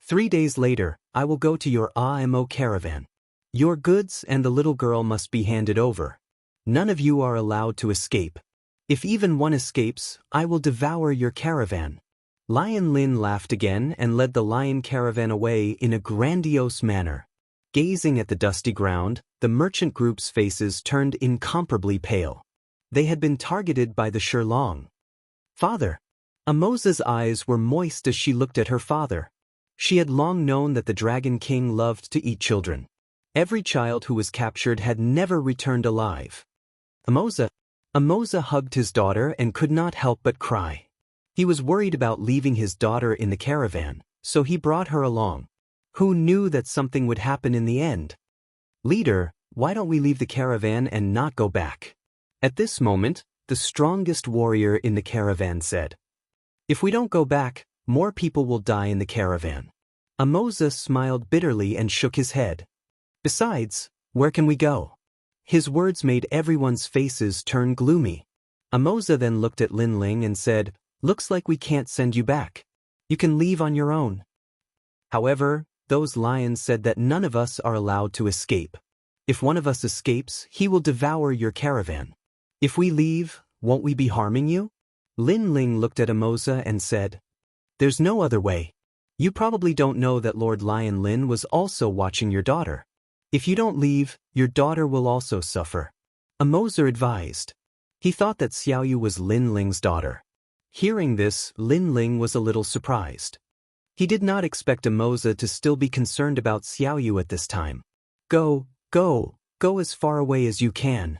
3 days later, I will go to your AMO caravan. Your goods and the little girl must be handed over. None of you are allowed to escape. If even one escapes, I will devour your caravan. Lion Lin laughed again and led the lion caravan away in a grandiose manner. Gazing at the dusty ground, the merchant group's faces turned incomparably pale. They had been targeted by the Shilong. Father! Moses' eyes were moist as she looked at her father. She had long known that the Dragon King loved to eat children. Every child who was captured had never returned alive. Moses hugged his daughter and could not help but cry. He was worried about leaving his daughter in the caravan, so he brought her along. Who knew that something would happen in the end? Leader, why don't we leave the caravan and not go back? At this moment, the strongest warrior in the caravan said. If we don't go back, more people will die in the caravan. Amoza smiled bitterly and shook his head. Besides, where can we go? His words made everyone's faces turn gloomy. Amoza then looked at Lin Ling and said, Looks like we can't send you back. You can leave on your own. However, those lions said that none of us are allowed to escape. If one of us escapes, he will devour your caravan. If we leave, won't we be harming you? Lin Ling looked at Amoza and said, There's no other way. You probably don't know that Lord Lion Lin was also watching your daughter. If you don't leave, your daughter will also suffer. Amoza advised. He thought that Xiaoyu was Lin Ling's daughter. Hearing this, Lin Ling was a little surprised. He did not expect Amoza to still be concerned about Xiaoyu at this time. Go as far away as you can.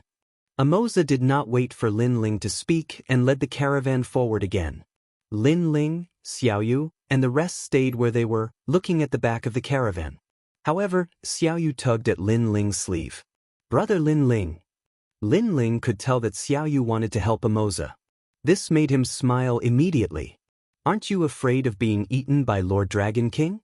Amoza did not wait for Lin Ling to speak and led the caravan forward again. Lin Ling, Xiaoyu, and the rest stayed where they were, looking at the back of the caravan. However, Xiaoyu tugged at Lin Ling's sleeve. Brother Lin Ling. Lin Ling could tell that Xiaoyu wanted to help Amoza. This made him smile immediately. Aren't you afraid of being eaten by Lord Dragon King?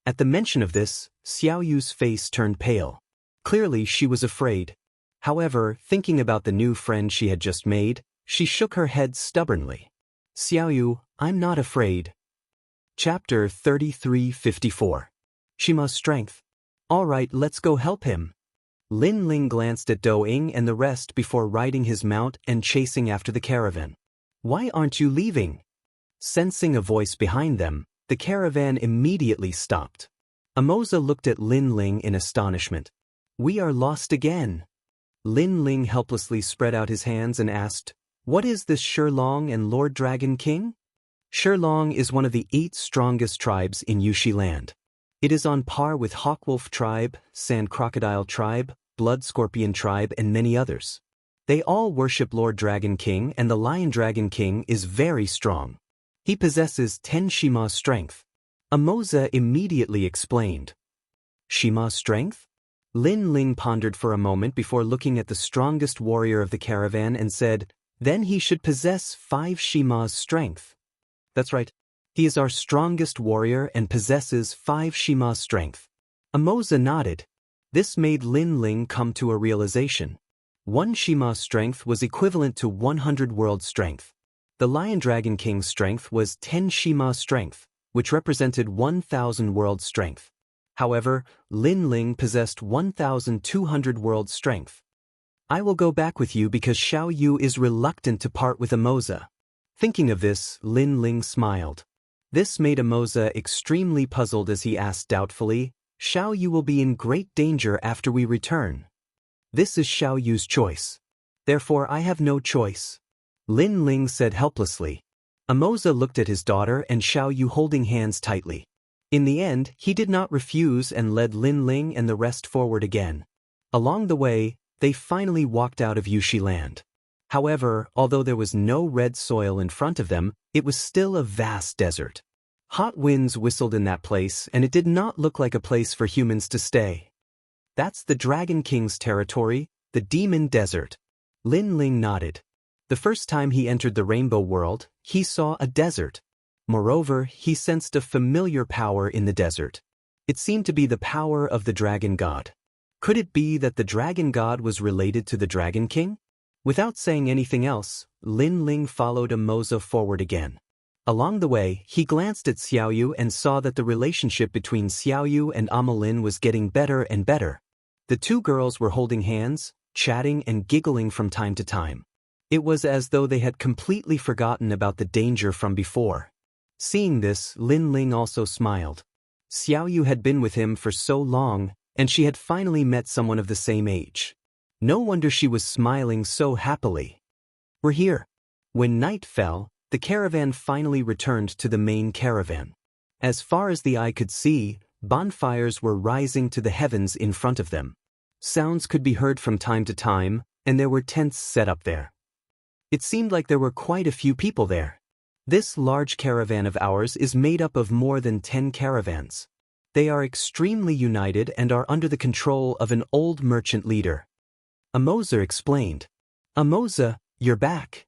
At the mention of this, Xiaoyu's face turned pale. Clearly she was afraid. However, thinking about the new friend she had just made, she shook her head stubbornly. Xiaoyu, I'm not afraid. Chapter 33:54. Shima's strength. All right, let's go help him. Lin Ling glanced at Doing and the rest before riding his mount and chasing after the caravan. Why aren't you leaving? Sensing a voice behind them, the caravan immediately stopped. Amoza looked at Lin Ling in astonishment. We are lost again. Lin Ling helplessly spread out his hands and asked, What is this Shilong and Lord Dragon King? Shilong is one of the 8 strongest tribes in Yushi land. It is on par with Hawkwolf tribe, Sand Crocodile tribe, Blood Scorpion tribe, and many others. They all worship Lord Dragon King, and the Lion Dragon King is very strong. He possesses 10 Shima's strength. Amoza immediately explained. Shima's strength? Lin Ling pondered for a moment before looking at the strongest warrior of the caravan and said, Then he should possess 5 Shima's strength. That's right. He is our strongest warrior and possesses 5 Shima's strength. Amoza nodded. This made Lin Ling come to a realization. 1 Shima's strength was equivalent to 100 world strength. The Lion Dragon King's strength was 10 Shima's strength, which represented 1,000 world strength. However, Lin Ling possessed 1,200 world strength. I will go back with you because Xiaoyu is reluctant to part with Amoza. Thinking of this, Lin Ling smiled. This made Amoza extremely puzzled as he asked doubtfully, Xiaoyu will be in great danger after we return. This is Xiaoyu's choice. Therefore I have no choice. Lin Ling said helplessly. Amoza looked at his daughter and Xiaoyu holding hands tightly. In the end, he did not refuse and led Lin Ling and the rest forward again. Along the way, they finally walked out of Yushi land. However, although there was no red soil in front of them, it was still a vast desert. Hot winds whistled in that place and it did not look like a place for humans to stay. That's the Dragon King's territory, the Demon Desert. Lin Ling nodded. The first time he entered the Rainbow World, he saw a desert. Moreover, he sensed a familiar power in the desert. It seemed to be the power of the Dragon God. Could it be that the Dragon God was related to the Dragon King? Without saying anything else, Lin Ling followed Amoza forward again. Along the way, he glanced at Xiaoyu and saw that the relationship between Xiaoyu and Amelin was getting better and better. The 2 girls were holding hands, chatting and giggling from time to time. It was as though they had completely forgotten about the danger from before. Seeing this, Lin Ling also smiled. Xiaoyu had been with him for so long, and she had finally met someone of the same age. No wonder she was smiling so happily. We're here. When night fell, the caravan finally returned to the main caravan. As far as the eye could see, bonfires were rising to the heavens in front of them. Sounds could be heard from time to time, and there were tents set up there. It seemed like there were quite a few people there. This large caravan of ours is made up of more than 10 caravans. They are extremely united and are under the control of an old merchant leader. Amoza explained. Amoza, you're back.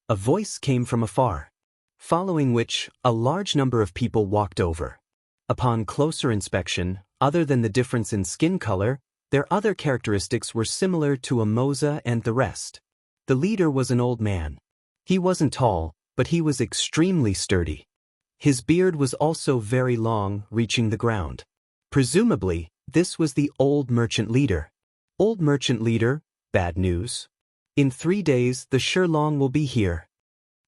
A voice came from afar. Following which, a large number of people walked over. Upon closer inspection, other than the difference in skin color, their other characteristics were similar to Amoza and the rest. The leader was an old man. He wasn't tall, but he was extremely sturdy. His beard was also very long, reaching the ground. Presumably, this was the old merchant leader. Old merchant leader, bad news. In 3 days, the Shirlong will be here.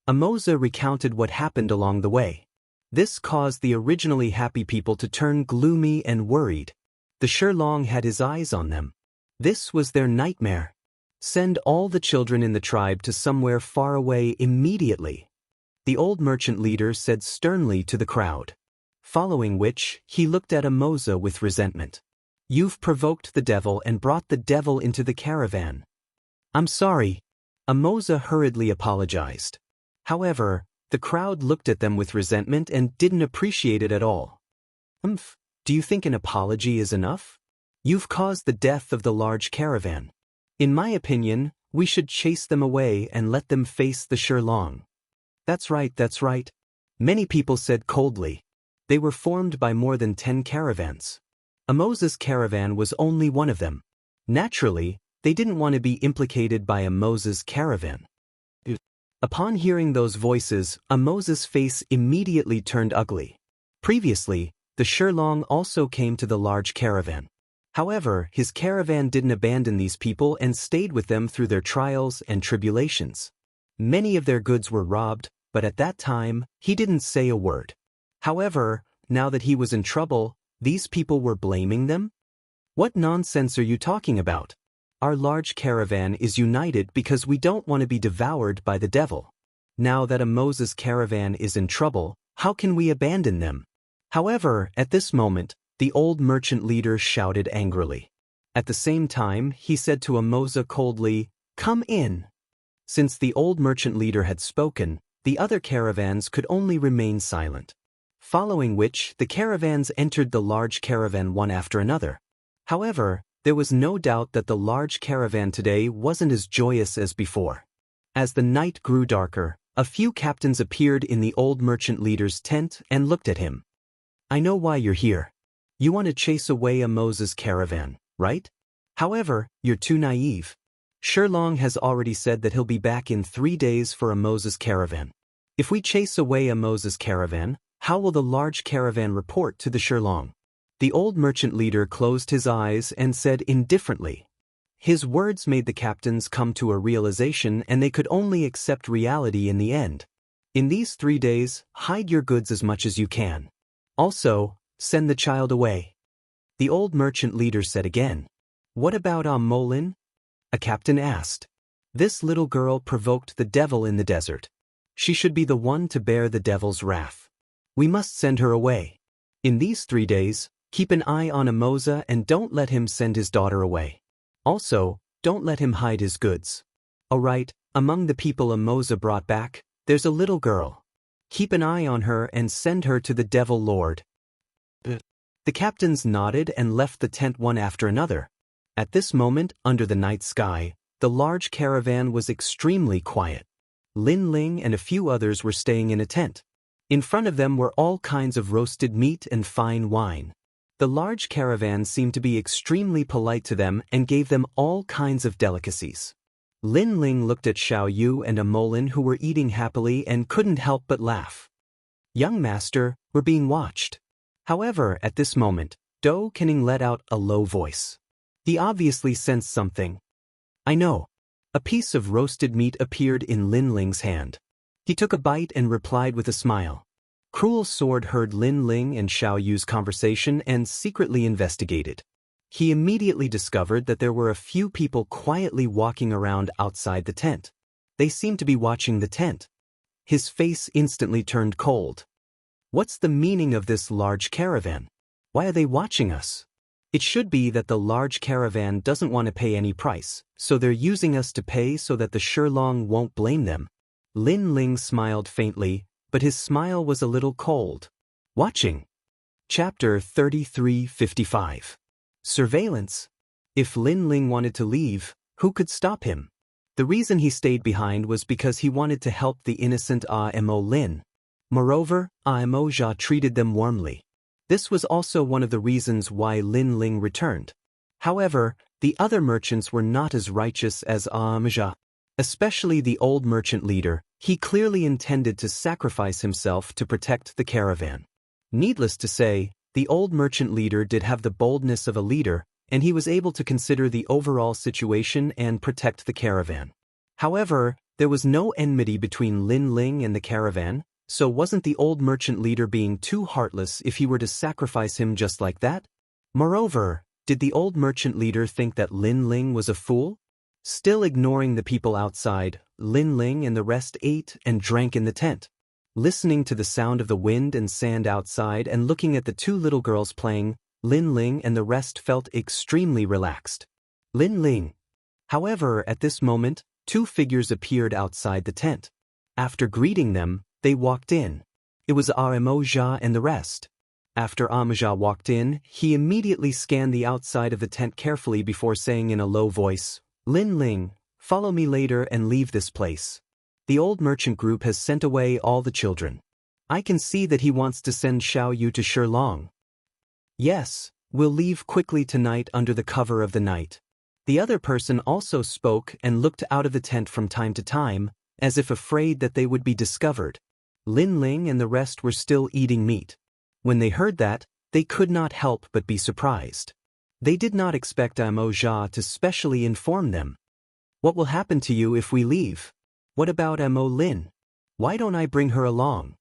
Amoza recounted what happened along the way. This caused the originally happy people to turn gloomy and worried. The Shirlong had his eyes on them. This was their nightmare. Send all the children in the tribe to somewhere far away immediately. The old merchant leader said sternly to the crowd. Following which, he looked at Amoza with resentment. You've provoked the devil and brought the devil into the caravan. I'm sorry. Amoza hurriedly apologized. However, the crowd looked at them with resentment and didn't appreciate it at all. Do you think an apology is enough? You've caused the death of the large caravan. In my opinion, we should chase them away and let them face the Shirlong. That's right. Many people said coldly. They were formed by more than 10 caravans. Amoza's caravan was only one of them. Naturally, they didn't want to be implicated by Amoza's caravan. Upon hearing those voices, Amoza's face immediately turned ugly. Previously, the Shirlong also came to the large caravan. However, his caravan didn't abandon these people and stayed with them through their trials and tribulations. Many of their goods were robbed, but at that time, he didn't say a word. However, now that he was in trouble, these people were blaming them? What nonsense are you talking about? Our large caravan is united because we don't want to be devoured by the devil. Now that Amoza's caravan is in trouble, how can we abandon them? However, at this moment, the old merchant leader shouted angrily. At the same time, he said to Amoza coldly, "Come in." Since the old merchant leader had spoken, the other caravans could only remain silent. Following which, the caravans entered the large caravan one after another. However, there was no doubt that the large caravan today wasn't as joyous as before. As the night grew darker, a few captains appeared in the old merchant leader's tent and looked at him. I know why you're here. You want to chase away Amoza's caravan, right? However, you're too naive. Shirlong has already said that he'll be back in 3 days for Amoza's caravan. If we chase away Amoza's caravan, how will the large caravan report to the Shirlong? The old merchant leader closed his eyes and said indifferently. His words made the captains come to a realization and they could only accept reality in the end. In these 3 days, hide your goods as much as you can. Also, send the child away. The old merchant leader said again. What about Molin? A captain asked. This little girl provoked the devil in the desert. She should be the one to bear the devil's wrath. We must send her away. In these 3 days, keep an eye on Amoza and don't let him send his daughter away. Also, don't let him hide his goods. Alright, among the people Amoza brought back, there's a little girl. Keep an eye on her and send her to the devil lord. The captains nodded and left the tent one after another. At this moment, under the night sky, the large caravan was extremely quiet. Lin Ling and a few others were staying in a tent. In front of them were all kinds of roasted meat and fine wine. The large caravan seemed to be extremely polite to them and gave them all kinds of delicacies. Lin Ling looked at Xiao Yu and Amolin who were eating happily and couldn't help but laugh. Young master, we're being watched. However, at this moment, Do Kenning let out a low voice. He obviously sensed something. I know. A piece of roasted meat appeared in Lin Ling's hand. He took a bite and replied with a smile. Cruel Sword heard Lin Ling and Xiao Yu's conversation and secretly investigated. He immediately discovered that there were a few people quietly walking around outside the tent. They seemed to be watching the tent. His face instantly turned cold. What's the meaning of this large caravan? Why are they watching us? It should be that the large caravan doesn't want to pay any price, so they're using us to pay so that the Shirlong won't blame them. Lin Ling smiled faintly, but his smile was a little cold. Watching. Chapter 3355. Surveillance. If Lin Ling wanted to leave, who could stop him? The reason he stayed behind was because he wanted to help the innocent Amo Lin. Moreover, Amo Jia treated them warmly. This was also one of the reasons why Lin Ling returned. However, the other merchants were not as righteous as Amo Jia. Especially the old merchant leader, he clearly intended to sacrifice himself to protect the caravan. Needless to say, the old merchant leader did have the boldness of a leader, and he was able to consider the overall situation and protect the caravan. However, there was no enmity between Lin Ling and the caravan, so wasn't the old merchant leader being too heartless if he were to sacrifice him just like that? Moreover, did the old merchant leader think that Lin Ling was a fool? Still ignoring the people outside, Lin Ling and the rest ate and drank in the tent. Listening to the sound of the wind and sand outside and looking at the two little girls playing, Lin Ling and the rest felt extremely relaxed. Lin Ling. However, at this moment, two figures appeared outside the tent. After greeting them, they walked in. It was Amo Jia and the rest. After Amo Jia walked in, he immediately scanned the outside of the tent carefully before saying in a low voice, "Lin Ling, follow me later and leave this place. The old merchant group has sent away all the children. I can see that he wants to send Xiao Yu to Shilong. Yes, we'll leave quickly tonight under the cover of the night." The other person also spoke and looked out of the tent from time to time, as if afraid that they would be discovered. Lin Ling and the rest were still eating meat. When they heard that, they could not help but be surprised. They did not expect Amo Jia to specially inform them. "What will happen to you if we leave? What about Amo Lin? Why don't I bring her along?"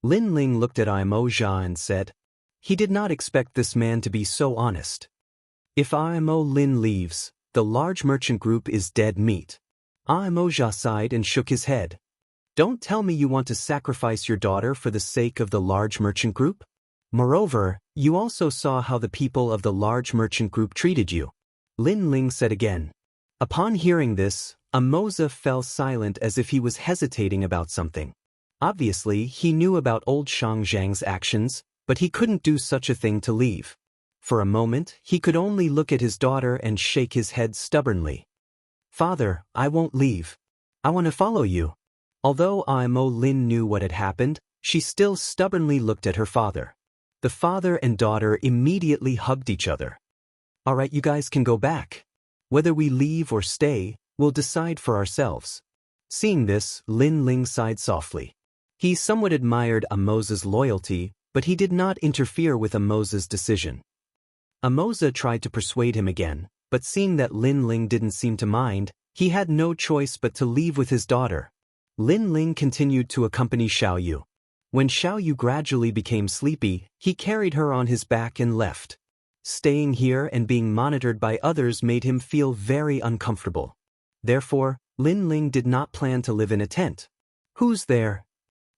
Lin Ling looked at Amo Jia and said. He did not expect this man to be so honest. If Amo Lin leaves, the large merchant group is dead meat. Amo Jia sighed and shook his head. "Don't tell me you want to sacrifice your daughter for the sake of the large merchant group? Moreover, you also saw how the people of the large merchant group treated you." Lin Ling said again. Upon hearing this, Amoza fell silent as if he was hesitating about something. Obviously, he knew about old Shang Zhang's actions, but he couldn't do such a thing to leave. For a moment, he could only look at his daughter and shake his head stubbornly. "Father, I won't leave. I want to follow you." Although Amo Lin knew what had happened, she still stubbornly looked at her father. The father and daughter immediately hugged each other. "All right, you guys can go back. Whether we leave or stay, we'll decide for ourselves." Seeing this, Lin Ling sighed softly. He somewhat admired Amoza's loyalty, but he did not interfere with Amoza's decision. Amoza tried to persuade him again, but seeing that Lin Ling didn't seem to mind, he had no choice but to leave with his daughter. Lin Ling continued to accompany Xiao Yu. When Xiao Yu gradually became sleepy, he carried her on his back and left. Staying here and being monitored by others made him feel very uncomfortable. Therefore, Lin Ling did not plan to live in a tent. "Who's there?"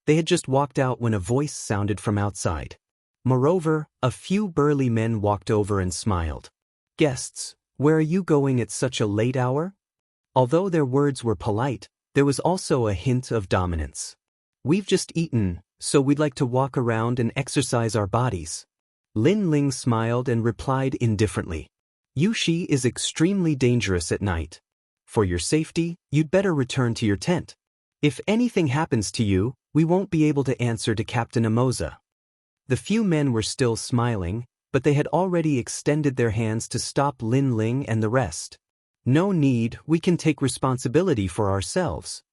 They had just walked out when a voice sounded from outside. Moreover, a few burly men walked over and smiled. "Guests, where are you going at such a late hour?" Although their words were polite, there was also a hint of dominance. "We've just eaten, so we'd like to walk around and exercise our bodies." Lin Ling smiled and replied indifferently. "Yushi is extremely dangerous at night. For your safety, you'd better return to your tent. If anything happens to you, we won't be able to answer to Captain Amoza." The few men were still smiling, but they had already extended their hands to stop Lin Ling and the rest. "No need, we can take responsibility for ourselves."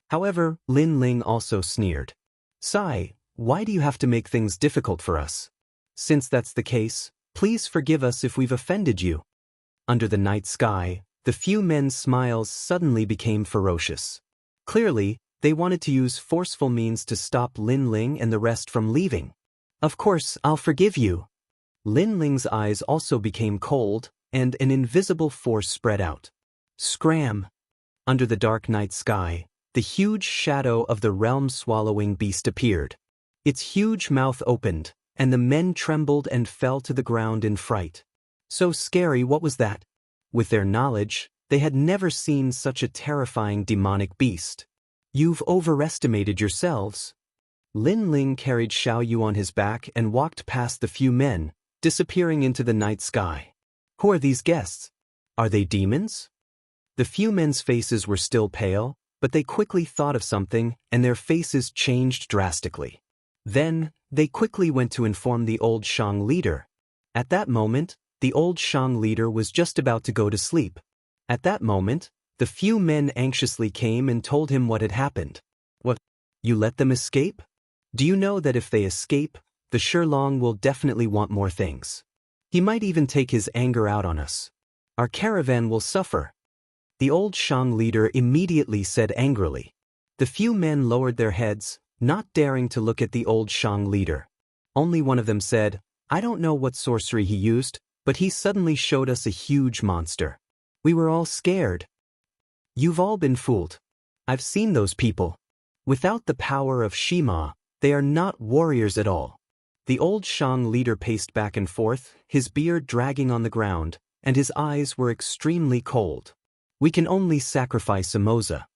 However, Lin Ling also sneered. "Sai, why do you have to make things difficult for us? Since that's the case, please forgive us if we've offended you." Under the night sky, the few men's smiles suddenly became ferocious. Clearly, they wanted to use forceful means to stop Lin Ling and the rest from leaving. "Of course, I'll forgive you." Lin Ling's eyes also became cold, and an invisible force spread out. Scram! Under the dark night sky, the huge shadow of the realm-swallowing beast appeared. Its huge mouth opened, and the men trembled and fell to the ground in fright. So scary, what was that? With their knowledge, they had never seen such a terrifying demonic beast. "You've overestimated yourselves." Lin Ling carried Xiao Yu on his back and walked past the few men, disappearing into the night sky. Who are these guests? Are they demons? The few men's faces were still pale, but they quickly thought of something and their faces changed drastically. Then, they quickly went to inform the old Shang leader. At that moment, the old Shang leader was just about to go to sleep. At that moment, the few men anxiously came and told him what had happened. What? You let them escape? Do you know that if they escape, the Shilong will definitely want more things? He might even take his anger out on us. Our caravan will suffer. The old Shang leader immediately said angrily. The few men lowered their heads, not daring to look at the old Shang leader. Only one of them said, I don't know what sorcery he used, but he suddenly showed us a huge monster. We were all scared. You've all been fooled. I've seen those people. Without the power of Shima, they are not warriors at all. The old Shang leader paced back and forth, his beard dragging on the ground, and his eyes were extremely cold. We can only sacrifice Emoza.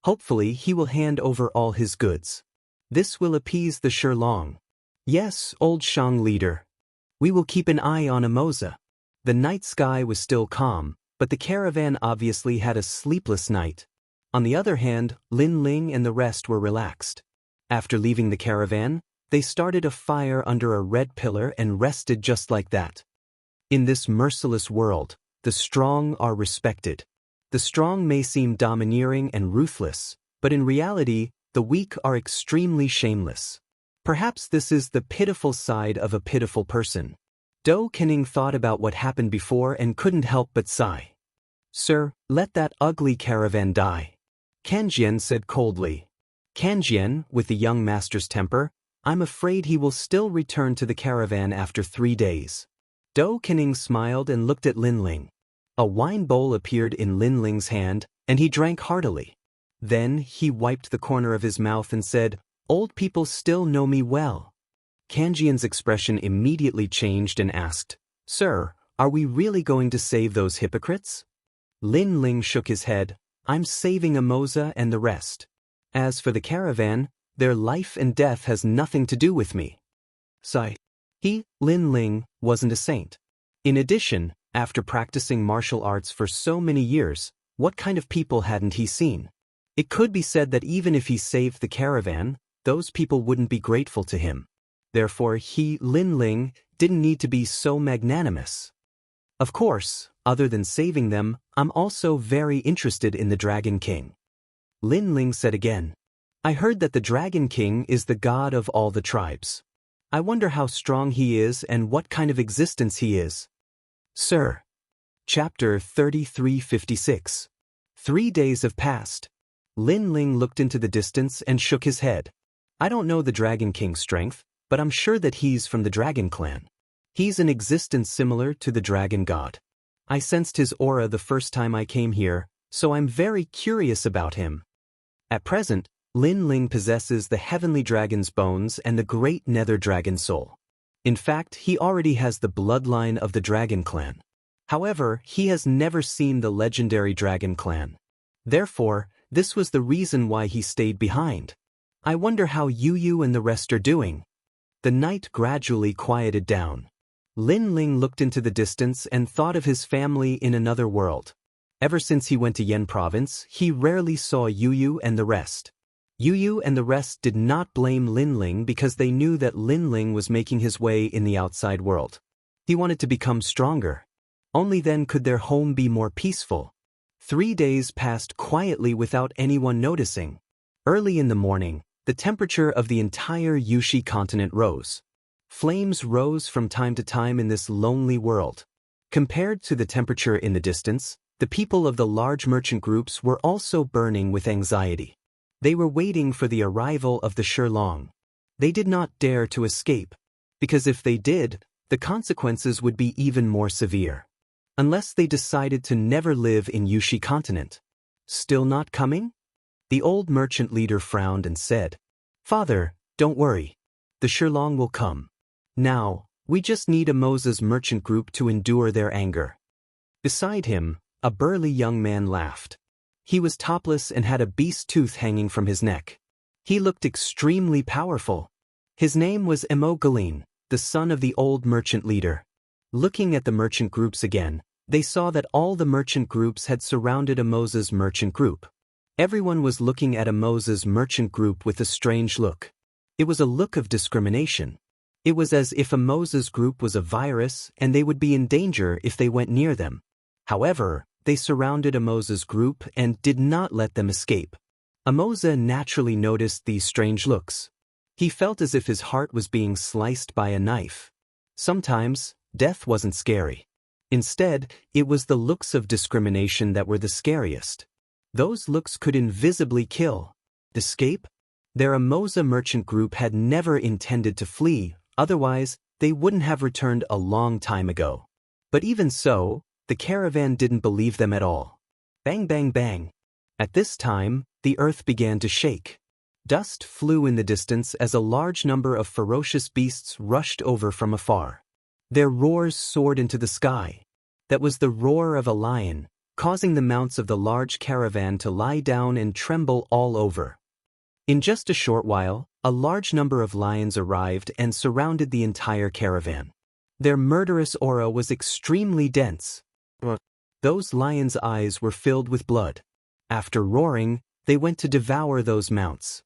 Hopefully he will hand over all his goods. This will appease the Shilong. Yes, old Shang leader. We will keep an eye on Emoza. The night sky was still calm, but the caravan obviously had a sleepless night. On the other hand, Lin Ling and the rest were relaxed. After leaving the caravan, they started a fire under a red pillar and rested just like that. In this merciless world, the strong are respected. The strong may seem domineering and ruthless, but in reality, the weak are extremely shameless. Perhaps this is the pitiful side of a pitiful person. Do Kening thought about what happened before and couldn't help but sigh. Sir, let that ugly caravan die. Kanjian said coldly. Kanjian, with the young master's temper, I'm afraid he will still return to the caravan after 3 days. Do Kening smiled and looked at Lin Ling. A wine bowl appeared in Lin Ling's hand, and he drank heartily. Then he wiped the corner of his mouth and said, Old people still know me well. Kanjian's expression immediately changed and asked, Sir, are we really going to save those hypocrites? Lin Ling shook his head. I'm saving Emoza and the rest. As for the caravan, their life and death has nothing to do with me. Sigh. He, Lin Ling, wasn't a saint. In addition, after practicing martial arts for so many years, what kind of people hadn't he seen? It could be said that even if he saved the caravan, those people wouldn't be grateful to him. Therefore he, Lin Ling, didn't need to be so magnanimous. Of course, other than saving them, I'm also very interested in the Dragon King. Lin Ling said again. I heard that the Dragon King is the god of all the tribes. I wonder how strong he is and what kind of existence he is. Sir. Chapter 3356. 3 days have passed. Lin Ling looked into the distance and shook his head. I don't know the Dragon King's strength, but I'm sure that he's from the Dragon Clan. He's an existence similar to the Dragon God. I sensed his aura the first time I came here, so I'm very curious about him. At present, Lin Ling possesses the Heavenly Dragon's bones and the Great Nether Dragon soul. In fact, he already has the bloodline of the Dragon Clan. However, he has never seen the legendary Dragon Clan. Therefore, this was the reason why he stayed behind. I wonder how Yu and the rest are doing. The night gradually quieted down. Lin Ling looked into the distance and thought of his family in another world. Ever since he went to Yen Province, he rarely saw Yu and the rest. Yu and the rest did not blame Lin Ling because they knew that Lin Ling was making his way in the outside world. He wanted to become stronger. Only then could their home be more peaceful. 3 days passed quietly without anyone noticing. Early in the morning, the temperature of the entire Yushi continent rose. Flames rose from time to time in this lonely world. Compared to the temperature in the distance, the people of the large merchant groups were also burning with anxiety. They were waiting for the arrival of the Shilong. They did not dare to escape, because if they did, the consequences would be even more severe. Unless they decided to never live in Yushi continent. Still not coming? The old merchant leader frowned and said, Father, don't worry. The Shilong will come. Now, we just need Emoza's merchant group to endure their anger. Beside him, a burly young man laughed. He was topless and had a beast tooth hanging from his neck. He looked extremely powerful. His name was Emogaline, the son of the old merchant leader. Looking at the merchant groups again, they saw that all the merchant groups had surrounded Amoza's merchant group. Everyone was looking at Amoza's merchant group with a strange look. It was a look of discrimination. It was as if Amoza's group was a virus and they would be in danger if they went near them. However, they surrounded Amoza's group and did not let them escape. Amoza naturally noticed these strange looks. He felt as if his heart was being sliced by a knife. Sometimes, death wasn't scary. Instead, it was the looks of discrimination that were the scariest. Those looks could invisibly kill. Escape? Their Amoza merchant group had never intended to flee, otherwise, they wouldn't have returned a long time ago. But even so, the caravan didn't believe them at all. Bang, bang, bang. At this time, the earth began to shake. Dust flew in the distance as a large number of ferocious beasts rushed over from afar. Their roars soared into the sky. That was the roar of a lion, causing the mounts of the large caravan to lie down and tremble all over. In just a short while, a large number of lions arrived and surrounded the entire caravan. Their murderous aura was extremely dense. Those lions' eyes were filled with blood. After roaring, they went to devour those mounts.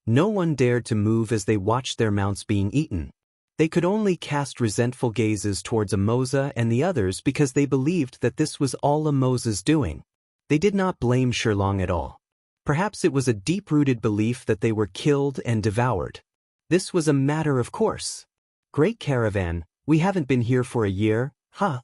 No one dared to move as they watched their mounts being eaten. They could only cast resentful gazes towards Amoza and the others because they believed that this was all Amoza's doing. They did not blame Shirlong at all. Perhaps it was a deep-rooted belief that they were killed and devoured. This was a matter of course. Great caravan, we haven't been here for a year, huh?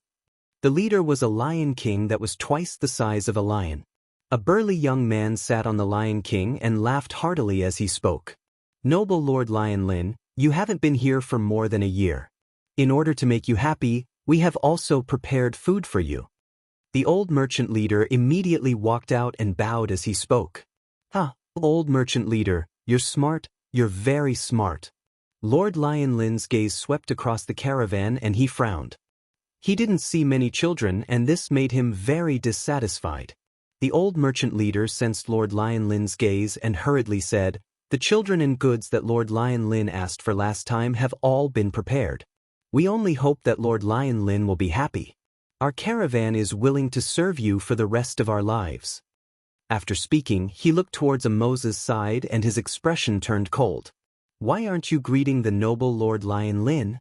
The leader was a lion king that was twice the size of a lion. A burly young man sat on the Lion King and laughed heartily as he spoke. Noble Lord Lion Lin, you haven't been here for more than a year. In order to make you happy, we have also prepared food for you. The old merchant leader immediately walked out and bowed as he spoke. Old merchant leader, you're smart, you're very smart. Lord Lion Lin's gaze swept across the caravan and he frowned. He didn't see many children and this made him very dissatisfied. The old merchant leader sensed Lord Lion Lin's gaze and hurriedly said, the children and goods that Lord Lion Lin asked for last time have all been prepared. We only hope that Lord Lion Lin will be happy. Our caravan is willing to serve you for the rest of our lives. After speaking, he looked towards Amoza's side and his expression turned cold. Why aren't you greeting the noble Lord Lion Lin?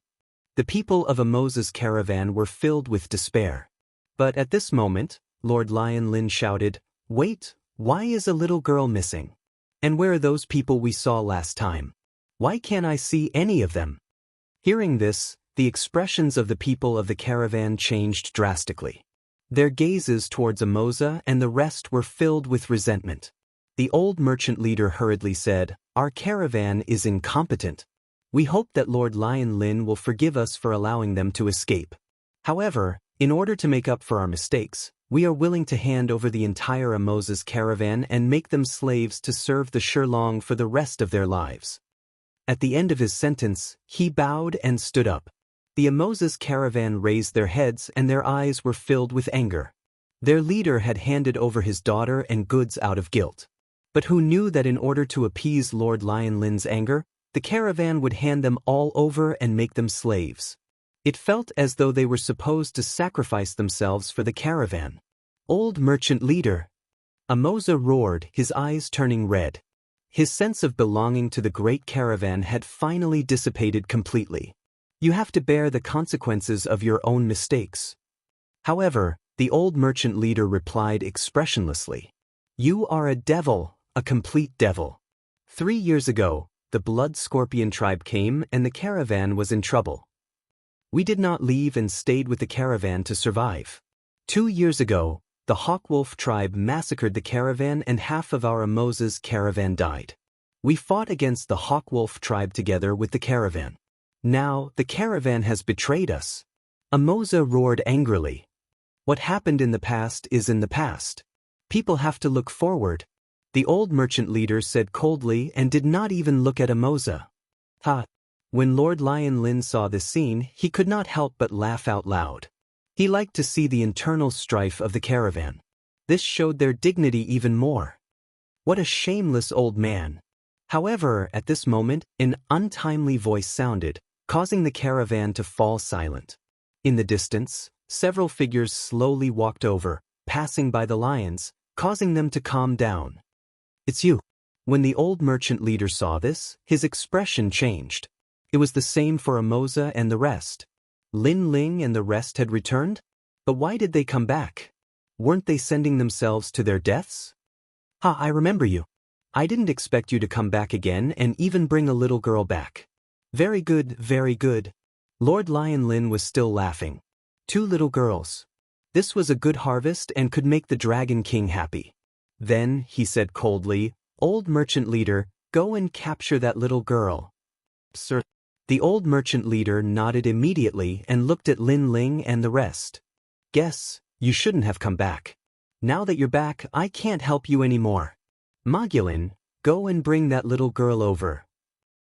The people of Amoza's caravan were filled with despair. But at this moment, Lord Lion Lin shouted, wait, why is a little girl missing? And where are those people we saw last time? Why can't I see any of them? Hearing this, the expressions of the people of the caravan changed drastically. Their gazes towards Amoza and the rest were filled with resentment. The old merchant leader hurriedly said, our caravan is incompetent. We hope that Lord Lion Lin will forgive us for allowing them to escape. However, in order to make up for our mistakes, we are willing to hand over the entire Amoza's caravan and make them slaves to serve the Shirlong for the rest of their lives. At the end of his sentence, he bowed and stood up. The Amoza's caravan raised their heads and their eyes were filled with anger. Their leader had handed over his daughter and goods out of guilt. But who knew that in order to appease Lord Lion Lin's anger, the caravan would hand them all over and make them slaves. It felt as though they were supposed to sacrifice themselves for the caravan. Old merchant leader. Amoza roared, his eyes turning red. His sense of belonging to the great caravan had finally dissipated completely. You have to bear the consequences of your own mistakes. However, the old merchant leader replied expressionlessly. You are a devil, a complete devil. 3 years ago, the Blood Scorpion tribe came and the caravan was in trouble. We did not leave and stayed with the caravan to survive. 2 years ago, the Hawkwolf tribe massacred the caravan and half of our Amoza's caravan died. We fought against the Hawkwolf tribe together with the caravan. Now, the caravan has betrayed us. Amoza roared angrily. What happened in the past is in the past. People have to look forward. The old merchant leader said coldly and did not even look at Amoza. When Lord Lion Lin saw this scene, he could not help but laugh out loud. He liked to see the internal strife of the caravan. This showed their dignity even more. What a shameless old man. However, at this moment, an untimely voice sounded, causing the caravan to fall silent. In the distance, several figures slowly walked over, passing by the lions, causing them to calm down. "It's you." When the old merchant leader saw this, his expression changed. It was the same for Amoza and the rest. Lin Ling and the rest had returned? But why did they come back? Weren't they sending themselves to their deaths? "Ha, I remember you. I didn't expect you to come back again and even bring a little girl back." Very good, very good." Lord Lion Lin was still laughing. 2 little girls. This was a good harvest and could make the Dragon King happy. Then, he said coldly, "Old merchant leader, go and capture that little girl." "Sir." The old merchant leader nodded immediately and looked at Lin Ling and the rest. "Guess, you shouldn't have come back. Now that you're back, I can't help you anymore. Magulin, go and bring that little girl over."